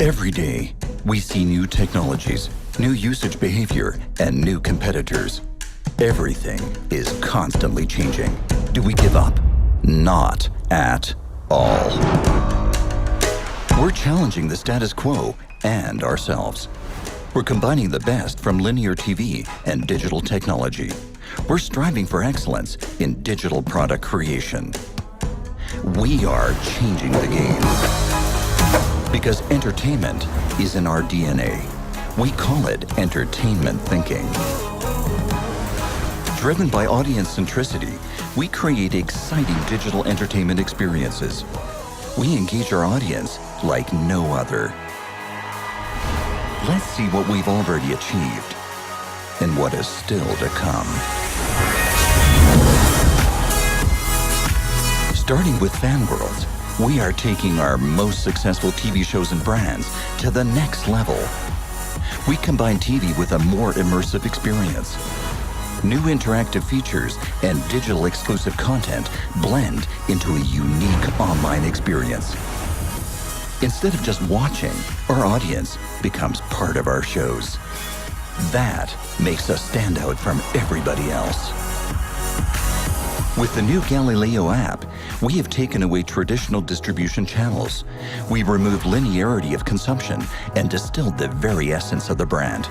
Every day, we see new technologies, new usage behavior, and new competitors. Everything is constantly changing. Do we give up? Not at all. We're challenging the status quo and ourselves. We're combining the best from linear TV and digital technology. We're striving for excellence in digital product creation. We are changing the game. Because entertainment is in our DNA. We call it entertainment thinking. Driven by audience centricity, we create exciting digital entertainment experiences. We engage our audience like no other. Let's see what we've already achieved and what is still to come. Starting with Fan Worlds, we are taking our most successful TV shows and brands to the next level. We combine TV with a more immersive experience. New interactive features and digital exclusive content blend into a unique online experience. Instead of just watching, our audience becomes part of our shows. That makes us stand out from everybody else. With the new Galileo app, we have taken away traditional distribution channels. We've removed linearity of consumption and distilled the very essence of the brand.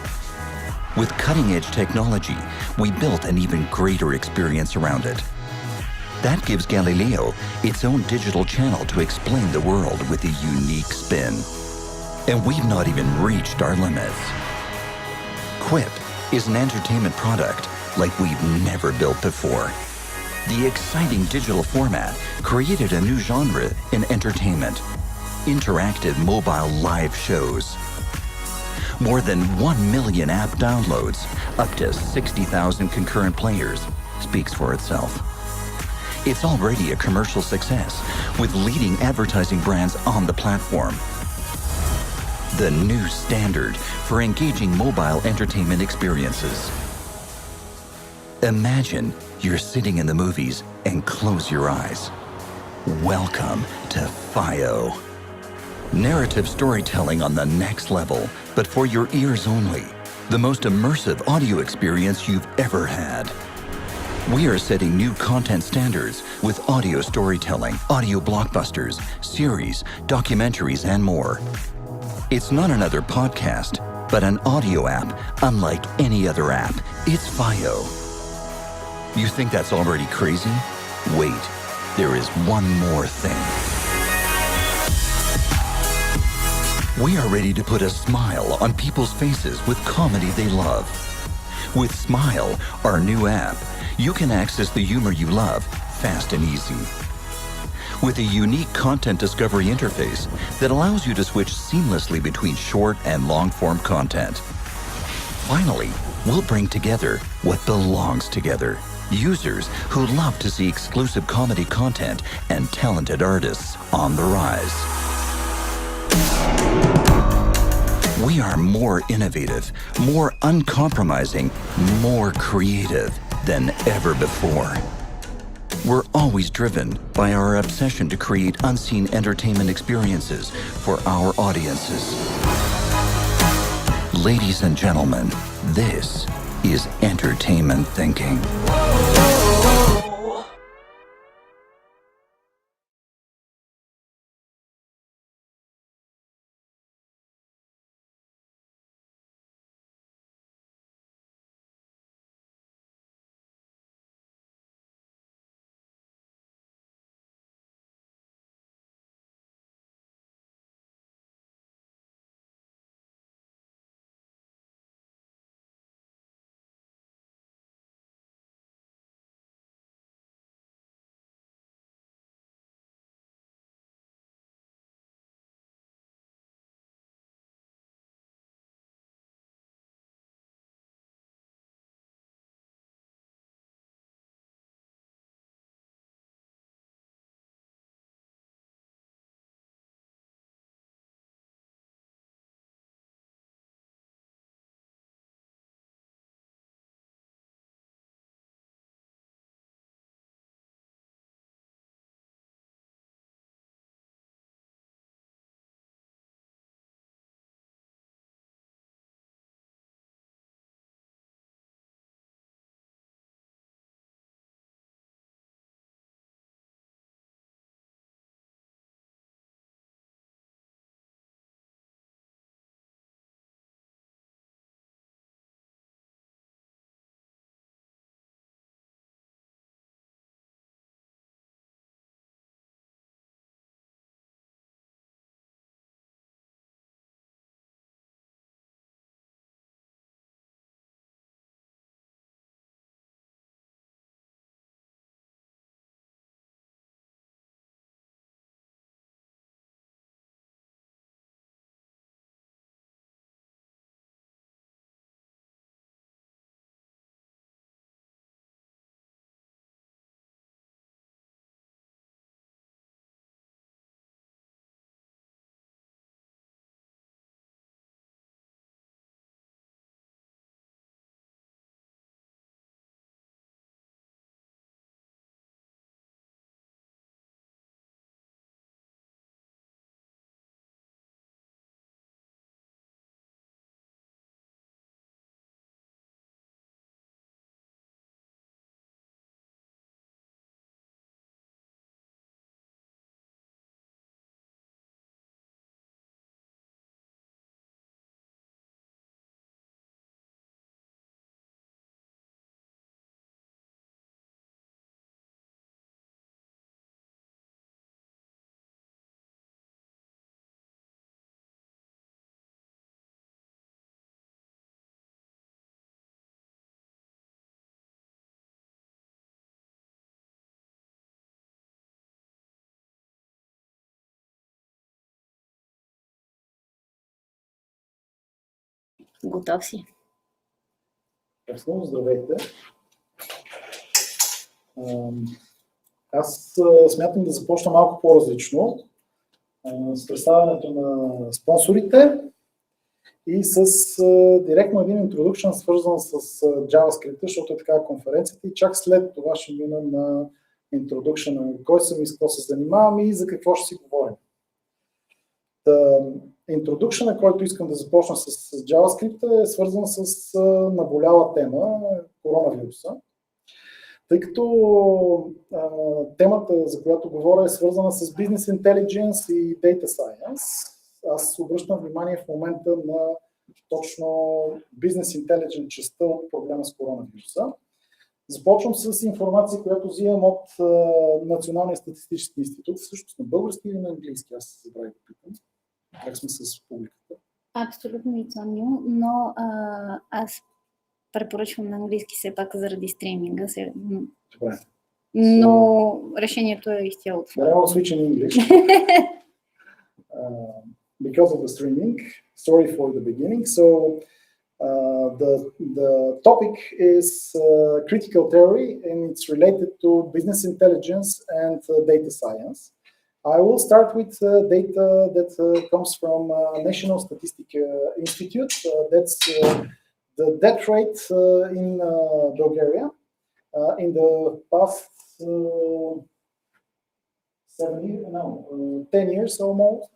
With cutting-edge technology, we built an even greater experience around it. That gives Galileo its own digital channel to explain the world with a unique spin. And we've not even reached our limits. Quip is an entertainment product like we've never built before. The exciting digital format created a new genre in entertainment: interactive mobile live shows. More than 1 million app downloads, up to 60,000 concurrent players, speaks for itself. It's already a commercial success, with leading advertising brands on the platform. The new standard for engaging mobile entertainment experiences. Imagine you're sitting in the movies and close your eyes. Welcome to FIO. Narrative storytelling on the next level, but for your ears only. The most immersive audio experience you've ever had. We are setting new content standards with audio storytelling, audio blockbusters, series, documentaries, and more. It's not another podcast, but an audio app unlike any other app. It's FIO. You think that's already crazy? Wait, there is one more thing. We are ready to put a smile on people's faces with comedy they love. With Smile, our new app, you can access the humor you love fast and easy. With a unique content discovery interface that allows you to switch seamlessly between short and long-form content. Finally, we'll bring together what belongs together. Users who love to see exclusive comedy content and talented artists on the rise. We are more innovative, more uncompromising, more creative than ever before. We're always driven by our obsession to create unseen entertainment experiences for our audiences. Ladies and gentlemen, this is entertainment thinking. Готов си. Ясно, здравейте. Аз смятам да започна малко по-различно с представянето на спонсорите и с директно един интродукшн, свързан с JavaScript, защото е такава конференцията, и чак след това ще мина на интродукшна, кой съм и с какво се занимавам и за какво ще си говорим. Интродукшна, който искам да започна с JavaScript, е свързан с наболяла тема коронавируса. Тъй като темата, за която говоря, е свързана с Business Intelligence и Data Science, аз обръщам внимание в момента на точно Business Intelligence частта от проблема с коронавируса. Започвам с информация, която взимам от Националния статистически институт, всъщност на български или на английски, аз се забравих да питам. Как сме с публиката? Абсолютно лицонно, но аз препоръчвам на английски все пак заради стриминга. Добре. Но решението е изцяло това. But I will switch in English. Because of the streaming, sorry for the beginning. So the topic is critical theory, and it's related to business intelligence and data science. I will start with data that comes from National Statistics Institute. That's the death rate in Bulgaria in the past 10 years almost.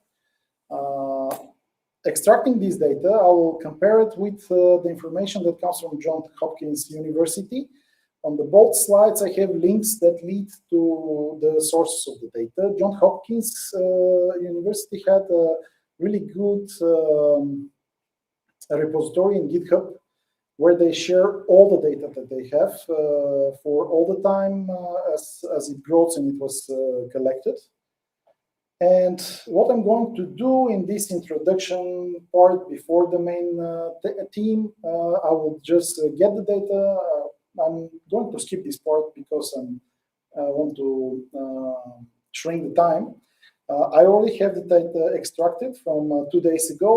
Extracting this data, I will compare it with the information that comes from Johns Hopkins University. On the both slides, I have links that lead to the sources of the data. Johns Hopkins University had a really good repository in GitHub where they share all the data that they have for all the time as it grows and it was collected. And what I'm going to do in this introduction part before the main team, I will just get the data. I'm going to skip this part because I want to shrink the time. I already have the data extracted from 2 days ago,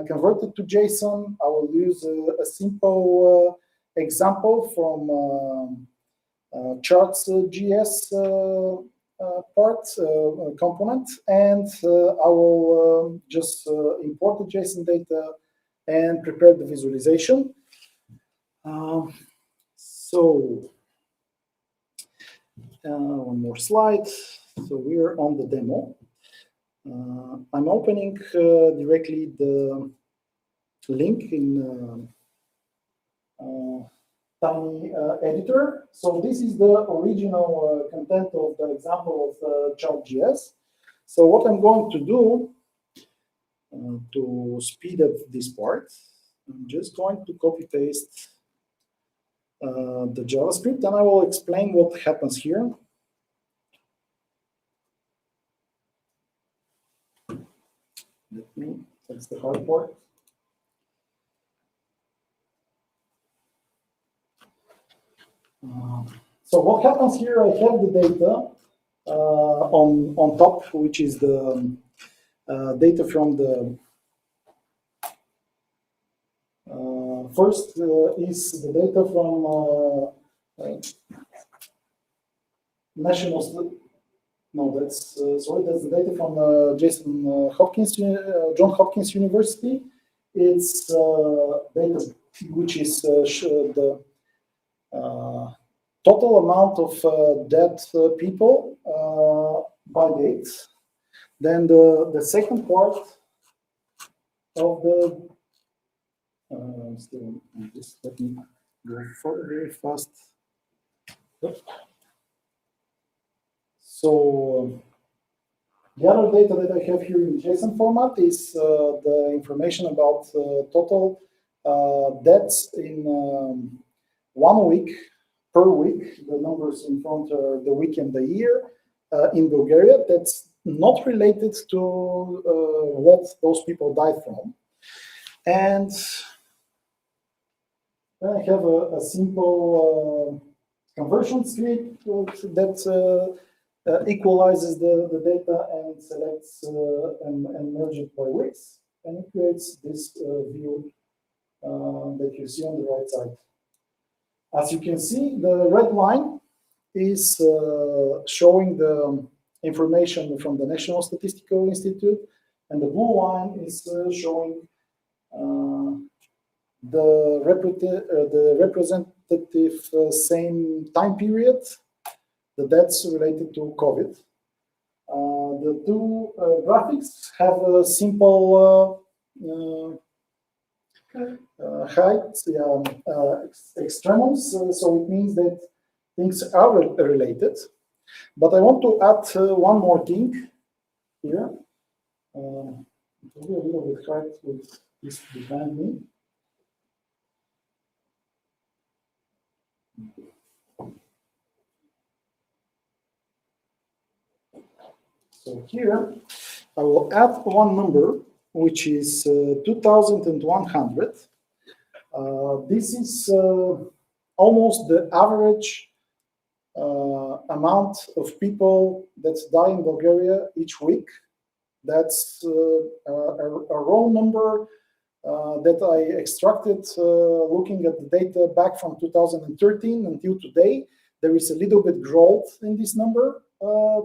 converted to JSON. I will use a simple example from charts JS component, and I will just import the JSON data and prepare the visualization. So one more slide. So we're on the demo. I'm opening directly the link in Tiny editor. So this is the original content of the example of chart.js. So what I'm going to do to speed up this part, I'm just going to copy paste the JavaScript, and I will explain what happens here. That's the hard part. So what happens here, I have the data on top, which is the data from the first is the data from National. No, that's sorry. That's the data from Johns Hopkins University. It's data which is the total amount of dead people by date. Then the second part of the just let me go very fast. So the other data that I have here in JSON format is the information about total deaths in 1 week per week. The numbers in front are the week and the year in Bulgaria. That's not related to what those people died from. And then I have a simple conversion script that equalizes the data and selects and merges it by weeks, and it creates this view that you see on the right side. As you can see, the red line is showing the information from the National Statistical Institute, and the blue line is showing the representative same time period, the deaths related to COVID. The two graphics have a simple height, extremums, so it means that things are related. But I want to add one more thing here. It will be a little bit hard with this behind me. So here, I will add one number, which is 2,100. This is almost the average amount of people that die in Bulgaria each week. That's a raw number that I extracted looking at the data back from 2013 until today. There is a little bit growth in this number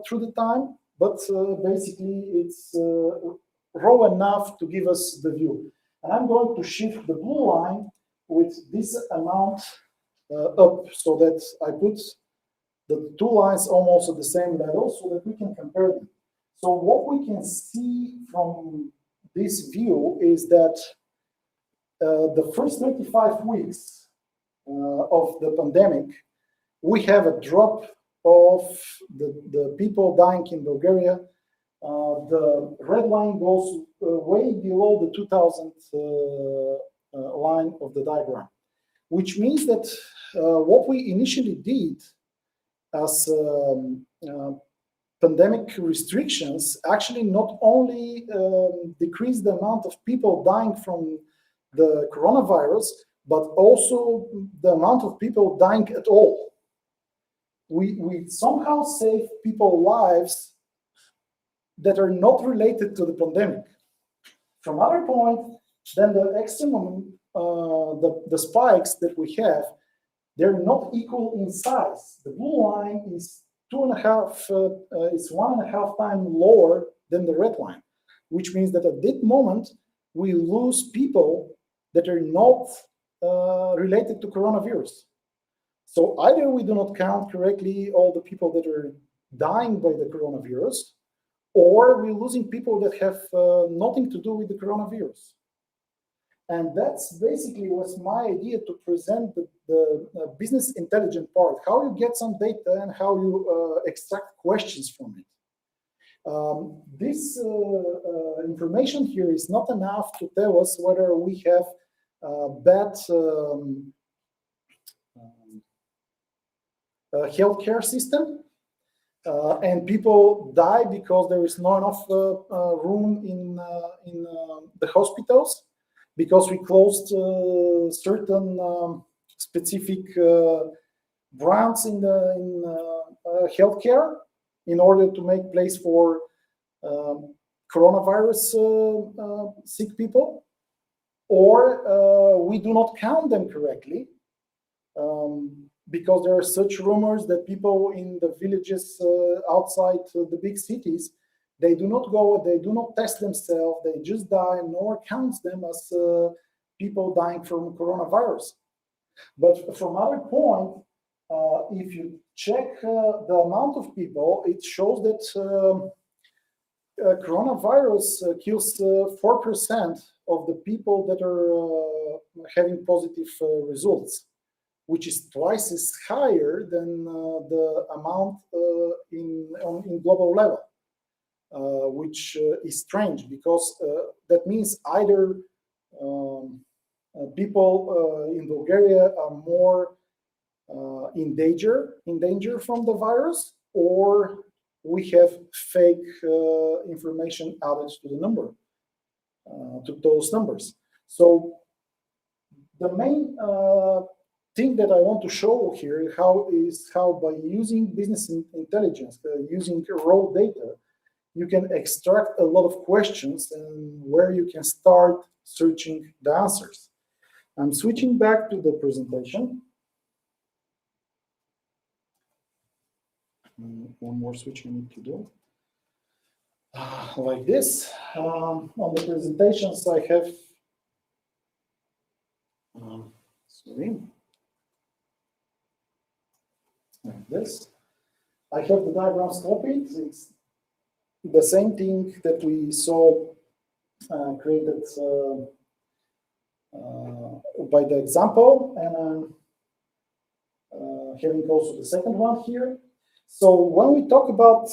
through the time, but basically it's raw enough to give us the view. And I'm going to shift the blue line with this amount up so that I put the two lines almost at the same level so that we can compare them. So what we can see from this view is that the first 35 weeks of the pandemic, we have a drop of the people dying in Bulgaria. The red line goes way below the 2,000 line of the diagram, which means that what we initially did as pandemic restrictions actually not only decreased the amount of people dying from the coronavirus, but also the amount of people dying at all. We somehow save people's lives that are not related to the pandemic. From other point, then the extremum, the spikes that we have, they're not equal in size. The blue line is 1.5 times lower than the red line, which means that at that moment we lose people that are not related to coronavirus. So either we do not count correctly all the people that are dying by the coronavirus, or we're losing people that have nothing to do with the coronavirus. And that's basically was my idea to present the business intelligence part, how you get some data and how you extract questions from it. This information here is not enough to tell us whether we have bad healthcare system and people die because there is not enough room in the hospitals, because we closed certain specific brands in healthcare in order to make place for coronavirus sick people, or we do not count them correctly because there are such rumors that people in the villages outside the big cities, they do not go, they do not test themselves, they just die, and no one counts them as people dying from coronavirus. But from other point, if you check the amount of people, it shows that coronavirus kills 4% of the people that are having positive results, which is twice as higher than the amount in global level. Which is strange, because that means either people in Bulgaria are more in danger from the virus, or we have fake information added to the number, to those numbers. So the main thing that I want to show here how by using business intelligence, using raw data, you can extract a lot of questions and where you can start searching the answers. I'm switching back to the presentation. One more switch we need to do. Like this. On the presentations I have, sorry, like this. I have the diagrams copied. It's the same thing that we saw created by the example, and I'm having also the second one here. So when we talk about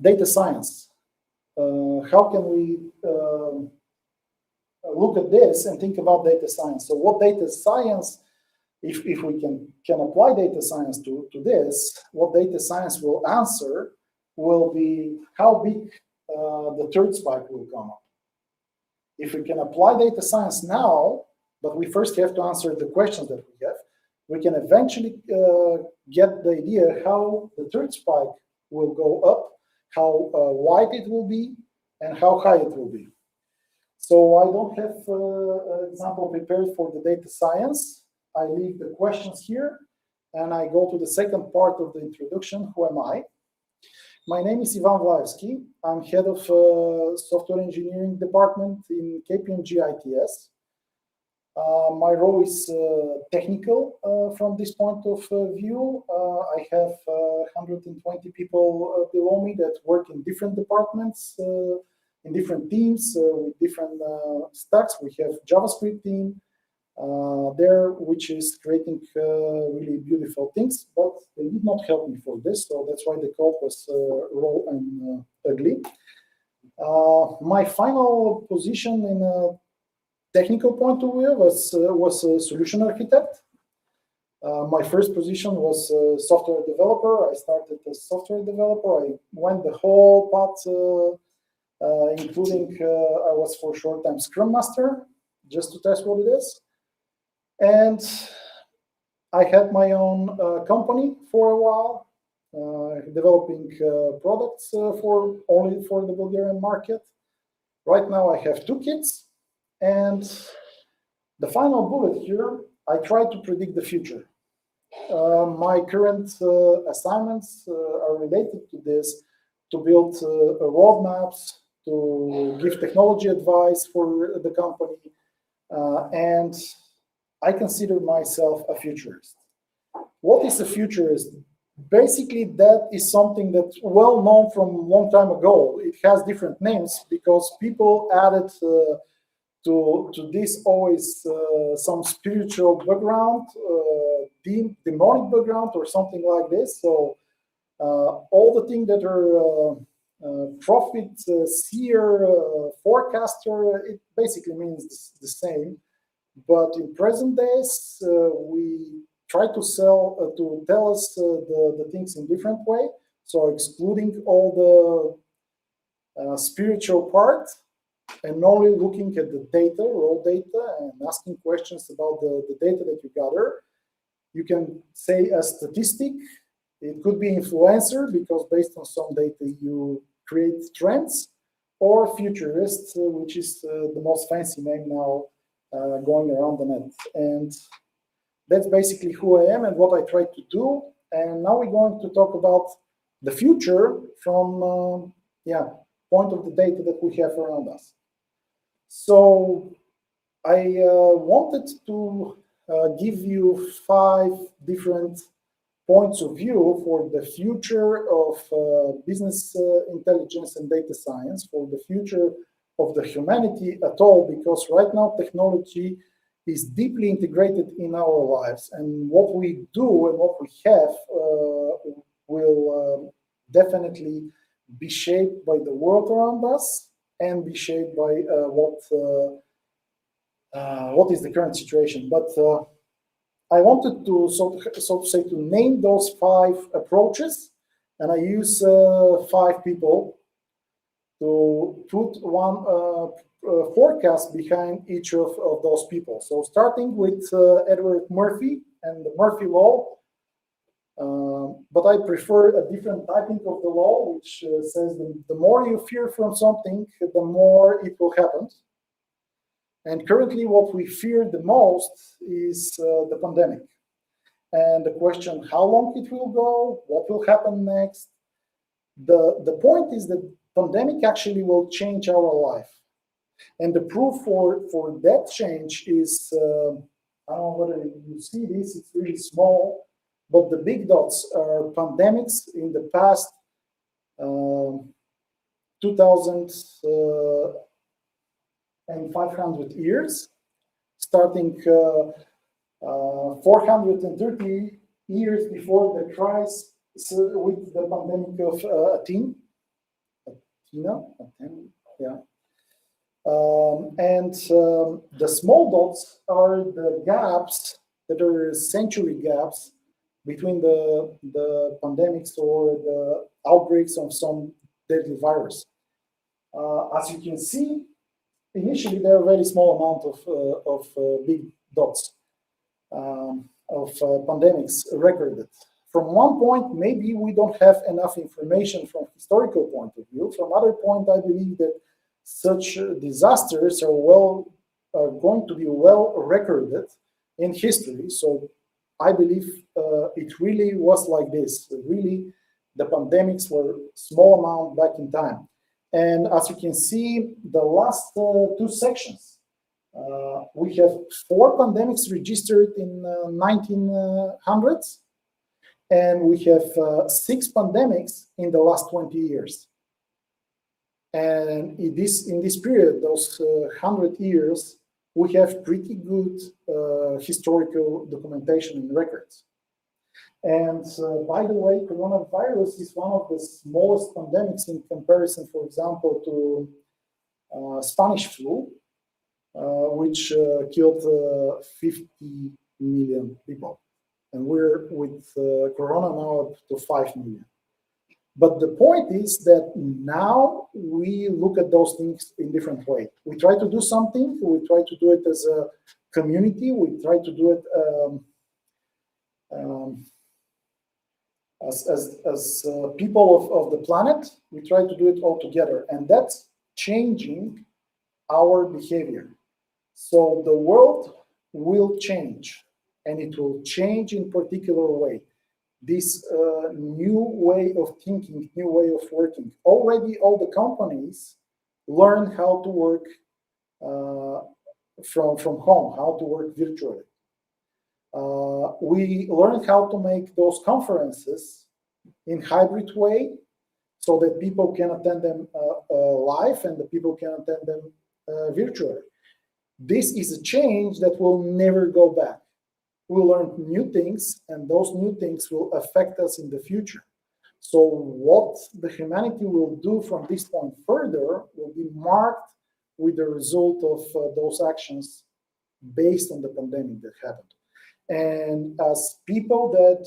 data science, how can we look at this and think about data science? So what data science, if we can apply data science to this, what data science will answer will be how big the third spike will come up. If we can apply data science now, but we first have to answer the questions that we have, we can eventually get the idea how the third spike will go up, how wide it will be, and how high it will be. So I don't have an example prepared for the data science. I leave the questions here, and I go to the second part of the introduction. Who am I? My name is Ivan Vlaevski. I'm head of software engineering department in KPMG ITS. My role is technical from this point of view. I have 120 people below me that work in different departments, in different teams, with different stacks. We have JavaScript team there, which is creating really beautiful things, but they did not help me for this, so that's why the code was raw and ugly. My final position in a technical point of view was a solution architect. My first position was a software developer. I started as software developer. I went the whole path, including I was for a short time Scrum Master, just to test what it is. And I had my own company for a while, developing products only for the Bulgarian market. Right now I have 2 kids. And the final bullet here, I try to predict the future. My current assignments are related to this, to build roadmaps, to give technology advice for the company, and I consider myself a futurist. What is a futurist? Basically, that is something that's well known from a long time ago. It has different names because people added to this always some spiritual background, demonic background, or something like this. So all the things that are prophet, seer, forecaster, it basically means the same. But in present days, we try to tell us the things in different way. So excluding all the spiritual part, and only looking at the data, raw data, and asking questions about the data that you gather. You can say a statistic. It could be influencer, because based on some data you create trends, or futurist, which is the most fancy name now going around the net. And that's basically who I am and what I try to do. And now we're going to talk about the future from point of the data that we have around us. So I wanted to give you 5 different points of view for the future of business intelligence and data science, for the future of the humanity at all, because right now technology is deeply integrated in our lives, and what we do and what we have will definitely be shaped by the world around us and be shaped by what is the current situation. But I wanted to so to say to name those 5 approaches, and I use 5 people to put one forecast behind each of those people. So starting with Edward Murphy and the Murphy Law, but I prefer a different typing of the law, which says the more you fear from something, the more it will happen. And currently what we fear the most is the pandemic. And the question, how long it will go, what will happen next. The point is that pandemic actually will change our life. And the proof for that change is, I don't know whether you see this, it's really small, but the big dots are pandemics in the past 2,500 years, starting 430 years before the Christ with the pandemic of Athena, yeah. The small dots are the gaps that are century gaps between the pandemics or the outbreaks of some deadly virus. As you can see, initially there are very small amount of big dots of pandemics recorded. From one point, maybe we don't have enough information from historical point of view. From other point, I believe that such disasters are going to be well recorded in history. So I believe it really was like this. Really, the pandemics were small amount back in time. And as you can see, the last two sections, we have 4 pandemics registered in 1900s, and we have 6 pandemics in the last 20 years. And in this period, those 100 years, we have pretty good historical documentation and records. And by the way, coronavirus is one of the smallest pandemics in comparison, for example, to Spanish flu, which killed 50 million people. And we're with corona now up to 5 million. But the point is that now we look at those things in different way. We try to do something, we try to do it as a community, we try to do it as people of the planet, we try to do it all together. And that's changing our behavior. So the world will change, and it will change in particular way. This new way of thinking, new way of working. Already all the companies learn how to work from home, how to work virtually. We learned how to make those conferences in hybrid way so that people can attend them live and the people can attend them virtually. This is a change that will never go back. We'll learn new things, and those new things will affect us in the future. So what the humanity will do from this point further will be marked with the result of those actions based on the pandemic that happened. And as people that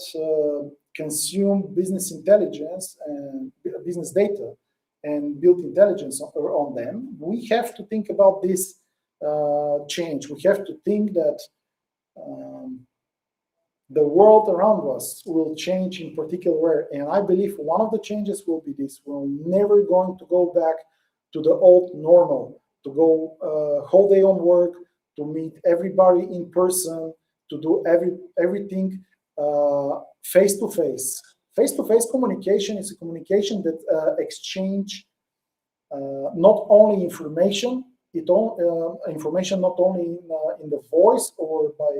consume business intelligence and business data and build intelligence on them, we have to think about this change. We have to think that the world around us will change in particular way. And I believe one of the changes will be this. We're never going to go back to the old normal, to go whole day on work, to meet everybody in person, to do everything face-to-face. Face-to-face communication is a communication that exchange not only information, information not only in the voice or by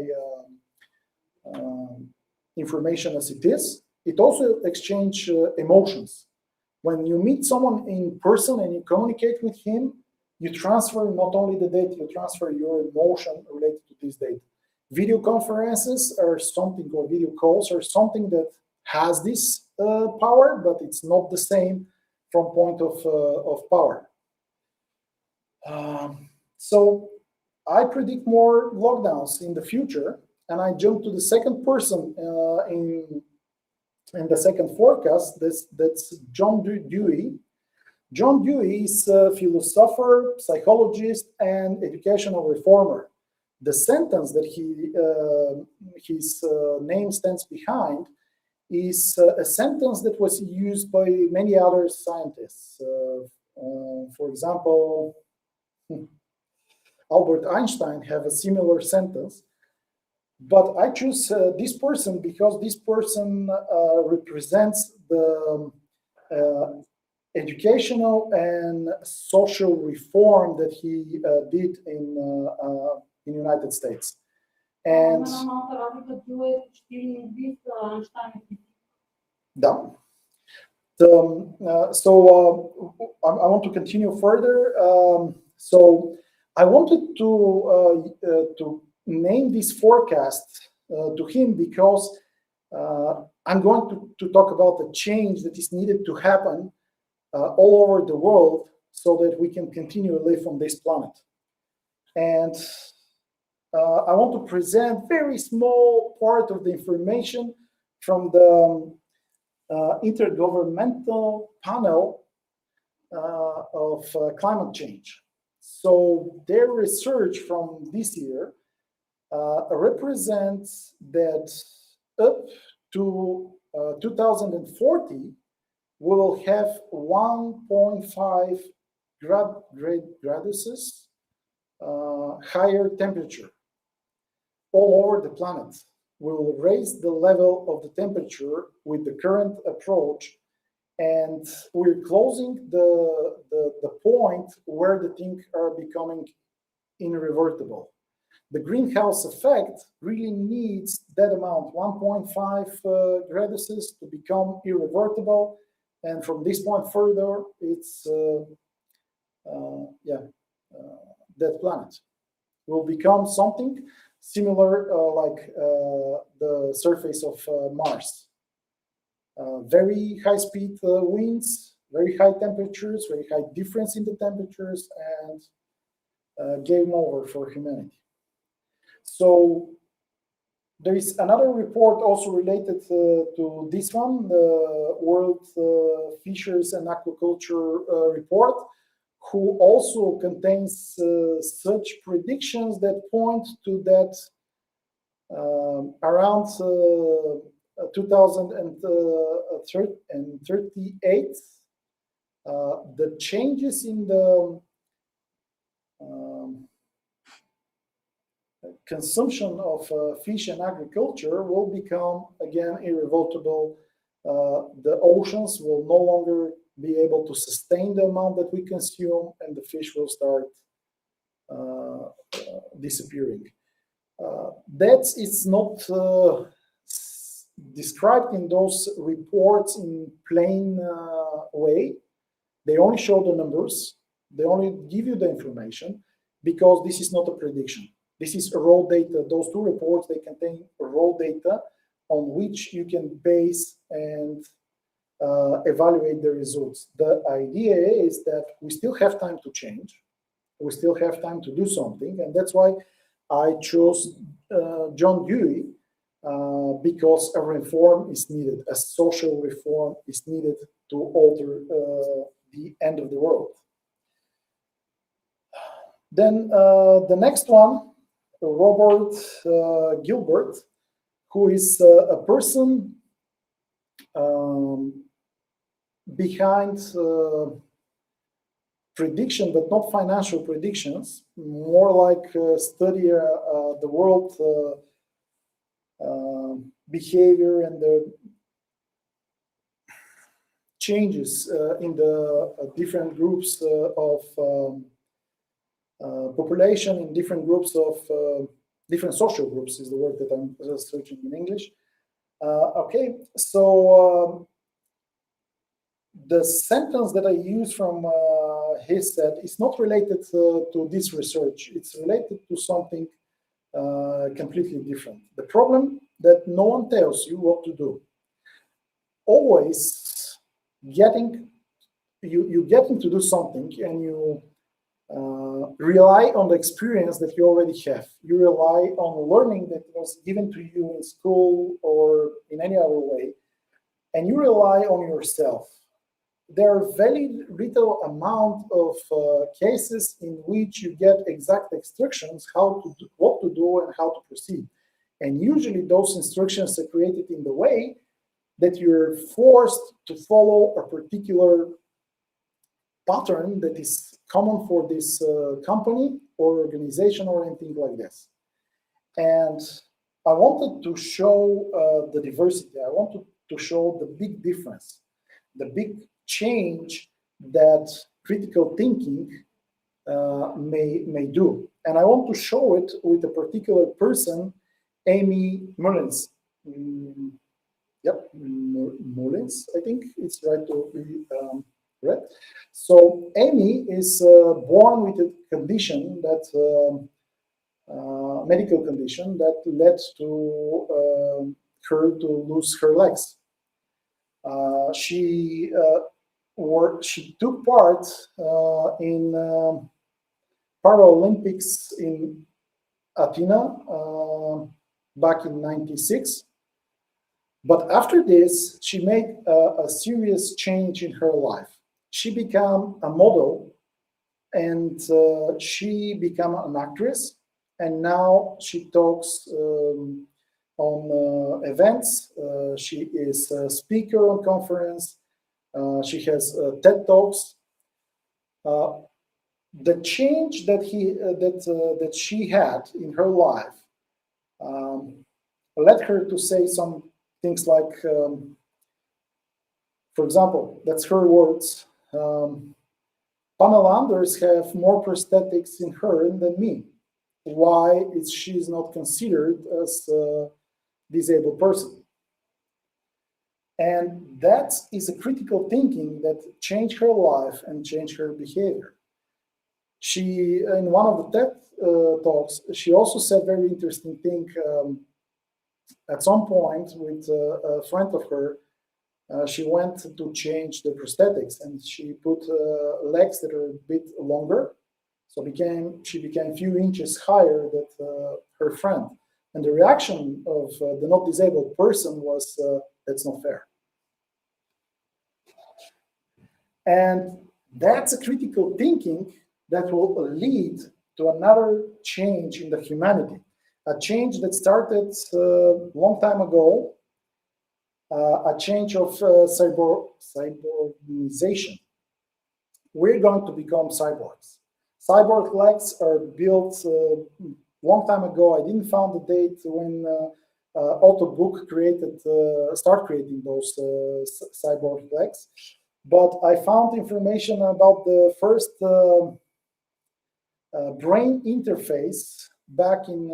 information as it is, it also exchange emotions. When you meet someone in person and you communicate with him, you transfer not only the data, you transfer your emotion related to this data. Video conferences are something, or video calls are something that has this power, but it's not the same from point of power. So I predict more lockdowns in the future, and I jump to the second person in the second forecast. That's John Dewey. John Dewey is a philosopher, psychologist, and educational reformer. The sentence that his name stands behind is a sentence that was used by many other scientists. For example, Albert Einstein have a similar sentence. But I choose this person because this person represents the educational and social reform that he did in the United States. And I want to continue further. So I wanted to name this forecast to him because I'm going to talk about the change that is needed to happen all over the world so that we can continue to live on this planet. And I want to present very small part of the information from the intergovernmental panel of climate change. So their research from this year represents that up to 2040, we will have 1.5 graduses higher temperature all over the planet. We will raise the level of the temperature with the current approach, and we're closing the point where the things are becoming irreversible. The greenhouse effect really needs that amount, 1.5 graduses, to become irreversible, and from this point further, it's that planet will become something similar like the surface of Mars. Very high-speed winds, very high temperatures, very high difference in the temperatures, and game over for humanity. So there is another report also related to this one, the World Fisheries and Aquaculture report, who also contains such predictions that point to that around 2038, the changes in the consumption of fish and agriculture will become again irrevocable. The oceans will no longer be able to sustain the amount that we consume, and the fish will start disappearing. It's not described in those reports in plain way. They only show the numbers. They only give you the information because this is not a prediction. This is raw data. Those two reports, they contain raw data on which you can base and evaluate the results. The idea is that we still have time to change. We still have time to do something. And that's why I chose John Dewey, because a reform is needed. A social reform is needed to alter the end of the world. Then the next one, Robert Gilbert, who is a person behind prediction, but not financial predictions, more like study the world behavior and the changes in the different groups of population, in different groups of different social groups is the word that I'm searching in English. Okay, so the sentence that I use from his set is not related to this research. It's related to something completely different. The problem that no one tells you what to do. Always you getting to do something, and you rely on the experience that you already have. You rely on learning that was given to you in school or in any other way, and you rely on yourself. There are very little amount of cases in which you get exact instructions how to do, what to do and how to proceed. And usually those instructions are created in the way that you're forced to follow a particular pattern that is common for this company or organization or anything like this. And I wanted to show the diversity. I wanted to show the big difference, the big change that critical thinking may do. And I want to show it with a particular person, Amy Mullins. Mullins, I think it's right to be read. So Amy is born with a condition that, medical condition that led to her to lose her legs. She took part in Paralympics in Athena back in '96. But after this, she made a serious change in her life. She became a model, and she became an actress, and now she talks on events. She is a speaker on conference. She has TED Talks. The change that she had in her life led her to say some things like, for example, that's her words, Pamela Anders have more prosthetics in her than me. Why is she not considered as a disabled person? And that is a critical thinking that changed her life and changed her behavior. She, in one of the TED Talks, she also said very interesting thing. At some point, with a friend of her, she went to change the prosthetics, and she put legs that are a bit longer. So she became a few inches higher than her friend. And the reaction of the not disabled person was, that's not fair. And that's a critical thinking that will lead to another change in the humanity. A change that started a long time ago, a change of cyborgization. We're going to become cyborgs. Cyborg legs are built a long time ago. I didn't find the date when Otto Book started creating those cyborg legs, but I found information about the first brain interface back in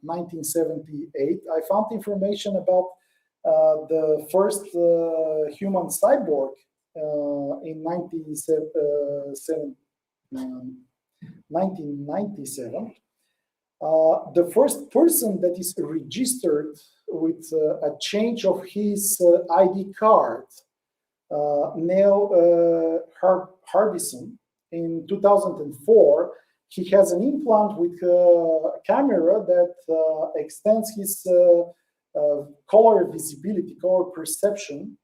1978. I found information about the first human cyborg in 1997. The first person that is registered with a change of his ID card, Neil Harbison, in 2004. He has an implant with a camera that extends his color visibility, color perception,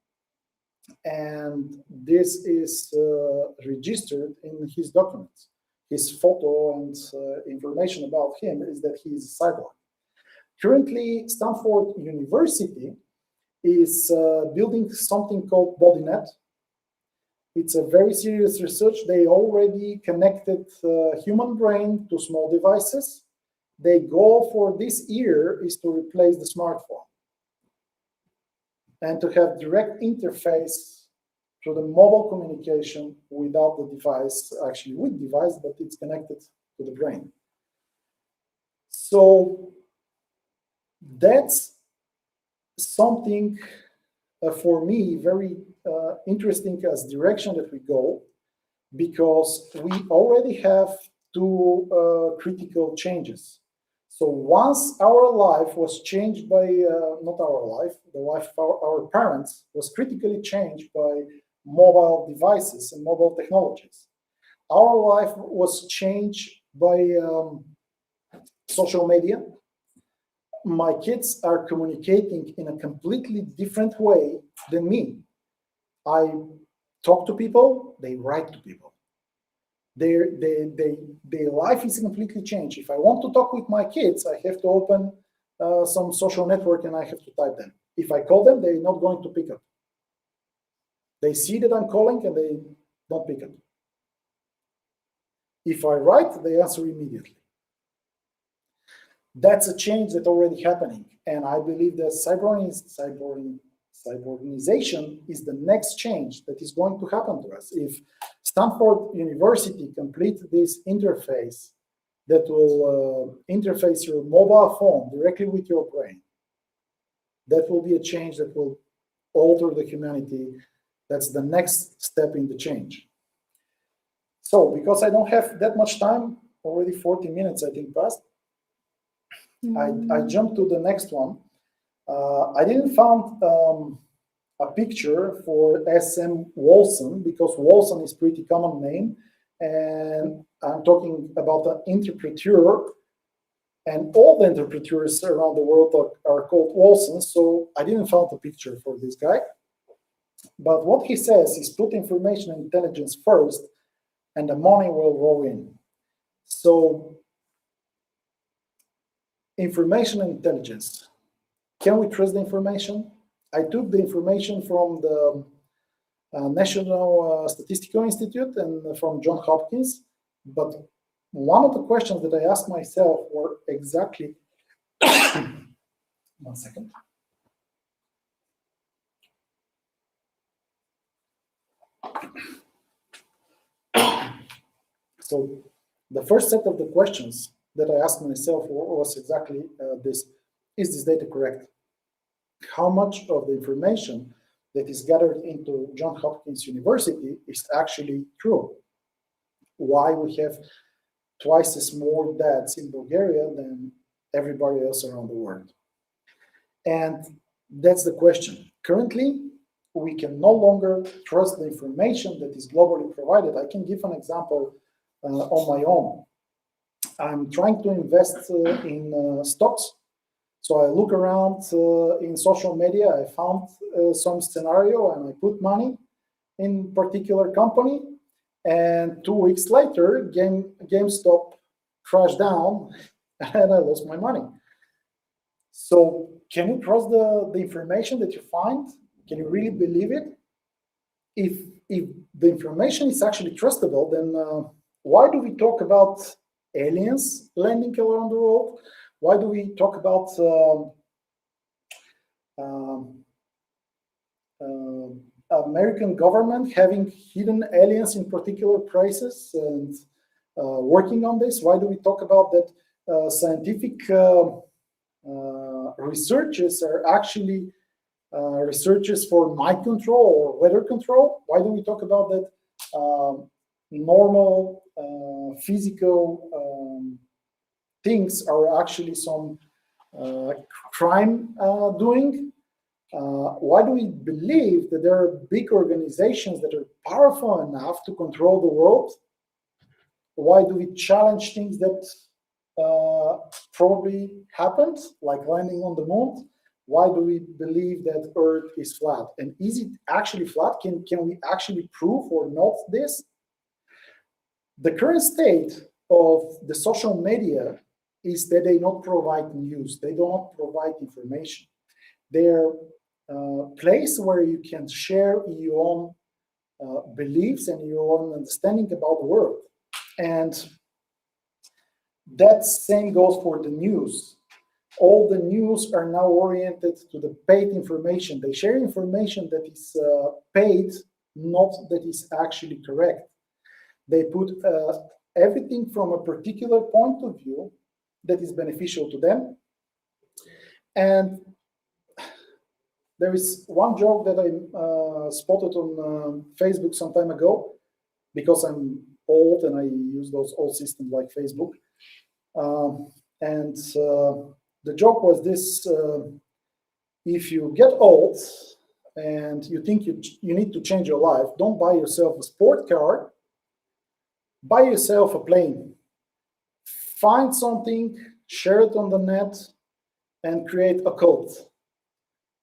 and this is registered in his documents. His photo and information about him is that he is a cyborg. Currently, Stanford University is building something called BodyNet. It's a very serious research. They already connected human brain to small devices. Their goal for this year is to replace the smartphone and to have direct interface to the mobile communication without the device, actually with device, but it's connected to the brain. So that's something for me very interesting as direction that we go, because we already have two critical changes. So once our life was changed by, not our life, the life of our parents was critically changed by mobile devices and mobile technologies. Our life was changed by social media. My kids are communicating in a completely different way than me. I talk to people, they write to people. Their life is completely changed. If I want to talk with my kids, I have to open some social network and I have to type them. If I call them, they're not going to pick up. They see that I'm calling and they don't pick up. If I write, they answer immediately. That's a change that's already happening. And I believe that cyborganization is the next change that is going to happen to us. If Stanford University complete this interface that will interface your mobile phone directly with your brain, that will be a change that will alter the humanity. That's the next step in the change. So, because I don't have that much time, already 40 minutes I think passed, I jumped to the next one. I didn't find a picture for SM Wolson, because Wolson is pretty common name, and I'm talking about an interpreter, and all the interpreters around the world are called Wolson, so I didn't find a picture for this guy. But what he says is put information and intelligence first, and the money will roll in. So, information and intelligence. Can we trust the information? I took the information from the National Statistical Institute and from Johns Hopkins, but one of the questions that I asked myself were exactly, 1 second. So the first set of the questions that I asked myself was exactly this: is this data correct? How much of the information that is gathered into Johns Hopkins University is actually true? Why we have twice as more deaths in Bulgaria than everybody else around the world? And that's the question. Currently, we can no longer trust the information that is globally provided. I can give an example on my own. I'm trying to invest in stocks. So I look around in social media, I found some scenario and I put money in particular company, and 2 weeks later, GameStop crashed down and I lost my money. So can you trust the information that you find? Can you really believe it? If the information is actually trustable, then why do we talk about aliens landing around the world? Why do we talk about American government having hidden aliens in particular places and working on this? Why do we talk about that scientific researches are actually researches for mind control or weather control? Why do we talk about that normal physical things are actually some crime doing? Why do we believe that there are big organizations that are powerful enough to control the world? Why do we challenge things that probably happened, like landing on the moon? Why do we believe that Earth is flat? And is it actually flat? Can we actually prove or not this? The current state of the social media is that they don't provide news. They do not provide information. They're a place where you can share your own beliefs and your own understanding about the world. And that same goes for the news. All the news are now oriented to the paid information. They share information that is paid, not that is actually correct. They put everything from a particular point of view that is beneficial to them. And there is one joke that I spotted on Facebook some time ago, because I'm old and I use those old systems like Facebook. And the joke was this: if you get old and you think you need to change your life, don't buy yourself a sport car, buy yourself a plane. Find something, share it on the net, and create a cult.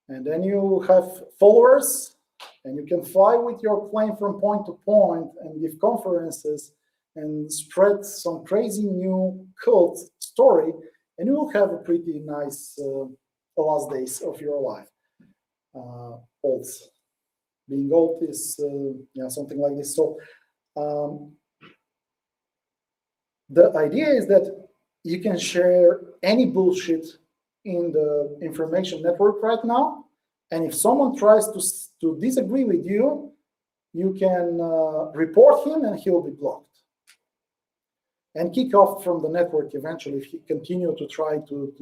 And then you have followers, and you can fly with your plane from point to point and give conferences and spread some crazy new cult story, and you will have a pretty nice last days of your life. Old. Being old is something like this. So The idea is that you can share any bullshit in the information network right now, and if someone tries to disagree with you, you can report him and he'll be blocked and kick off from the network eventually if he continue to try to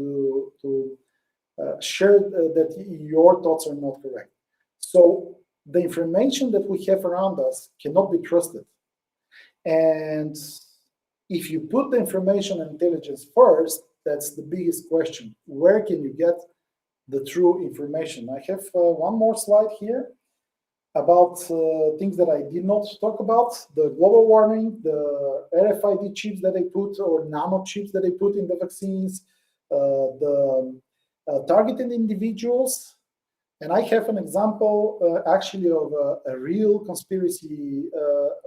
share that your thoughts are not correct. So the information that we have around us cannot be trusted. And if you put the information and intelligence first, that's the biggest question. Where can you get the true information? I have one more slide here about things that I did not talk about, the global warming, the RFID chips that they put, or nano chips that they put in the vaccines, the targeted individuals. And I have an example actually of a real conspiracy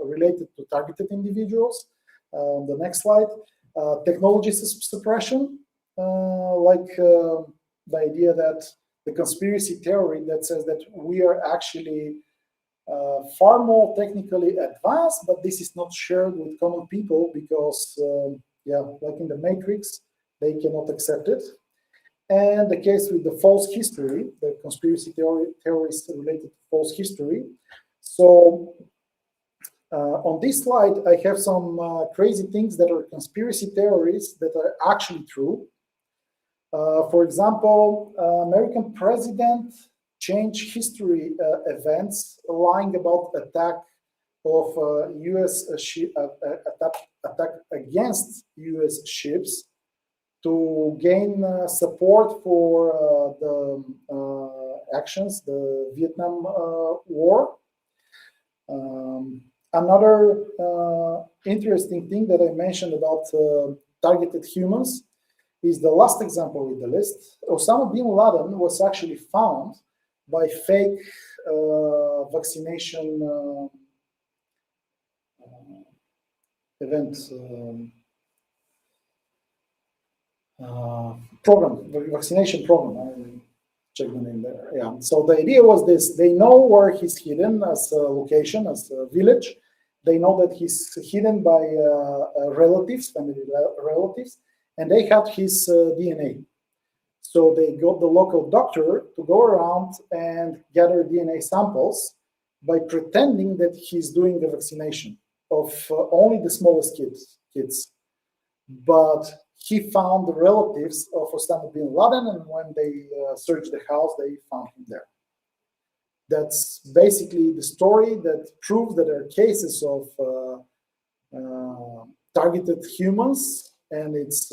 related to targeted individuals. The next slide, technology suppression, like the idea that the conspiracy theory that says that we are actually far more technically advanced, but this is not shared with common people because, yeah, like in the Matrix, they cannot accept it. And the case with the false history, the conspiracy theories related to false history. So on this slide, I have some crazy things that are conspiracy theories that are actually true. For example, American president changed history events, lying about attack of U.S. attack against U.S. ships to gain support for the actions, the Vietnam War. Another interesting thing that I mentioned about targeted humans is the last example in the list. Osama bin Laden was actually found by fake vaccination events. Vaccination program. I check the name there. Yeah. So the idea was this: they know where he's hidden as a location, as a village. They know that he's hidden by relatives, family relatives, and they had his DNA. So they got the local doctor to go around and gather DNA samples by pretending that he's doing the vaccination of only the smallest kids. But he found the relatives of Osama bin Laden, and when they searched the house, they found him there. That's basically the story that proves that there are cases of targeted humans, and it's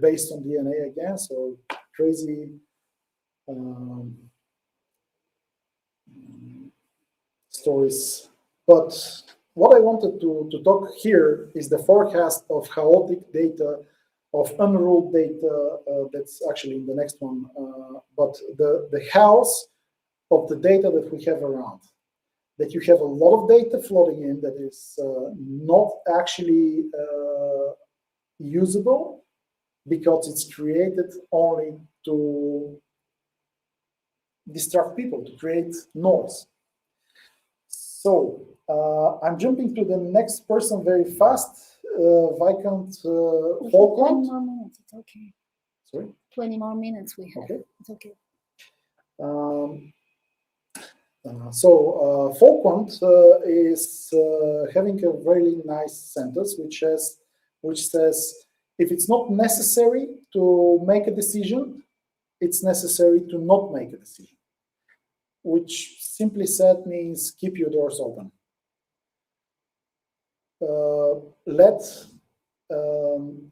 based on DNA again, so crazy stories. But what I wanted to talk here is the forecast of chaotic data, of unruled data, that's actually in the next one, but the house of the data that we have around, that you have a lot of data floating in that is not actually usable because it's created only to distract people, to create noise. So I'm jumping to the next person very fast. Viscount Falkland. 20 more minutes, it's okay. Sorry? 20 more minutes we have. Okay. It's okay. Falkland is having a very nice sentence which says, if it's not necessary to make a decision, it's necessary to not make a decision, which simply said means keep your doors open.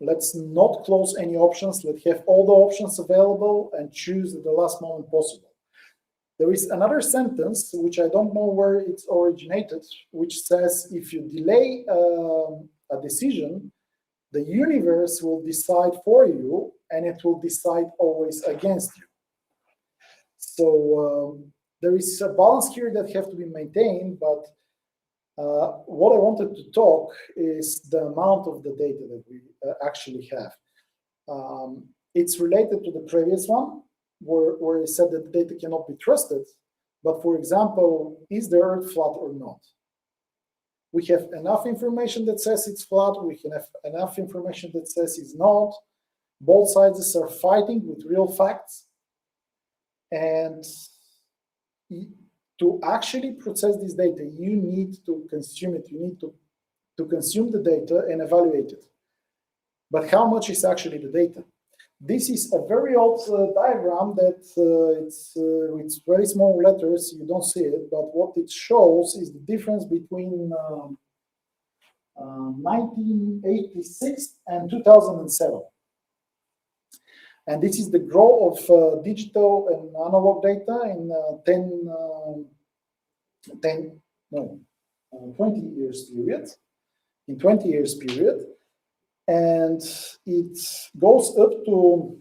Let's not close any options. Let's have all the options available and choose at the last moment possible. There is another sentence, which I don't know where it's originated, which says if you delay a decision, the universe will decide for you, and it will decide always against you. So there is a balance here that has to be maintained, but what I wanted to talk is the amount of the data that we actually have. It's related to the previous one, where it said that data cannot be trusted. But for example, is the Earth flat or not? We have enough information that says it's flat. We can have enough information that says it's not. Both sides are fighting with real facts. And to actually process this data, you need to consume it. You need to consume the data and evaluate it. But how much is actually the data? This is a very old diagram that it's very small letters, you don't see it, but what it shows is the difference between 1986 and 2007. And this is the growth of digital and analog data in 20 years period. In 20 years period. And it goes up to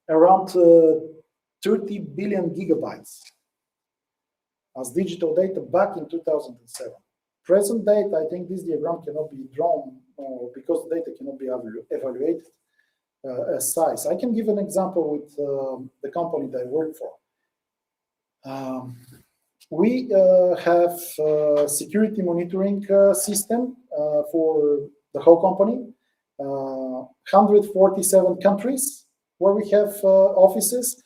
around 30 billion gigabytes as digital data back in 2007. Present date, I think this diagram cannot be drawn because the data cannot be evaluated as size. I can give an example with the company that I work for. We have a security monitoring system for the whole company. 147 countries where we have offices,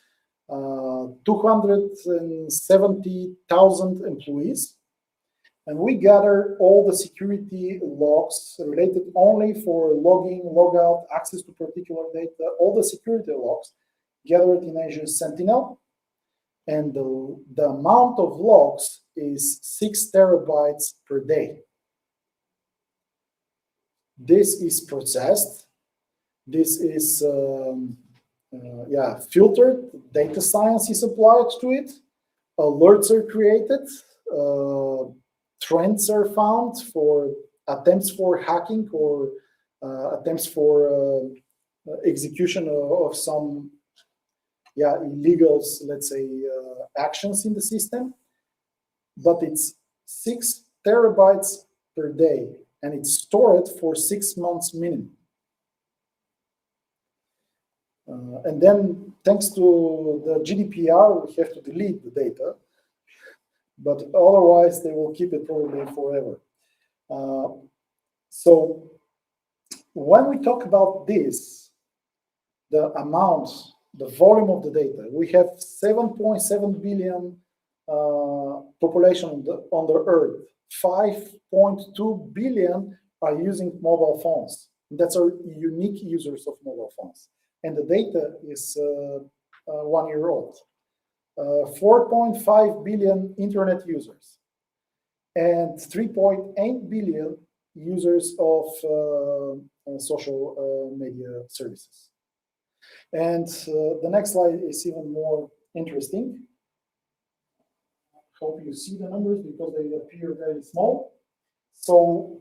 270,000 employees, and we gather all the security logs related only for logging, logout, access to particular data, all the security logs gathered in Azure Sentinel, and the amount of logs is 6 terabytes per day. This is processed. This is filtered. Data science is applied to it. Alerts are created. Trends are found for attempts for hacking or attempts for execution of some illegals, let's say, actions in the system. But it's 6 terabytes per day. And it's stored for 6 months minimum. And then, thanks to the GDPR, we have to delete the data. But otherwise, they will keep it probably forever. So when we talk about this, the amount, the volume of the data, we have 7.7 billion population on the Earth. 5.2 billion are using mobile phones. That's our unique users of mobile phones. And the data is 1 year old. 4.5 billion internet users. And 3.8 billion users of social media services. And the next slide is even more interesting. Hope you see the numbers because they appear very small. So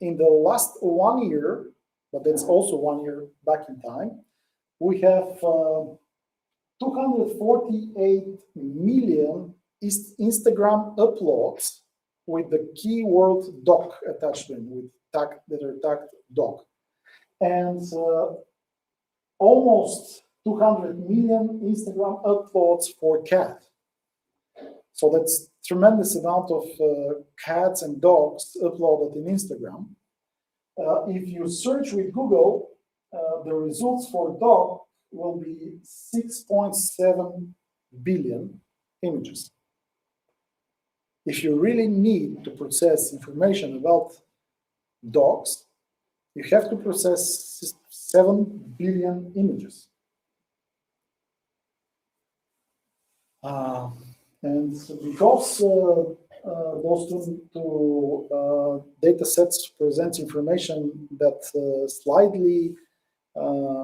in the last 1 year, but that's also 1 year back in time, we have 248 million Instagram uploads with the keyword doc attached to them, with tag that are tagged doc. And almost 200 million Instagram uploads for cat. So that's tremendous amount of cats and dogs uploaded in Instagram. If you search with Google, the results for dog will be 6.7 billion images. If you really need to process information about dogs, you have to process 7 billion images. And because those two data sets present information that slightly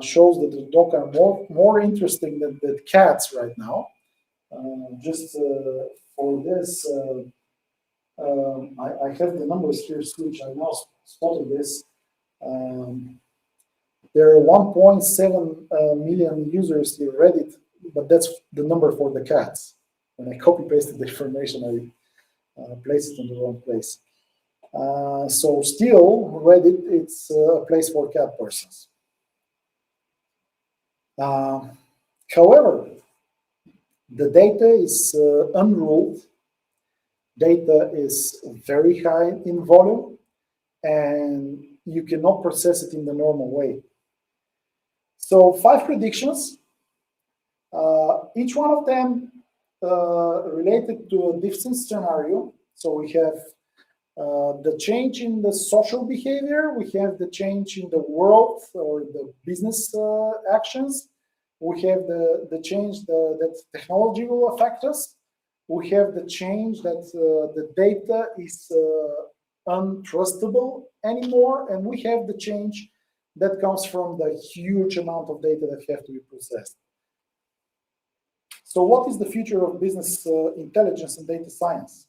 shows that the dogs are more interesting than cats right now. Just for this, I have the numbers here, which I now spotted this. There are 1.7 million users in Reddit, but that's the number for the cats. When I copy-pasted the information, I placed it in the wrong place. So still, Reddit, it's a place for cat persons. However, the data is unruled, Data is very high in volume, and you cannot process it in the normal way. So 5 predictions, each one of them related to a different scenario. So we have the change in the social behavior, we have the change in the world or the business actions, we have the change that technology will affect us, we have the change that the data is untrustable anymore, and we have the change that comes from the huge amount of data that have to be processed. So what is the future of business intelligence and data science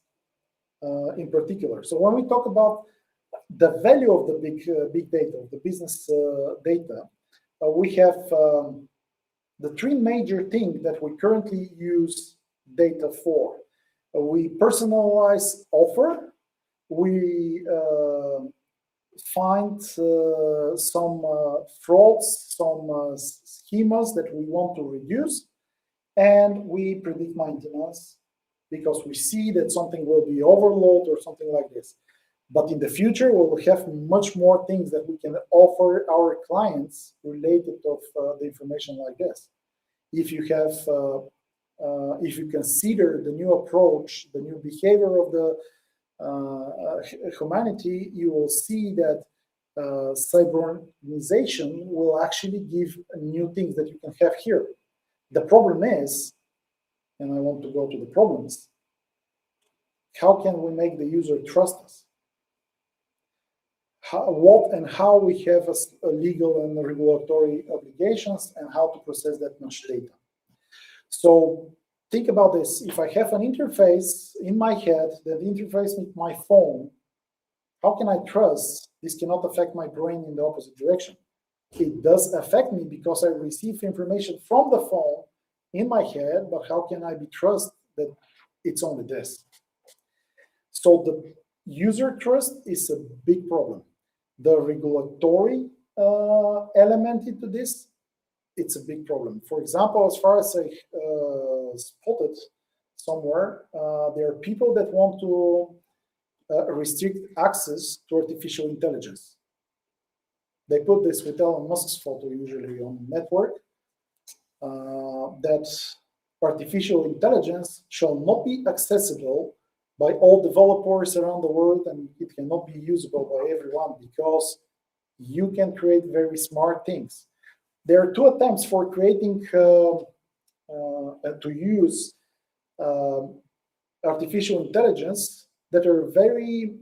in particular? So when we talk about the value of the big data, the business data, we have the 3 major things that we currently use data for. We personalize offer, we find some frauds, some schemas that we want to reduce, and we predict maintenance because we see that something will be overload or something like this. But in the future, we will have much more things that we can offer our clients related to the information like this. If you have, if you consider the new approach, the new behavior of the humanity, you will see that cyberization will actually give new things that you can have here. The problem is, and I want to go to the problems, how can we make the user trust us? What and how we have a legal and regulatory obligations and how to process that much data. So think about this. If I have an interface in my head that interface with my phone, how can I trust this cannot affect my brain in the opposite direction? It does affect me because I receive information from the phone in my head, but how can I be trust that it's only this? So the user trust is a big problem. The regulatory element into this, it's a big problem. For example, as far as I spotted somewhere, there are people that want to restrict access to artificial intelligence. They put this with Elon Musk's photo usually on network, that artificial intelligence shall not be accessible by all developers around the world, and it cannot be usable by everyone because you can create very smart things. There are 2 attempts for creating to use artificial intelligence that are very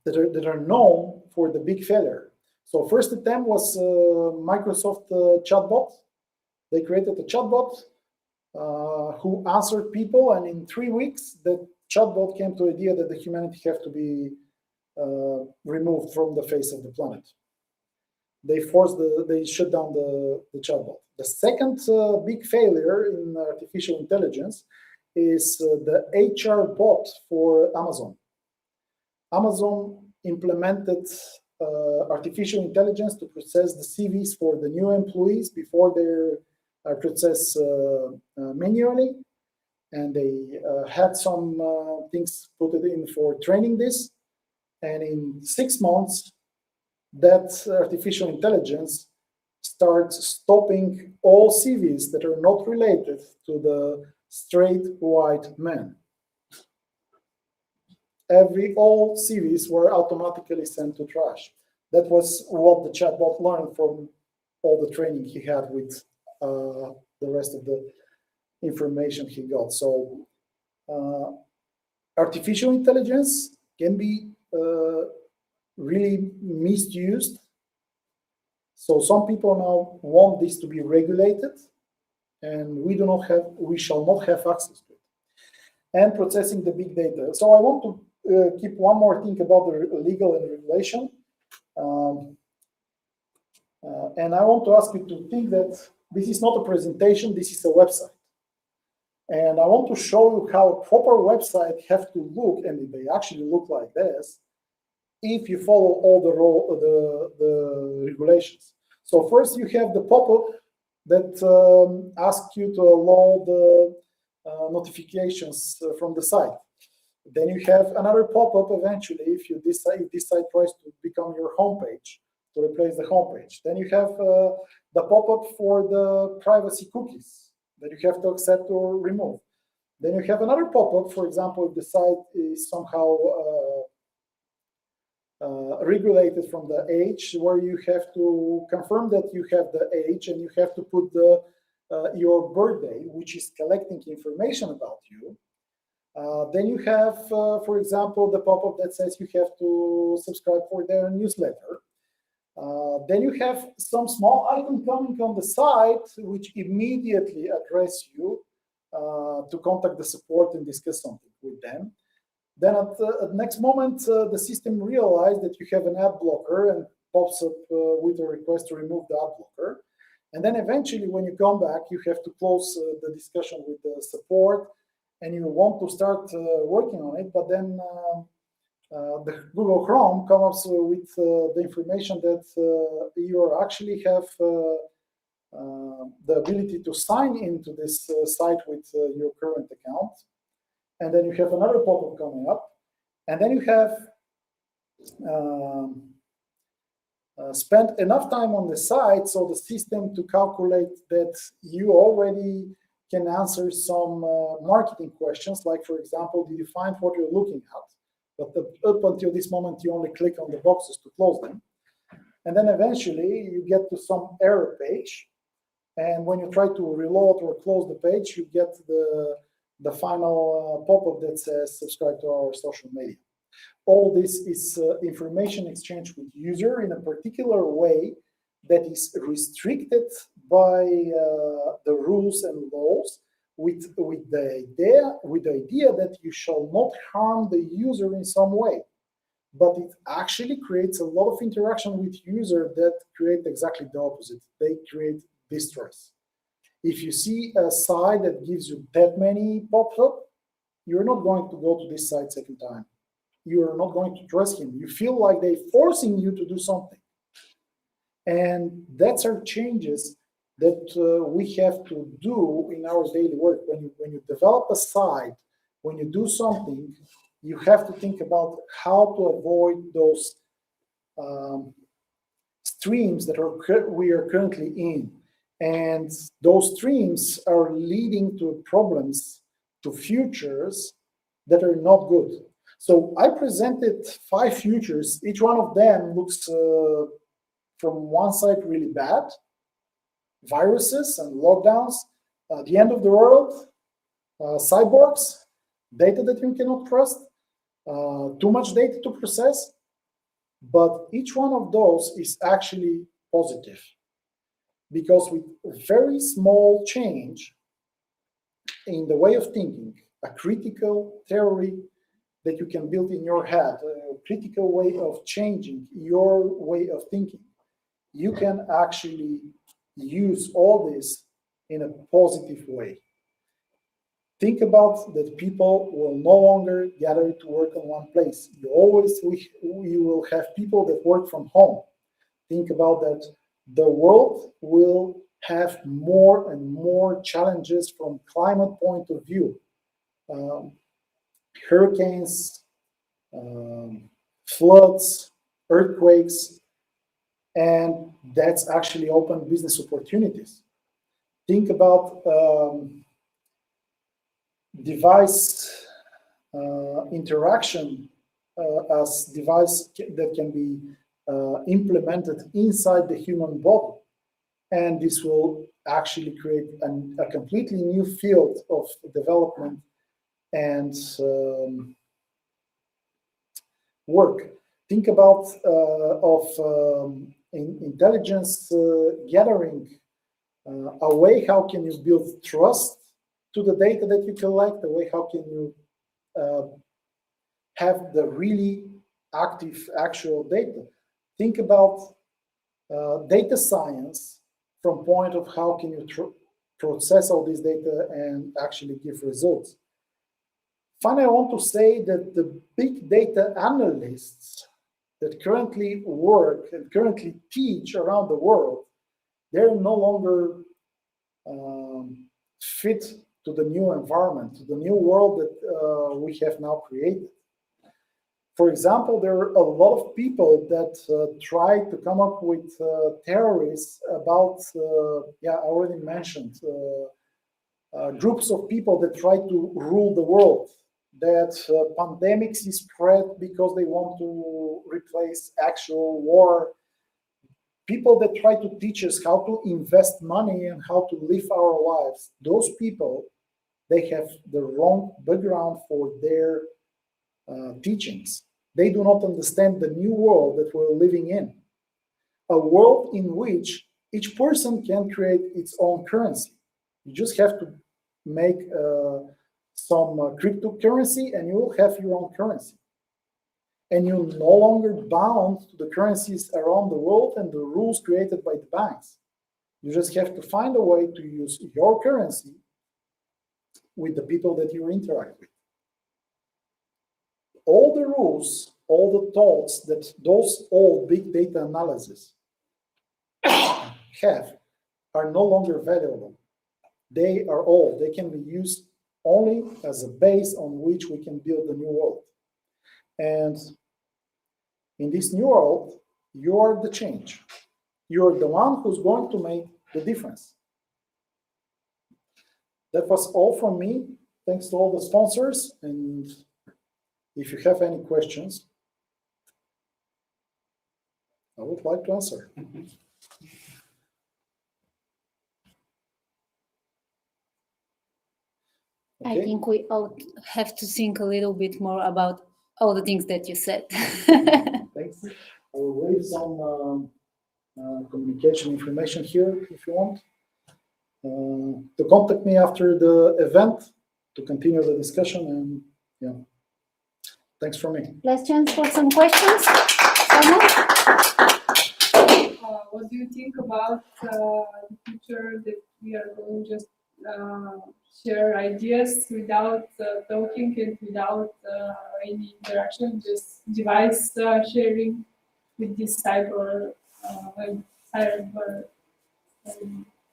that are known for the big failure. So first attempt was Microsoft chatbot. They created a chatbot who answered people, and in 3 weeks, the chatbot came to the idea that the humanity have to be removed from the face of the planet. They shut down the chatbot. The second big failure in artificial intelligence is the HR bot for Amazon. Amazon implemented artificial intelligence to process the CVs for the new employees before they're processed manually, and they had some things put it in for training this, and in 6 months that artificial intelligence starts stopping all CVs that are not related to the straight white men. All CVs were automatically sent to trash. That was what the chatbot learned from all the training he had with the rest of the information he got. So artificial intelligence can be really misused. So some people now want this to be regulated, and we shall not have access to it. And processing the big data. So I want to keep one more thing about the legal and regulation. And I want to ask you to think that this is not a presentation, this is a website. And I want to show you how a proper website have to look, and they actually look like this, if you follow all the regulations. So first you have the pop-up that ask you to allow the notifications from the site. Then you have another pop-up eventually if you decide if this site tries to become your homepage, to replace the homepage. Then you have the pop-up for the privacy cookies that you have to accept or remove. Then you have another pop-up, for example, if the site is somehow regulated from the age, where you have to confirm that you have the age and you have to put your birthday, which is collecting information about you. Then you have, for example, the pop-up that says you have to subscribe for their newsletter. Then you have some small item coming on the site, which immediately address you to contact the support and discuss something with them. Then at the next moment, the system realizes that you have an ad blocker and pops up with a request to remove the ad blocker. And then eventually, when you come back, you have to close the discussion with the support, and you want to start working on it. But then the Google Chrome comes with the information that you actually have the ability to sign into this site with your current account. And then you have another pop-up coming up. And then you have spent enough time on the site so the system to calculate that you already can answer some marketing questions, like, for example, did you find what you're looking at? But up until this moment, you only click on the boxes to close them. And then eventually you get to some error page. And when you try to reload or close the page, you get the final pop-up that says subscribe to our social media. All this is information exchange with user in a particular way that is restricted by the rules and laws, with the idea that you shall not harm the user in some way. But it actually creates a lot of interaction with user that create exactly the opposite. They create distress. If you see a site that gives you that many pop-up, you're not going to go to this site second time. You're not going to trust him. You feel like they're forcing you to do something. And that's our changes that we have to do in our daily work. When you develop a site, when you do something, you have to think about how to avoid those streams that we are currently in. And those streams are leading to problems, to futures that are not good. So I presented 5 futures. Each one of them looks from one side really bad. Viruses and lockdowns, the end of the world, cyborgs, data that you cannot trust, too much data to process. But each one of those is actually positive, because with a very small change in the way of thinking, a critical theory that you can build in your head, a critical way of changing your way of thinking, you can actually use all this in a positive way. Think about that people will no longer gather to work in one place. You will have people that work from home. Think about that the world will have more and more challenges from climate point of view. Hurricanes, floods, earthquakes, and that's actually open business opportunities. Think about device interaction as device that can be implemented inside the human body. And this will actually create a completely new field of development and work. Think about intelligence gathering, a way how can you build trust to the data that you collect, a way how can you have the really active actual data. Think about data science from point of how can you process all this data and actually give results. Finally, I want to say that the big data analysts that currently work and currently teach around the world, they're no longer fit to the new environment, to the new world that we have now created. For example, there are a lot of people that try to come up with theories about, I already mentioned, groups of people that try to rule the world, that pandemics is spread because they want to replace actual war. People that try to teach us how to invest money and how to live our lives, those people, they have the wrong background for their teachings. They do not understand the new world that we're living in, a world in which each person can create its own currency. You just have to make some cryptocurrency and you will have your own currency. And you're no longer bound to the currencies around the world and the rules created by the banks. You just have to find a way to use your currency with the people that you interact with. All the rules, all the thoughts that those old big data analysis have are no longer valuable. They are old. They can be used only as a base on which we can build the new world. And in this new world, you're the change. You're the one who's going to make the difference. That was all from me. Thanks to all the sponsors. And if you have any questions, I would like to answer. I think we all have to think a little bit more about all the things that you said. Thanks. I will leave some communication information here if you want. To contact me after the event to continue the discussion, and yeah, thanks for me. Last chance for some questions. What do you think about the future that we are going to just share ideas without talking and without any interaction, just device sharing with this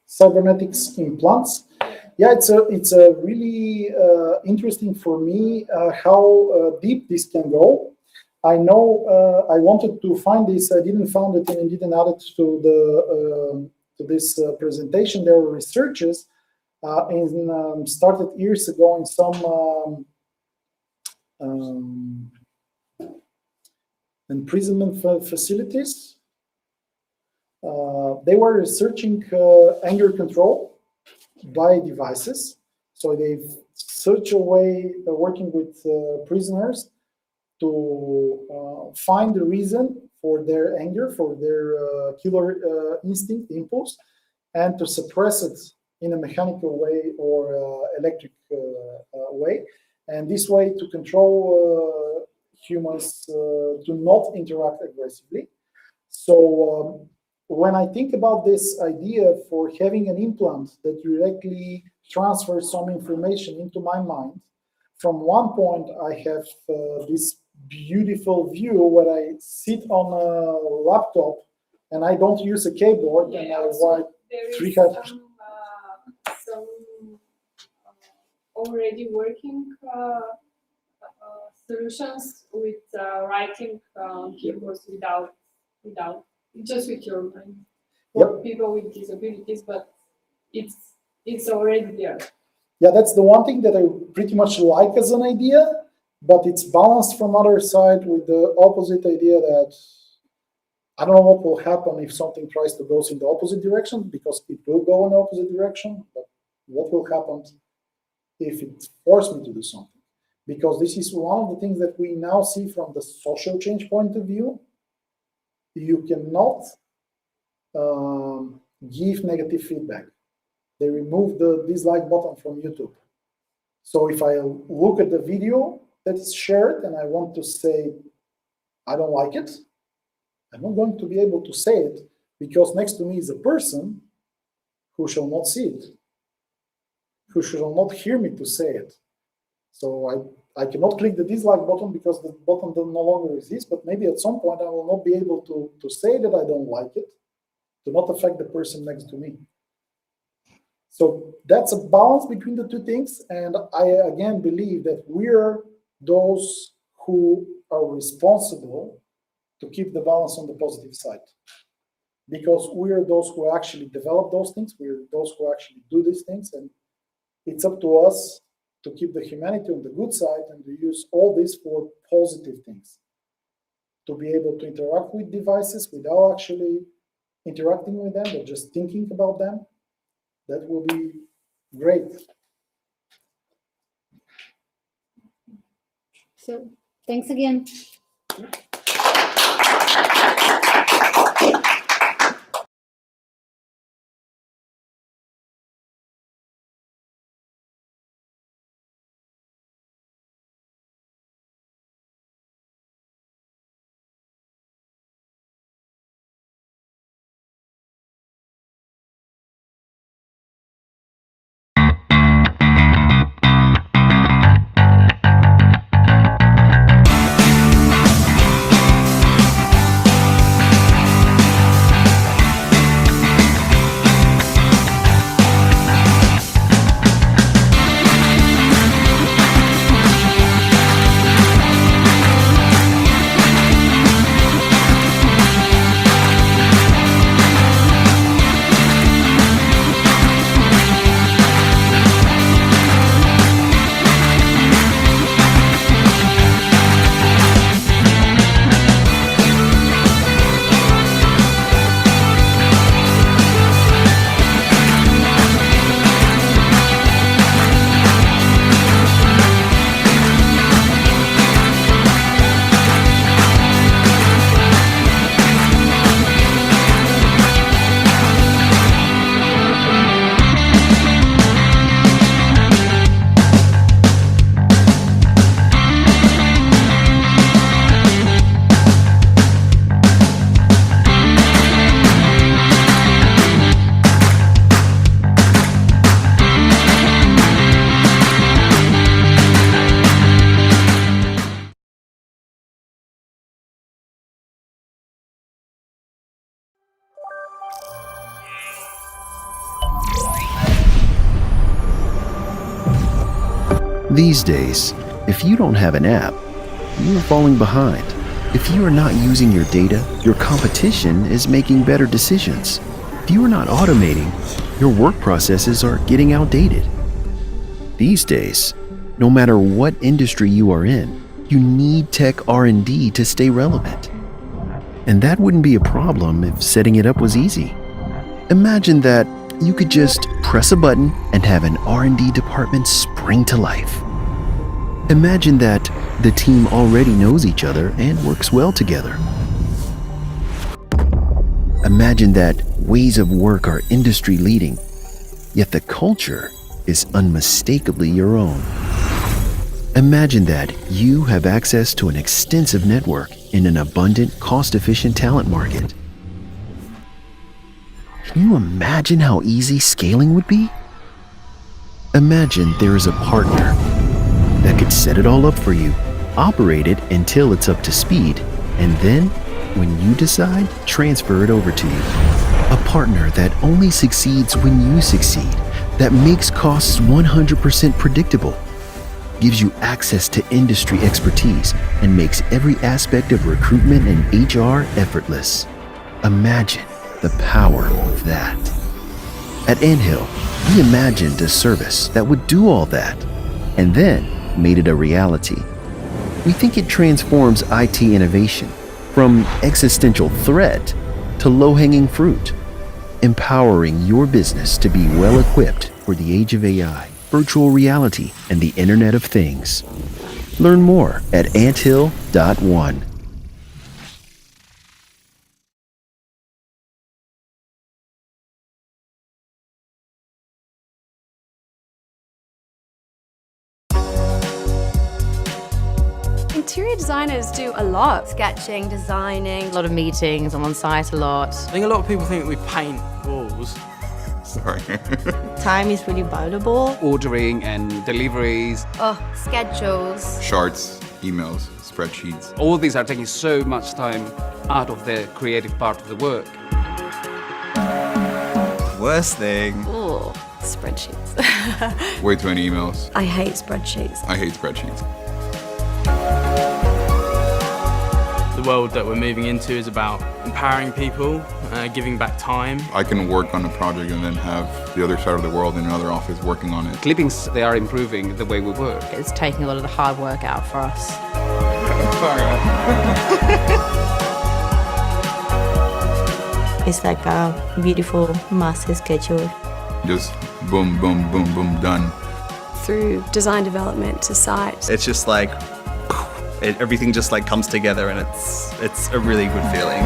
Cybernetics implants. Yeah, it's a really interesting for me how deep this can go. I know I wanted to find this. I didn't find it and didn't add it to the to this presentation. There were researchers started years ago in some imprisonment facilities. They were researching anger control by devices. So they've searched a way working with prisoners to find the reason for their anger, for their killer instinct, impulse, and to suppress it in a mechanical way or electric way. And this way to control humans to not interact aggressively. So when I think about this idea for having an implant that directly transfers some information into my mind, from one point I have this beautiful view where I sit on a laptop and I don't use a keyboard, and I write 300. Some already working solutions with writing keyboards without just with your mind for people with disabilities, but it's already there. Yeah, that's the one thing that I pretty much like as an idea, but it's balanced from other side with the opposite idea that I don't know what will happen if something tries to go in the opposite direction, because it will go in the opposite direction, but what will happen if it forces me to do something? Because this is one of the things that we now see from the social change point of view. You cannot give negative feedback. They remove the dislike button from YouTube. So if I look at the video that is shared and I want to say, I don't like it, I'm not going to be able to say it, because next to me is a person who shall not see it, who shall not hear me to say it. So I cannot click the dislike button because the button no longer exists, but maybe at some point I will not be able to say that I don't like it, to not affect the person next to me. So that's a balance between the two things. And I again believe that we're those who are responsible to keep the balance on the positive side. Because we're those who actually develop those things, we're those who actually do these things, and it's up to us to keep the humanity on the good side and to use all this for positive things. To be able to interact with devices without actually interacting with them, but just thinking about them, that will be great. So, thanks again. These days, if you don't have an app, you are falling behind. If you are not using your data, your competition is making better decisions. If you are not automating, your work processes are getting outdated. These days, no matter what industry you are in, you need tech R&D to stay relevant. And that wouldn't be a problem if setting it up was easy. Imagine that you could just press a button and have an R&D department spring to life. Imagine that the team already knows each other and works well together. Imagine that ways of work are industry leading, yet the culture is unmistakably your own. Imagine that you have access to an extensive network in an abundant, cost-efficient talent market. Can you imagine how easy scaling would be? Imagine there is a partner that could set it all up for you, operate it until it's up to speed, and then, when you decide, transfer it over to you. A partner that only succeeds when you succeed, that makes costs 100% predictable, gives you access to industry expertise, and makes every aspect of recruitment and HR effortless. Imagine the power of that. At Anthill, we imagined a service that would do all that, and then made it a reality. We think it transforms IT innovation from existential threat to low-hanging fruit, empowering your business to be well-equipped for the age of AI, virtual reality, and the Internet of Things. Learn more at anthill.one. Interior designers do a lot. Sketching, designing. A lot of meetings, I'm on site a lot. I think a lot of people think we paint walls. Sorry. Time is really valuable. Ordering and deliveries. Oh, schedules. Charts, emails, spreadsheets. All these are taking so much time out of the creative part of the work. Worst thing. Ooh. Spreadsheets. Way too many emails. I hate spreadsheets. I hate spreadsheets. The world that we're moving into is about empowering people, giving back time. I can work on a project and then have the other side of the world in another office working on it. Clippings, they are improving the way we work. It's taking a lot of the hard work out for us. It's like a beautiful master schedule. Just boom, boom, boom, boom, done. Through design development to site. It's just like everything just like comes together, and it's a really good feeling.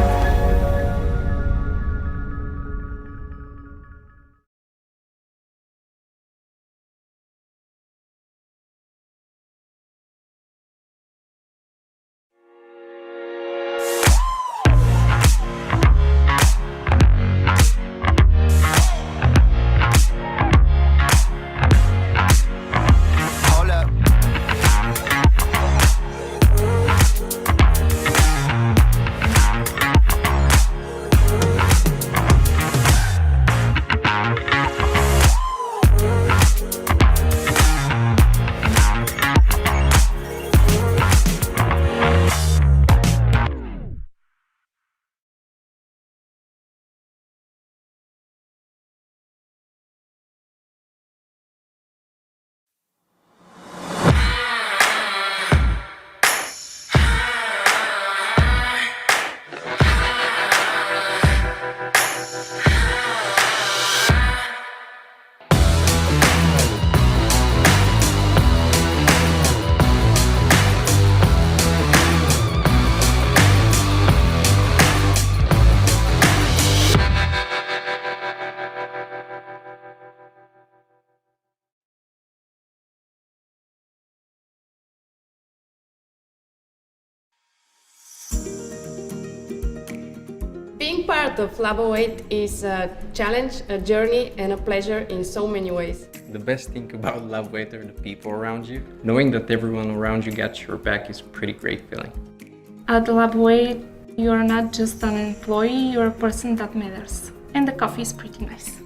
Being part of Labo 8 is a challenge, a journey, and a pleasure in so many ways. The best thing about Labo 8 are the people around you. Knowing that everyone around you got your back is a pretty great feeling. At Labo 8, you are not just an employee, you're a person that matters. And the coffee is pretty nice.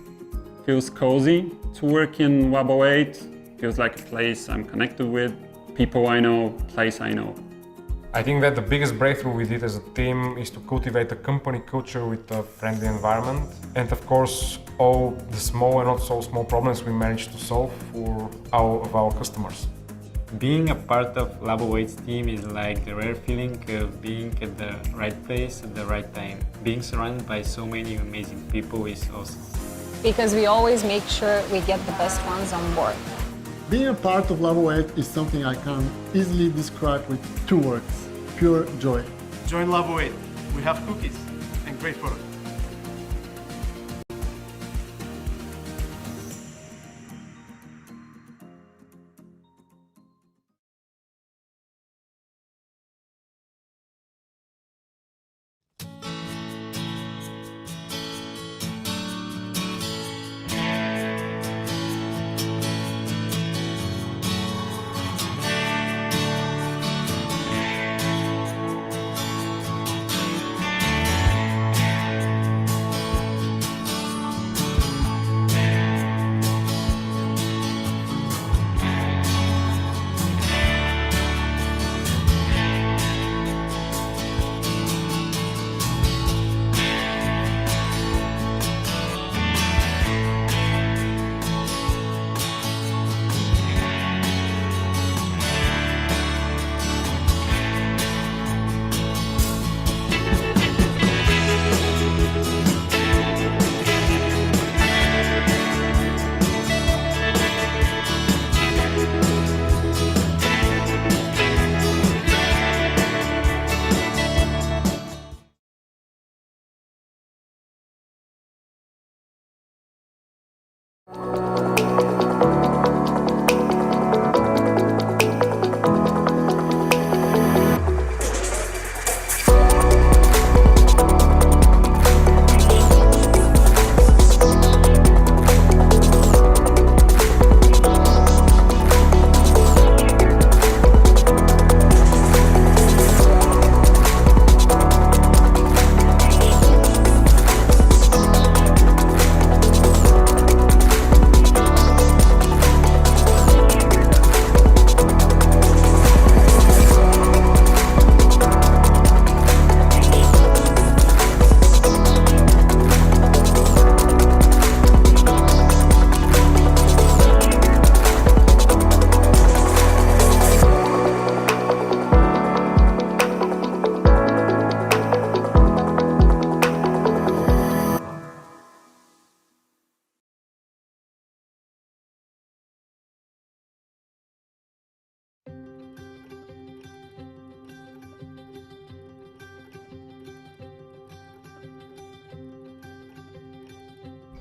Feels cozy to work in Labo 8. Feels like a place I'm connected with, people I know, place I know. I think that the biggest breakthrough we did as a team is to cultivate a company culture with a friendly environment. And of course, all the small and not so small problems we managed to solve for our customers. Being a part of Labo 8's team is like the rare feeling of being at the right place at the right time. Being surrounded by so many amazing people is awesome. Because we always make sure we get the best ones on board. Being a part of Labo 8 is something I can easily describe with two words: pure joy. Join Labo 8. We have cookies and great products.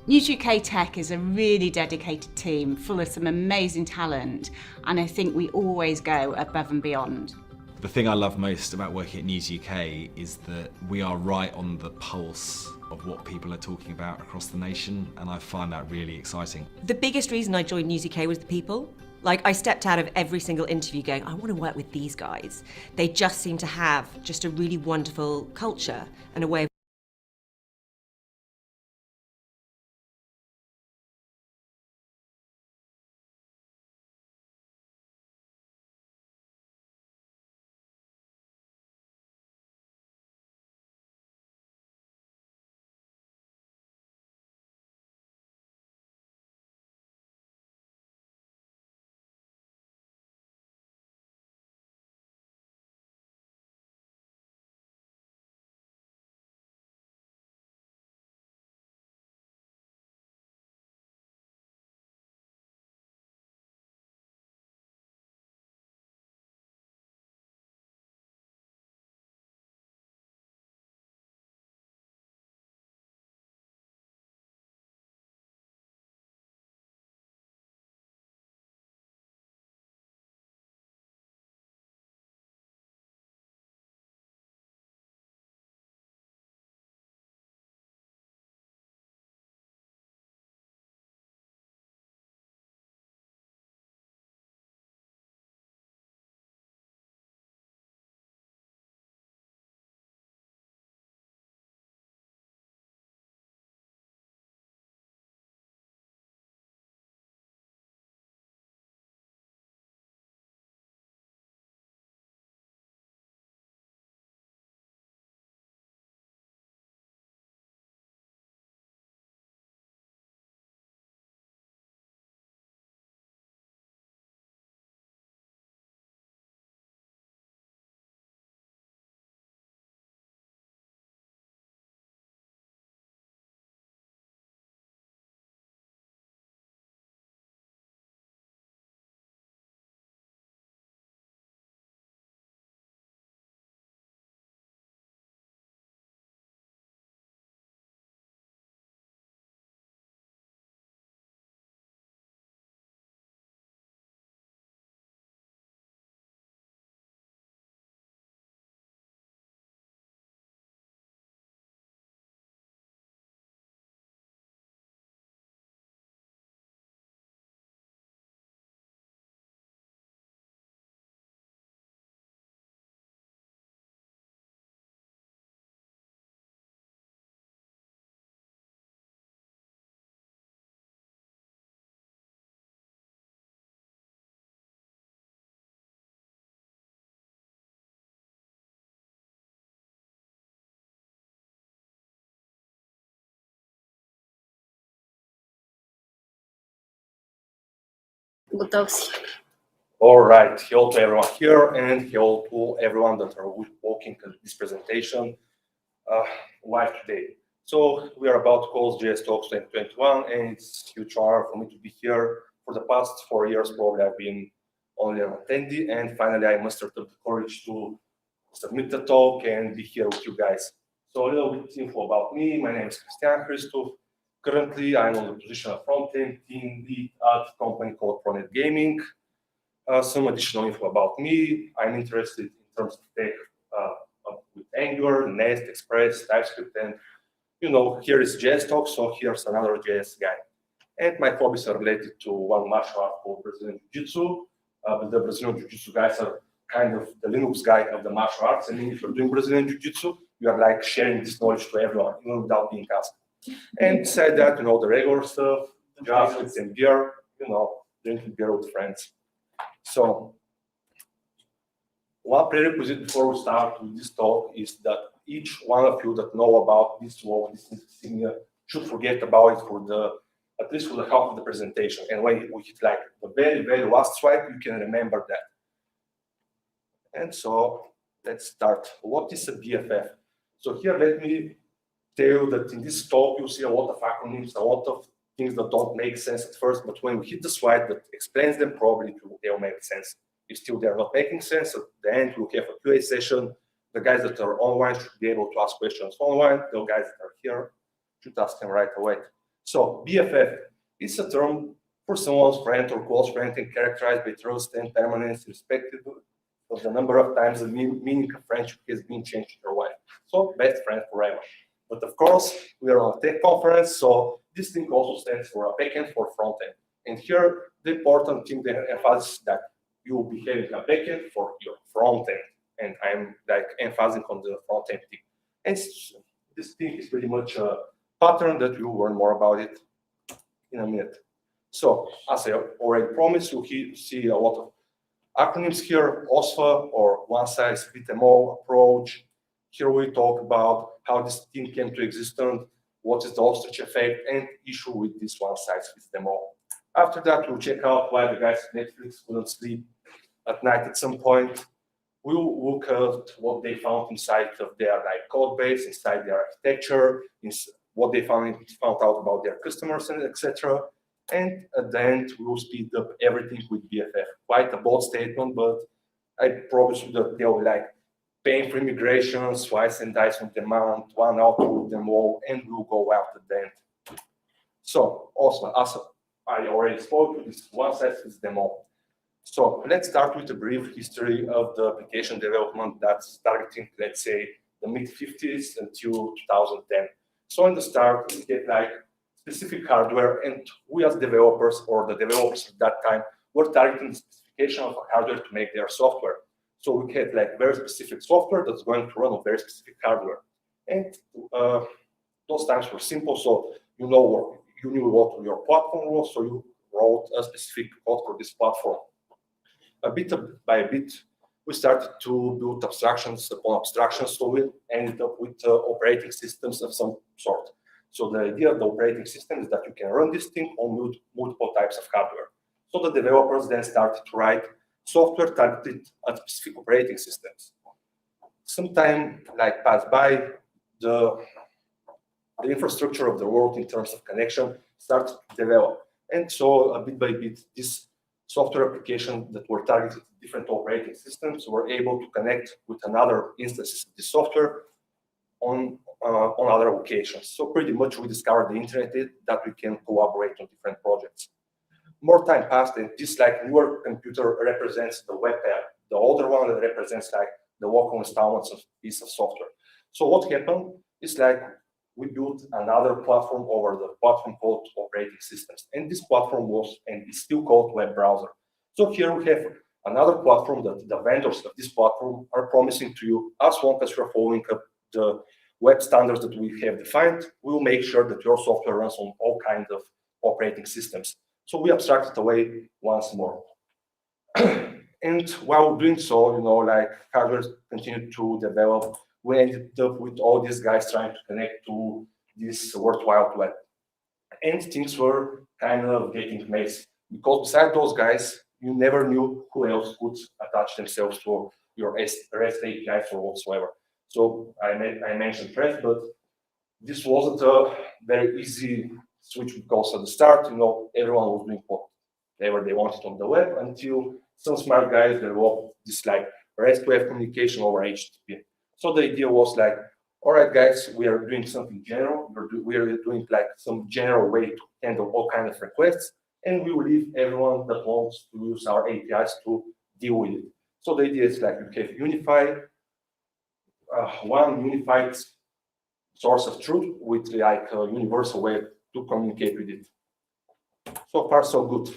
News UK Tech is a really dedicated team full of some amazing talent, and I think we always go above and beyond. The thing I love most about working at News UK is that we are right on the pulse of what people are talking about across the nation, and I find that really exciting. The biggest reason I joined News UK was the people. Like, I stepped out of every single interview going, I want to work with these guys. They just seem to have just a really wonderful culture and a way of Готов си. All right, hello to everyone here and hello to everyone that are walking this presentation live today. So we are about to close JSTalks 2021, and it's a huge honor for me to be here. For the past 4 years, probably I've been only an attendee, and finally I mustered up the courage to submit the talk and be here with you guys. So a little bit info about me. My name is Cristian Christoph. Currently, I'm on the position of front-end team lead at a company called Pronet Gaming. Some additional info about me. I'm interested in terms of tech with Angular, Nest, Express, TypeScript, and here is JSTalks, so here's another JS guy. And my hobbies are related to one martial art called Brazilian Jiu-Jitsu. The Brazilian Jiu-Jitsu guys are kind of the Linux guy of the martial arts. I mean, if you're doing Brazilian Jiu-Jitsu, you are like sharing this knowledge to everyone, even without being asked. And besides that, the regular stuff, JavaScript and beer, drinking beer with friends. So, one prerequisite before we start with this talk is that each one of you that know about this law, this insignia, should forget about it for at least for the half of the presentation. And when we hit like the very, very last swipe, you can remember that. And so, let's start. What is a BFF? So here, let me tell you that in this talk, you'll see a lot of acronyms, a lot of things that don't make sense at first, but when we hit the slide that explains them, probably they'll make sense. If still they're not making sense, at the end we'll have a QA session. The guys that are online should be able to ask questions online. The guys that are here should ask them right away. So BFF is a term for someone's friend or close friend and characterized by trust and permanence, respective of the number of times the meaning of friendship has been changed in your life. So best friend forever. But of course, we are on a tech conference, so this thing also stands for a backend for frontend. And here, the important thing they emphasize that you will be having a backend for your frontend. And I'm like emphasizing on the frontend thing. And this thing is pretty much a pattern that you'll learn more about it in a minute. So as I already promised, you'll see a lot of acronyms here, OSFA or one size fits them all approach. Here we talk about how this thing came to existence, what is the ostrich effect, and issue with this one size fits them all. After that, we'll check out why the guys at Netflix couldn't sleep at night at some point. We'll look at what they found inside of their code base, inside their architecture, what they found out about their customers, and etc. And at the end, we will speed up everything with BFF. Quite a bold statement, but I promise you that they'll be paying for immigration, slice and dice on demand, one out with them all, and we'll go out at the end. So also, as I already spoke, this one size fits them all. So let's start with a brief history of the application development that's targeting, let's say, the mid-50s until 2010. So in the start, we get specific hardware, and we as developers, or the developers at that time, were targeting the specification of hardware to make their software. So we had very specific software that's going to run on very specific hardware. And those times were simple, so you knew what your platform was, so you wrote a specific code for this platform. A bit by a bit, we started to build abstractions upon abstractions, so we ended up with operating systems of some sort. So the idea of the operating system is that you can run this thing on multiple types of hardware. So the developers then started to write software targeted at specific operating systems. Some time passed by, the infrastructure of the world in terms of connection started to develop. And so a bit by bit, this software application that were targeted at different operating systems were able to connect with another instances of the software on other locations. So pretty much we discovered the internet that we can collaborate on different projects. More time passed, and this newer computer represents the web app. The older one that represents the local installments of piece of software. So what happened is we built another platform over the platform called operating systems. And this platform was and is still called web browser. So here we have another platform that the vendors of this platform are promising to you, as long as you're following up the web standards that we have defined, we'll make sure that your software runs on all kinds of operating systems. So we abstracted away once more. And while doing so, hardware continued to develop, we ended up with all these guys trying to connect to this World Wide Web. And things were kind of getting messy, because besides those guys, you never knew who else could attach themselves to your REST APIs or whatsoever. So I mentioned REST, but this wasn't a very easy switch, because at the start, everyone was doing whatever they wanted on the web, until some smart guys developed this REST web communication over HTTP. So the idea was all right, guys, we are doing something general. We are doing some general way to handle all kinds of requests, and we will leave everyone that wants to use our APIs to deal with it. So the idea is you have one unified source of truth with a universal way to communicate with it. So far, so good.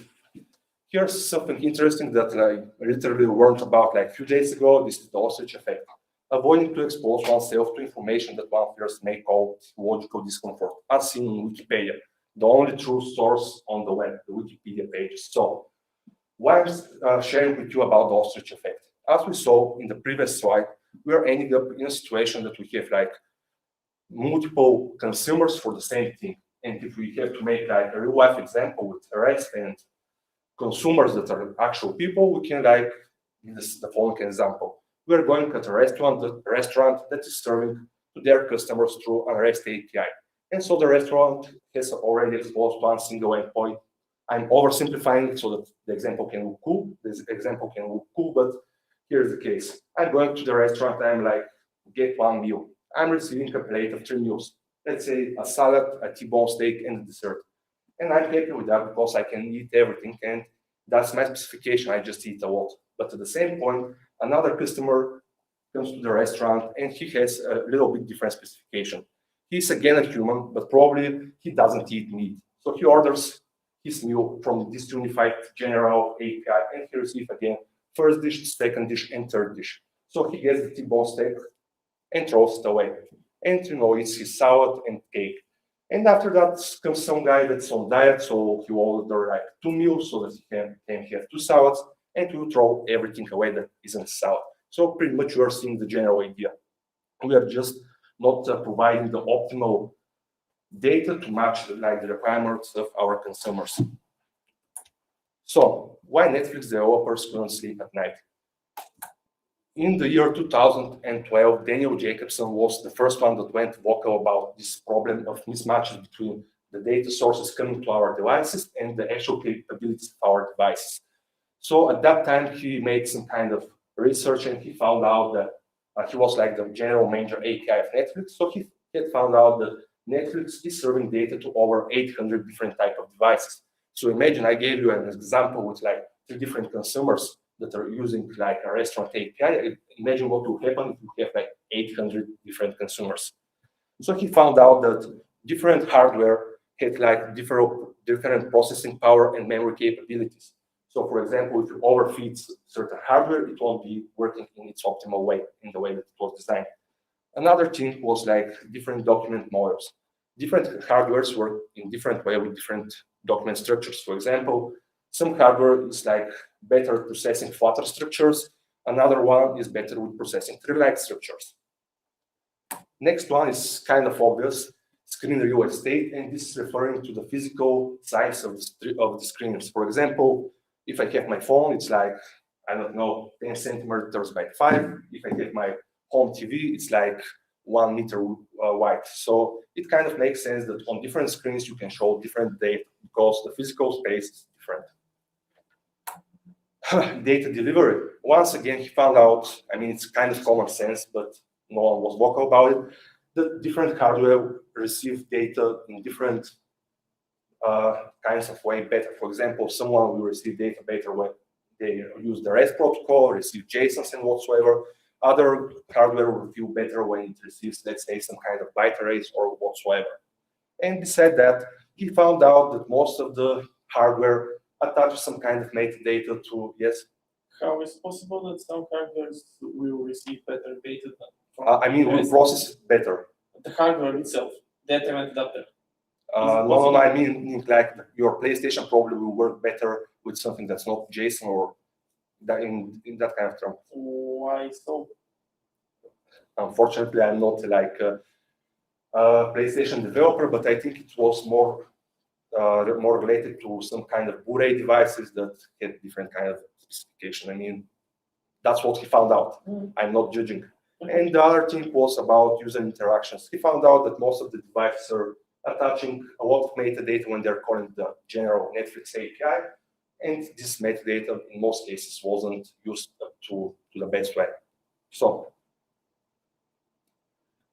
Here's something interesting that I literally learned about a few days ago. This is the ostrich effect. Avoiding to expose oneself to information that one first may call logical discomfort, as seen in Wikipedia, the only true source on the web, the Wikipedia pages. So, why I'm sharing with you about the ostrich effect? As we saw in the previous slide, we are ending up in a situation that we have multiple consumers for the same thing. And if we have to make a real life example with REST and consumers that are actual people, we can this is the following example. We are going at a restaurant that is serving to their customers through a REST API. And so the restaurant has already exposed one single endpoint. I'm oversimplifying it so that the example can look cool. This example can look cool, but here's the case. I'm going to the restaurant, I'm get one meal. I'm receiving a plate of 3 meals. let's say a salad, a T-bone steak, and a dessert. And I'm happy with that because I can eat everything, and that's my specification. I just eat a lot. But at the same point, another customer comes to the restaurant and he has a little bit different specification. He's again a human, but probably he doesn't eat meat. So he orders his meal from this unified general API, and he receives again first dish, second dish, and third dish. So he gets the T-bone steak and throws it away. And it's his salad and cake. And after that comes some guy that's on diet, so he will order like 2 meals so that he can have 2 salads, and he will throw everything away that isn't salad. So pretty much you are seeing the general idea. We are just not providing the optimal data to match the requirements of our consumers. So why Netflix developers couldn't sleep at night? In the year 2012, Daniel Jacobson was the first one that went vocal about this problem of mismatches between the data sources coming to our devices and the actual capabilities of our devices. So at that time, he made some kind of research, and he found out that he was like the general manager API of Netflix. So he had found out that Netflix is serving data to over 800 different type of devices. So imagine I gave you an example with like 3 different consumers that are using like a restaurant API. Imagine what will happen if you have like 800 different consumers. So he found out that different hardware had like different processing power and memory capabilities. So for example, if you overfeed certain hardware, it won't be working in its optimal way, in the way that it was designed. Another thing was like different document models. Different hardwares work in different way with different document structures. For example, some hardware is like better processing flutter structures. Another one is better with processing tree-like structures. Next one is kind of obvious, screen real estate, and this is referring to the physical size of the screens. For example, if I have my phone, it's like, I don't know, 10 centimeters by 5. If I have my home TV, it's like 1 meter wide. So it kind of makes sense that on different screens you can show different data because the physical space is different. Data delivery. Once again, he found out, I mean, it's kind of common sense, but no one was vocal about it, that different hardware receive data in different kinds of way better. For example, someone will receive data better when they use the REST protocol, receive JSONs and whatsoever. Other hardware will feel better when it receives, let's say, some kind of byte arrays or whatsoever. And besides that, he found out that most of the hardware attaches some kind of metadata to, yes? How is it possible that some hardwares will receive better data than I mean, will process better. The hardware itself, data and adapter. No, I mean, like your PlayStation probably will work better with something that's not JSON or that in that kind of term. Why so? Unfortunately, I'm not like a PlayStation developer, but I think it was more related to some kind of Blu-ray devices that had different kind of specification. I mean, that's what he found out. I'm not judging. And the other thing was about user interactions. He found out that most of the devices are attaching a lot of metadata when they're calling the general Netflix API, and this metadata in most cases wasn't used to the best way. So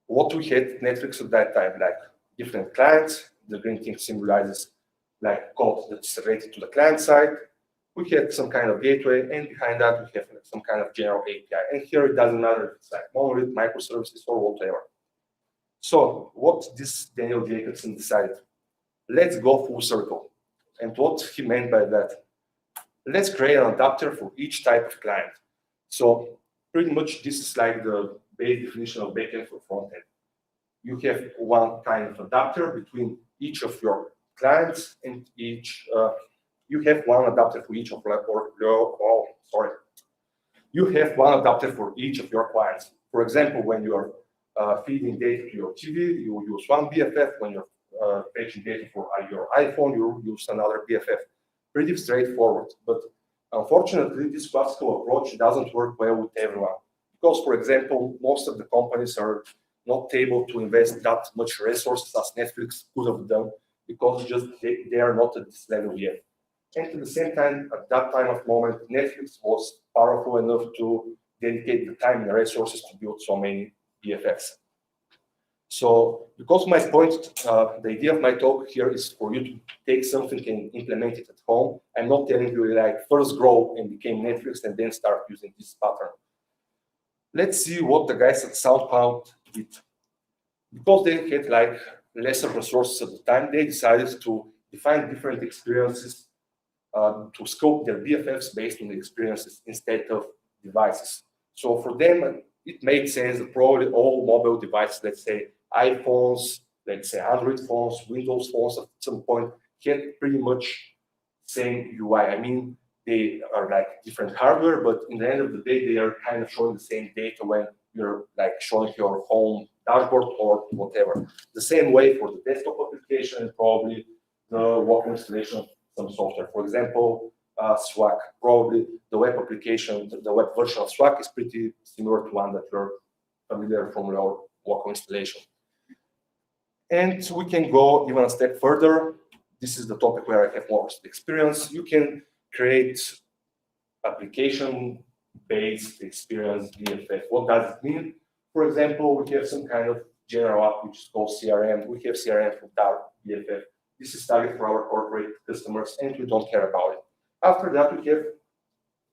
what we had Netflix at that time, like different clients, the green thing symbolizes like code that's related to the client side. We had some kind of gateway, and behind that we have some kind of general API. And here it doesn't matter if it's like monolith, microservices, or whatever. So what this Daniel Jacobson decided? Let's go full circle. And what he meant by that? Let's create an adapter for each type of client. So pretty much this is like the base definition of backend for frontend. You have one kind of adapter between each of your clients, and you have one adapter for each of You have one adapter for each of your clients. For example, when you are feeding data to your TV, you use one BFF. When you're fetching data for your iPhone, you use another BFF. Pretty straightforward. But unfortunately, this classical approach doesn't work well with everyone. Because, for example, most of the companies are not able to invest that much resources as Netflix could have done, because just they are not at this level yet. And at the same time, at that time of moment, Netflix was powerful enough to dedicate the time and resources to build so many BFFs. So because my point, the idea of my talk here is for you to take something and implement it at home. I'm not telling you like first grow and became Netflix and then start using this pattern. Let's see what the guys at SoundCloud did. Because they had like lesser resources at the time, they decided to define different experiences to scope their BFFs based on the experiences instead of devices. So for them, it made sense that probably all mobile devices, let's say iPhones, let's say Android phones, Windows phones at some point had pretty much same UI. I mean, they are like different hardware, but in the end of the day, they are kind of showing the same data when you're like showing your home dashboard or whatever. The same way for the desktop application and probably the web installation of some software. For example, Swag, probably the web application, the web version of Swag is pretty similar to one that you're familiar from your local installation. And we can go even a step further. This is the topic where I have more experience. You can create application-based experience BFF. What does it mean? For example, we have some kind of general app which is called CRM. We have CRM for DAR BFF. This is targeted for our corporate customers, and we don't care about it. After that, we have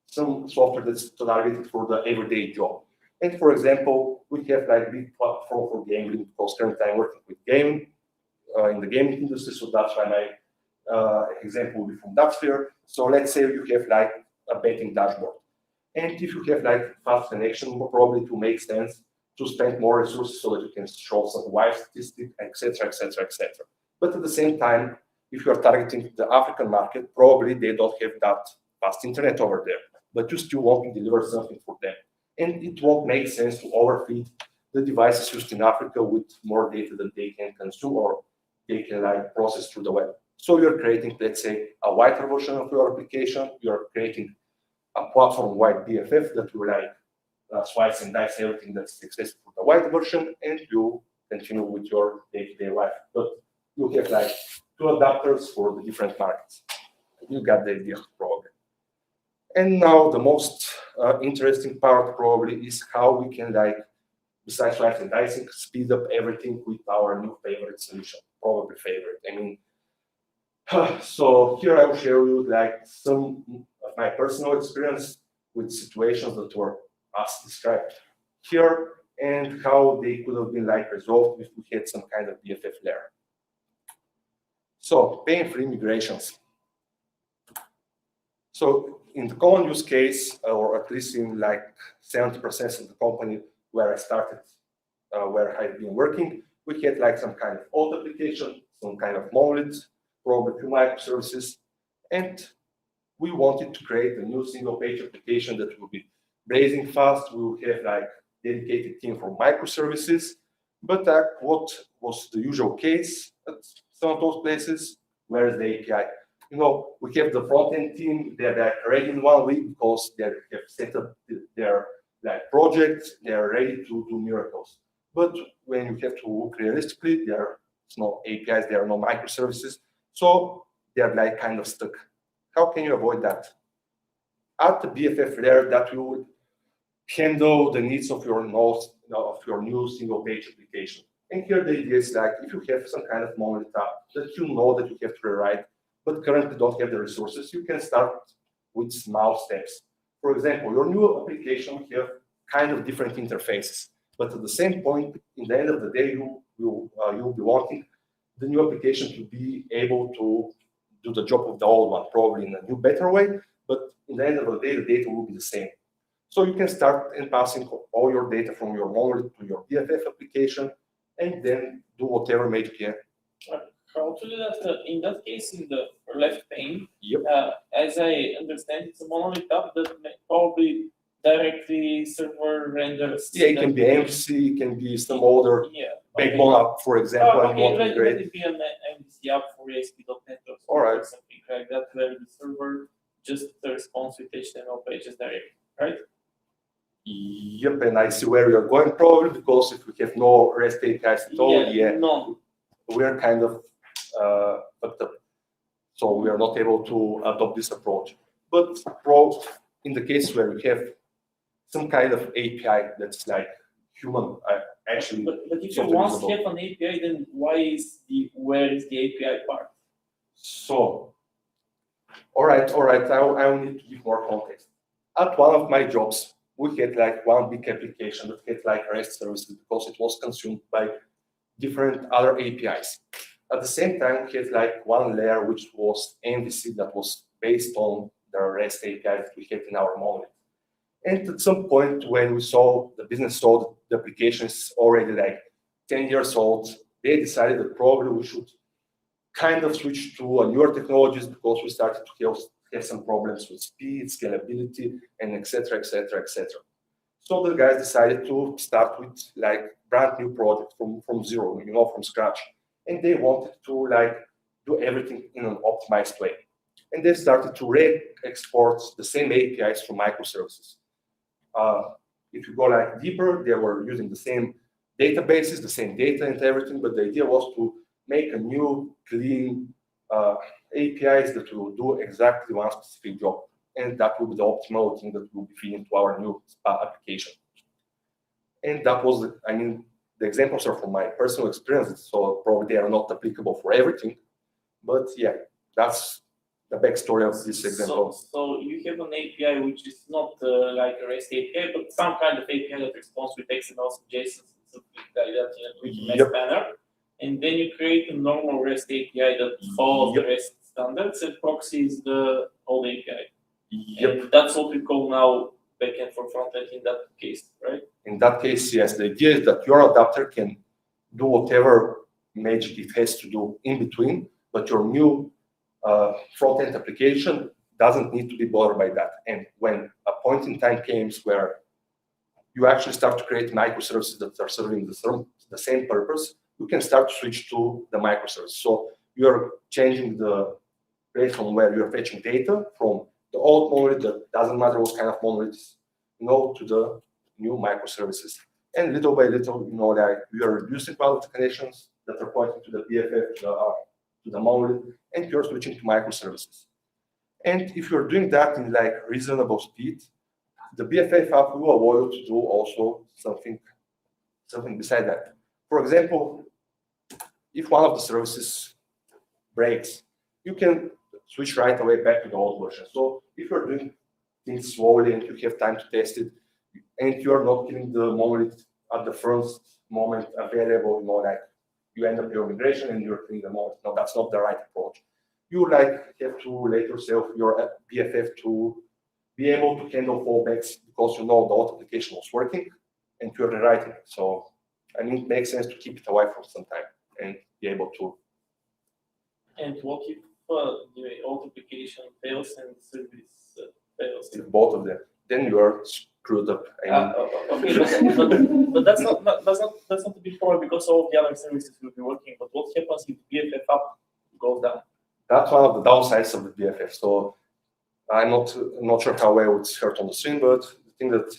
some software that's targeted for the everyday job. And for example, we have like big platform for gaming, because currently I'm working with gaming in the gaming industry, so that's why my example will be from that sphere. So let's say you have like a betting dashboard. And if you have like fast connection, probably to make sense to spend more resources so that you can show some live statistics, etc., etc., etc. But at the same time, if you are targeting the African market, probably they don't have that fast internet over there, but you still want to deliver something for them. And it won't make sense to overfeed the devices used in Africa with more data than they can consume or they can like process through the web. So you're creating, let's say, a whiter version of your application. You're creating a platform-wide BFF that will like slice and dice everything that's accessible for the white version, and you continue with your day-to-day life. But you have like two adapters for the different markets. You got the idea probably. And now the most interesting part probably is how we can like, besides slice and dicing, speed up everything with our new favorite solution, probably favorite. I mean, so here I will share with you like some of my personal experience with situations that were as described here and how they could have been like resolved if we had some kind of BFF layer. So pain-free migrations. So in the common use case, or at least in like 70% of the company where I started, where I've been working, we had like some kind of old application, some kind of monolith, probably few microservices, and we wanted to create a new single-page application that will be blazing fast. We will have like dedicated team for microservices, but what was the usual case at some of those places? Where is the API? You know, we have the front-end team, they're like ready in 1 week because they have set up their like projects, they're ready to do miracles. But when you have to look realistically, there's no APIs, there are no microservices, so they're like kind of stuck. How can you avoid that? Add the BFF layer that will handle the needs of your nodes, of your new single-page application. And here the idea is like, if you have some kind of monolith app that you know that you have to rewrite, but currently don't have the resources, you can start with small steps. For example, your new application will have kind of different interfaces, but at the same point, in the end of the day, you'll be wanting the new application to be able to do the job of the old one, probably in a new, better way, but in the end of the day, the data will be the same. So you can start in passing all your data from your monolith to your BFF application, and then do whatever magic you can. How to do that? In that case, in the left pane, yep. As I understand, it's a monolith app that may probably directly server renders. Yeah, it can be MVC, it can be some other backbone app, for example. Let it be an MVC app for ASP.NET or something like that, where the server just responds with HTML pages directly, right? Yep, and I see where you're going probably, because if we have no REST APIs at all, we're kind of fucked up. So we are not able to adopt this approach. But in the case where we have some kind of API that's like human actually. But if you once have an API, then where is the API part? So, all right, I will need to give more context. At one of my jobs, we had like one big application that had like REST services because it was consumed by different other APIs. At the same time, we had like one layer which was MVC that was based on the REST API that we had in our monolith. And at some point when we saw the business saw that the application is already like 10 years old, they decided that probably we should kind of switch to newer technologies because we started to have some problems with speed, scalability, and etc. So the guys decided to start with like brand new project from zero, from scratch. And they wanted to like do everything in an optimized way. And they started to re-export the same APIs from microservices. If you go like deeper, they were using the same databases, the same data and everything, but the idea was to make a new, clean APIs that will do exactly one specific job. And that will be the optimal thing that will be feeding to our new application. And that was, the examples are from my personal experiences, so probably they are not applicable for everything. But yeah, that's the backstory of this example. So you have an API which is not like a REST API, but some kind of API that responds with XML, JSON, something like that in a quick nice manner. And then you create a normal REST API that follows the REST standards and proxies the old API. And that's what we call now backend for frontend in that case, right? In that case, yes. The idea is that your adapter can do whatever magic it has to do in between, but your new front-end application doesn't need to be bothered by that. And when a point in time comes where you actually start to create microservices that are serving the same purpose, you can start to switch to the microservice. So you're changing the place from where you're fetching data from the old monolith that doesn't matter what kind of monoliths, to the new microservices. And little by little, like we are reducing quality connections that are pointing to the BFF, to the monolith, and you're switching to microservices. And if you're doing that in like reasonable speed, the BFF app will allow you to do also something beside that. For example, if one of the services breaks, you can switch right away back to the old version. So if you're doing things slowly and you have time to test it, and you're not getting the monolith at the first moment available, like you end up your migration and you're cleaning the monolith. No, that's not the right approach. You have to let yourself your BFF to be able to handle fallbacks because the old application was working and you're rewriting it. So it makes sense to keep it away for some time and be able to. And what if the old application fails and the service fails? If both of them, then you are screwed up. Okay, but that's not a big problem because all the other services will be working. But what happens if the BFF app goes down? That's one of the downsides of the BFF. So I'm not sure how well it's heard on the stream, but the thing that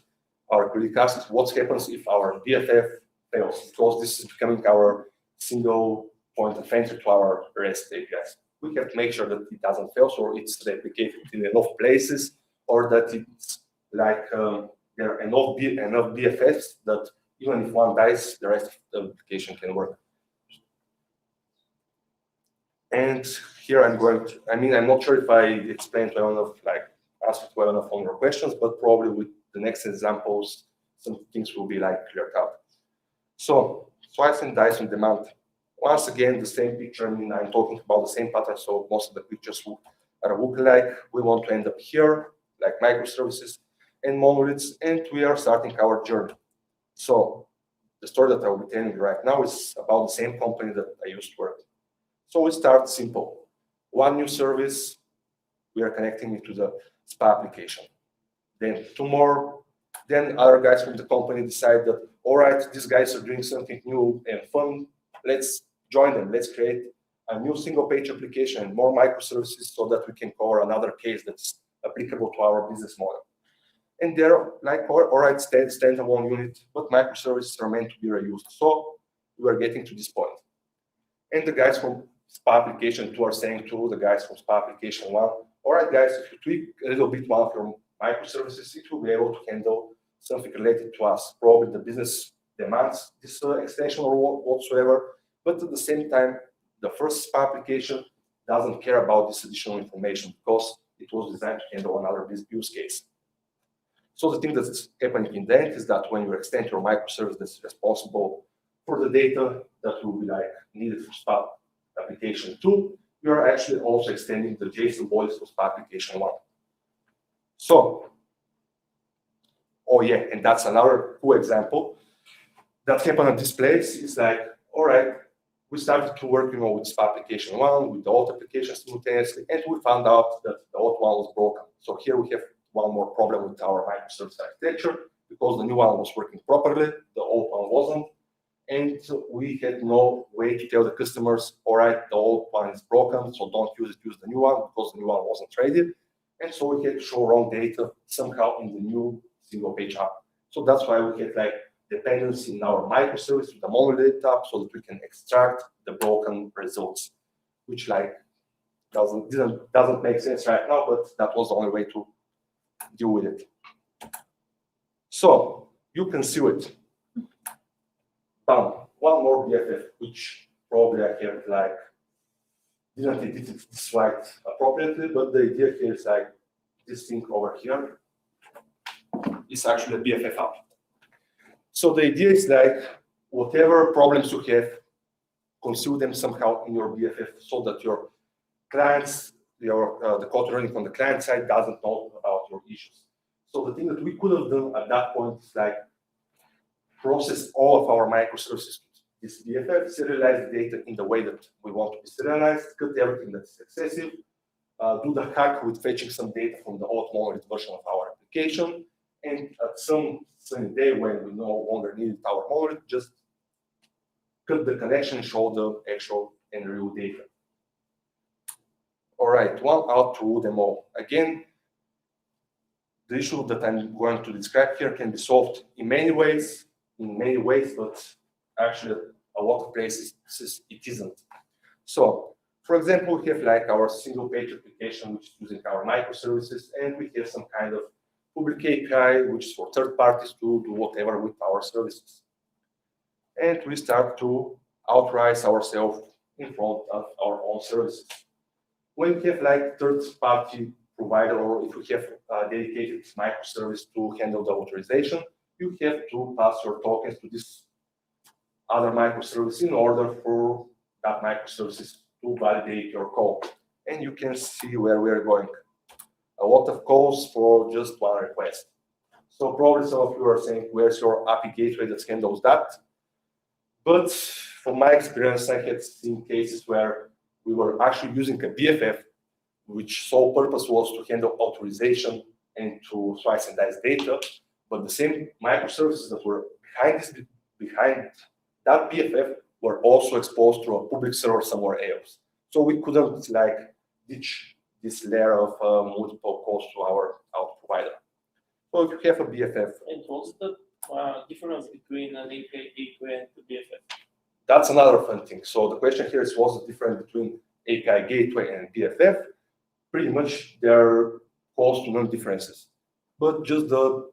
our colleague asked is what happens if our BFF fails, because this is becoming our single point of entry to our REST APIs. We have to make sure that it doesn't fail, or it's replicated in enough places, or that it's like there are enough BFFs that even if one dies, the rest of the application can work. And here I'm going to, I'm not sure if I explained well enough, answered well enough on your questions, but probably with the next examples, some things will be cleared out. So slice and dice on demand. Once again, the same picture. I'm talking about the same pattern, so most of the pictures are looking like. We want to end up here, like microservices and monoliths, and we are starting our journey. So the story that I will be telling you right now is about the same company that I used to work. So we start simple. One new service, we are connecting it to the spa application. Then two more. Then other guys from the company decide that, all right, these guys are doing something new and fun. Let's join them. Let's create a new single-page application and more microservices so that we can cover another case that's applicable to our business model. And they're all right, standalone unit, but microservices are meant to be reused. So we are getting to this point. And the guys from spa application 2 are saying to the guys from spa application 1, all right, guys, if you tweak a little bit one of your microservices, it will be able to handle something related to us. Probably the business demands this extension or whatsoever. But at the same time, the first SPA application doesn't care about this additional information because it was designed to handle another use case. So the thing that's happening in the end is that when you extend your microservice that's responsible for the data that will be needed for SPA application 2, you are actually also extending the JSON bodies for SPA application 1. So, oh yeah, and that's another cool example that happened at this place. It's all right, we started to work with SPA application 1, with the auth application simultaneously, and we found out that the auth one was broken. So here we have one more problem with our microservice architecture, because the new one was working properly, the old one wasn't, and we had no way to tell the customers, all right, the old one is broken, so don't use it, use the new one, because the new one wasn't ready. And so we had to show wrong data somehow in the new single page app. So that's why we had dependency in our microservice with the monolith app so that we can extract the broken results, which doesn't make sense right now, but that was the only way to deal with it. So you can see it. Done. One more BFF, which probably I have didn't edit this slide appropriately, but the idea here is this thing over here is actually a BFF app. So the idea is whatever problems you have, conceal them somehow in your BFF so that your clients, the code running on the client side doesn't know about your issues. So the thing that we could have done at that point is process all of our microservices with this BFF, serialize the data in the way that we want to be serialized, cut everything that's excessive, do the hack with fetching some data from the old monolith version of our application, and at some sunny day when we no longer need our monolith, just cut the connection and show the actual and real data. All right, one out to them all. Again, the issue that I'm going to describe here can be solved in many ways, but actually a lot of places it isn't. So, for example, we have our single page application, which is using our microservices, and we have some kind of public API, which is for third parties to do whatever with our services. And we start to authorize ourselves in front of our own services. When we have third-party provider, or if we have a dedicated microservice to handle the authorization, you have to pass your tokens to this other microservice in order for that microservice to validate your code. And you can see where we are going. A lot of calls for just one request. So probably some of you are saying, where's your API gateway that handles that? But from my experience, I had seen cases where we were actually using a BFF, which sole purpose was to handle authorization and to slice and dice data. But the same microservices that were behind that BFF were also exposed to a public server somewhere else. So we couldn't ditch this layer of multiple calls to our provider. So if you have a BFF. And what's the difference between an API gateway and the BFF? That's another fun thing. So the question here is, what's the difference between API gateway and BFF? Pretty much they're close to none differences. But just the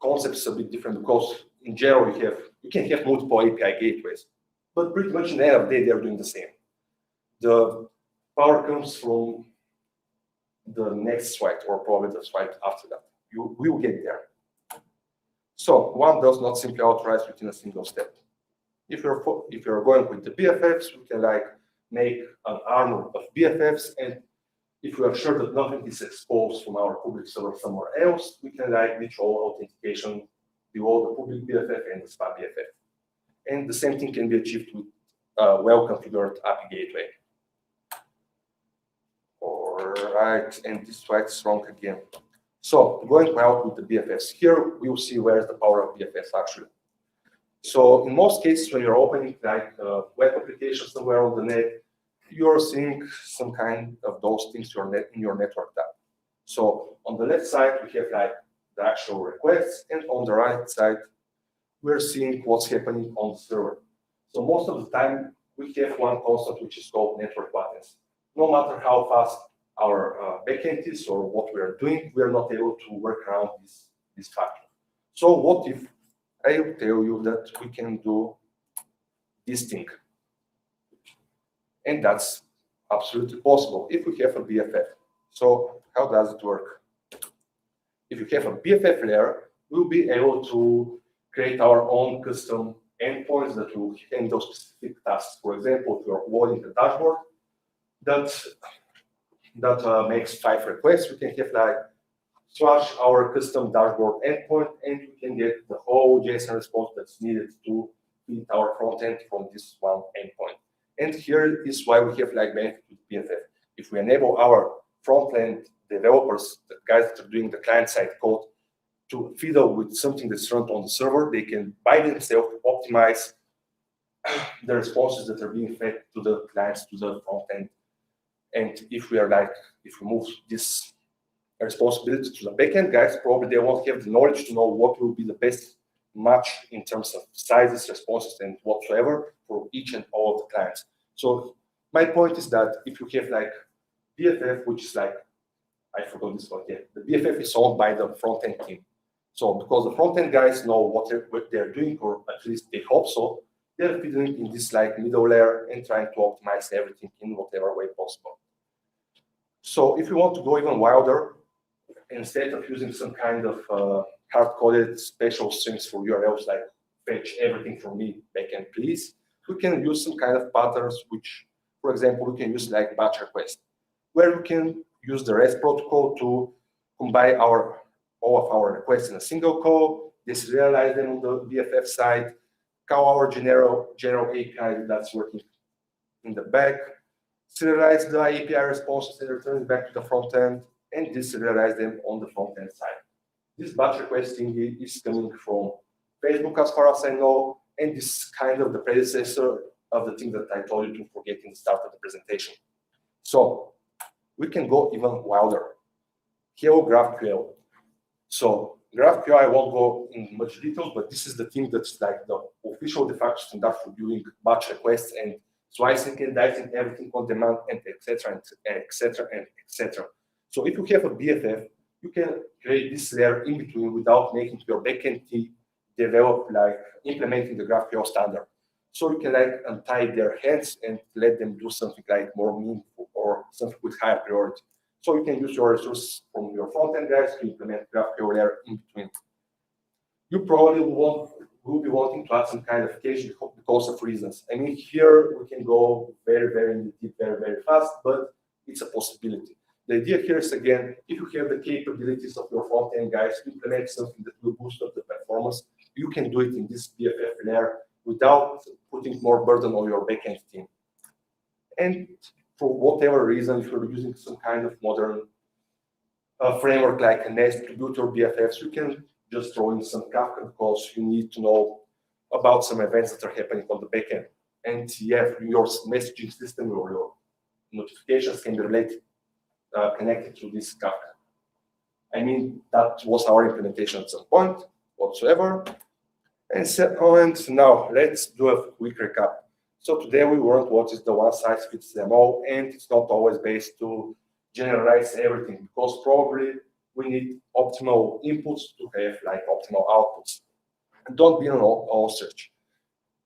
concept is a bit different because in general you can have multiple API gateways. But pretty much in the end of the day, they're doing the same. The power comes from the next slide, or probably the slide after that. You will get there. So one does not simply authorize within a single step. If you're going with the BFFs, we can make an armor of BFFs, and if we are sure that nothing is exposed from our public server somewhere else, we can ditch all authentication below the public BFF and the SPA BFF. And the same thing can be achieved with a well-configured API gateway. All right, and this slide is wrong again. So going out with the BFFs, here we'll see where's the power of BFFs actually. So in most cases, when you're opening web application somewhere on the net, you're seeing some kind of those things in your network tab. So on the left side, we have the actual requests, and on the right side, we're seeing what's happening on the server. So most of the time, we have one constant which is called network buttons. No matter how fast our backend is or what we are doing, we are not able to work around this factor. So what if I will tell you that we can do this thing. And that's absolutely possible if we have a BFF. So how does it work? If you have a BFF layer, we'll be able to create our own custom endpoints that will handle specific tasks. For example, if you're loading a dashboard that makes 5 requests, we can have like slash our custom dashboard endpoint, and we can get the whole JSON response that's needed to feed our front end from this one endpoint. And here is why we have like benefit with BFF. If we enable our front end developers, the guys that are doing the client-side code, to fiddle with something that's run on the server, they can by themselves optimize the responses that are being fed to the clients to the front end. And if we move this responsibility to the backend guys, probably they won't have the knowledge to know what will be the best match in terms of sizes, responses, and whatsoever for each and all of the clients. So my point is that if you have like BFF, which is like, I forgot this one, yeah, the BFF is owned by the front-end team. So because the front-end guys know what they're doing, or at least they hope so, they're feeding in this like middle layer and trying to optimize everything in whatever way possible. So if you want to go even wilder, instead of using some kind of hard-coded special strings for URLs like fetch everything from me, backend please, we can use some kind of patterns, which, for example, we can use like batch request, where we can use the REST protocol to combine all of our requests in a single call, deserialize them on the BFF side, call our general API that's working in the back, serialize the API responses and return it back to the front end, and deserialize them on the front end side. This batch requesting is coming from Facebook, as far as I know, and this is kind of the predecessor of the thing that I told you to forget in the start of the presentation. So we can go even wilder. Here, GraphQL. So GraphQL, I won't go in much details, but this is the thing that's like the official de facto standard for doing batch requests and slicing and dicing everything on demand, and etc. and etc. and etc. So if you have a BFF, you can create this layer in between without making your backend team develop like implementing the GraphQL standard. So you can like untie their hands and let them do something like more meaningful or something with higher priority. So you can use your resources from your front-end guys to implement GraphQL layer in between. You probably will be wanting to add some kind of cache because of reasons. I mean, here we can go very, very deep, very, very fast, but it's a possibility. The idea here is, again, if you have the capabilities of your front-end guys to implement something that will boost up the performance, you can do it in this BFF layer without putting more burden on your backend team. And for whatever reason, if you're using some kind of modern framework like Nest to build your BFFs, you can just throw in some Kafka because you need to know about some events that are happening on the backend. And yeah, your messaging system or your notifications can be related, connected to this Kafka. I mean, that was our implementation at some point whatsoever. And now let's do a quick recap. So today we learned what is the one-size-fits-them-all, and it's not always based to generalize everything, because probably we need optimal inputs to have like optimal outputs. And don't be an all search.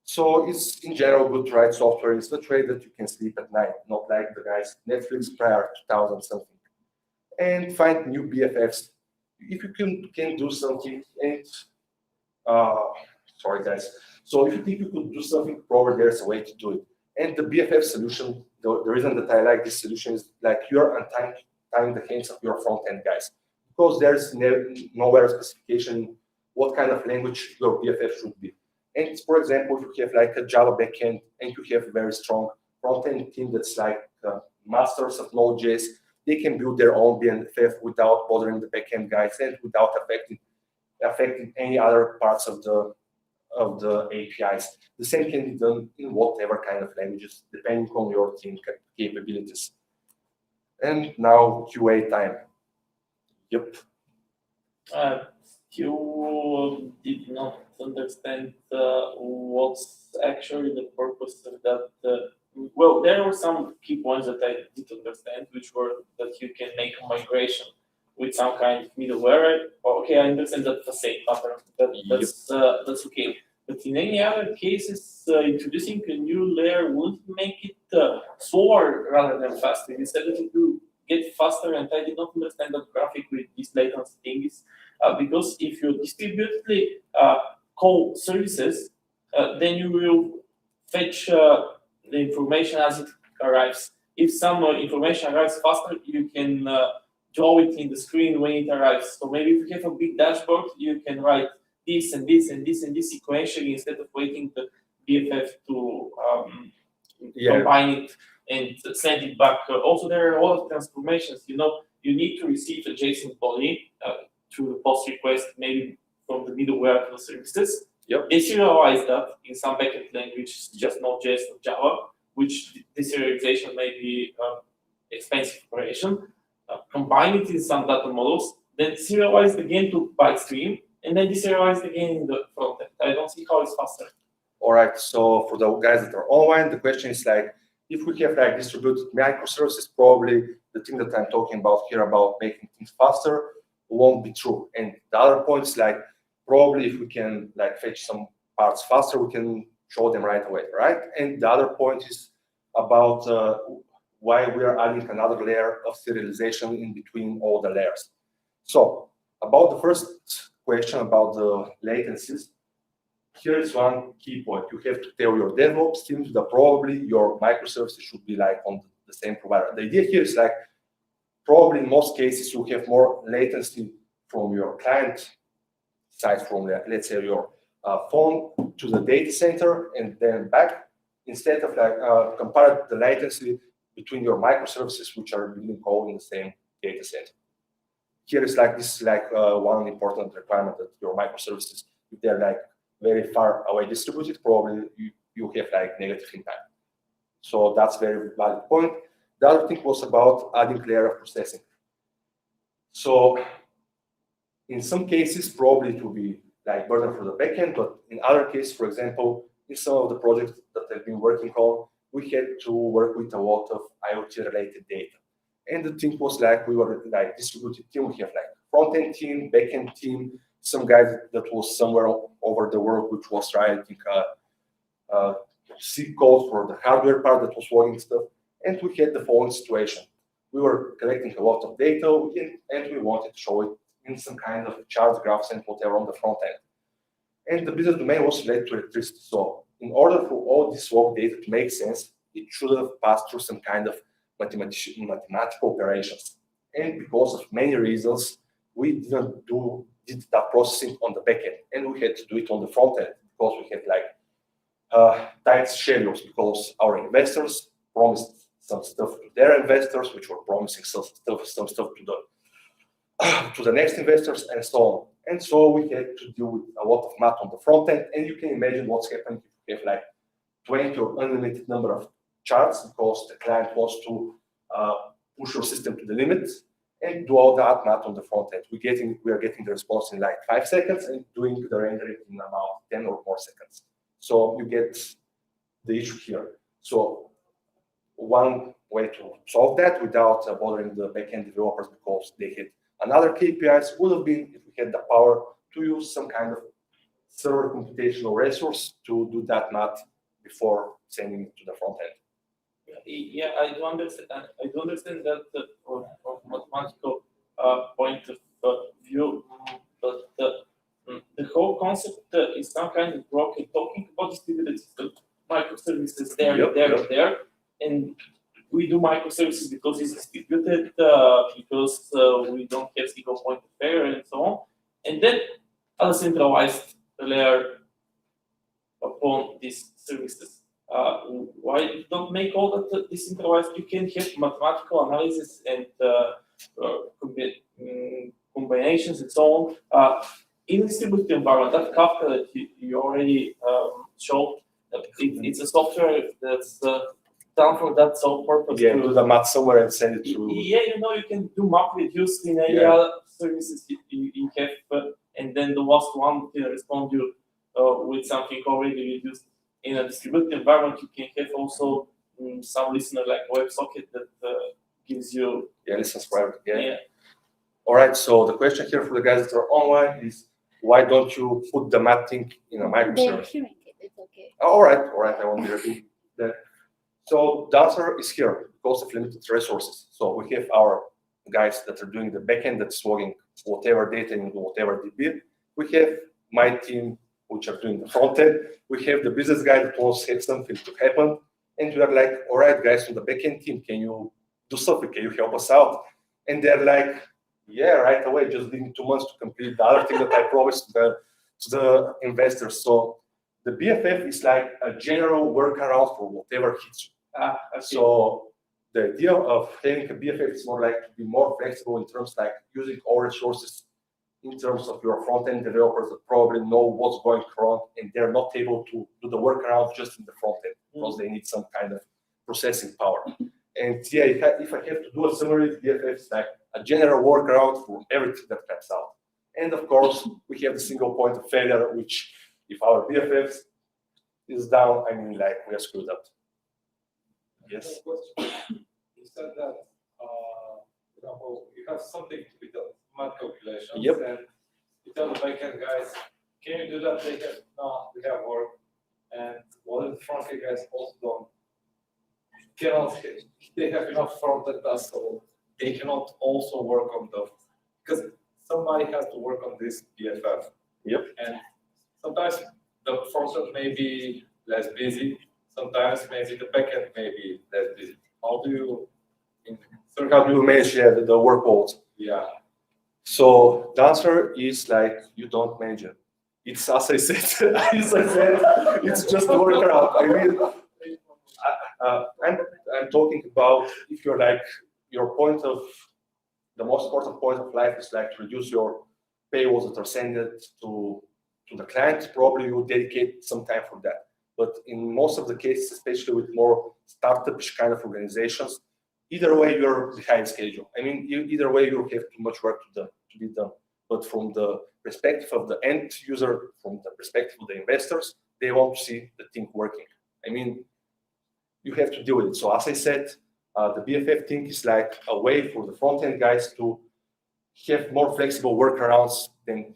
So it's in general good to write software in such a way that you can sleep at night, not like the guys Netflix prior to 2000 something. And find new BFFs. If you can do something, and sorry guys. So if you think you could do something, probably there's a way to do it. And the BFF solution, the reason that I like this solution is like you're untying the hands of your front-end guys, because there's nowhere specification what kind of language your BFF should be. And for example, if you have like a Java backend and you have a very strong front-end team that's like masters of Node.js, they can build their own BFF without bothering the backend guys and without affecting any other parts of the APIs. The same can be done in whatever kind of languages, depending on your team capabilities. And now QA time. Yep. You did not understand what's actually the purpose of that. Well, there were some key points that I did understand, which were that you can make a migration with some kind of middleware. Okay, I understand that the same pattern. That's okay. But in any other cases, introducing a new layer would make it slower rather than faster. Instead of to get faster, and I did not understand that graphic with this latency thing is because if you distributedly call services, then you will fetch the information as it arrives. If some information arrives faster, you can draw it in the screen when it arrives. So maybe if you have a big dashboard, you can write this and this and this and this sequentially instead of waiting the BFF to combine it and send it back. Also, there are a lot of transformations. You need to receive a JSON body through the post request, maybe from the middleware to the services. They serialize that in some backend language, just Node.js or Java, which deserialization may be expensive operation. Combine it in some data models, then serialize it again to byte stream, and then deserialize it again in the front end. I don't see how it's faster. All right, so for the guys that are online, the question is like, if we have like distributed microservices, probably the thing that I'm talking about here about making things faster won't be true. And the other point is like, probably if we can like fetch some parts faster, we can show them right away, right? And the other point is about why we are adding another layer of serialization in between all the layers. So about the first question about the latencies, here is one key point. You have to tell your DevOps teams that probably your microservices should be like on the same provider. The idea here is like, probably in most cases, you have more latency from your client side, from let's say your phone to the data center and then back, instead of like compare the latency between your microservices, which are being called in the same data center. Here is like, this is like one important requirement that your microservices, if they're like very far away distributed, probably you have like negative impact. So that's very valid point. The other thing was about adding layer of processing. So in some cases, probably it will be like burden for the backend, but in other cases, for example, in some of the projects that I've been working on, we had to work with a lot of IoT-related data. And the thing was like, we were like distributed team. We have like front-end team, back-end team, some guy that was somewhere over the world, which was writing C code for the hardware part that was logging stuff. And we had the following situation. We were collecting a lot of data and we wanted to show it in some kind of chart graphs and whatever on the front end. And the business domain was related to electricity. So in order for all this log data to make sense, it should have passed through some kind of mathematical operations. And because of many reasons, we did that processing on the back end, and we had to do it on the front end because we had like tight schedules, because our investors promised some stuff to their investors, which were promising some stuff to the next investors, and so on. And so we had to deal with a lot of math on the front end, and you can imagine what's happening if you have like 20 or unlimited number of charts, because the client wants to push your system to the limit and do all that math on the front end. We are getting the response in like 5 seconds and doing the rendering in about 10 or more seconds. So you get the issue here. So one way to solve that without bothering the backend developers, because they had another KPIs, would have been if we had the power to use some kind of server computational resource to do that math before sending it to the front end. Yeah, I do understand that from mathematical point of view, but the whole concept is some kind of broken. Talking about distributed system, microservices there, and we do microservices because it's distributed, because we don't have single point of failure and so on, and then other centralized layer upon these services. Why you don't make all that decentralized? You can have mathematical analysis and combinations and so on in distributed environment. That Kafka that you already showed, it's a software that's done for that sole purpose. Yeah, do the math somewhere and send it to. Yeah, you can do map reduce in any other services you have, and then the last one can respond you with something already reduced. In a distributed environment, you can have also some listener like WebSocket that gives you listens private. All right, so the question here for the guys that are online is, why don't you put the mapping in a They're microservice? hearing it, it's okay. All right, I won't be repeating that. So the answer is here, because of limited resources. So we have our guys that are doing the backend, that's logging whatever data into whatever DB. We have my team, which are doing the front end. We have the business guy that wants something to happen. And we are like, all right, guys, from the backend team, can you do something? Can you help us out? And they're like, yeah, right away, just give me 2 months to complete the other thing that I promised to the investors. So the BFF is like a general workaround for whatever hits you. Okay. So the idea of having a BFF is more like to be more flexible in terms like using all resources in terms of your front-end developers that probably know what's going wrong and they're not able to do the workaround just in the front end because they need some kind of processing power. And yeah, if I have to do a summary, BFF is like a general workaround for everything that comes out. And of course, we have the single point of failure, which if our BFF is down, I mean, like we are screwed up. Yes. You said that for example, you have something to be done, math calculations, Yep. and you tell the backend guys, can you do that? They have no, we have work, and what if the front end guys also cannot? They have enough front end tasks, so they cannot also work on the because somebody has to work on this BFF. Yep. And sometimes the front end may be less busy. Sometimes maybe the backend may be less busy. How do you manage the workload? Yeah. So the answer is like you don't manage it. It's as I said, it's just a workaround. I mean, I'm talking about if you're like your point of the most important point of life is like to reduce your paywalls that are sent to the client. Probably you dedicate some time for that. But in most of the cases, especially with more startup-ish kind of organizations, either way you're behind schedule. I mean, either way you have too much work to be done. But from the perspective of the end user, from the perspective of the investors, they want to see the thing working. I mean, you have to deal with it. So as I said, the BFF thing is like a way for the front-end guys to have more flexible workarounds than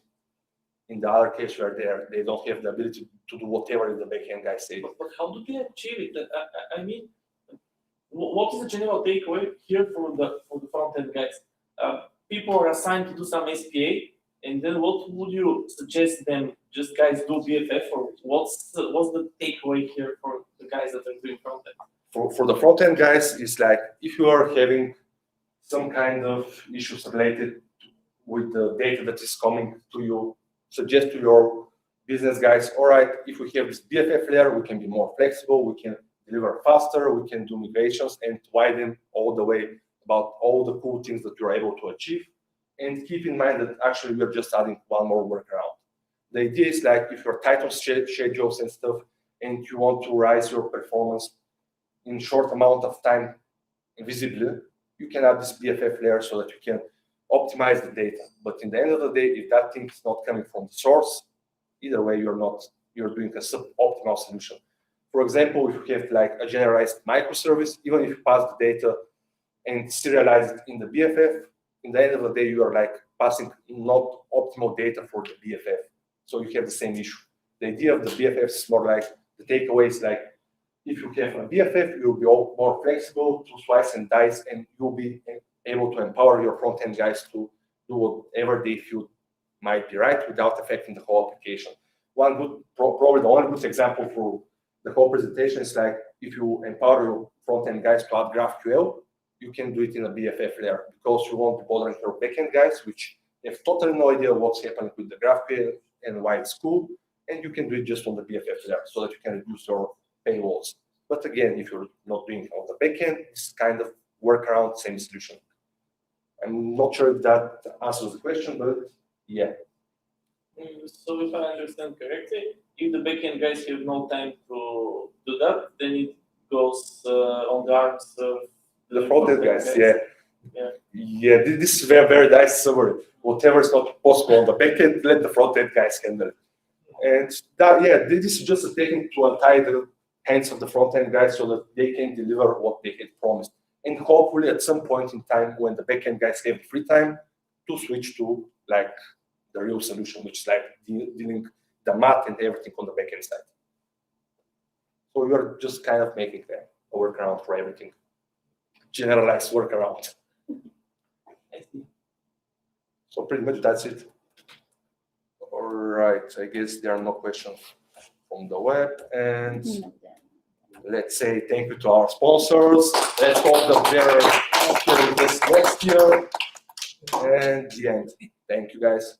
in the other case where they don't have the ability to do whatever the backend guys say. But how do they achieve it? I mean, what is the general takeaway here for the front-end guys? People are assigned to do some SPA, and then what would you suggest them? Just guys do BFF, or what's the takeaway here for the guys that are doing front-end? For the front-end guys, it's like if you are having some kind of issues related with the data that is coming to you, suggest to your business guys, all right, if we have this BFF layer, we can be more flexible, we can deliver faster, we can do migrations and widen all the way about all the cool things that you're able to achieve. And keep in mind that actually we're just adding one more workaround. The idea is like if you're tight on schedules and stuff, and you want to rise your performance in short amount of time visibly, you can add this BFF layer so that you can optimize the data. But in the end of the day, if that thing is not coming from the source, either way you're doing a suboptimal solution. For example, if you have like a generalized microservice, even if you pass the data and serialize it in the BFF, in the end of the day you are like passing not optimal data for the BFF. So you have the same issue. The idea of the BFF is more like the takeaway is like if you have a BFF, you'll be more flexible to slice and dice, and you'll be able to empower your front-end guys to do whatever they feel might be right without affecting the whole application. One good, probably the only good example for the whole presentation is like if you empower your front-end guys to add GraphQL, you can do it in a BFF layer because you won't be bothering your backend guys, which have totally no idea what's happening with the GraphQL and why it's cool, and you can do it just on the BFF layer so that you can reduce your paywalls. But again, if you're not doing it on the backend, it's kind of workaround, same solution. I'm not sure if that answers the question, but yeah. So if I understand correctly, if the backend guys have no time to do that, then it goes on the arms of the front-end guys. Yeah. Yeah, this is very, very nice summary. Whatever is not possible on the backend, let the front-end guys handle it. And that, yeah, this is just a technique to untie the hands of the front-end guys so that they can deliver what they had promised. And hopefully at some point in time when the backend guys have free time to switch to like the real solution, which is like dealing the math and everything on the backend side. So we are just kind of making a workaround for everything. Generalized workaround. So pretty much that's it. All right, I guess there are no questions from the web. And let's say thank you to our sponsors. Let's hope that they're here with us next year. And the end. Thank you, guys.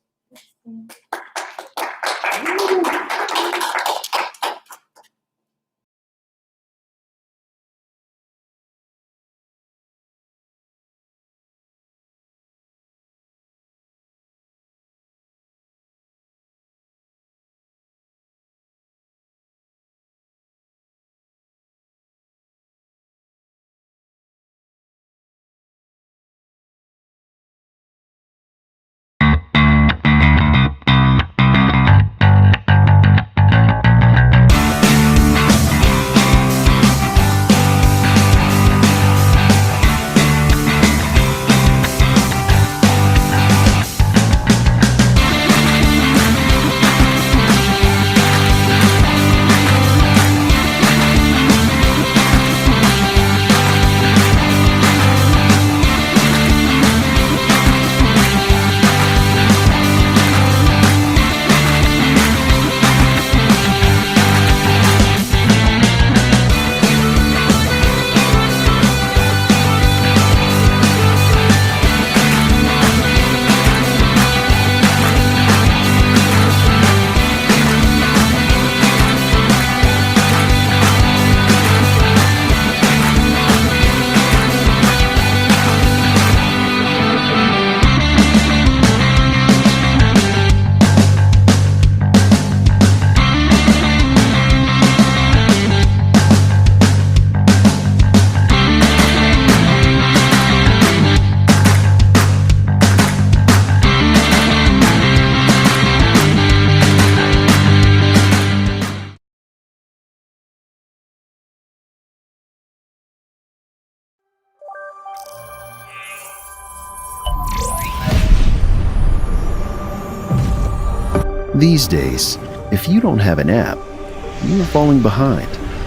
These days, if you don't have an app, you are falling behind.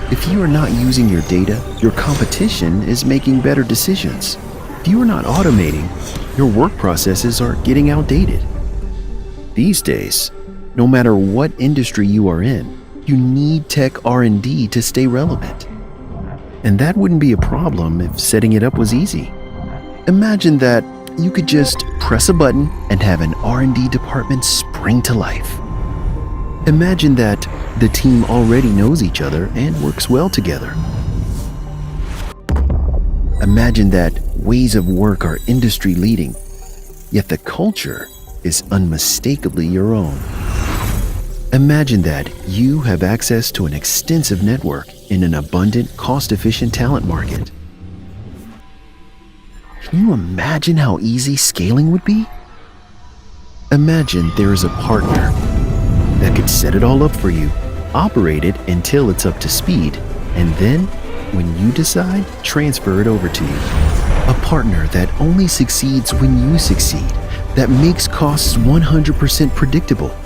If you are not using your data, your competition is making better decisions. If you are not automating, your work processes are getting outdated. These days, no matter what industry you are in, you need tech R&D to stay relevant. And that wouldn't be a problem if setting it up was easy. Imagine that you could just press a button and have an R&D department spring to life. Imagine that the team already knows each other and works well together. Imagine that ways of work are industry leading, yet the culture is unmistakably your own. Imagine that you have access to an extensive network in an abundant, cost-efficient talent market. Can you imagine how easy scaling would be? Imagine there is a partner that could set it all up for you, operate it until it's up to speed, and then, when you decide, transfer it over to you. A partner that only succeeds when you succeed, that makes costs 100% predictable,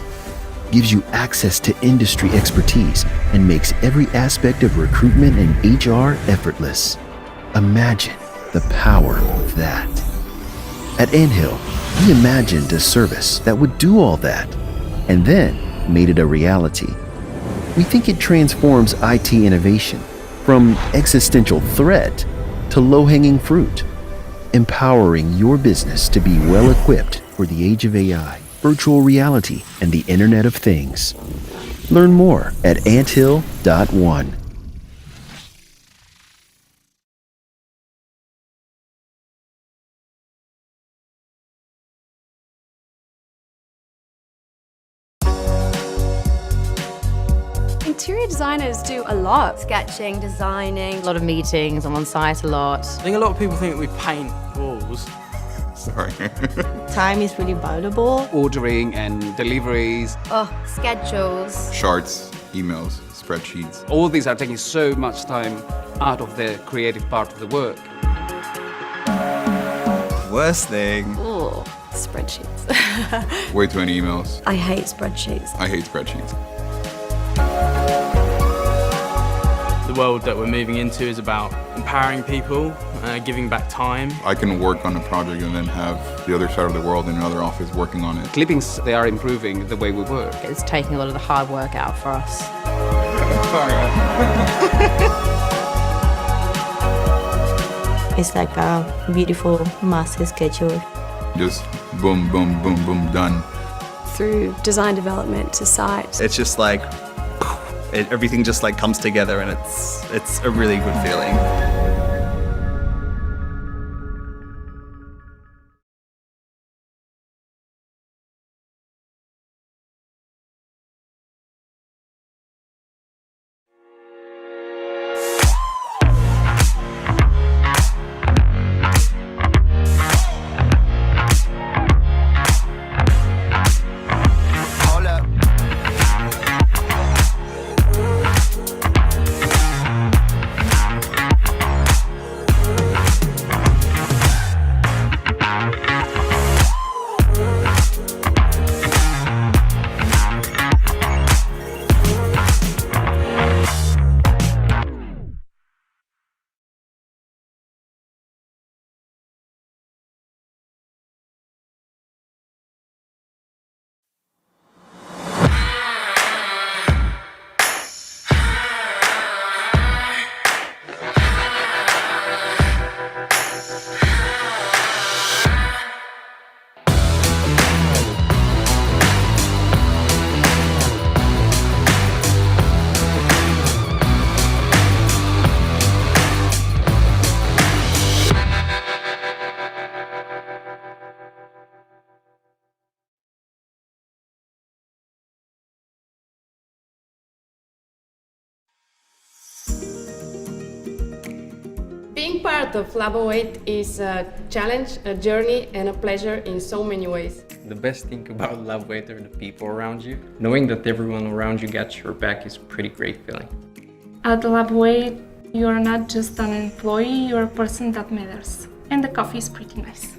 gives you access to industry expertise, and makes every aspect of recruitment and HR effortless. Imagine the power of that. At Anthill, we imagined a service that would do all that, and then made it a reality. We think it transforms IT innovation from existential threat to low-hanging fruit, empowering your business to be well-equipped for the age of AI, virtual reality, and the Internet of Things. Learn more at anthill.one. Interior designers do a lot. Sketching, designing. A lot of meetings, I'm on site a lot. I think a lot of people think we paint walls. Sorry. Time is really valuable. Ordering and deliveries. Oh, schedules. Charts, emails, spreadsheets. All these are taking so much time out of the creative part of the work. Worst thing. Ooh, spreadsheets. Way too many emails. I hate spreadsheets. I hate spreadsheets. The world that we're moving into is about empowering people, giving back time. I can work on a project and then have the other side of the world in another office working on it. Clippings, they are improving the way we work. It's taking a lot of the hard work out for us. It's like a beautiful master schedule. Just boom, boom, boom, boom, done. Through design development to site. It's just like everything just like comes together, and it's a really good feeling. Being part of Labo 8 is a challenge, a journey, and a pleasure in so many ways. The best thing about Labo 8 are the people around you. Knowing that everyone around you got your back is a pretty great feeling. At Labo 8, you are not just an employee, you are a person that matters. And the coffee is pretty nice.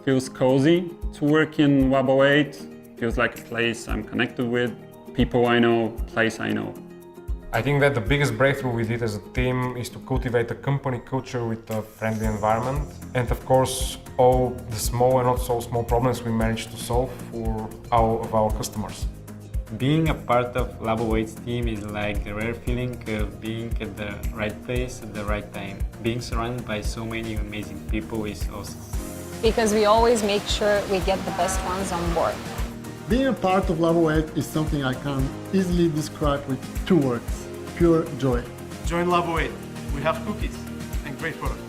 Feels cozy to work in Labo 8. Feels like a place I'm connected with, people I know, place I know. I think that the biggest breakthrough we did as a team is to cultivate a company culture with a friendly environment. And of course, all the small and not so small problems we managed to solve for all of our customers. Being a part of Labo 8's team is like the rare feeling of being at the right place at the right time. Being surrounded by so many amazing people is awesome. Because we always make sure we get the best ones on board. Being a part of Labo 8 is something I can easily describe with two words: pure joy. Join Labo 8. We have cookies and great product.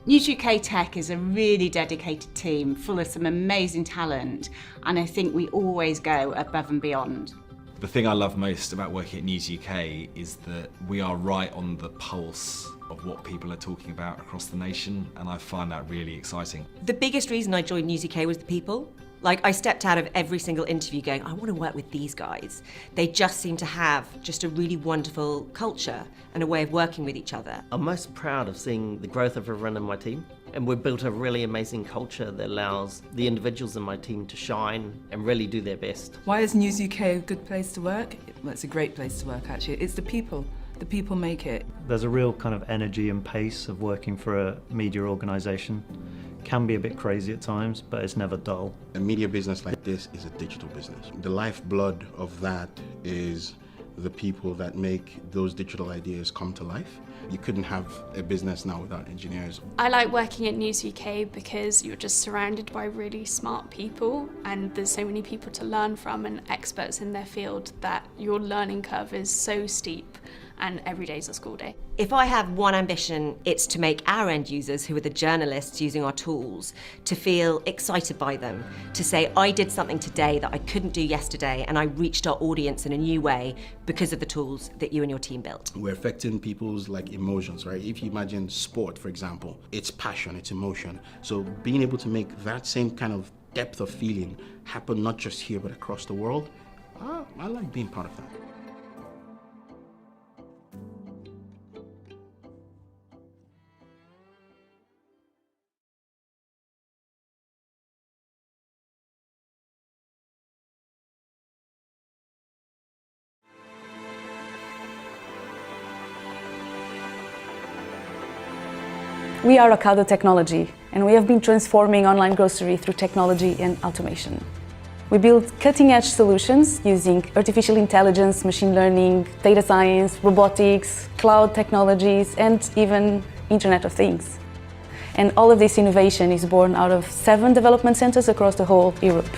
News UK Tech is a really dedicated team full of some amazing talent, and I think we always go above and beyond. The thing I love most about working at News UK is that we are right on the pulse of what people are talking about across the nation, and I find that really exciting. The biggest reason I joined News UK was the people. Like, I stepped out of every single interview going, I want to work with these guys. They just seem to have just a really wonderful culture and a way of working with each other. I'm most proud of seeing the growth of everyone in my team. And we've built a really amazing culture that allows the individuals in my team to shine and really do their best. Why is News UK a good place to work? Well, it's a great place to work, actually. It's the people. The people make it. There's a real kind of energy and pace of working for a media organisation. Can be a bit crazy at times, but it's never dull. A media business like this is a digital business. The lifeblood of that is the people that make those digital ideas come to life. You couldn't have a business now without engineers. I like working at News UK because you're just surrounded by really smart people, and there's so many people to learn from and experts in their field that your learning curve is so steep, and every day's a school day. If I have one ambition, it's to make our end users, who are the journalists using our tools, to feel excited by them, to say, I did something today that I couldn't do yesterday, and I reached our audience in a new way because of the tools that you and your team built. We're affecting people's emotions, right? If you imagine sport, for example, it's passion, it's emotion. So being able to make that same kind of depth of feeling happen not just here but across the world, I like being part of that. We are Ocado Technology, and we have been transforming online grocery through technology and automation. We build cutting-edge solutions using artificial intelligence, machine learning, data science, robotics, cloud technologies, and even Internet of Things. And all of this innovation is born out of 7 development centers across the whole Europe.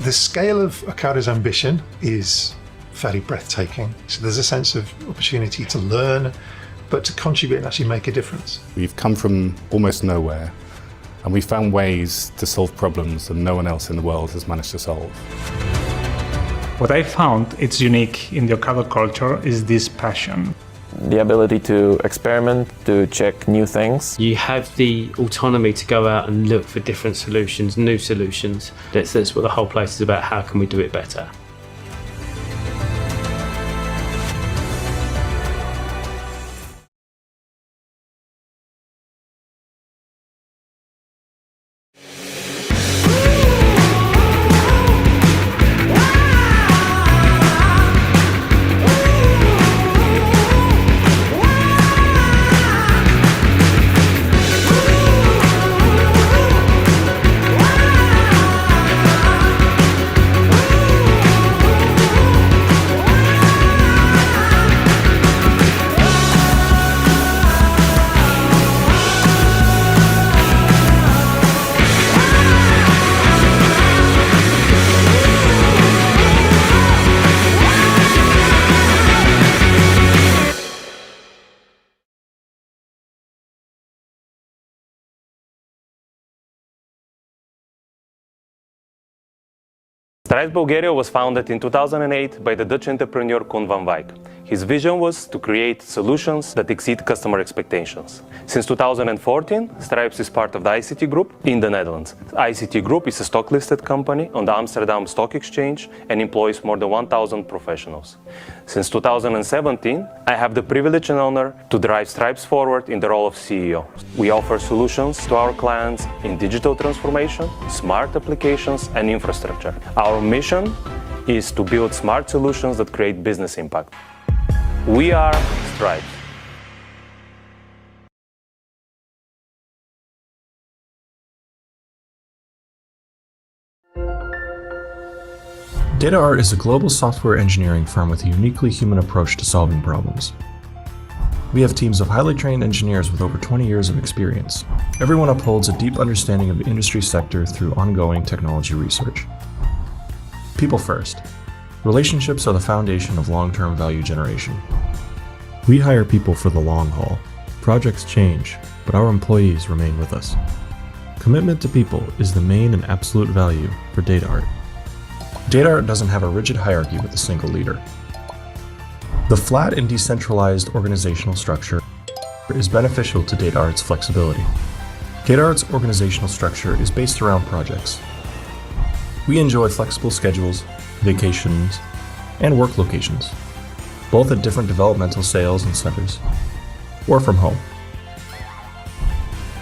The scale of Ocado's ambition is fairly breathtaking. So there's a sense of opportunity to learn, but to contribute and actually make a difference. We've come from almost nowhere, and we found ways to solve problems that no one else in the world has managed to solve. What I found it's unique in the Ocado culture is this passion. The ability to experiment, to check new things. You have the autonomy to go out and look for different solutions, new solutions. That's what the whole place is about. How can we do it better? Stramed Bulgaria was founded in 2008 by the Dutch entrepreneur Koen van Wijk. His vision was to create solutions that exceed customer expectations. Since 2014, Stripes is part of the ICT Group in the Netherlands. ICT Group is a stock-listed company on the Amsterdam Stock Exchange and employs more than 1,000 professionals. Since 2017, I have the privilege and honor to drive Stripes forward in the role of CEO. We offer solutions to our clients in digital transformation, smart applications, and infrastructure. Our mission is to build smart solutions that create business impact. We are Stripes. DataArt is a global software engineering firm with a uniquely human approach to solving problems. We have teams of highly trained engineers with over 20 years of experience. Everyone upholds a deep understanding of the industry sector through ongoing technology research. People first. Relationships are the foundation of long-term value generation. We hire people for the long haul. Projects change, but our employees remain with us. Commitment to people is the main and absolute value for DataArt. DataArt doesn't have a rigid hierarchy with a single leader. The flat and decentralized organizational structure is beneficial to DataArt's flexibility. DataArt's organizational structure is based around projects. We enjoy flexible schedules, vacations, and work locations, both at different developmental sales and centers, or from home.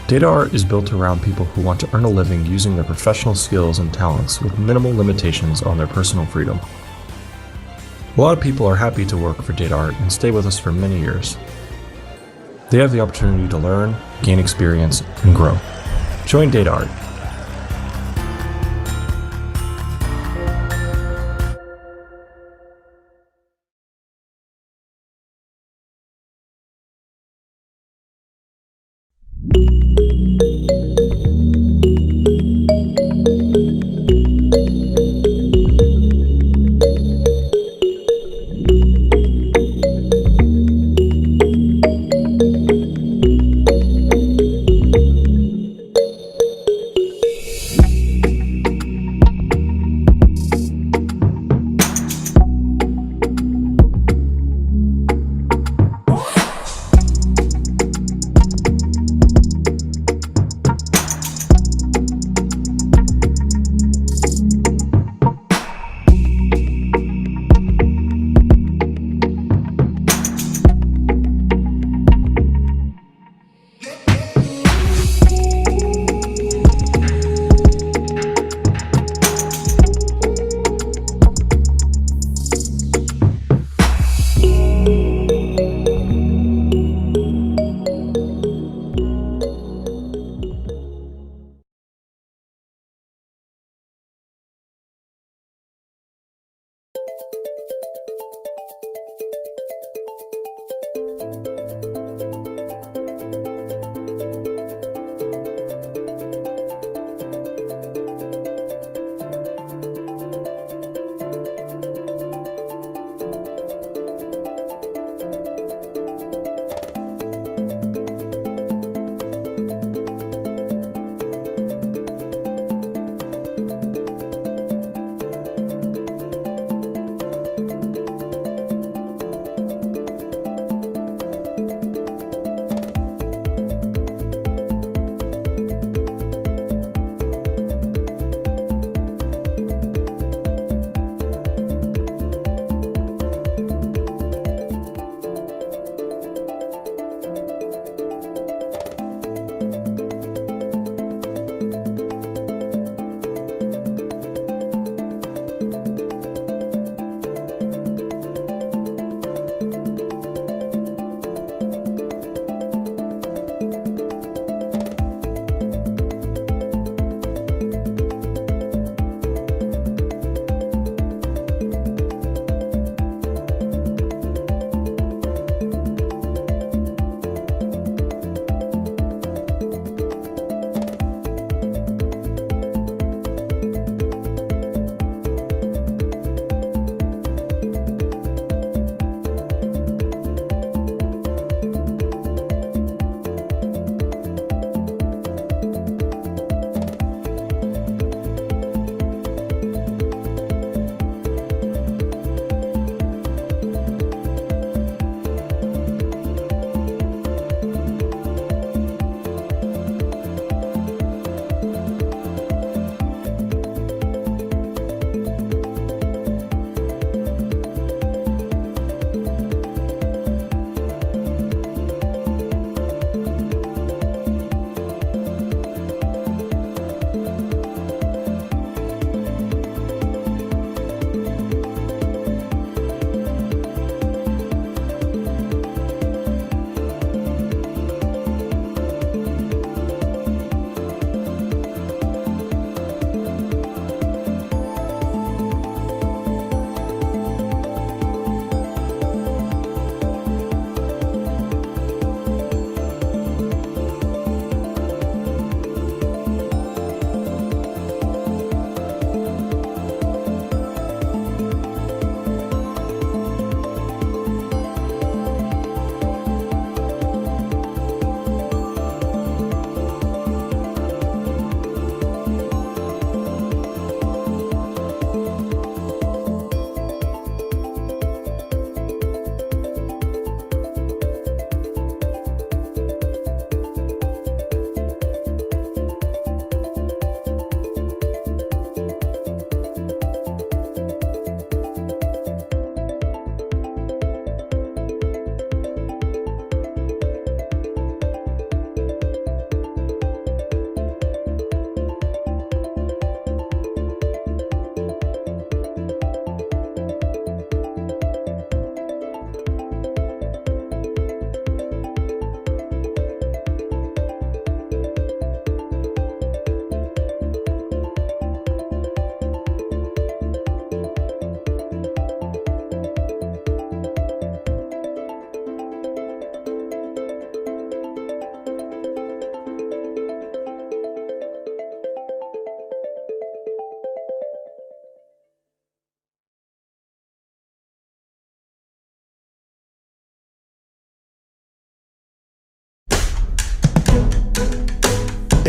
DataArt is built around people who want to earn a living using their professional skills and talents with minimal limitations on their personal freedom. A lot of people are happy to work for DataArt and stay with us for many years. They have the opportunity to learn, gain experience, and grow. Join DataArt.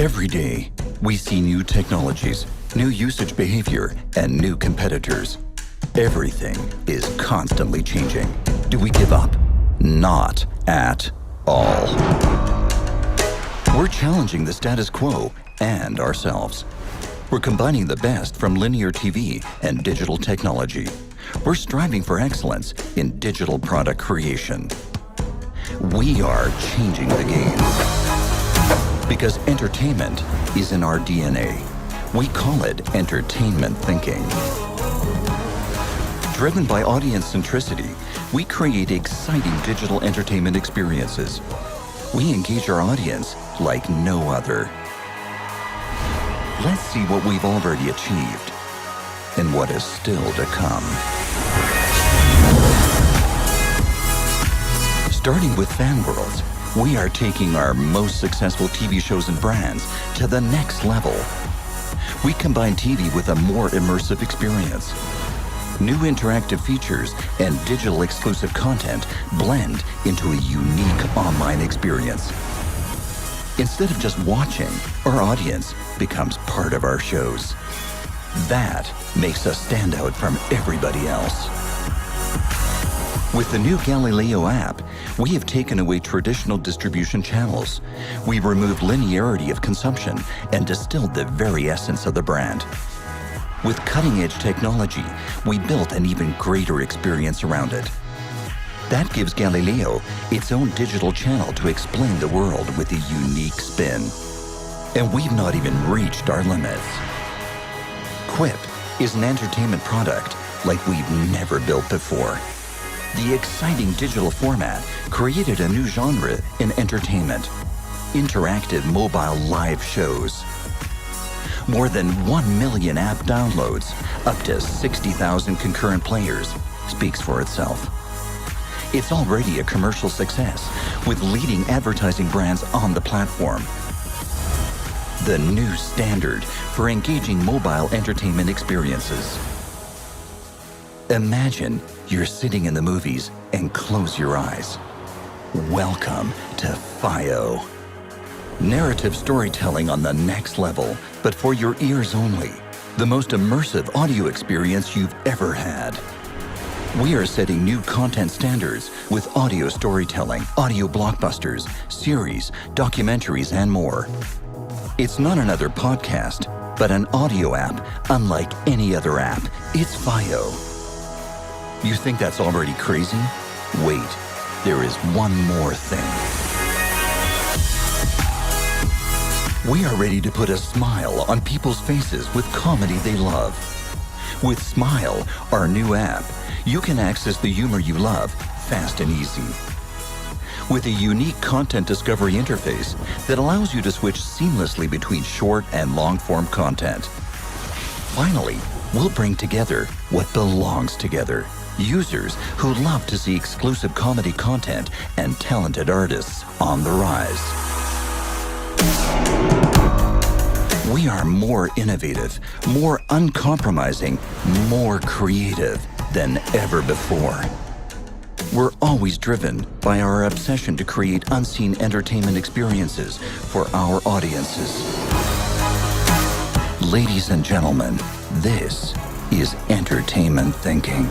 Every day, we see new technologies, new usage behavior, and new competitors. Everything is constantly changing. Do we give up? Not at all. We're challenging the status quo and ourselves. We're combining the best from linear TV and digital technology. We're striving for excellence in digital product creation. We are changing the game. Because entertainment is in our DNA. We call it entertainment thinking. Driven by audience centricity, we create exciting digital entertainment experiences. We engage our audience like no other. Let's see what we've already achieved and what is still to come. Starting with Fan Worlds, we are taking our most successful TV shows and brands to the next level. We combine TV with a more immersive experience. New interactive features and digital exclusive content blend into a unique online experience. Instead of just watching, our audience becomes part of our shows. That makes us stand out from everybody else. With the new Galileo app, we have taken away traditional distribution channels. We removed linearity of consumption and distilled the very essence of the brand. With cutting-edge technology, we built an even greater experience around it. That gives Galileo its own digital channel to explain the world with a unique spin. And we've not even reached our limits. Quip is an entertainment product like we've never built before. The exciting digital format created a new genre in entertainment: interactive mobile live shows. More than 1 million app downloads, up to 60,000 concurrent players, speaks for itself. It's already a commercial success, with leading advertising brands on the platform. The new standard for engaging mobile entertainment experiences. Imagine you're sitting in the movies and close your eyes. Welcome to FIO. Narrative storytelling on the next level, but for your ears only. The most immersive audio experience you've ever had. We are setting new content standards with audio storytelling, audio blockbusters, series, documentaries, and more. It's not another podcast, but an audio app unlike any other app. It's FIO. You think that's already crazy? Wait, there is one more thing. We are ready to put a smile on people's faces with comedy they love. With Smile, our new app, you can access the humor you love fast and easy. With a unique content discovery interface that allows you to switch seamlessly between short and long-form content. Finally, we'll bring together what belongs together. Users who love to see exclusive comedy content and talented artists on the rise. We are more innovative, more uncompromising, more creative than ever before. We're always driven by our obsession to create unseen entertainment experiences for our audiences. Ladies and gentlemen, this is entertainment thinking.